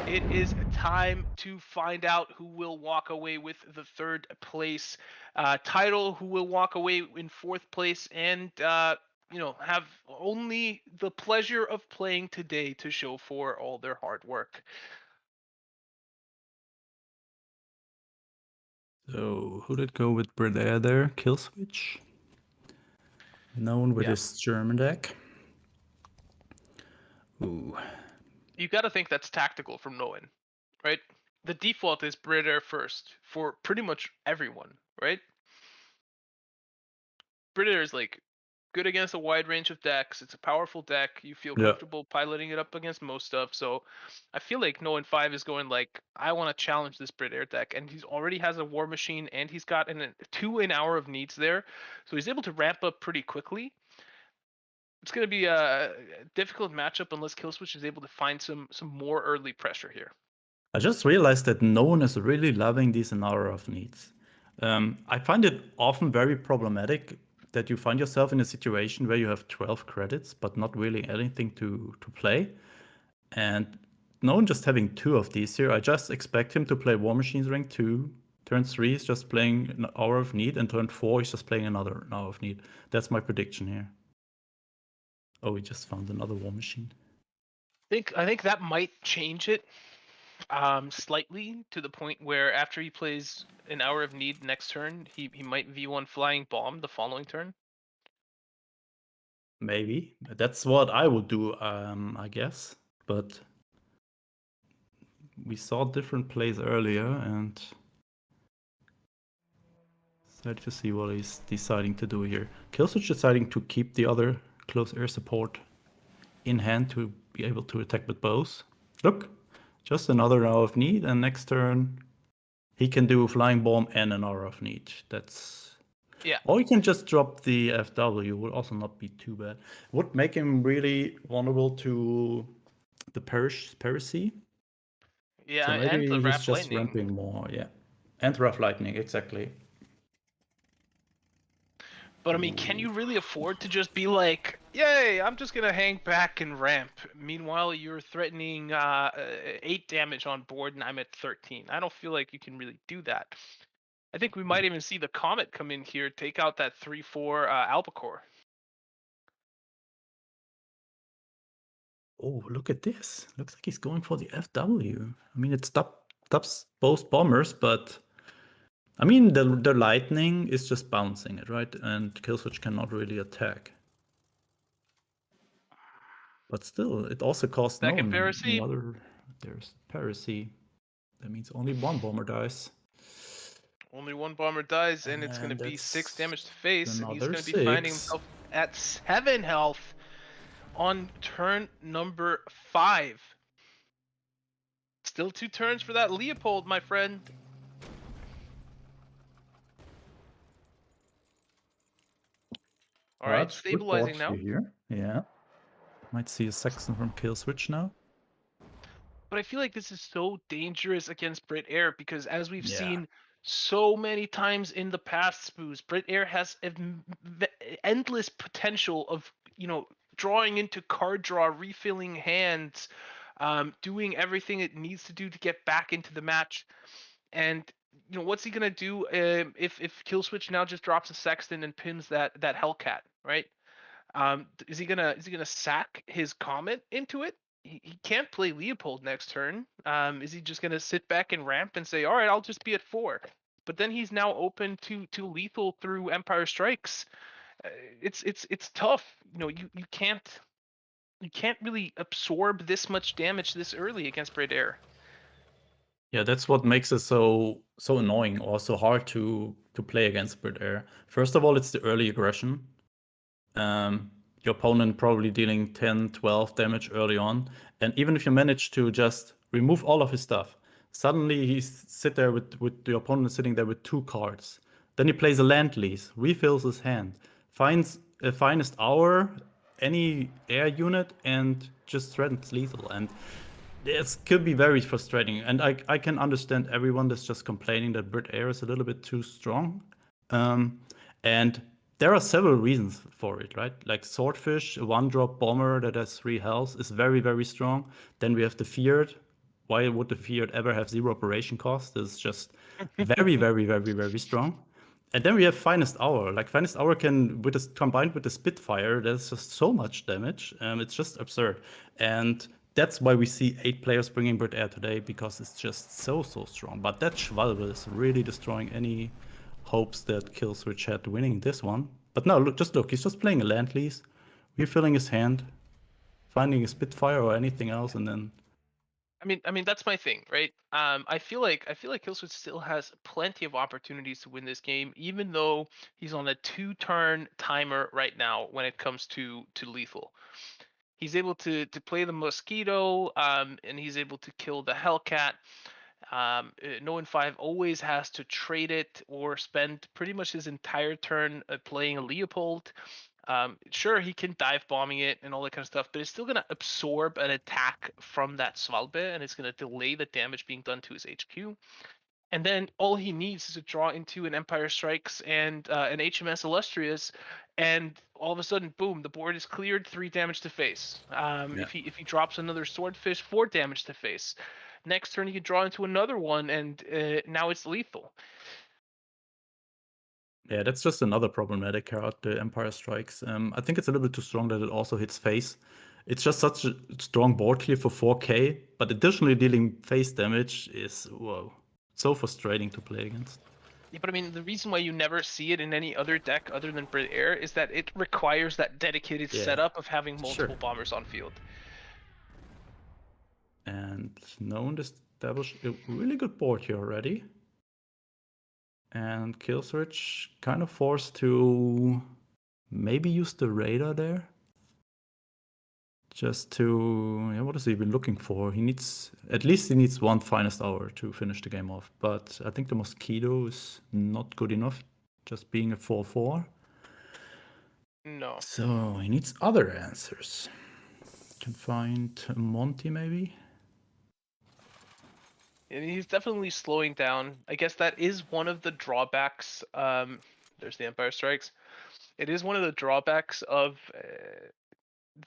It is time to find out who will walk away with the third place title, who will walk away in fourth place, and have only the pleasure of playing today to show for all their hard work. So who did go with Bredere there? Killswitch. Known with his German deck. Ooh. You got to think that's tactical from Noen, right? The default is Bredere first for pretty much everyone, right? Bredere is like good against a wide range of decks. It's a powerful deck. You feel comfortable piloting it up against most stuff. So I feel like Noen 5 is going like, I want to challenge this Bredere deck. And he's already has a War Machine, and he's got 2 hour of needs there. So he's able to ramp up pretty quickly. It's going to be a difficult matchup unless Killswitch is able to find some more early pressure here. I just realized that no one is really loving these an hour of needs. I find it often very problematic that you find yourself in a situation where you have 12 credits, but not really anything to play. And no one just having 2 of these here. I just expect him to play War Machines rank 2. Turn 3 is just playing an hour of need, and turn 4 is just playing another hour of need. That's my prediction here. Oh, we just found another War Machine. I think that might change it. slightly, to the point where after he plays an Hour of Need next turn, he might V1 Flying Bomb the following turn. Maybe. That's what I would do, I guess. But we saw different plays earlier, and excited to see what he's deciding to do here. Killswitch deciding to keep the other close air support in hand to be able to attack with bows. Look, just another Hour of Need, and next turn he can do Flying Bomb and an Hour of Need. That's... Yeah. Or he can just drop the FW, would also not be too bad. Would make him really vulnerable to the Piracy. Yeah, So and maybe the he's Wrath just Lightning. ramping more, yeah. And Rough Lightning, exactly. But I mean, can you really afford to just be like, yay, I'm just gonna hang back and ramp? Meanwhile, you're threatening 8 damage on board and I'm at 13. I don't feel like you can really do that. I think we might even see the Comet come in here, take out that 3-4 Albacore. Oh, look at this. Looks like he's going for the FW. I mean, it stops both bombers, but... I mean, the lightning is just bouncing it, right? And Killswitch cannot really attack. But still, it also costs no Second Piracy. There's Piracy. That means only one bomber dies. Only one bomber dies, and it's going to be 6 damage to face, and he's going to be finding himself at 7 health on turn number 5. Still 2 turns for that Leopold, my friend. All right, stabilizing now. Here. Yeah. Might see a Saxon from Killswitch now. But I feel like this is so dangerous against Brit Air because, as we've seen so many times in the past, Spooz, Brit Air has endless potential of, drawing into card draw, refilling hands, doing everything it needs to do to get back into the match. And what's he gonna do if Killswitch now just drops a Sexton and pins that Hellcat, right? Is he gonna sack his Comet into it? He can't play Leopold next turn. Is he just gonna sit back and ramp and say, all right, I'll just be at 4? But then he's now open to lethal through Empire Strikes. It's tough. You can't really absorb this much damage this early against Brit Air. Yeah, that's what makes it so annoying or so hard to play against Brit Air. First of all, it's the early aggression. Your opponent probably dealing 10, 12 damage early on. And even if you manage to just remove all of his stuff, suddenly he's sit there with the opponent sitting there with 2 cards. Then he plays a land lease, refills his hand, finds a Finest Hour, any air unit, and just threatens lethal. And this could be very frustrating. And I can understand everyone that's just complaining that Brit Air is a little bit too strong. And there are several reasons for it, right? Like Swordfish, a 1-drop bomber that has 3 health, is very, very strong. Then we have the Feared. Why would the Feared ever have 0 operation cost? It's just very, very, very, very strong. And then we have Finest Hour. Like Finest Hour can, combined with the Spitfire, there's just so much damage. It's just absurd. And that's why we see 8 players bringing Brit Air today, because it's just so strong. But that Schwalbe is really destroying any hopes that Killswitch had winning this one. But no, look, he's just playing a land lease, refilling his hand, finding a Spitfire or anything else, and then... I mean that's my thing, right? I feel like Killswitch still has plenty of opportunities to win this game, even though he's on a 2-turn timer right now when it comes to lethal. He's able to play the Mosquito, and he's able to kill the Hellcat. No in 5 always has to trade it or spend pretty much his entire turn playing a Leopold. Sure, he can dive bombing it and all that kind of stuff, but it's still going to absorb an attack from that Schwalbe, and it's going to delay the damage being done to his HQ. And then all he needs is to draw into an Empire Strikes and an HMS Illustrious, and all of a sudden, boom, the board is cleared, 3 damage to face. If he drops another Swordfish, 4 damage to face. Next turn, he can draw into another one, and now it's lethal. Yeah, that's just another problematic card, the Empire Strikes. I think it's a little bit too strong that it also hits face. It's just such a strong board clear for 4k, but additionally dealing face damage is, whoa, so frustrating to play against. Yeah, but I mean, the reason why you never see it in any other deck other than Brit Air is that it requires that dedicated Yeah, setup of having multiple sure. bombers on field. And Known established a really good board here already. And Killswitch kind of forced to maybe use the radar there. Just to, yeah, what has he been looking for? At least he needs one finest hour to finish the game off. But I think the Mosquito is not good enough, just being a 4/4. No. So he needs other answers. Can find Monty maybe? And he's definitely slowing down. I guess that is one of the drawbacks. There's the Empire Strikes. It is one of the drawbacks of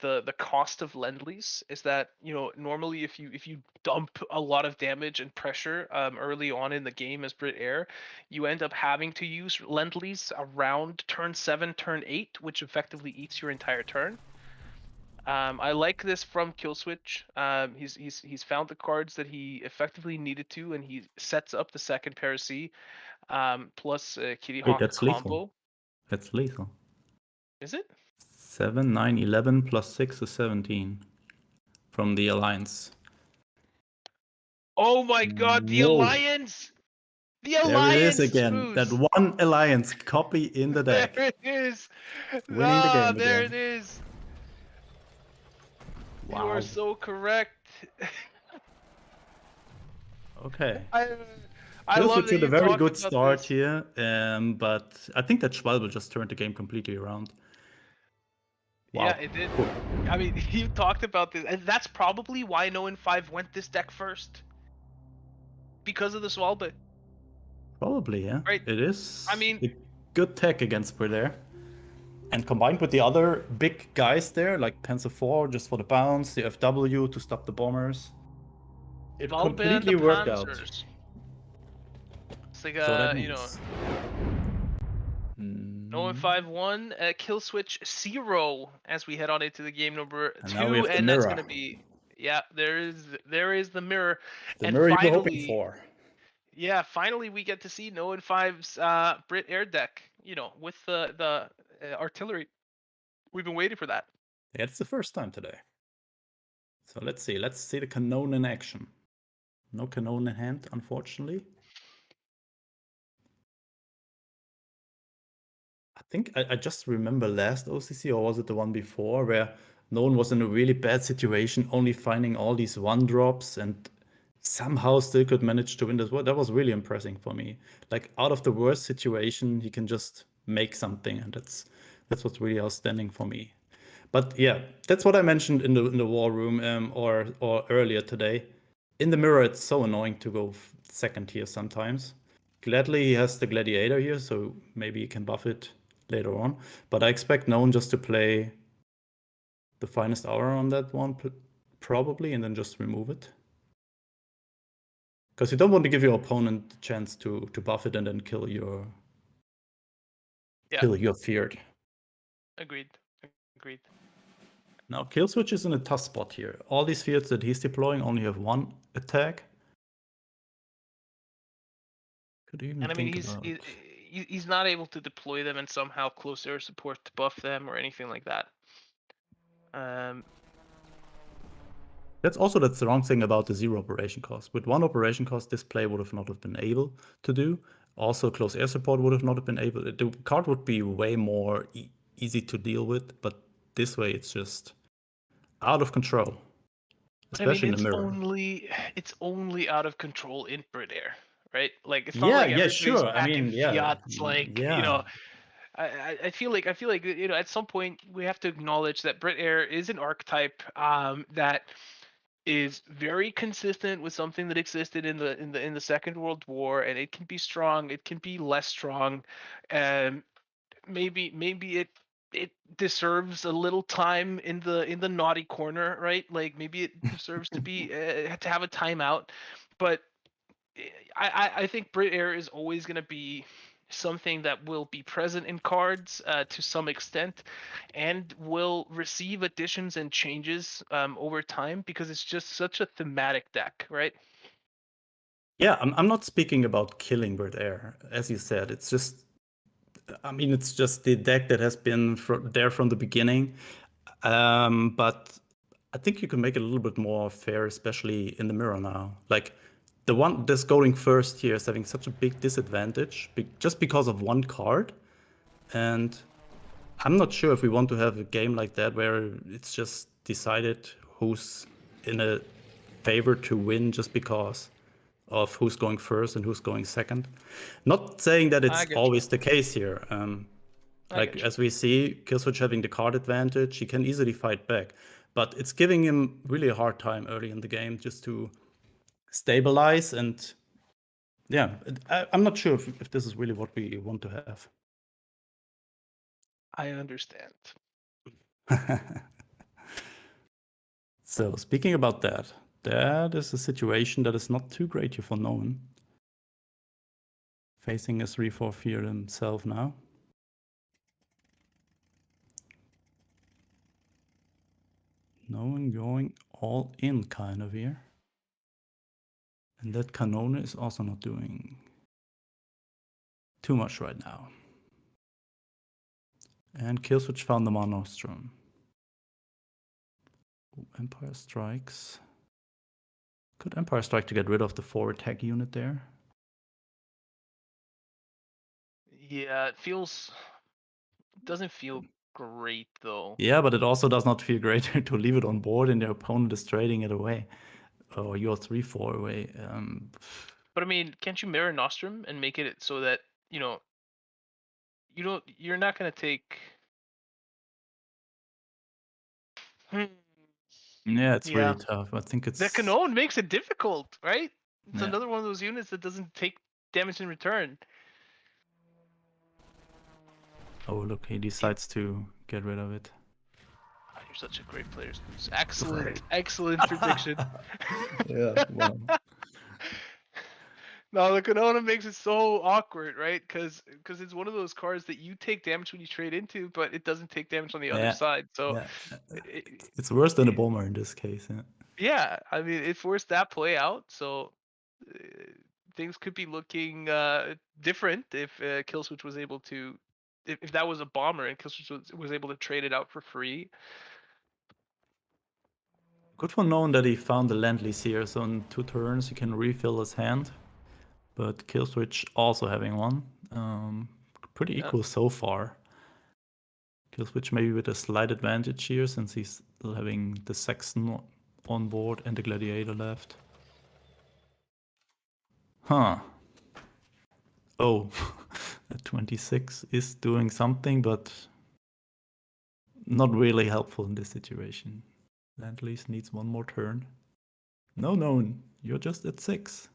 the cost of Lend-Lease is that, you know, normally if you dump a lot of damage and pressure early on in the game as Brit Air, you end up having to use Lend-Lease around turn 7, turn 8, which effectively eats your entire turn. I like this from Killswitch. He's found the cards that he effectively needed to, and he sets up the second Parasy plus Kitty Wait, Hawk that's combo. lethal. That's lethal. Is it? 7, 9, 11 plus 6 is 17 from the Alliance. Oh my god, the Whoa. Alliance! The There Alliance! it is again. Spooz! That one Alliance copy in the deck. There it is! Winning the game there again. it is! You Wow. are so correct. Okay. I love that had a you very talked good about start this. here, but I think that Schwalbe just turned the game completely around. Wow. Yeah, it did. Cool. I mean, you talked about this, and that's probably why No in 5 went this deck first. Because of the Swalbe. Probably, yeah. Right. It is I mean, a good tech against Brillaire. And combined with the other big guys there, like Panzer IV just for the bounce, the FW to stop the bombers, it Swalbe and completely the worked out. Panzers. It's like, So that you know, means... No in 5-1, Killswitch 0 as we head on into the game number 2, And now we have the and that's mirror. gonna be, yeah, there is the mirror. The and mirror you were finally, hoping for. Yeah, finally we get to see No in 5's Brit Air deck, you know, with the artillery. We've been waiting for that. Yeah, it's the first time today. So let's see the Cannon in action. No Cannon in hand, unfortunately. I think I just remember last OCC, or was it the one before, where no one was in a really bad situation, only finding all these 1-drops and somehow still could manage to win this war. That was really impressive for me. Like, out of the worst situation, he can just make something, and that's what's really outstanding for me. But yeah, that's what I mentioned in the war room or earlier today. In the mirror, it's so annoying to go second here sometimes. Gladly, he has the Gladiator here, so maybe he can buff it later on. But I expect Known just to play the finest hour on that one, probably, and then just remove it. Because you don't want to give your opponent the chance to buff it and then kill your feared. Agreed. Now, Killswitch is in a tough spot here. All these fields that he's deploying only have one attack. Could even And I mean, think about... he's not able to deploy them and somehow close air support to buff them or anything like that. That's the wrong thing about the 0 operation cost. With 1 operation cost, this play would have not have been able to do. Also, close air support would have not have been able. The card would be way more easy to deal with, but this way it's just out of control. Especially in the mirror. It's only out of control in Brit Air, right? Like, it's not like everybody's sure. back I mean, in Fiat. Like, you know, I feel like you know, at some point we have to acknowledge that Brit Air is an archetype that is very consistent with something that existed in the Second World War, and it can be strong, it can be less strong, and maybe it deserves a little time in the naughty corner, right? Like, maybe it deserves to be to have a timeout, but I think Brit Air is always going to be something that will be present in cards to some extent, and will receive additions and changes over time because it's just such a thematic deck, right? Yeah, I'm not speaking about killing Bird Air, as you said. It's just, I mean, it's just the deck that has been there from the beginning. But I think you can make it a little bit more fair, especially in the mirror now. Like the one that's going first here is having such a big disadvantage just because of one card. And I'm not sure if we want to have a game like that where it's just decided who's in a favor to win just because of who's going first and who's going second. Not saying that it's always the case here. Like as we see, Killswitch having the card advantage, he can easily fight back. But it's giving him really a hard time early in the game just to stabilize. And yeah, I'm not sure if this is really what we want to have. I understand. So speaking about that, that is a situation that is not too great here for Noen. Facing a 3-4 fear himself now. Noen going all in kind of here. And that Canone is also not doing too much right now. And Killswitch found the Monostrum. Empire Strikes. Could Empire Strike to get rid of the 4 attack unit there? Yeah, it doesn't feel great though. Yeah, but it also does not feel great to leave it on board and your opponent is trading it away. Or you're 3-4 away. But I mean, can't you mirror Nostrum and make it so that, you're not gonna take. Yeah, it's really tough. I think it's The Canone makes it difficult, right? It's Yeah. another one of those units that doesn't take damage in return. Oh, look, he decides to get rid of it. Oh, you're such a great player, Spooz. Excellent prediction. Yeah, wow. No, the Canona makes it so awkward, right? Because it's one of those cards that you take damage when you trade into, but it doesn't take damage on the other side. So It's worse than a bomber in this case. Yeah. Yeah, I mean, it forced that play out, so things could be looking different if Killswitch was able to, if that was a bomber and Killswitch was able to trade it out for free. Good for known that he found the Land-Lease here, so in 2 turns he can refill his hand. But Killswitch also having one. Pretty equal so far. Killswitch maybe with a slight advantage here since he's still having the Saxon on board and the Gladiator left. Huh. Oh, that 26 is doing something, but not really helpful in this situation. Land-Lease needs one more turn. No, you're just at 6.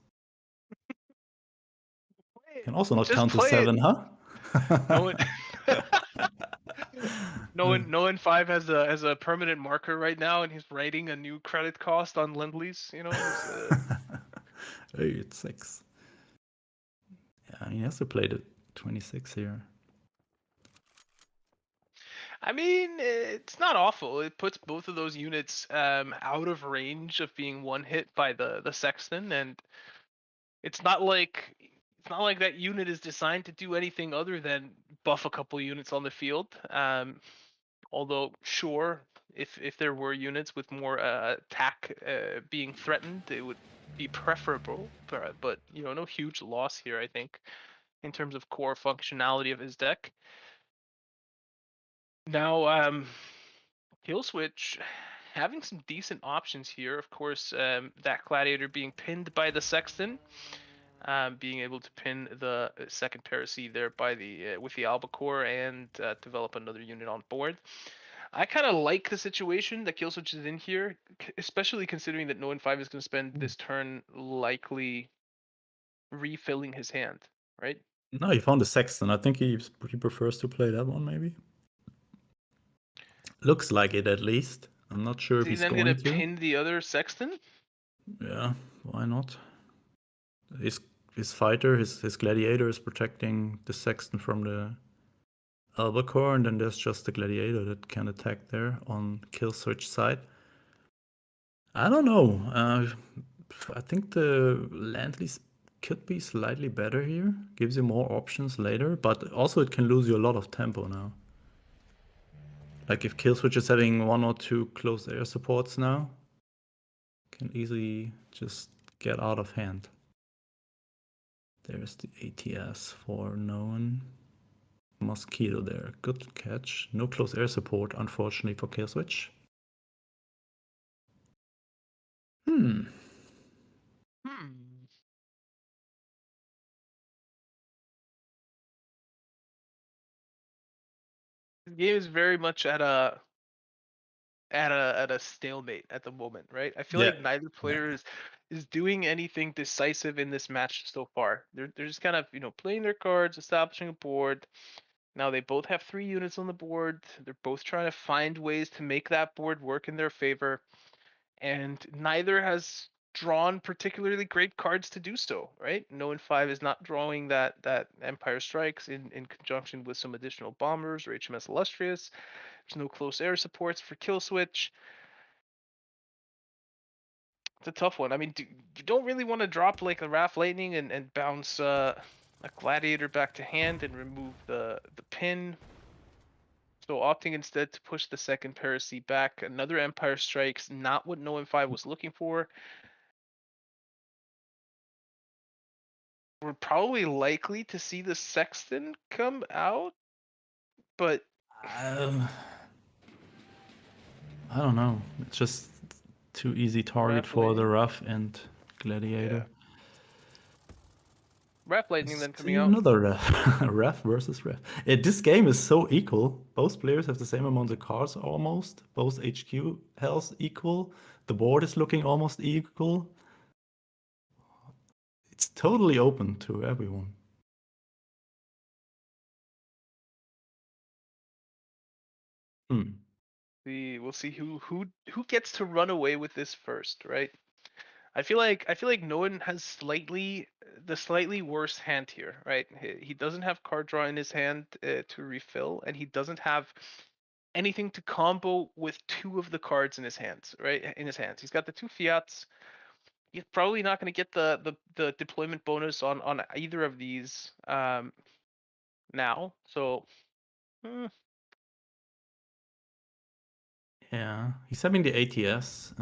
Can also not count to 7, huh? No one 5 has a permanent marker right now, and he's writing a new credit cost on Lend-Lease. Hey, it's 6. Yeah, he has to play the 26 here. I mean, it's not awful. It puts both of those units out of range of being one hit by the Sexton, and it's not like that unit is designed to do anything other than buff a couple units on the field. Although, sure, if there were units with more attack being threatened, it would be preferable. But no huge loss here, I think, in terms of core functionality of his deck. Now, Killswitch having some decent options here. Of course, that Gladiator being pinned by the Sexton, being able to pin the second Paracy there by with the Albacore and develop another unit on board. I kind of like the situation that Killswitch is in here, especially considering that Noen 5 is going to spend this turn likely refilling his hand, right? No, he found the Sexton. I think he prefers to play that one, maybe. Looks like it, at least. I'm not sure if he's then going to. Pin the other Sexton? Yeah, why not? his fighter, his gladiator is protecting the Sexton from the albacore, and then there's just the gladiator that can attack there on kill switch side. I don't know. I think the land lease could be slightly better here. Gives you more options later, but also it can lose you a lot of tempo now. Like if kill switch is having 1 or 2 close air supports now, can easily just get out of hand. There's the ATS for Noan. Mosquito there. Good catch. No close air support, unfortunately, for kill switch. This game is very much at a stalemate at the moment, right? I feel like neither player is doing anything decisive in this match so far. They're just kind of, playing their cards, establishing a board. Now they both have 3 units on the board. They're both trying to find ways to make that board work in their favor, and neither has drawn particularly great cards to do so, right? No in 5 is not drawing that Empire Strikes in conjunction with some additional bombers or HMS Illustrious. There's no close air supports for kill switch. It's a tough one. I mean, you don't really want to drop like a Wrath Lightning and bounce a Gladiator back to hand and remove the pin. So opting instead to push the second Paracy back. Another Empire Strikes, not what No M5 was looking for. We're probably likely to see the Sexton come out, but I don't know. It's just too easy target for the Rough and Gladiator. Wrath Lightning then coming out. Another Ref versus Ref. This game is so equal. Both players have the same amount of cards almost. Both HQ health equal. The board is looking almost equal. It's totally open to everyone. We'll see who gets to run away with this first, right? I feel like no one has the slightly worse hand here, right? He doesn't have card draw in his hand to refill, and he doesn't have anything to combo with 2 of the cards in his hands, right? In his hands, he's got the 2 fiats. He's probably not going to get the deployment bonus on either of these now. So. Yeah, he's having the ATS.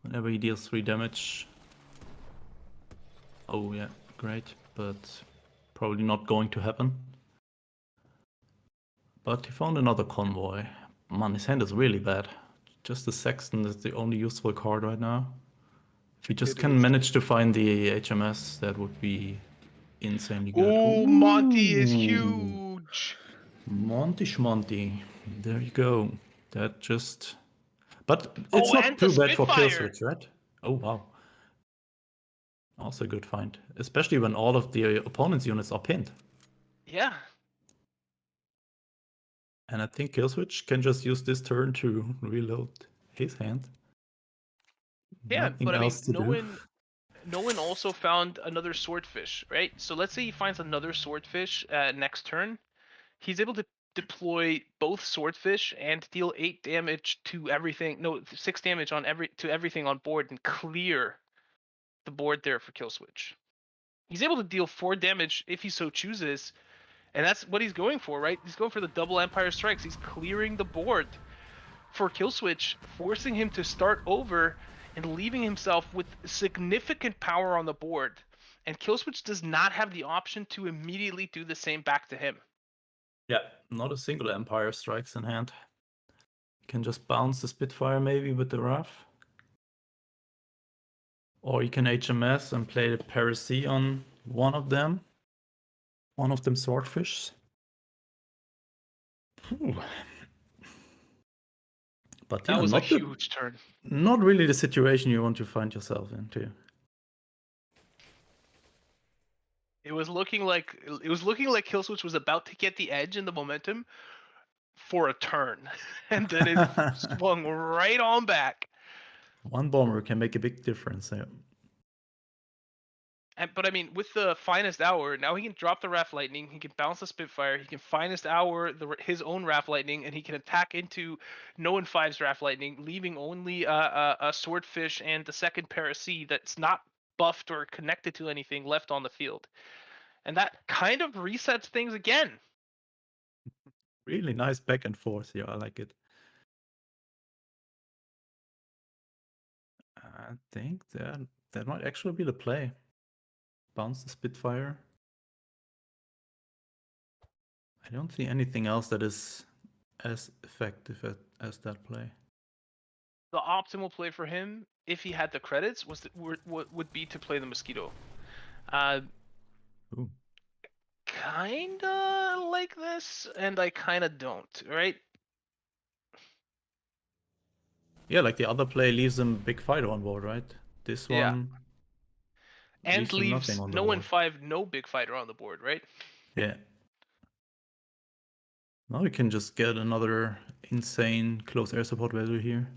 Whenever he deals 3 damage. Oh yeah, great, but probably not going to happen. But he found another convoy. Man, his hand is really bad. Just the Sexton is the only useful card right now. If he just can manage to find the HMS, that would be insanely good. Oh, Monty is huge! Monty Schmonty. There you go. That just... But it's not too bad for kill switch, right? Oh, wow. Also a good find. Especially when all of the opponent's units are pinned. Yeah. And I think kill switch can just use this turn to reload his hand. Yeah, Nothing but I mean, else to do. no one also found another swordfish, right? So let's say he finds another swordfish next turn. He's able to deploy both swordfish and deal 8 damage to everything. No, 6 damage on everything on board and clear the board there for kill switch. He's able to deal 4 damage if he so chooses, and that's what he's going for, right? He's going for the double Empire Strikes. He's clearing the board for kill switch, forcing him to start over and leaving himself with significant power on the board. And kill switch does not have the option to immediately do the same back to him. Yeah, not a single Empire Strikes in hand. You can just bounce the Spitfire maybe with the Wrath. Or you can HMS and play the Paracy on one of them. One of them swordfish. But that was a huge turn. Not really the situation you want to find yourself into. It was looking like kill switch was about to get the edge and the momentum for a turn, and then it swung right on back. One bomber can make a big difference. Yeah. But I mean, with the finest hour, now he can drop the Wrath Lightning, he can bounce the Spitfire, he can finest hour his own Wrath Lightning, and he can attack into No and 5's Wrath Lightning, leaving only a Swordfish and the second Parasea that's not buffed or connected to anything left on the field. And that kind of resets things again. Really nice back and forth here. I like it. I think that might actually be the play. Bounce the Spitfire. I don't see anything else that is as effective as that play. The optimal play for him, if he had the credits, would be to play the Mosquito. Ooh. Kinda like this, and I kinda don't, right? Yeah, like the other play leaves him big fighter on board, right? This Yeah. one And him leaves nothing on the No and board. 5 no big fighter on the board, right? Yeah. Now we can just get another insane close air support value here.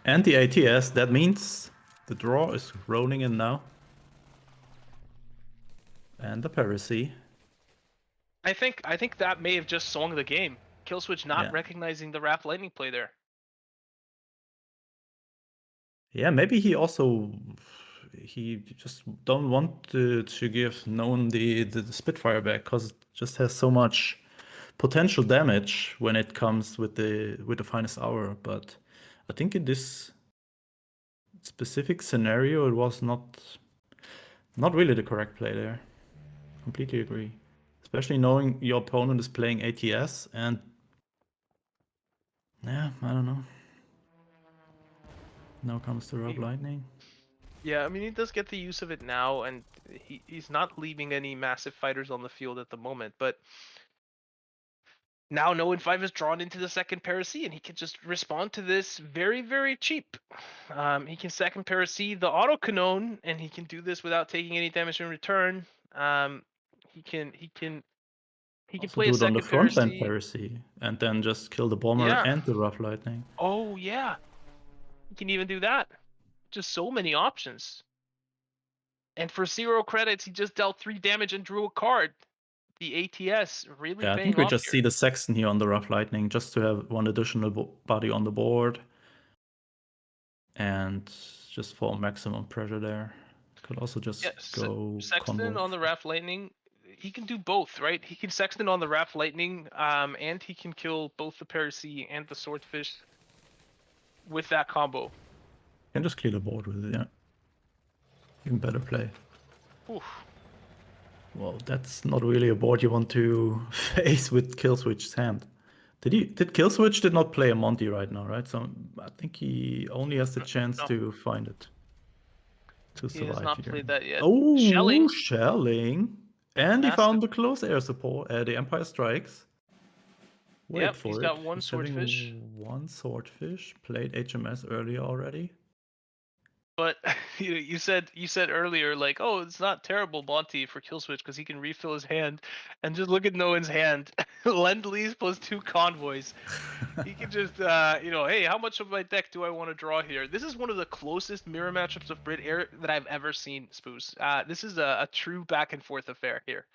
And the ATS, that means the draw is rolling in now. And the Parasea. I think that may have just swung the game. Killswitch not recognizing the Wrath Lightning play there. Yeah, maybe he just don't want to give Known the Spitfire back because it just has so much potential damage when it comes with the finest hour. But I think in this specific scenario, it was not really the correct play there. Completely agree. Especially knowing your opponent is playing ATS and yeah, I don't know. Now comes the Rob Lightning. Yeah, I mean, he does get the use of it now, and he's not leaving any massive fighters on the field at the moment, but now No and 5 is drawn into the second Parasea, and he can just respond to this very, very cheap. He can second Parasea the auto Canon, and he can do this without taking any damage in return. He can Also play do a it on the second frontline Parasea. Parasea and then just kill the bomber and the Rough Lightning. Oh yeah, he can even do that. Just so many options. And for 0 credits, he just dealt 3 damage and drew a card. The ATS really Yeah, I paying think we off just here. see the Sexton here on the Rough Lightning just to have one additional body on the board. And just for maximum pressure there. Could also just go Sexton combo. on the Wrath Lightning. He can do both, right? He can Sexton on the Wrath Lightning, and he can kill both the Parasea and the Swordfish with that combo. Can just clear the board with it, yeah. Even better play. Oof. Well, that's not really a board you want to face with Killswitch's hand. Did Killswitch did not play a Monty right now, right? So I think he only has the chance to find it. To survive. He has not here. played that yet. Oh, Shelling. And he Massive. found the close air support. The Empire Strikes. Wait for he's it. got one He's Swordfish. One Swordfish. Played HMS earlier already. But you said earlier, like, oh, it's not terrible, Monty, for Killswitch because he can refill his hand, and just look at Noan's hand. Lend-Lease plus 2 convoys. He can just, hey, how much of my deck do I want to draw here? This is one of the closest mirror matchups of Brit Air that I've ever seen, Spooz. This is a true back and forth affair here.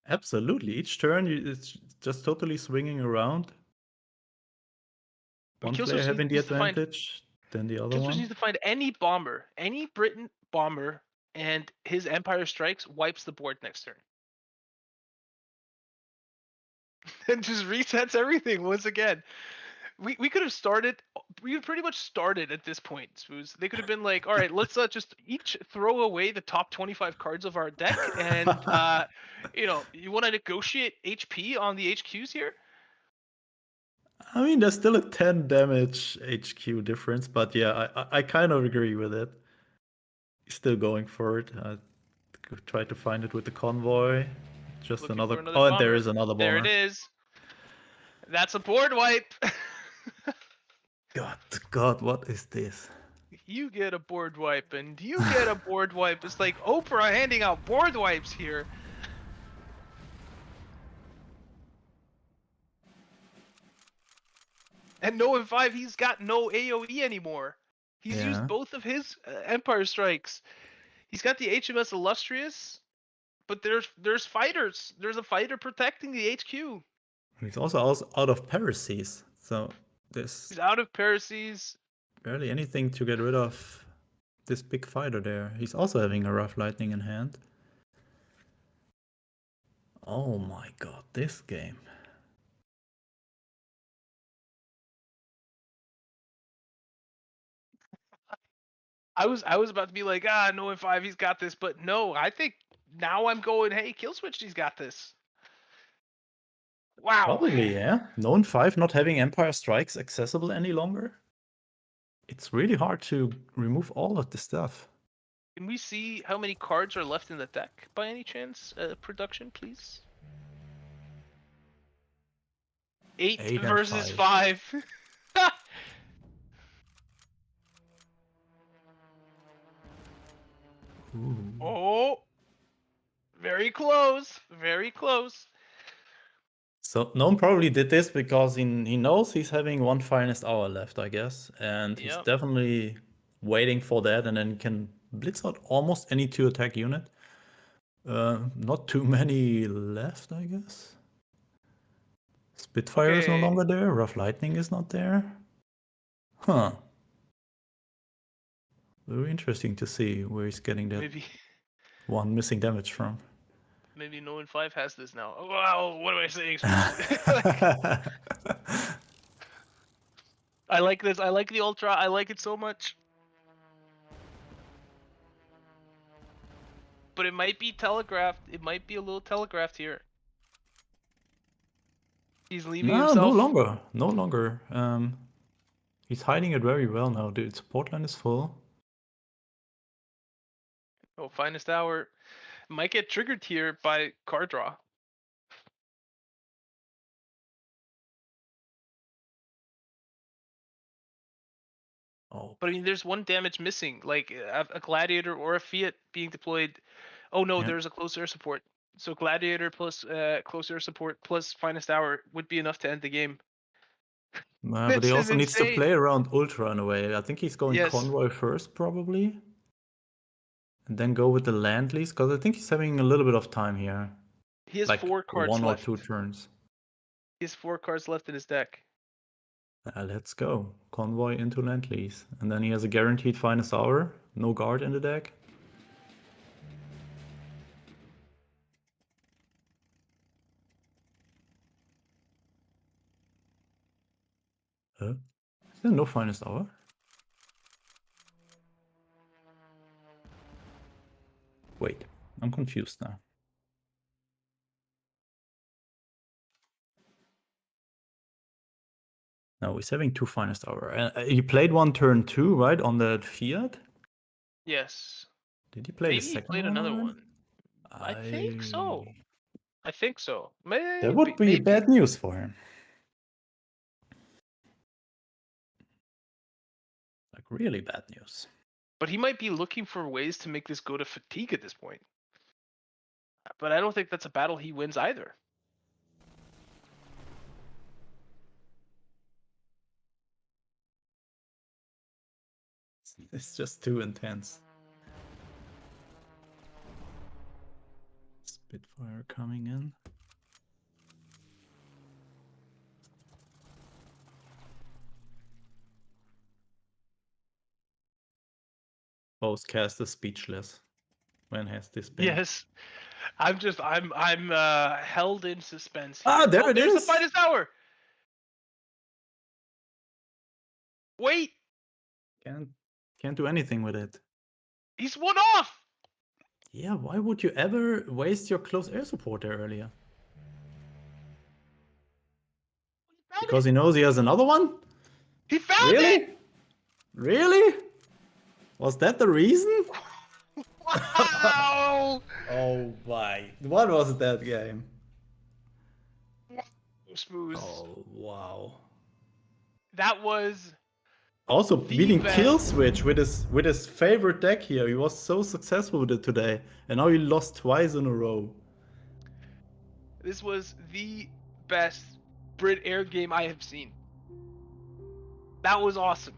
Absolutely. Each turn, it's just totally swinging around. One player having the advantage. Then the other one. Needs to find any bomber, any Britain bomber, and his Empire Strikes wipes the board next turn. And just resets everything once again. We could have started. We pretty much started at this point, Spooz. They could have been like, all right, let's just each throw away the top 25 cards of our deck, and you want to negotiate HP on the HQs here? I mean, there's still a 10 damage HQ difference, but yeah, I kind of agree with it. He's still going for it. I try to find it with the convoy. Just another. Oh, bomber. And there is another bomber. There it is. That's a board wipe. God, what is this? You get a board wipe, and you get a board wipe. It's like Oprah handing out board wipes here. And No and 5, he's got no AoE anymore. He's Yeah. used both of his Empire Strikes. He's got the HMS Illustrious, but there's fighters. There's a fighter protecting the HQ. He's also out of Parasies, so there's He's out of Parasies. barely anything to get rid of this big fighter there. He's also having a rough lightning in hand. Oh my god, this game. I was about to be like, no in 5, he's got this, but no, I think now I'm going, hey, kill switch, he's got this. Wow. Probably, yeah. No in 5 not having Empire Strikes accessible any longer. It's really hard to remove all of the stuff. Can we see how many cards are left in the deck by any chance? Production, please. 8 8 and versus 5. 5. Ooh. Oh, very close. Very close. So Gnome probably did this because he knows he's having one finest hour left, I guess. And he's Yep. definitely waiting for that, and then he can blitz out almost any 2-attack unit. Not too many left, I guess. Spitfire is no Okay. longer there. Rough Lightning is not there. Huh. Very interesting to see where he's getting that Maybe one missing damage from. maybe no in 5 has this now. Oh, wow, what am I saying? I like this. I like the Ultra. I like it so much. But it might be telegraphed. It might be a little telegraphed here. He's leaving No, himself. no longer. No longer. He's hiding it very well now. The support line is full. Oh, finest hour. Might get triggered here by card draw. Oh, But I mean, there's one damage missing, like a Gladiator or a Fiat being deployed. Oh no, Yeah. there's a close air support. So Gladiator plus close air support plus finest hour would be enough to end the game. but This he is also needs to insane. play around Ultra in a way. I think he's going Yes. Convoy first, probably. And then go with the land lease, because I think he's having a little bit of time here. He has Like 4 cards 1 or left. 2 turns. He has 4 cards left in his deck. Let's go. Convoy into land lease. And then he has a guaranteed finest hour. No guard in the deck. Is there no finest hour? Wait, I'm confused now. No, he's having 2 finest hour. He played one turn 2, right? On that Fiat? Yes. Did he play Maybe the he second played one? another already? one. I think so. I think so. Maybe, That would be maybe. bad news for him. Like really bad news. But he might be looking for ways to make this go to fatigue at this point. But I don't think that's a battle he wins either. It's just too intense. Spitfire coming in. Both casters speechless. When has this been? Yes. I'm held in suspense here. Ah, there it there's is! the finest hour. Wait, Can't do anything with it. he's one off. Yeah, why would you ever waste your close air support there earlier? Because he knows he has another one? He found Really? it. Really? Was that the reason? Wow. Oh my. What was that game? Spooz. Oh, wow. That was Also the beating best. Kill Switch with his favorite deck here. He was so successful with it today. And now he lost twice in a row. This was the best Brit Air game I have seen. That was awesome.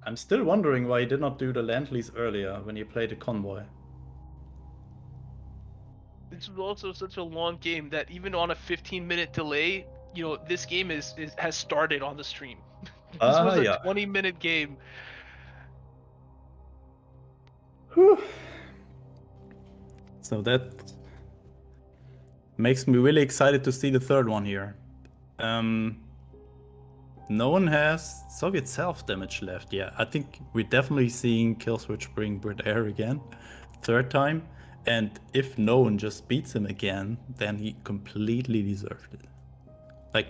I'm still wondering why he did not do the land lease earlier when he played the convoy. This was also such a long game that even on a 15-minute delay, this game has started on the stream. This was a 20-minute game. Whew. So that makes me really excited to see the third one here. No one has Soviet self-damage left. Yeah, I think we're definitely seeing Killswitch bring Brit Air again. Third time. And if no one just beats him again, then he completely deserved it. Like,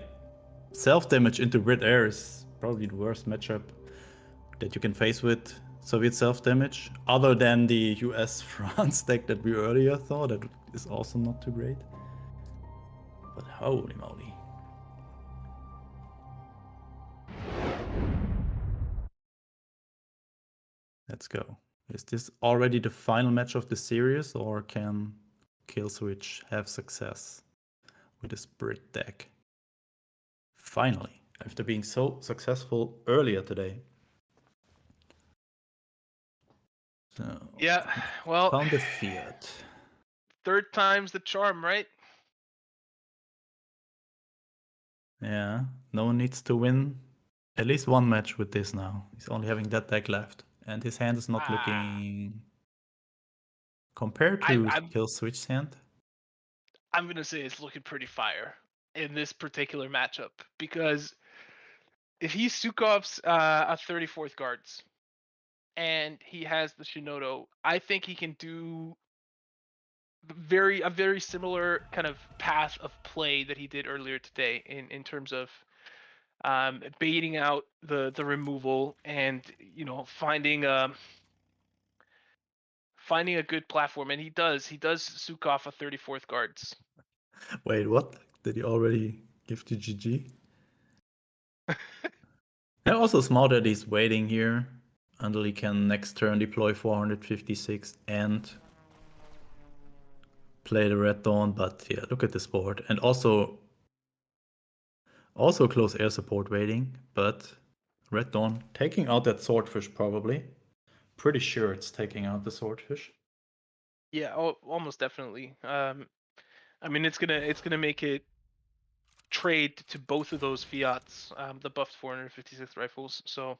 self-damage into Brit Air is probably the worst matchup that you can face with Soviet self-damage, other than the US-France deck that we earlier thought that is also not too great. But holy moly. Let's go. Is this already the final match of the series, or can Killswitch have success with this Brit deck? Finally, after being so successful earlier today. So, Yeah, well, found the Fiat. Third time's the charm, right? Yeah, no one needs to win at least one match with this now. He's only having that deck left. And his hand is not looking... Compared to Killswitch's hand? I'm going to say it's looking pretty fire in this particular matchup. Because if he Sukov's a 34th guards and he has the Shinodo, I think he can do a very similar kind of path of play that he did earlier today in terms of baiting out the removal and finding a good platform. And he does Sukov a 34th guards. Wait, what? Did he already give to GG? Yeah, also smart that he's waiting here until he can next turn deploy 456 and play the Red Dawn. But yeah, look at this board. And also close air support waiting, but Red Dawn taking out that Swordfish probably. Pretty sure it's taking out the Swordfish. Yeah, almost definitely. I mean, it's gonna make it trade to both of those Fiats, the buffed 456 rifles. So,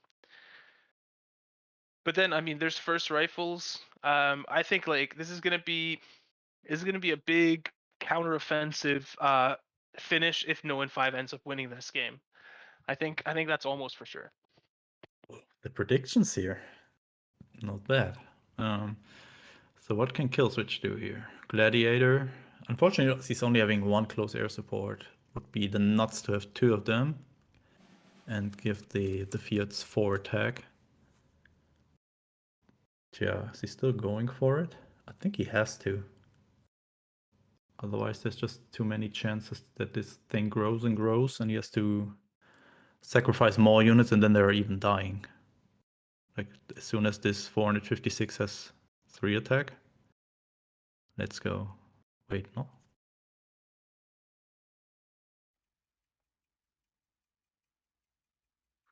but then I mean, there's first rifles. I think like this is gonna be a big counteroffensive finish if No 5 ends up winning this game. I think that's almost for sure. The predictions here, not bad. So what can Killswitch do here? Gladiator. Unfortunately, he's only having one close air support. Would be the nuts to have two of them and give the Fiats 4 attack. Yeah, is he still going for it? I think he has to. Otherwise, there's just too many chances that this thing grows and grows, and he has to sacrifice more units, and then they're even dying. Like, as soon as this 456 has 3 attack. Let's go. Wait, no.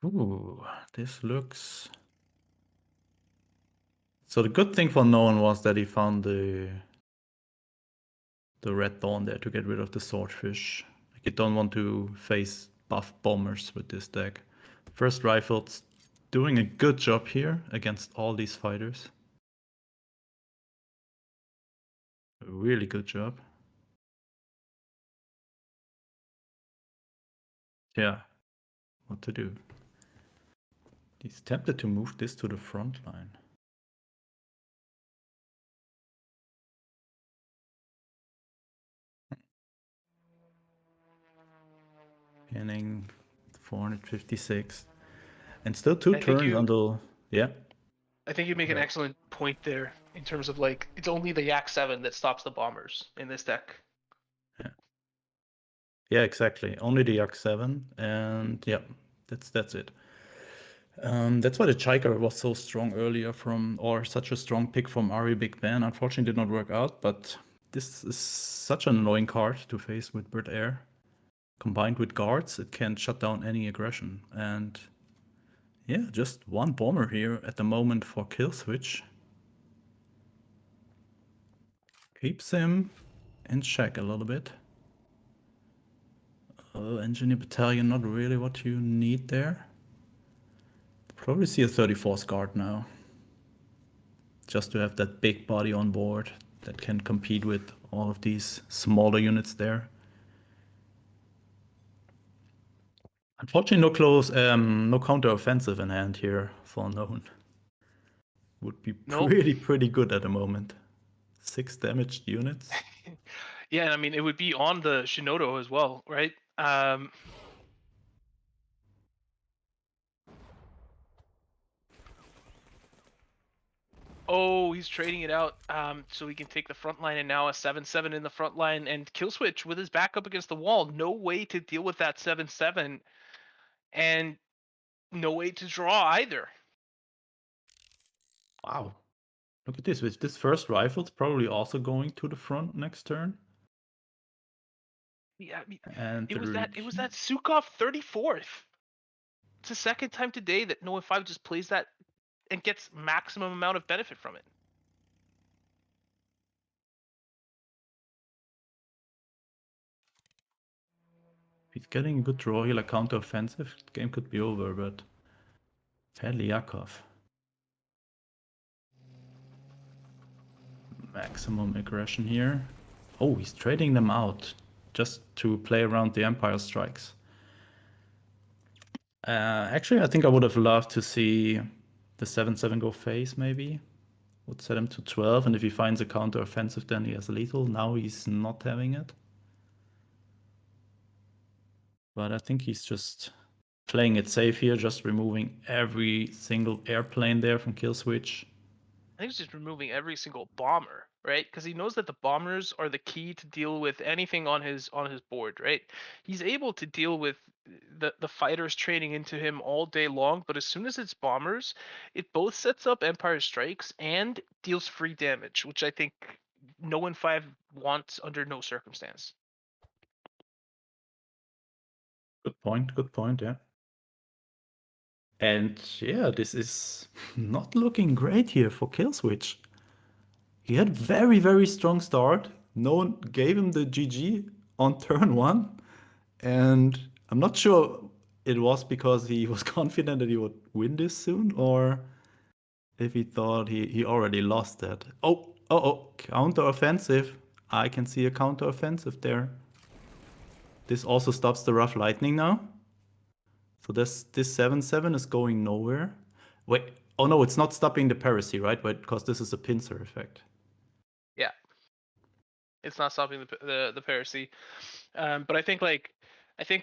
Ooh, this looks... So the good thing for Nolan was that he found the Red Dawn there to get rid of the Swordfish. Like, you don't want to face buff bombers with this deck. First Rifle's doing a good job here against all these fighters. A really good job. Yeah, what to do? He's tempted to move this to the front line. Pinning 456. And still 2 turns until... Yeah. I think you make an excellent point there in terms of like, it's only the Yak 7 that stops the bombers in this deck. Yeah, exactly. Only the Yak 7, and yeah, that's it. That's why the Chiker was so strong earlier or such a strong pick from Ari Big Ben. Unfortunately, did not work out, but this is such an annoying card to face with Brit Air. Combined with guards, it can shut down any aggression. And Yeah, just one bomber here at the moment for kill switch. Keeps him in check a little bit. Engineer Battalion, not really what you need there. Probably see a 34th guard now. Just to have that big body on board that can compete with all of these smaller units there. Unfortunately, no counter-offensive in hand here for Known. Would be Nope. pretty good at the moment. 6 damaged units. Yeah, and I mean, it would be on the Shinodo as well, right? Oh, he's trading it out so he can take the front line, and now a 7-7 in the front line, and Killswitch with his back up against the wall. No way to deal with that 7-7, and no way to draw either. Wow. Look at this. With this first rifle, it's probably also going to the front next turn. Yeah, I mean, And it was that Sukhov 34th. It's the second time today that No 5 just plays that and gets maximum amount of benefit from it. he's getting a good draw here, like counter-offensive. The game could be over, but fairly Yakov. Maximum aggression here. Oh, he's trading them out just to play around the Empire strikes. Actually, I think I would have loved to see the 7-7 go face, maybe. Would set him to 12, and if he finds a counter-offensive, then he has lethal. Now he's not having it. But I think he's just playing it safe here, just removing every single airplane there from kill switch. I think he's just removing every single bomber, right? Because he knows that the bombers are the key to deal with anything on his board, right? He's able to deal with the fighters training into him all day long, but as soon as it's bombers, it both sets up Empire strikes and deals free damage, which I think No 1-5 wants under no circumstance. Good point, yeah. And yeah, this is not looking great here for kill switch. He had very strong start. No one gave him the GG on turn 1. And I'm not sure it was because he was confident that he would win this soon, or if he thought he already lost that. Oh, counter-offensive. I can see a counter-offensive there. This also stops the rough lightning now. So this 7-7 is going nowhere. Wait, oh no, it's not stopping the piracy, right? Wait, because this is a pincer effect. Yeah, it's not stopping the piracy, but I think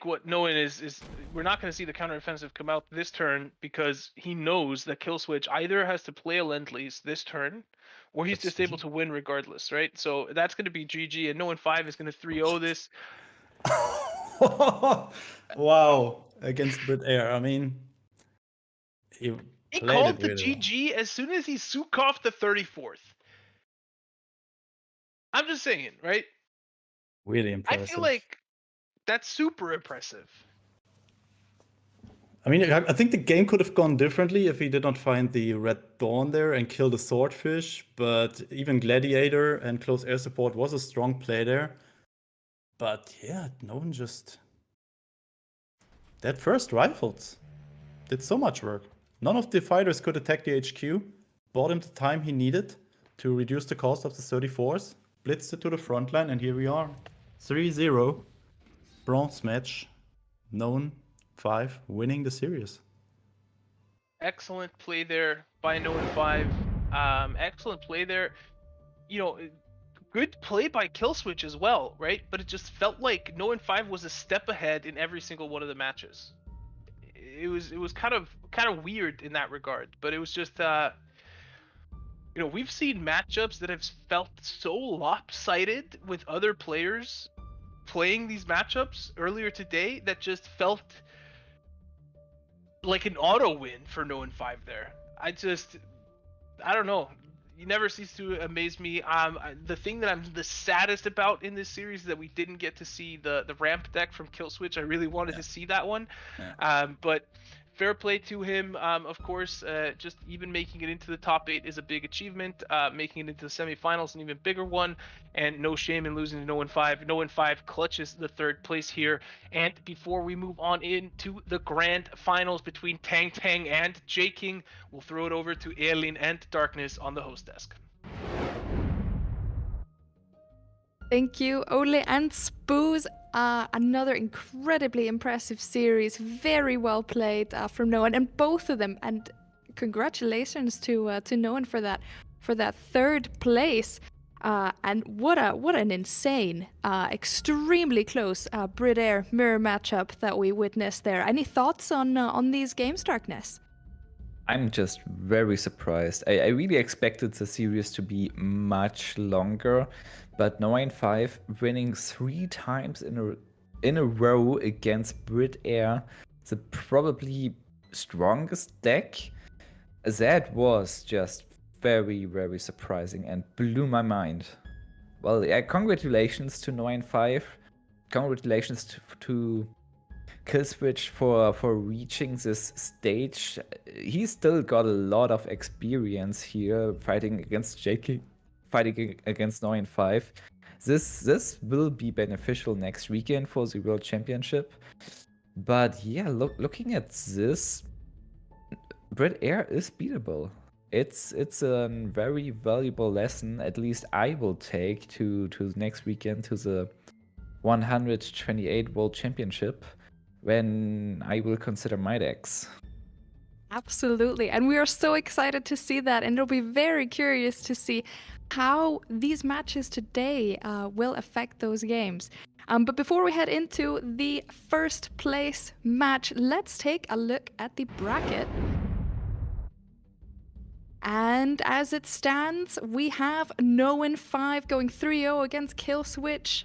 what Nolan is we're not going to see the counteroffensive come out this turn because he knows that Killswitch either has to play a Lend-Lease this turn, or he's just able to win regardless, right? So that's going to be GG, and Nolan 5 is going to 3-0 this. Wow, against Brit Air. I mean, he called the really GG as soon as he Sukhov the 34th. I'm just saying, right? Really impressive. I feel like that's super impressive. I mean, I think the game could have gone differently if he did not find the Red Dawn there and kill the Swordfish, but even Gladiator and Close Air Support was a strong play there. But yeah, no one just... That first rifles did so much work. None of the fighters could attack the HQ, bought him the time he needed to reduce the cost of the 34s, blitzed it to the front line, and here we are. 3-0, bronze match, Known 5 winning the series. Excellent play there by No 5. Excellent play there. You know, good play by Killswitch as well, right? But it just felt like No 5 was a step ahead in every single one of the matches. It was kind of weird in that regard, but it was just you know, we've seen matchups that have felt so lopsided with other players playing these matchups earlier today that just felt like an auto win for No 5 there. I don't know. You never cease to amaze me. The thing that I'm the saddest about in this series is that we didn't get to see the ramp deck from Killswitch. I really wanted to see that one. But fair play to him. Of course, just even making it into the top 8 is a big achievement. Making it into the semifinals an even bigger one, and no shame in losing to No 5. No 5 clutches the 3rd place here. And before we move on into the grand finals between Tang Tang and J King, we'll throw it over to Elin and Darkness on the host desk. Thank you, Ole and Spooz. Another incredibly impressive series, very well played from Noan, and both of them. And congratulations to Noan for that 3rd place. And what an insane, extremely close Brit Air mirror matchup that we witnessed there. Any thoughts on these games, Darkness? I'm just very surprised. I really expected the series to be much longer, but 9-5 winning 3 times in a row against Brit Air, the probably strongest deck, that was just very, very surprising and blew my mind. Well, yeah, congratulations to 9-5. Congratulations to Killswitch for reaching this stage. He's still got a lot of experience here fighting against JK, fighting against 9-5. This will be beneficial next weekend for the World Championship. But yeah, looking at this, Brit Air is beatable. It's a very valuable lesson, at least I will take to next weekend, to the 128 World Championship, when I will consider my decks. Absolutely. And we are so excited to see that. And it'll be very curious to see how these matches today will affect those games. But before we head into the 1st place match, let's take a look at the bracket. And as it stands, we have No 5 going 3-0 against Killswitch.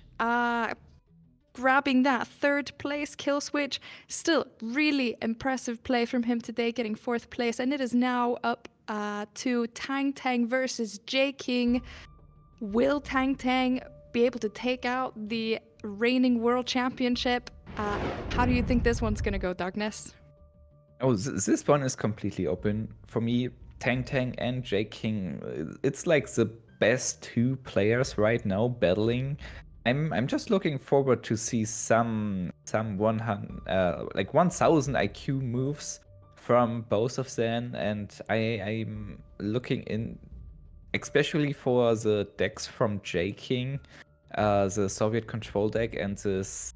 Grabbing that 3rd place, Killswitch. Still really impressive play from him today, getting 4th place. And it is now up to Tang Tang versus J King. Will Tang Tang be able to take out the reigning world championship? How do you think this one's gonna go, Darkness? Oh, this one is completely open for me. Tang Tang and J King, it's like the best 2 players right now battling. I'm just looking forward to see some 100 like 1000 IQ moves from both of them, and I'm looking in especially for the decks from J King, the Soviet control deck and this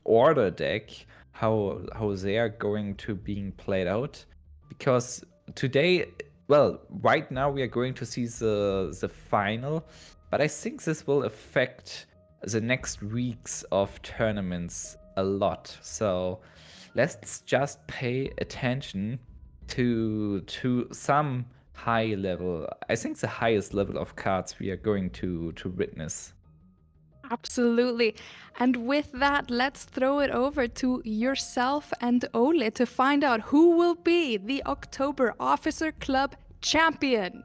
order deck, how they are going to being played out, because today, well, right now we are going to see the final. But I think this will affect the next weeks of tournaments a lot. So let's just pay attention to some high level. I think the highest level of cards we are going to witness. Absolutely. And with that, let's throw it over to yourself and Ole to find out who will be the October Officer Club champion.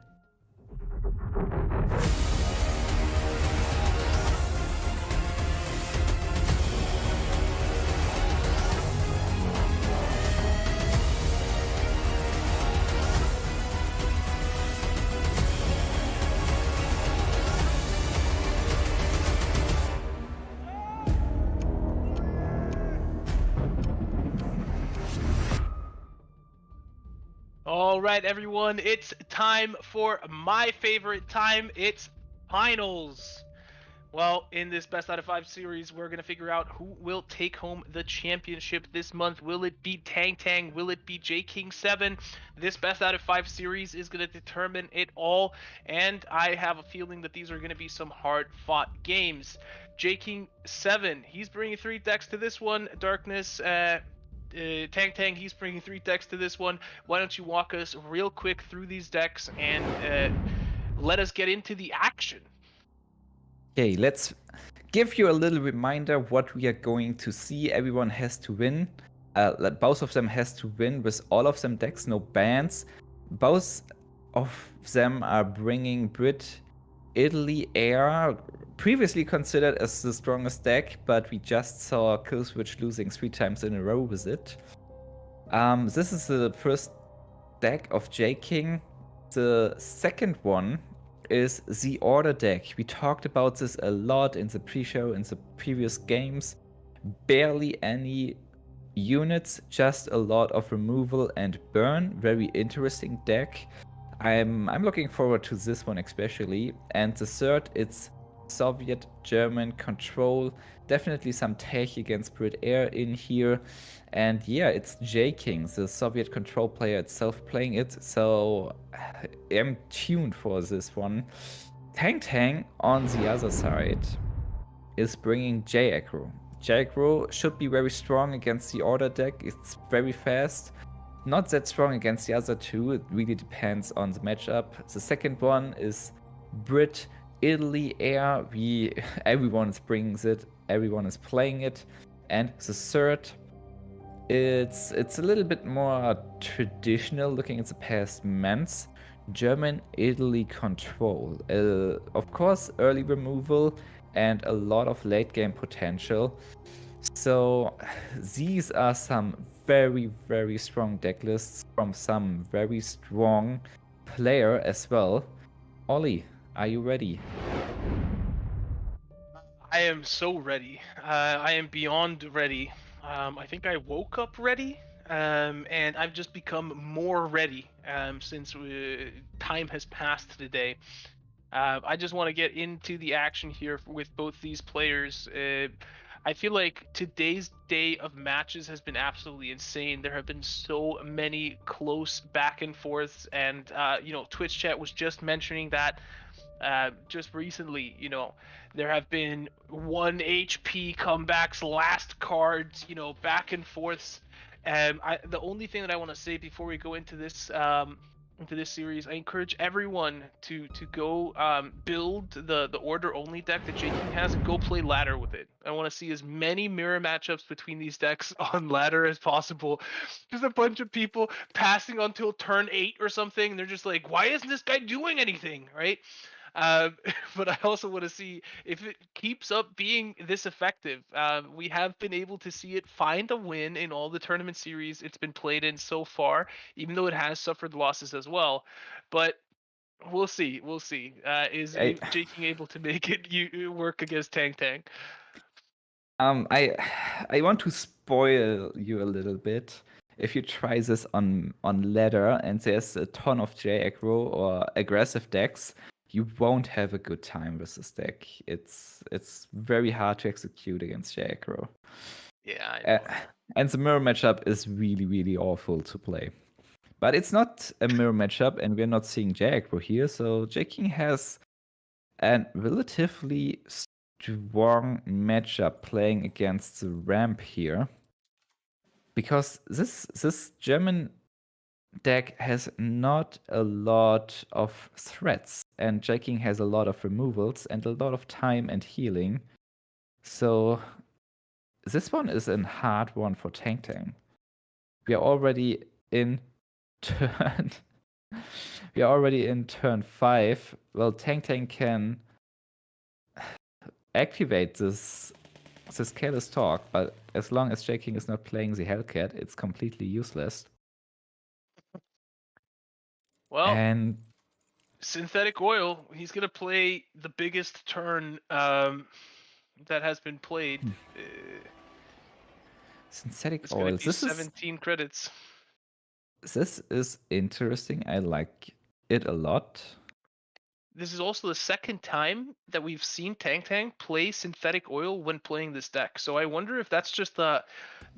All right, everyone, it's time for my favorite time. It's finals. Well, in this best out of 5 series, we're going to figure out who will take home the championship this month. Will it be Tang Tang? Will it be J King 7? This best out of 5 series is going to determine it all, and I have a feeling that these are going to be some hard-fought games. J King 7, he's bringing 3 decks to this one. Darkness, Tang Tang, he's bringing 3 decks to this one. Why don't you walk us real quick through these decks and let us get into the action. Okay, let's give you a little reminder what we are going to see. Everyone has to win. Both of them has to win with all of them decks, no bans. Both of them are bringing Brit, Italy, Air, previously considered as the strongest deck, but we just saw Killswitch losing 3 times in a row with it. This is the first deck of J King. The second one is the Order deck. We talked about this a lot in the pre-show, in the previous games. Barely any units, just a lot of removal and burn. Very interesting deck. I'm looking forward to this one especially. And the third, it's Soviet German control. Definitely some tech against Brit Air in here. And yeah, it's J King, the Soviet control player itself, playing it. So I'm tuned for this one. Tang on the other side is bringing J Aggro. J Aggro should be very strong against the Order deck. It's very fast. Not that strong against the other two. It really depends on the matchup. The second one is Brit Italy Air. Everyone is bringing it. Everyone is playing it. And the third, it's a little bit more traditional, looking at the past months. German Italy control. Of course, early removal and a lot of late game potential. So these are some very, very strong deck lists from some very strong player as well. Ollie, are you ready? I am so ready. I am beyond ready. I think I woke up ready, and I've just become more ready since time has passed today. I just want to get into the action here with both these players. I feel like today's day of matches has been absolutely insane. There have been so many close back and forths, and Twitch chat was just mentioning that just recently. There have been 1 HP comebacks, last cards, back and forths. The only thing that I want to say before we go into this series, I encourage everyone to go build the order only deck that J King has and go play ladder with it. I want to see as many mirror matchups between these decks on ladder as possible. Just a bunch of people passing until turn 8 or something, and they're just like, why isn't this guy doing anything, right? But I also want to see if it keeps up being this effective. We have been able to see it find a win in all the tournament series it's been played in so far, even though it has suffered losses as well. But we'll see. We'll see. Is J King able to make it work against Tang Tang? I want to spoil you a little bit. If you try this on ladder and there's a ton of J aggro or aggressive decks, you won't have a good time with this deck. It's very hard to execute against J aggro. Yeah, I know. And the mirror matchup is really, really awful to play. But it's not a mirror matchup, and we're not seeing J aggro here, so J King has a relatively strong matchup playing against the ramp here. Because this German deck has not a lot of threats, and J King has a lot of removals and a lot of time and healing. So this one is a hard one for Tang Tang. We are already in turn. We are already in turn 5. Well, Tang Tang can activate this careless talk, but as long as J King is not playing the Hellcat, it's completely useless. Well, and synthetic oil, he's gonna play the biggest turn that has been played. Synthetic It's oil. gonna be 17 credits. This is interesting. I like it a lot. This is also the second time that we've seen Tang Tang play synthetic oil when playing this deck. So I wonder if that's just the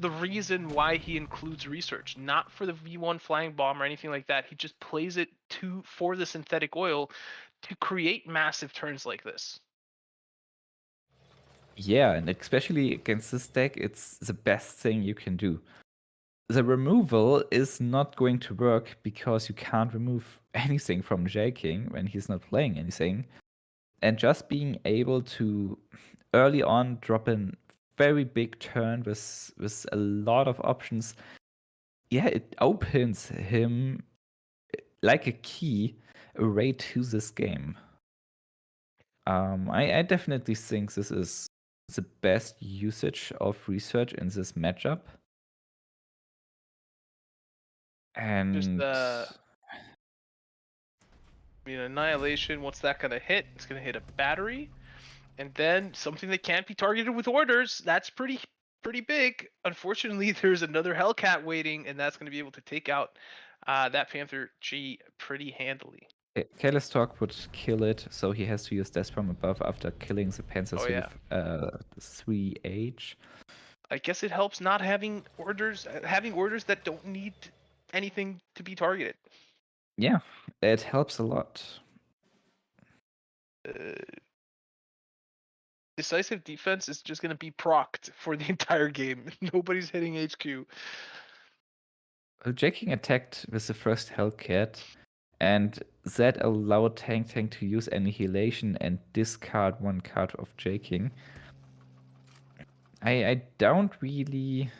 reason why he includes research, not for the V1 flying bomb or anything like that. He just plays it for the synthetic oil to create massive turns like this. Yeah, and especially against this deck, it's the best thing you can do. The removal is not going to work because you can't remove anything from J King when he's not playing anything. And just being able to early on drop a very big turn with a lot of options, yeah, it opens him like a key array to this game. I definitely think this is the best usage of research in this matchup. And Annihilation, what's that gonna hit? It's gonna hit a battery, and then something that can't be targeted with orders. That's pretty big. Unfortunately, there's another Hellcat waiting, and that's gonna be able to take out that Panther G pretty handily. Careless Talk would kill it, so he has to use Death from above after killing the Panzers with 3H. I guess it helps not having orders that don't need anything to be targeted. Yeah, it helps a lot. Decisive defense is just going to be procced for the entire game. Nobody's hitting HQ. Jaking attacked with the first Hellcat, and that allowed Tank to use Annihilation and discard one card of Jaking. I don't really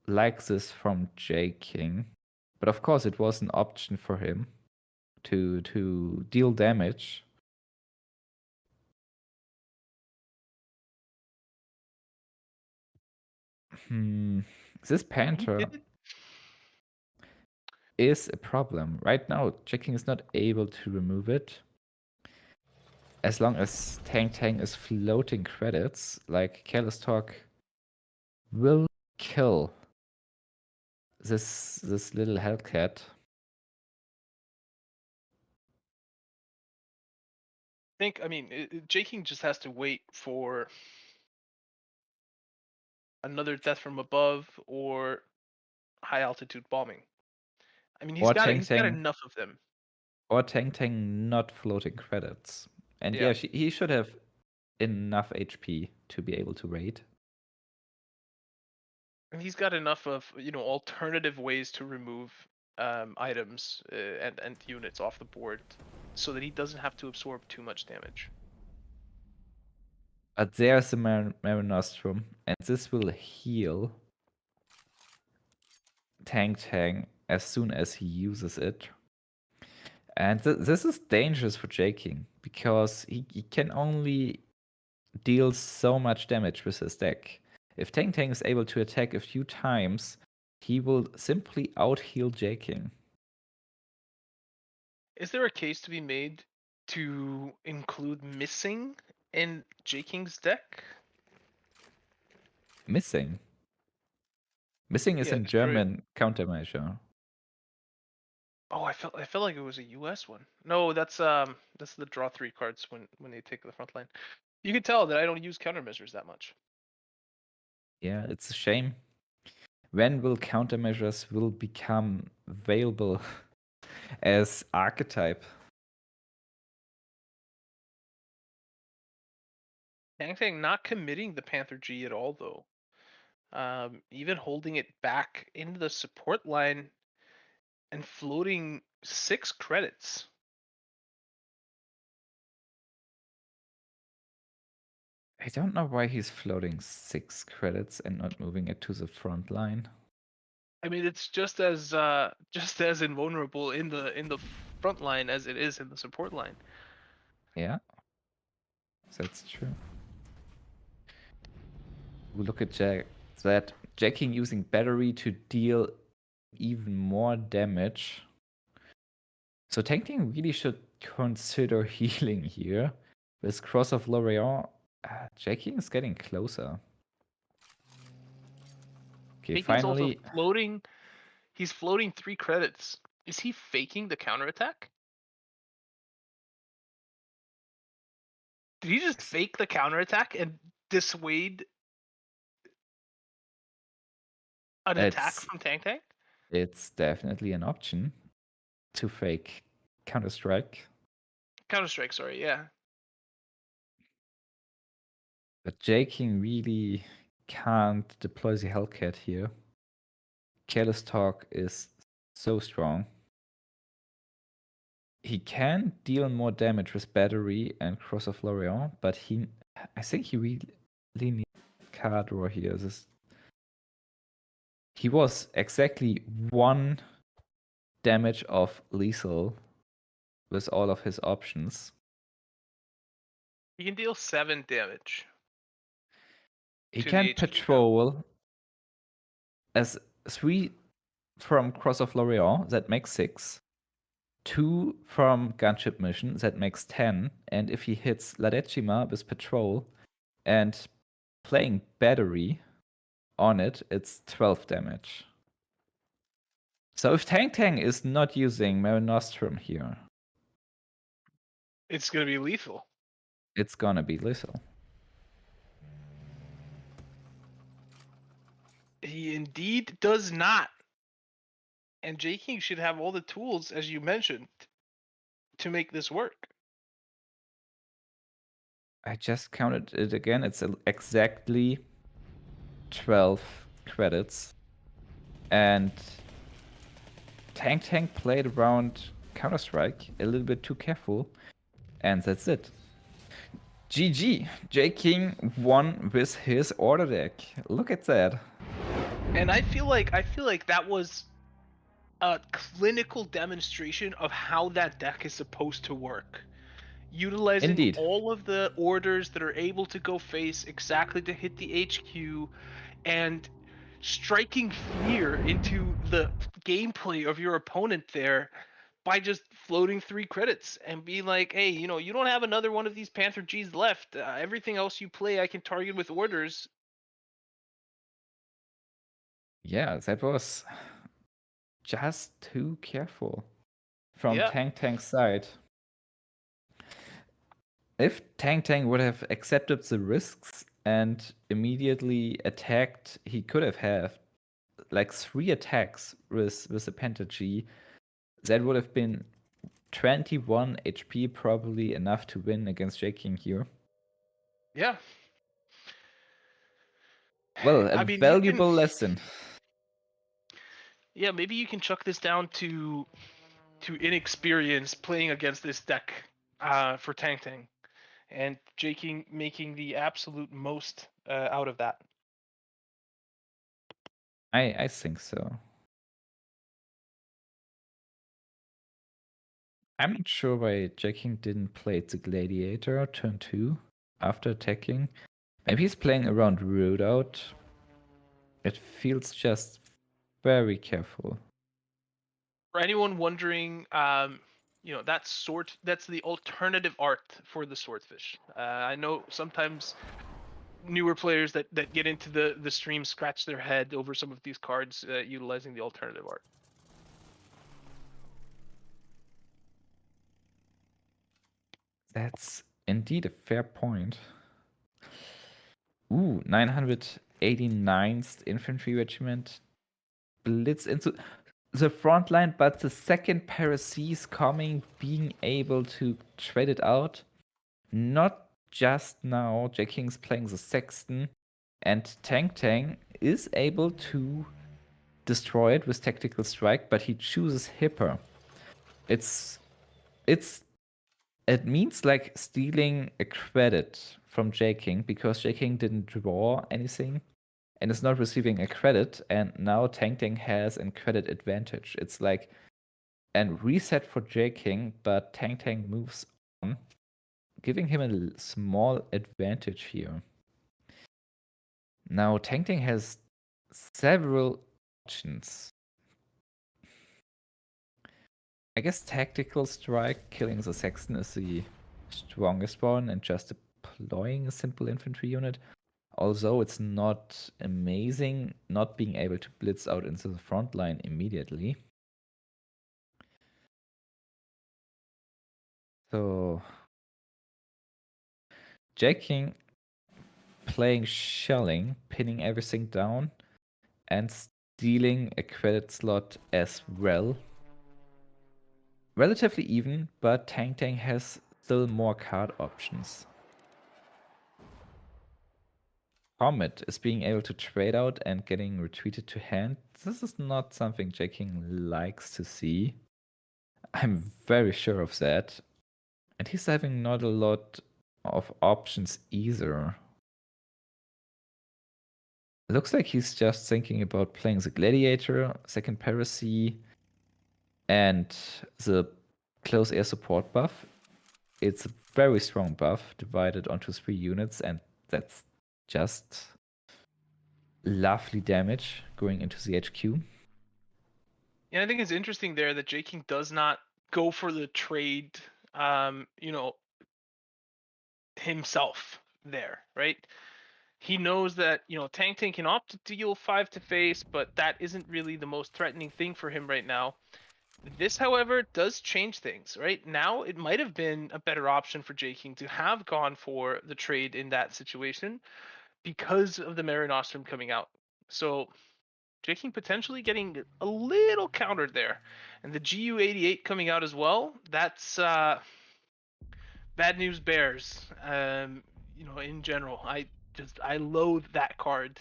like this from Jaking, but of course it was an option for him to deal damage. This Panther is a problem. Right now, Jaking is not able to remove it. As long as Tank is floating credits, like Careless Talk will kill this little Hellcat. Jaking just has to wait for another death from above or high altitude bombing. I mean, he's got enough of them. Or Tank not floating credits. And yeah, he should have enough HP to be able to raid. And he's got enough of alternative ways to remove items and units off the board, so that he doesn't have to absorb too much damage. But there's a Marinostrum, and this will heal Tank as soon as he uses it. And this is dangerous for Jaking, because he can only deal so much damage with his deck. If Tank is able to attack a few times, he will simply out-heal Jaking. Is there a case to be made to include missing in Jaking's deck? Missing is a German countermeasure. Oh, I felt like it was a US one. No, that's the draw 3 cards when they take the front line. You can tell that I don't use countermeasures that much. Yeah, it's a shame. When will countermeasures will become available as archetype? Anything not committing the Panther G at all, though. Even holding it back into the support line and floating 6 credits. I don't know why he's floating 6 credits and not moving it to the front line. I mean, it's just as invulnerable in the front line as it is in the support line. Yeah, that's true. We look at that Jaking using battery to deal even more damage. So Tank really should consider healing here. With Cross of Lorient, Jaking is getting closer. Okay, Jaking's finally. Also floating. He's floating 3 credits. Is he faking the counterattack? Did he just fake the counterattack and dissuade an attack from Tank? It's definitely an option to fake Counter-Strike. Counter-Strike, sorry, yeah. But Jaking really can't deploy the Hellcat here. Careless Talk is so strong. He can deal more damage with battery and Cross of Lorient, but I think he really needs card draw here. He was exactly 1 damage of lethal with all of his options. He can deal 7 damage. He can patrol as 3 from Cross of Lorient, that makes 6. 2 from Gunship Mission, that makes 10. And if he hits La Decima with Patrol and playing Battery on it, it's 12 damage. So if Tang is not using Mare Nostrum here, It's gonna be lethal. it's gonna be lethal. He indeed does not. And J King should have all the tools, as you mentioned, to make this work. I just counted it again. It's exactly 12 credits. And Tang played around Counter-Strike a little bit too careful. And that's it. GG. J King won with his order deck. Look at that. And I feel like that was a clinical demonstration of how that deck is supposed to work. Utilizing Indeed. all of the orders that are able to go face exactly to hit the HQ and striking fear into the gameplay of your opponent there by just floating 3 credits and be like, hey, you know, you don't have another one of these Panther Gs left. Everything else you play, I can target with orders. Yeah, that was just too careful from Yeah. Tang's side. If Tang would have accepted the risks and immediately attacked, he could have had like 3 attacks with the Panther G. That would have been 21 HP, probably enough to win against J King here. Yeah. Well, I a mean, valuable lesson. Yeah, maybe you can chuck this down to inexperience playing against this deck for Tang, and J King making the absolute most out of that. I think so. I'm not sure why J King didn't play the Gladiator turn 2 after attacking. Maybe he's playing around Roadout. It feels just very careful. For anyone wondering, that's the alternative art for the Swordfish. I know sometimes newer players that get into the stream scratch their head over some of these cards utilizing the alternative art. That's indeed a fair point. Ooh, 989th Infantry Regiment blitz into the front line, but the second Parasees coming, being able to trade it out. Not just now. J King's playing the Sexton, and Tang is able to destroy it with Tactical Strike, but he chooses Hipper. It means like stealing a credit from J King because J King didn't draw anything and is not receiving a credit, and now Tang has a credit advantage. It's like a reset for J King, but Tang moves on, giving him a small advantage here. Now Tang has several options. I guess Tactical Strike, killing the Sexton, is the strongest one, and just deploying a simple infantry unit. Although it's not amazing not being able to blitz out into the front line immediately. So J King playing shelling, pinning everything down, and stealing a credit slot as well. Relatively even, but Tang has still more card options. Comet is being able to trade out and getting retreated to hand. This is not something J King likes to see. I'm very sure of that. And he's having not a lot of options either. It looks like he's just thinking about playing the Gladiator, second Parasy, and the close air support buff. It's a very strong buff divided onto 3 units, and that's just lovely damage going into the HQ. And I think it's interesting there that J King does not go for the trade, himself there, right? He knows that, Tank can opt to deal 5 to face, but that isn't really the most threatening thing for him right now. This, however, does change things, right? Now it might have been a better option for J King to have gone for the trade in that situation because of the Mare Nostrum coming out. So J King potentially getting a little countered there. And the GU88 coming out as well, that's bad news bears. In general, I loathe that card.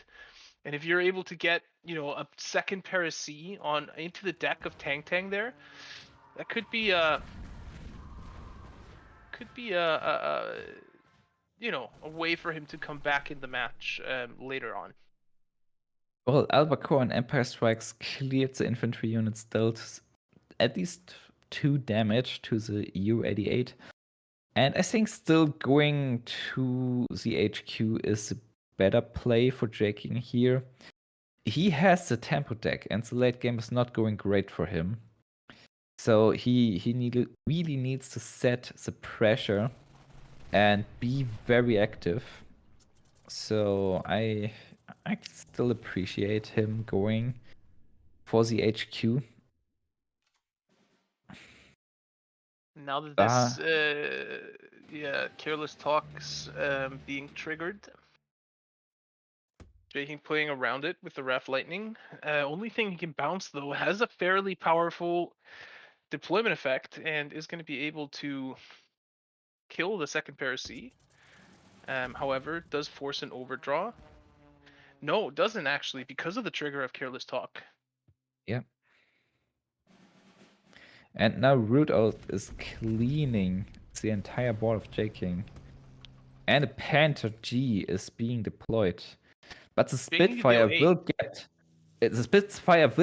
And if you're able to get, a second Para C on into the deck of Tang there, that could be a way for him to come back in the match later on. Well, Albacore and Empire Strikes cleared the infantry units, dealt at least 2 damage to the EU-88. And I think still going to the HQ is a better play for J King here. He has the tempo deck, and the late game is not going great for him. So he really needs to set the pressure and be very active. So I still appreciate him going for the HQ. Now that this, Careless Talk's being triggered, J King playing around it with the Wrath Lightning. Only thing he can bounce, though, has a fairly powerful deployment effect and is going to be able to kill the second Para C. However, does force an overdraw. No, it doesn't actually, because of the trigger of Careless Talk. Yeah. And now Rootout is cleaning the entire board of J King. And a Panther G is being deployed. But the Spitfire will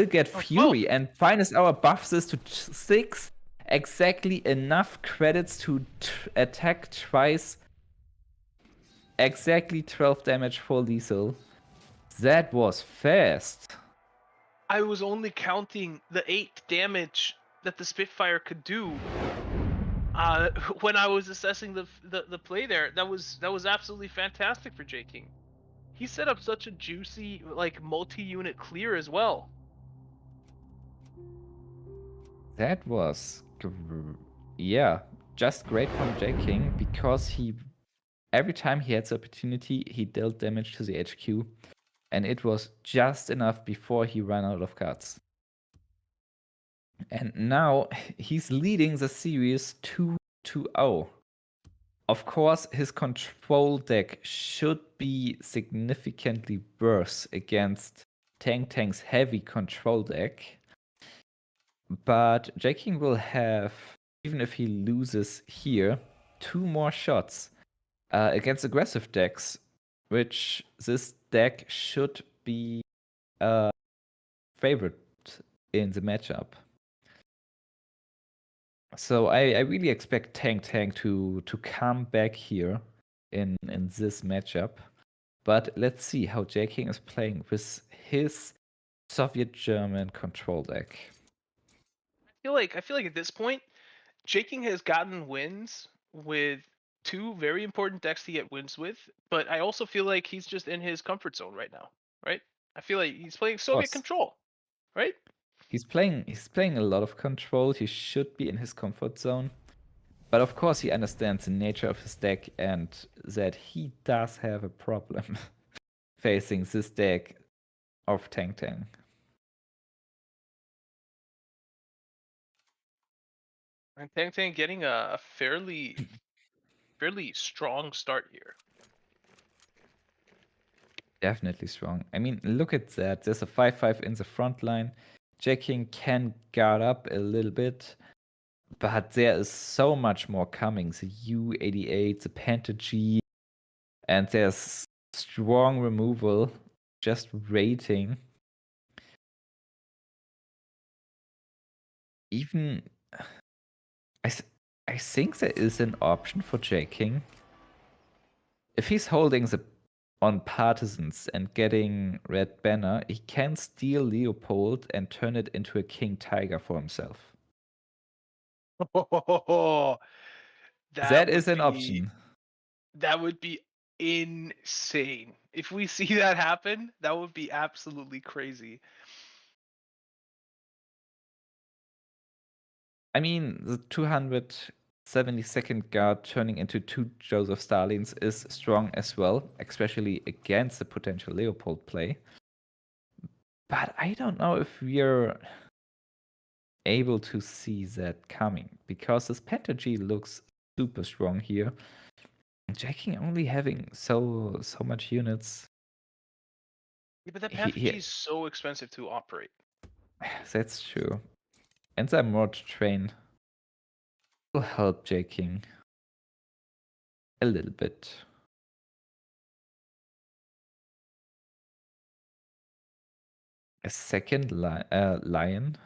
get Fury, and Finest Hour buffs this to 6. Exactly enough credits to attack twice. Exactly 12 damage for lethal. That was fast. I was only counting the 8 damage that the Spitfire could do when I was assessing the play there. That was absolutely fantastic for J King. He set up such a juicy, multi-unit clear as well. That was, just great from J King, because every time he had the opportunity, he dealt damage to the HQ, and it was just enough before he ran out of cards. And now he's leading the series 2-0. Of course, his control deck should be significantly worse against Tang's heavy control deck. But J King will have, even if he loses here, 2 more shots against aggressive decks, which this deck should be favored in the matchup. So I really expect Tang to come back here in this matchup. But let's see how J King is playing with his Soviet-German control deck. I feel like at this point, J King has gotten wins with 2 very important decks to get wins with, but I also feel like he's just in his comfort zone right now, right? I feel like he's playing Soviet control, right? He's playing a lot of control. He should be in his comfort zone. But of course he understands the nature of his deck and that he does have a problem facing this deck of Tang. And Tang getting a fairly strong start here. Definitely strong. I mean, look at that. There's a 5/5 in the front line. J King can guard up a little bit, but there is so much more coming. The U88, the Panther G, and there's strong removal just waiting. Even I think there is an option for J King. If he's holding the on Partisans and getting Red Banner, he can steal Leopold and turn it into a King Tiger for himself. Oh, That would is an be option. that would be insane. If we see that happen, that would be absolutely crazy. I mean, the 272nd guard turning into 2 Joseph Stalins is strong as well, especially against the potential Leopold play. But I don't know if we're able to see that coming, because this Pentagy looks super strong here. Jacking only having so much units. Yeah, but that Panther G is so expensive to operate. That's true. And the Emerald Train will help Jaking a little bit. A second lion.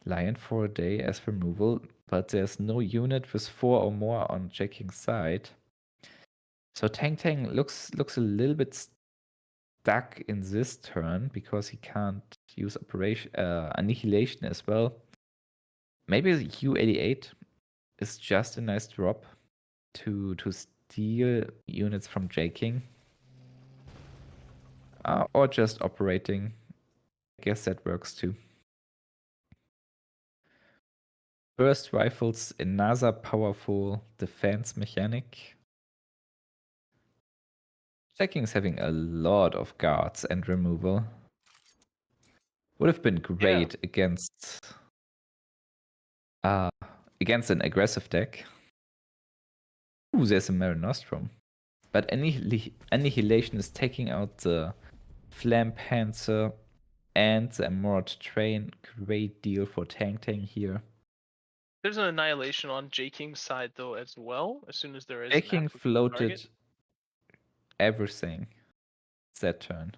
Lion for a day as removal, but there's no unit with 4 or more on Jaking's side. So Tang Tang looks a little bit stuck in this turn because he can't use Annihilation as well. Maybe the U88 is just a nice drop to steal units from Jaking. Or just operating. I guess that works too. Burst rifles, another powerful defense mechanic. Jaking is having a lot of guards and removal. Would have been great against an aggressive deck. Ooh, there's a Marinostrum. But Annihilation is taking out the Flam Panther and the Emerald Train. Great deal for Tang Tang here. There's an Annihilation on Jaking's side though as well. As soon as there is Jaking floated target. everything that turn.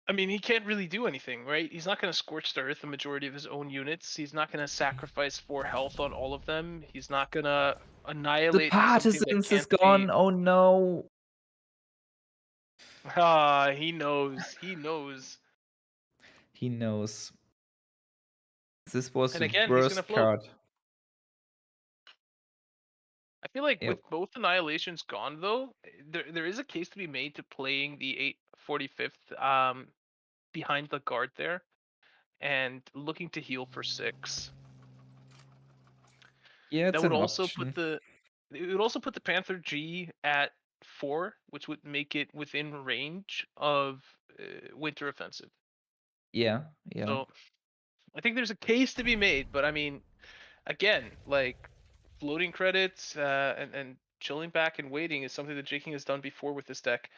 I mean, he can't really do anything, right? He's not going to Scorched Earth the majority of his own units. He's not going to sacrifice 4 health on all of them. He's not going to annihilate The Partisans is gone. Oh no. He knows. He knows. He knows. This was And the again, he's worst gonna float. card. I feel like with both Annihilations gone though, there is a case to be made to playing the 845th behind the guard there and looking to heal for 6. Yeah, it's that would an also option. it would also put the Panther G at 4, which would make it within range of Winter Offensive. Yeah. So I think there's a case to be made, but I mean, again, like floating credits and chilling back and waiting is something that Jaking has done before with this deck.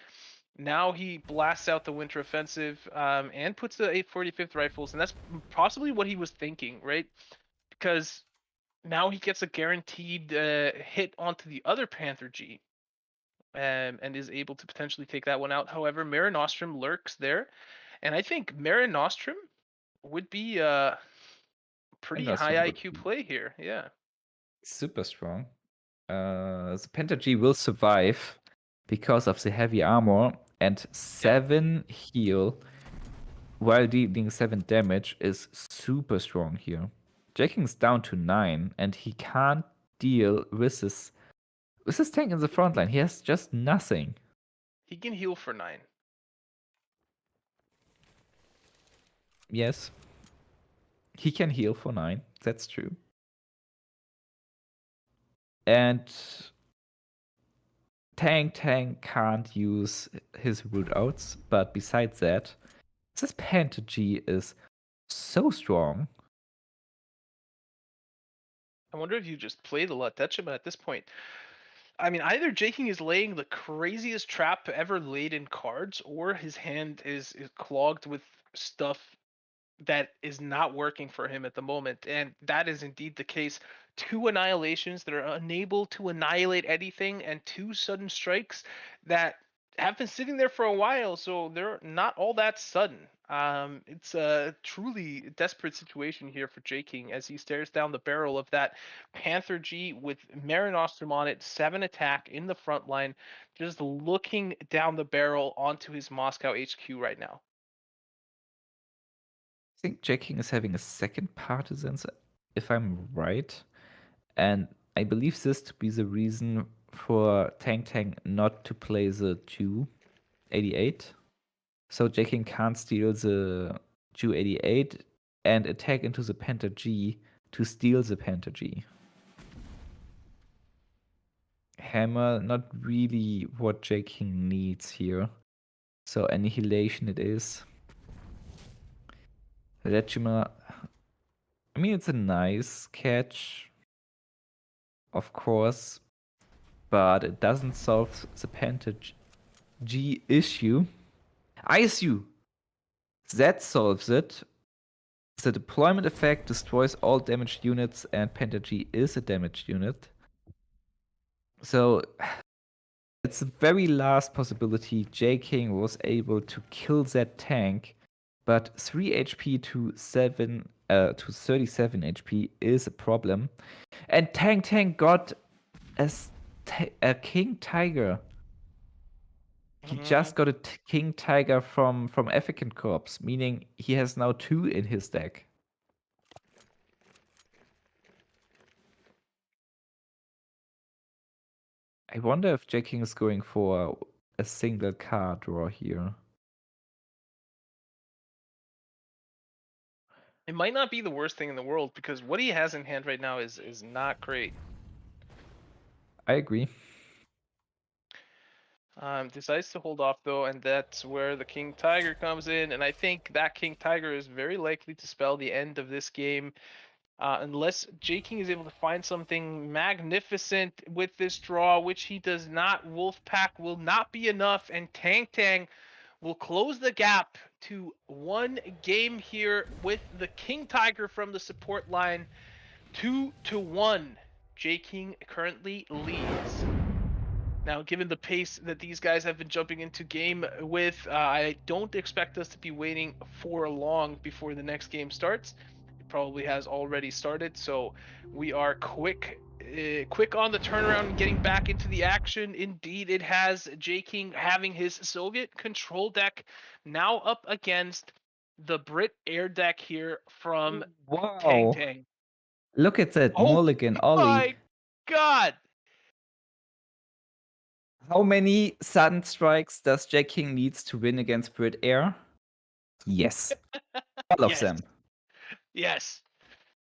Now he blasts out the Winter Offensive and puts the 845th rifles, and that's possibly what he was thinking, right? Because now he gets a guaranteed hit onto the other Panther G and is able to potentially take that one out. However, Mare Nostrum lurks there, and I think Mare Nostrum would be a pretty high IQ play here. Yeah. Super strong. The Panther G will survive because of the heavy armor, and 7 heal while dealing 7 damage is super strong here. Jaking's down to 9, and he can't deal with this tank in the front line. He has just nothing. He can heal for 9. Yes. He can heal for 9. That's true. And Tang can't use his root outs, but besides that, this Panther G is so strong. I wonder if you just play the Latechem at this point. I mean, either Jaking is laying the craziest trap ever laid in cards, or his hand is clogged with stuff that is not working for him at the moment, and that is indeed the case. 2 Annihilations that are unable to annihilate anything, and 2 sudden strikes that have been sitting there for a while, so they're not all that sudden. It's a truly desperate situation here for J King as he stares down the barrel of that Panther G with Marinostrum on it, 7 attack in the front line, just looking down the barrel onto his Moscow HQ right now. I think J King is having a second Partisans, if I'm right. And I believe this to be the reason for Tang not to play the Jew 88. So J King can't steal the Jew 88 and attack into the Panther G to steal the Panther G. Hammer, not really what J King needs here. So Annihilation it is. Regima, I mean, it's a nice catch, of course, but it doesn't solve the Panther G issue. ISU! That solves it. The deployment effect destroys all damaged units, and Panther G is a damaged unit. So it's the very last possibility J King was able to kill that tank, but 3 HP to 37 HP is a problem. And Tang got a King Tiger. He just got a King Tiger from African Corps, meaning he has now 2 in his deck. I wonder if J King is going for a single card draw here. It might not be the worst thing in the world because what he has in hand right now is not great. I agree. Decides to hold off though, and that's where the King Tiger comes in, and I think that King Tiger is very likely to spell the end of this game. Unless J King is able to find something magnificent with this draw, which he does not. Wolfpack will not be enough, and Tang will close the gap to 1 game here with the King Tiger from the support line. 2-1. J King currently leads. Now, given the pace that these guys have been jumping into game with, I don't expect us to be waiting for long before the next game starts. It probably has already started, so we are quick on the turnaround and getting back into the action. Indeed, it has. J King having his Soviet control deck now up against the Brit air deck here from Tang. Look at that Oh mulligan Ollie. My God! How many sudden strikes does J King needs to win against Brit Air? Yes. All of them. Yes.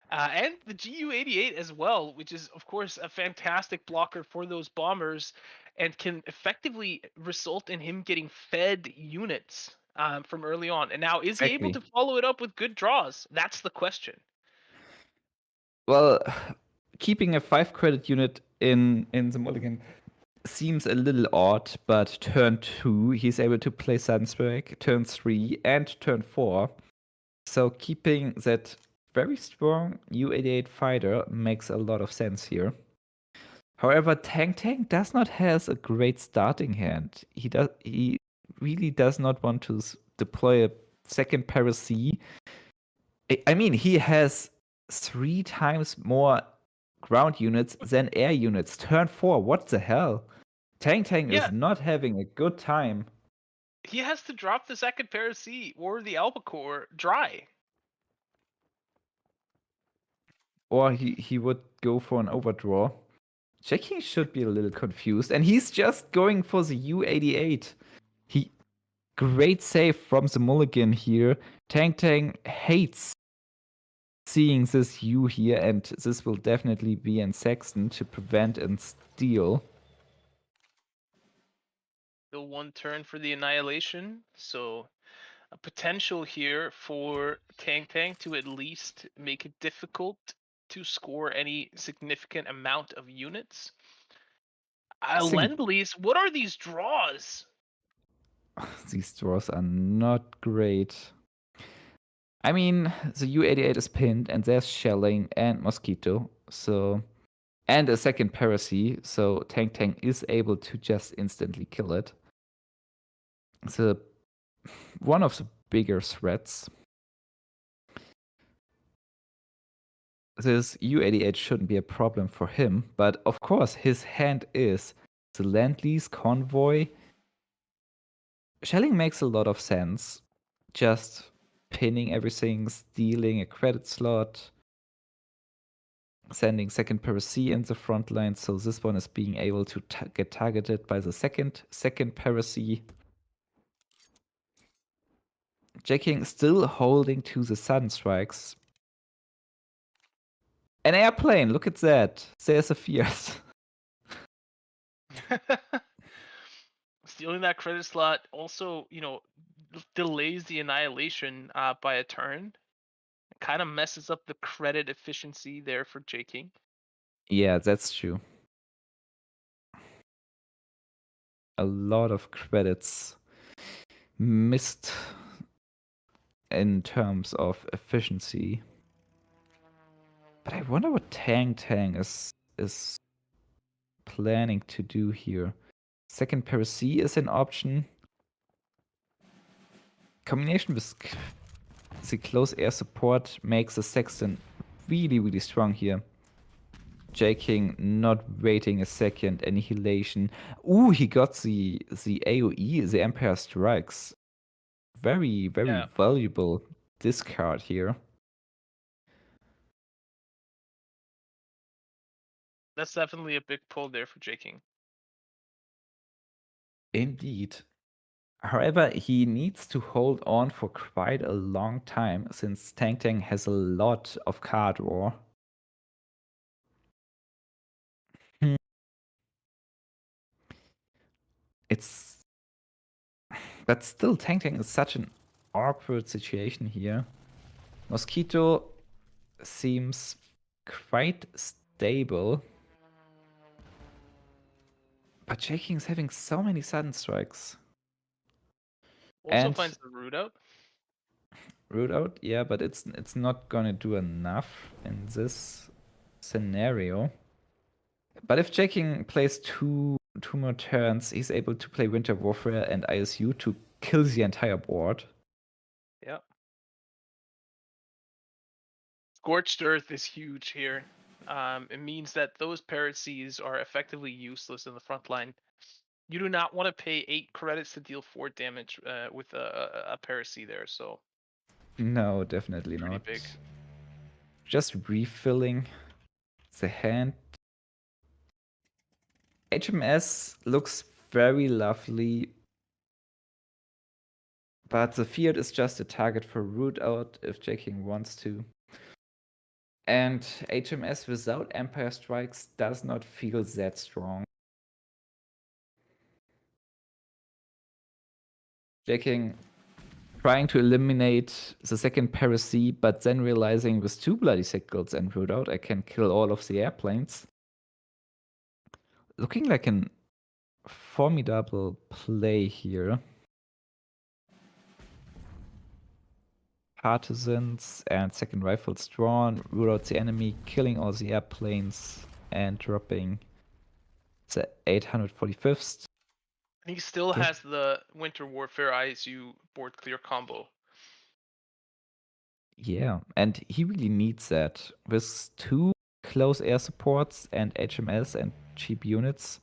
And the GU-88 as well, which is, of course, a fantastic blocker for those bombers and can effectively result in him getting fed units from early on. And now, is he able to follow it up with good draws? That's the question. Well, keeping a 5 credit unit in the mulligan seems a little odd, but turn 2, he's able to play Sunstrike, turn 3, and turn 4. So keeping that very strong U-88 fighter makes a lot of sense here. However, Tang does not have a great starting hand. He really does not want to deploy a second Para-C. I mean, he has 3 times more ground units than air units. Turn 4, what the hell? Tang is not having a good time. He has to drop the second Para-C or the Albacore dry. Or he would go for an overdraw. J King should be a little confused, and he's just going for the U-88. Great save from the mulligan here. Tang hates seeing this U here, and this will definitely be in Saxon to prevent and steal. Still 1 turn for the Annihilation, so a potential here for Tang to at least make it difficult to score any significant amount of units. Lend-Lease, what are these draws? These draws are not great. I mean, the U-88 is pinned, and there's Shelling and Mosquito, so and a second Para-C, so Tang is able to just instantly kill it. One of the bigger threats. This U88 shouldn't be a problem for him, but of course his hand is the Land-Lease convoy. Shelling makes a lot of sense. Just pinning everything, stealing a credit slot, sending second Paracy in the front line, so this one is being able to get targeted by the second Paracy. Jacking still holding to the sudden strikes. An airplane, look at that. There's a Fierce. Stealing that credit slot also, delays the annihilation by a turn. Kind of messes up the credit efficiency there for J King. Yeah, that's true. A lot of credits missed in terms of efficiency. But I wonder what Tang is planning to do here. Second Paracy is an option. Combination with the close air support makes the Sexton really, really strong here. J King not waiting a second, annihilation. Ooh, he got the AoE, the Empire Strikes. Very, very valuable discard here. That's definitely a big pull there for J King. Indeed. However, he needs to hold on for quite a long time since Tang has a lot of card draw. But still, Tang is such an awkward situation here. Mosquito seems quite stable. But J King's having so many sudden strikes. Also finds the root out. Root out, yeah, but it's not gonna do enough in this scenario. But if J King plays two more turns, he's able to play Winter Warfare and ISU to kill the entire board. Yeah. Scorched Earth is huge here. It means that those Paracies are effectively useless in the front line. You do not want to pay 8 credits to deal 4 damage with a Paracy there, so... No, definitely pretty not. Big. Just refilling the hand. HMS looks very lovely, but the Fiat is just a target for root out if J King wants to. And HMS without Empire Strikes does not feel that strong. J King trying to eliminate the second Paracy, but then realizing with 2 Bloody Sickles and root out, I can kill all of the airplanes. Looking like an formidable play here. Partisans and second rifles drawn, root out the enemy, killing all the airplanes, and dropping the 845th. He still has the Winter Warfare ISU board clear combo. Yeah, and he really needs that. With 2 close air supports and HMS and cheap units,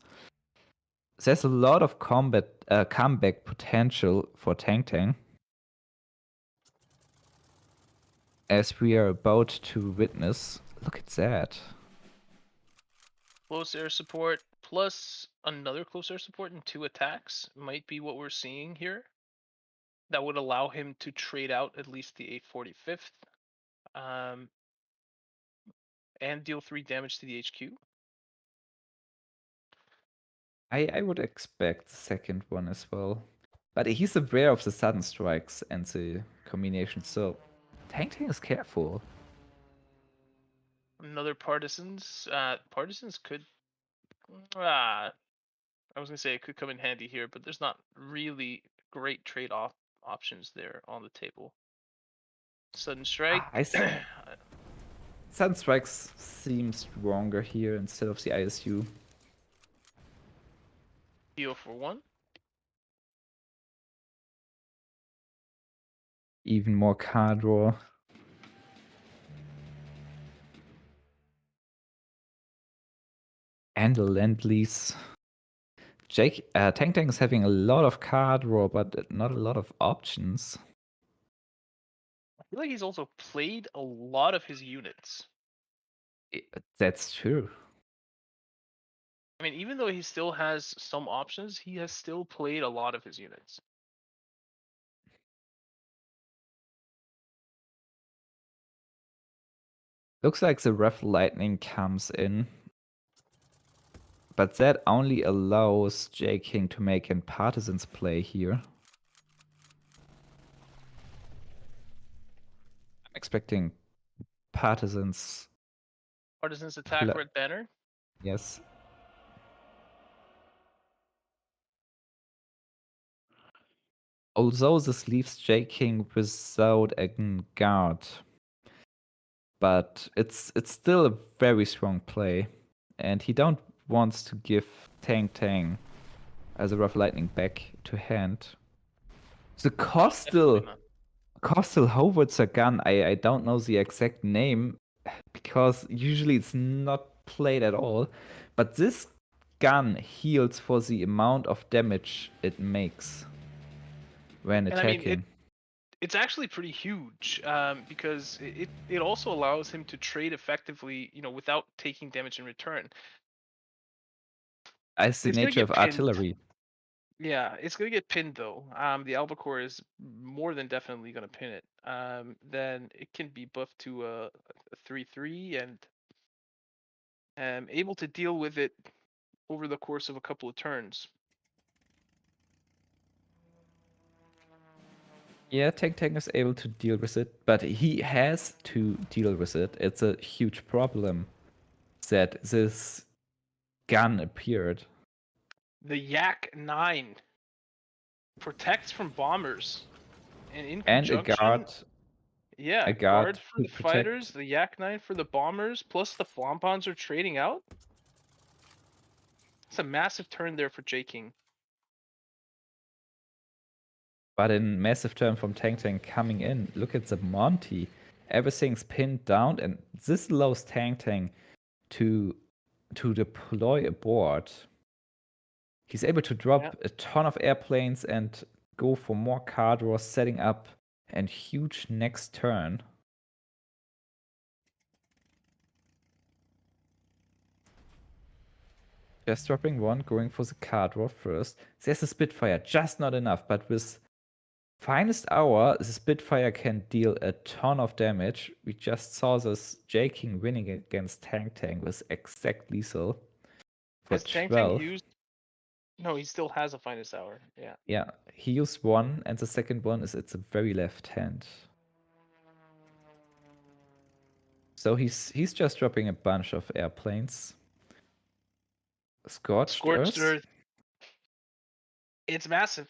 there's a lot of comeback potential for Tang. As we are about to witness. Look at that. Close air support plus another close air support and 2 attacks might be what we're seeing here. That would allow him to trade out at least the 845th. And deal 3 damage to the HQ. I would expect the second one as well. But he's aware of the sudden strikes and the combination, so Tang is careful. Another Partisans. Partisans could... I was gonna say it could come in handy here, but there's not really great trade-off options there on the table. Sudden Strike. Sudden Strikes seem stronger here instead of the ISU. Heal for 1. Even more card draw. And a Lend-Lease. Tank Tank is having a lot of card draw, but not a lot of options. I feel like he's also played a lot of his units. That's true. I mean, even though he still has some options, he has still played a lot of his units. Looks like the Rough Lightning comes in. But that only allows J King to make an Partisans play here. I'm expecting Partisans. Partisans attack Red Banner. Yes. Although this leaves J King without a guard. But it's still a very strong play. And he don't wants to give Tang Tang as a Rough Lightning back to hand. The Costal Howitzer gun, I don't know the exact name because usually it's not played at all. But this gun heals for the amount of damage it makes when attacking. I mean, it's actually pretty huge because it also allows him to trade effectively, without taking damage in return. As the nature of artillery. Yeah, it's gonna get pinned though. The Albacore is more than definitely gonna pin it. Then it can be buffed to a 3/3 and able to deal with it over the course of a couple of turns. Yeah, Tang Tang is able to deal with it, but he has to deal with it. It's a huge problem that this gun appeared. The Yak 9 protects from bombers, and in And conjunction, a guard. yeah, a guard for the fighters, the Yak 9 for the bombers, plus the Flompons are trading out. It's a massive turn there for J King. But in massive turn from Tang Tang coming in, look at the Monty. Everything's pinned down, and this allows Tang Tang to deploy a board. He's able to drop a ton of airplanes and go for more card draws, setting up a huge next turn. Just dropping one, going for the card draw first. There's a Spitfire, just not enough, but with Finest Hour, the Spitfire can deal a ton of damage. We just saw this J King winning against Tang Tang with exact lethal for Has 12. Tang Tang used? No, he still has a Finest Hour. Yeah. Yeah, he used one, and the second one is at the very left hand. So he's just dropping a bunch of airplanes. Scorched Earth. It's massive.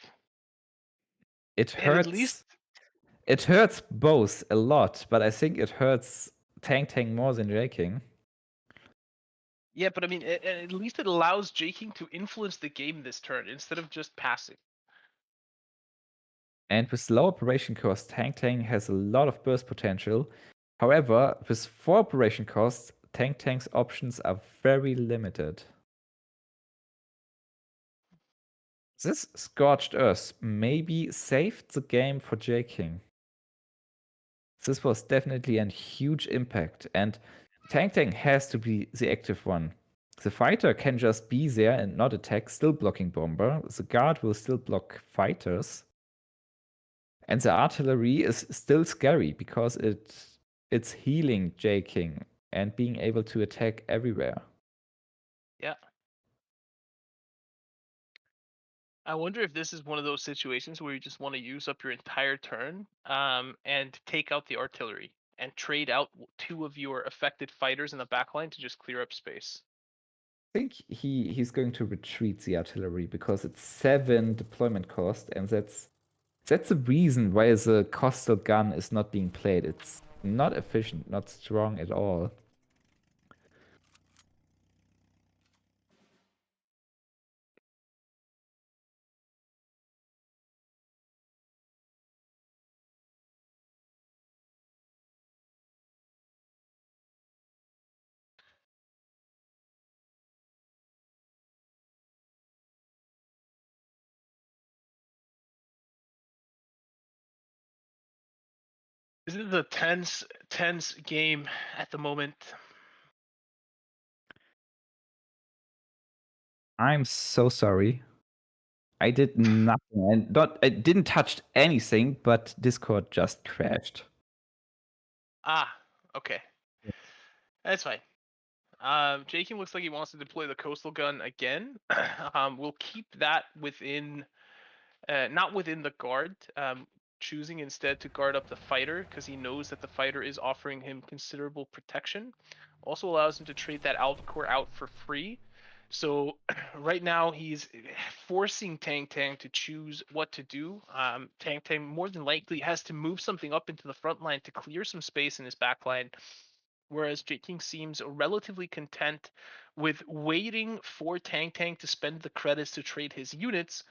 It hurts. It hurts both a lot, but I think it hurts Tang Tang more than J King. Yeah, but I mean, at least it allows J King to influence the game this turn instead of just passing. And with low operation cost, Tang Tang has a lot of burst potential. However, with 4 operation costs, Tang Tang's options are very limited. This Scorched Earth maybe saved the game for J King. This was definitely a huge impact, and Tang Tang has to be the active one. The fighter can just be there and not attack, still blocking bomber. The guard will still block fighters. And the artillery is still scary because it's healing J King and being able to attack everywhere. Yeah. I wonder if this is one of those situations where you just want to use up your entire turn and take out the artillery and trade out 2 of your affected fighters in the backline to just clear up space. I think he's going to retreat the artillery because it's 7 deployment cost, and that's the reason why the coastal gun is not being played. It's not efficient, not strong at all. This is a tense game at the moment. I'm so sorry. I did nothing. I didn't touch anything, but Discord just crashed. Ah, okay. That's fine. Jakin looks like he wants to deploy the coastal gun again. We'll keep that within, not within the guard. Choosing instead to guard up the fighter because he knows that the fighter is offering him considerable protection. Also allows him to trade that albacore out for free. So right now he's forcing Tang Tang to choose what to do. Tang Tang more than likely has to move something up into the front line to clear some space in his back line. Whereas Jaking seems relatively content with waiting for Tang Tang to spend the credits to trade his units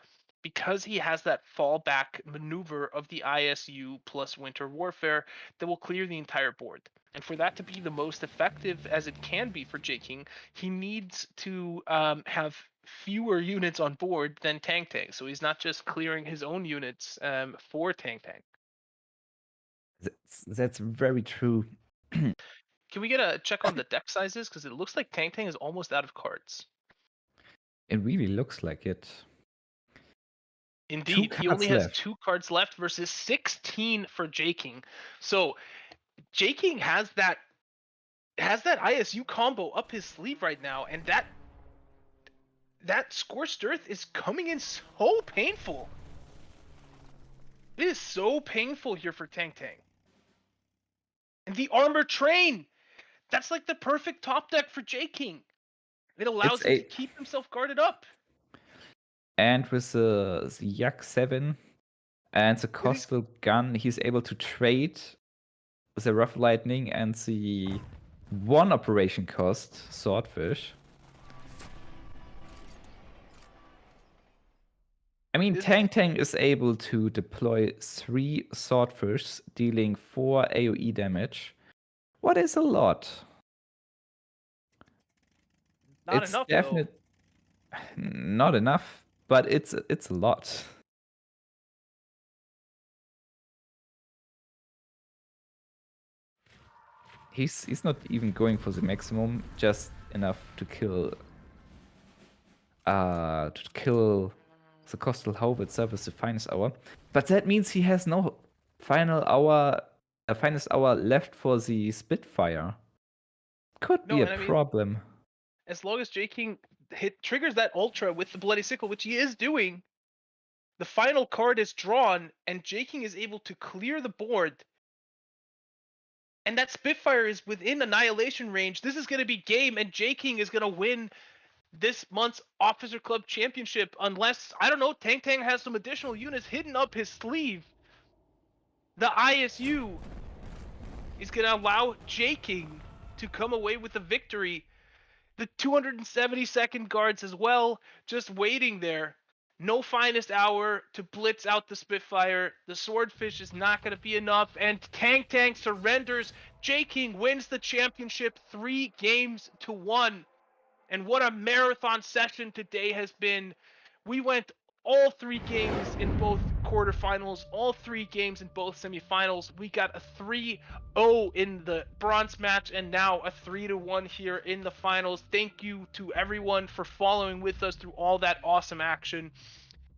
because he has that fallback maneuver of the ISU plus Winter Warfare that will clear the entire board. And for that to be the most effective as it can be for Jaking, he needs to have fewer units on board than Tang Tang. So he's not just clearing his own units for Tang Tang. That's very true. Can we get a check on the deck sizes? Because it looks like Tang Tang is almost out of cards. It really looks like it. Indeed, he only has 2 cards left versus 16 for Jaking. So Jaking has that ISU combo up his sleeve right now, and that Scorched Earth is coming in so painful. It is so painful here for Tang Tang. And the Armored Train! That's like the perfect top deck for Jaking. It allows him to keep himself guarded up. And with the Yak 7 and the coastal gun, he's able to trade the Rough Lightning and the 1 operation cost Swordfish. I mean, Tang Tang is able to deploy 3 Swordfish, dealing 4 AoE damage. What is a lot? Not enough, though. Not enough, but it's a lot. He's not even going for the maximum, just enough to kill the coastal hove itself with the finest hour. But that means he has no finest hour left for the Spitfire. Could be a problem. As long as Jaking triggers that Ultra with the Bloody Sickle, which he is doing, the final card is drawn, and Jaking is able to clear the board. And that Spitfire is within annihilation range. This is going to be game, and Jaking is going to win this month's Officer Club Championship unless, I don't know, Tang Tang has some additional units hidden up his sleeve. The ISU is going to allow Jaking to come away with the victory. The 272nd guards as well, just waiting there. No finest hour to blitz out the Spitfire. The Swordfish is not going to be enough, and Tang Tang surrenders. Jaking wins the championship 3-1. And what a marathon session today has been. We went all 3 games in both quarterfinals, all 3 games in both semifinals. We got a 3-0 in the bronze match, and now a 3-1 here in the finals. Thank you to everyone for following with us through all that awesome action.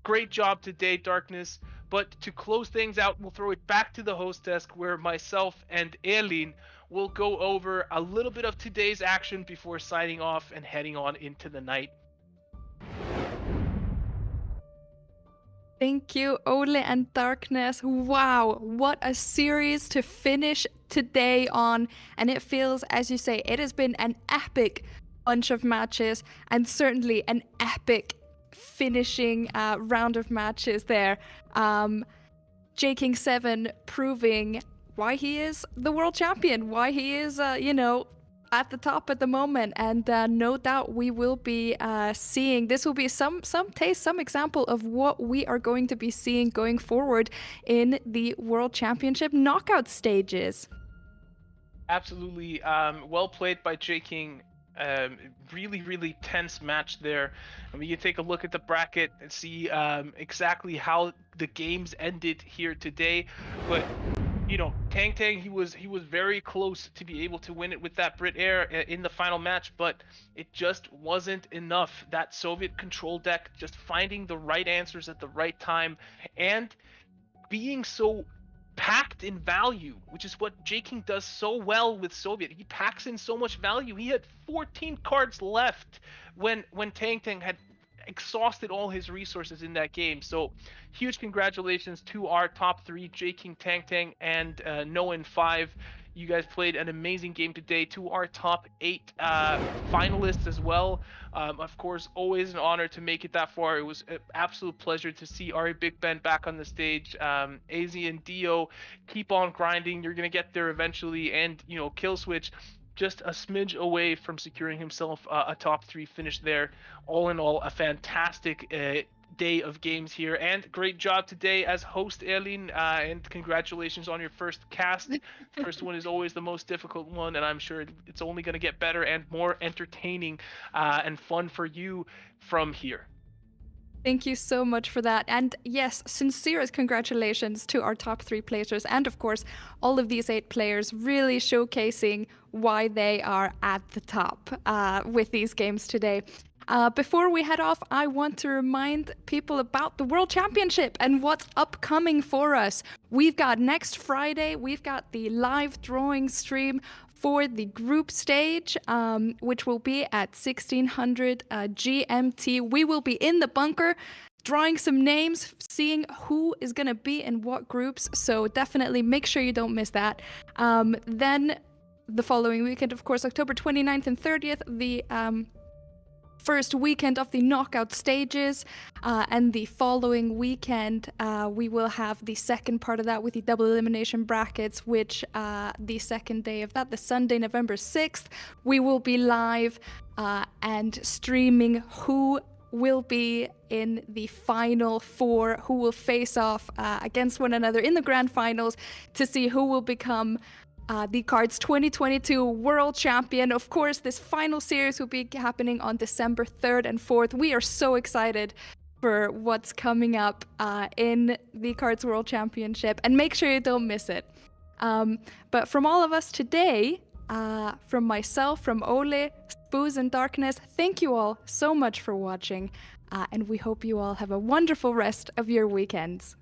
Great job today, Darkness. But to close things out, we'll throw it back to the host desk where myself and Elin will go over a little bit of today's action before signing off and heading on into the night. Thank you, Ole and Darkness. Wow, what a series to finish today on. And it feels, as you say, it has been an epic bunch of matches and certainly an epic finishing round of matches there. Jaking 7 proving why he is the world champion, why he is, at the top at the moment. And no doubt we will be seeing, this will be some taste, some example of what we are going to be seeing going forward in the World Championship knockout stages. Absolutely. Well played by Jaking. Really tense match there. And we can take a look at the bracket and see exactly how the games ended here today. But Tang Tang, he was very close to be able to win it with that Brit Air in the final match, but it just wasn't enough. That Soviet control deck, just finding the right answers at the right time, and being so packed in value, which is what J King does so well with Soviet. He packs in so much value. He had 14 cards left when Tang Tang had exhausted all his resources in that game. So huge congratulations to our top 3, J King, Tang Tang, and No in 5. You guys played an amazing game today. To our top 8 finalists as well. Of course, always an honor to make it that far. It was an absolute pleasure to see Ari Big Ben back on the stage. AZ and Dio, keep on grinding. You're going to get there eventually. And, Killswitch, just a smidge away from securing himself a top 3 finish there. All in all, a fantastic day of games here, and great job today as host, Elin, and congratulations on your first cast. First one is always the most difficult one, and I'm sure it's only going to get better and more entertaining and fun for you from here. Thank you so much for that. And yes, sincerest congratulations to our top 3 players, and of course, all of these 8 players really showcasing why they are at the top with these games today. Before we head off, I want to remind people about the World Championship and what's upcoming for us. We've got next Friday, we've got the live drawing stream for the group stage, which will be at 1600 GMT. We will be in the bunker drawing some names, seeing who is going to be in what groups. So definitely make sure you don't miss that. Then the following weekend, of course, October 29th and 30th, the first weekend of the knockout stages, and the following weekend we will have the second part of that with the double elimination brackets, which the second day of that, the Sunday, November 6th, we will be live and streaming who will be in the final 4, who will face off against one another in the grand finals to see who will become the Cards 2022 World Champion. Of course, this final series will be happening on December 3rd and 4th. We are so excited for what's coming up in the Cards World Championship, and make sure you don't miss it. But from all of us today, from myself, from Ole, Spooz, and Darkness, thank you all so much for watching, and we hope you all have a wonderful rest of your weekends.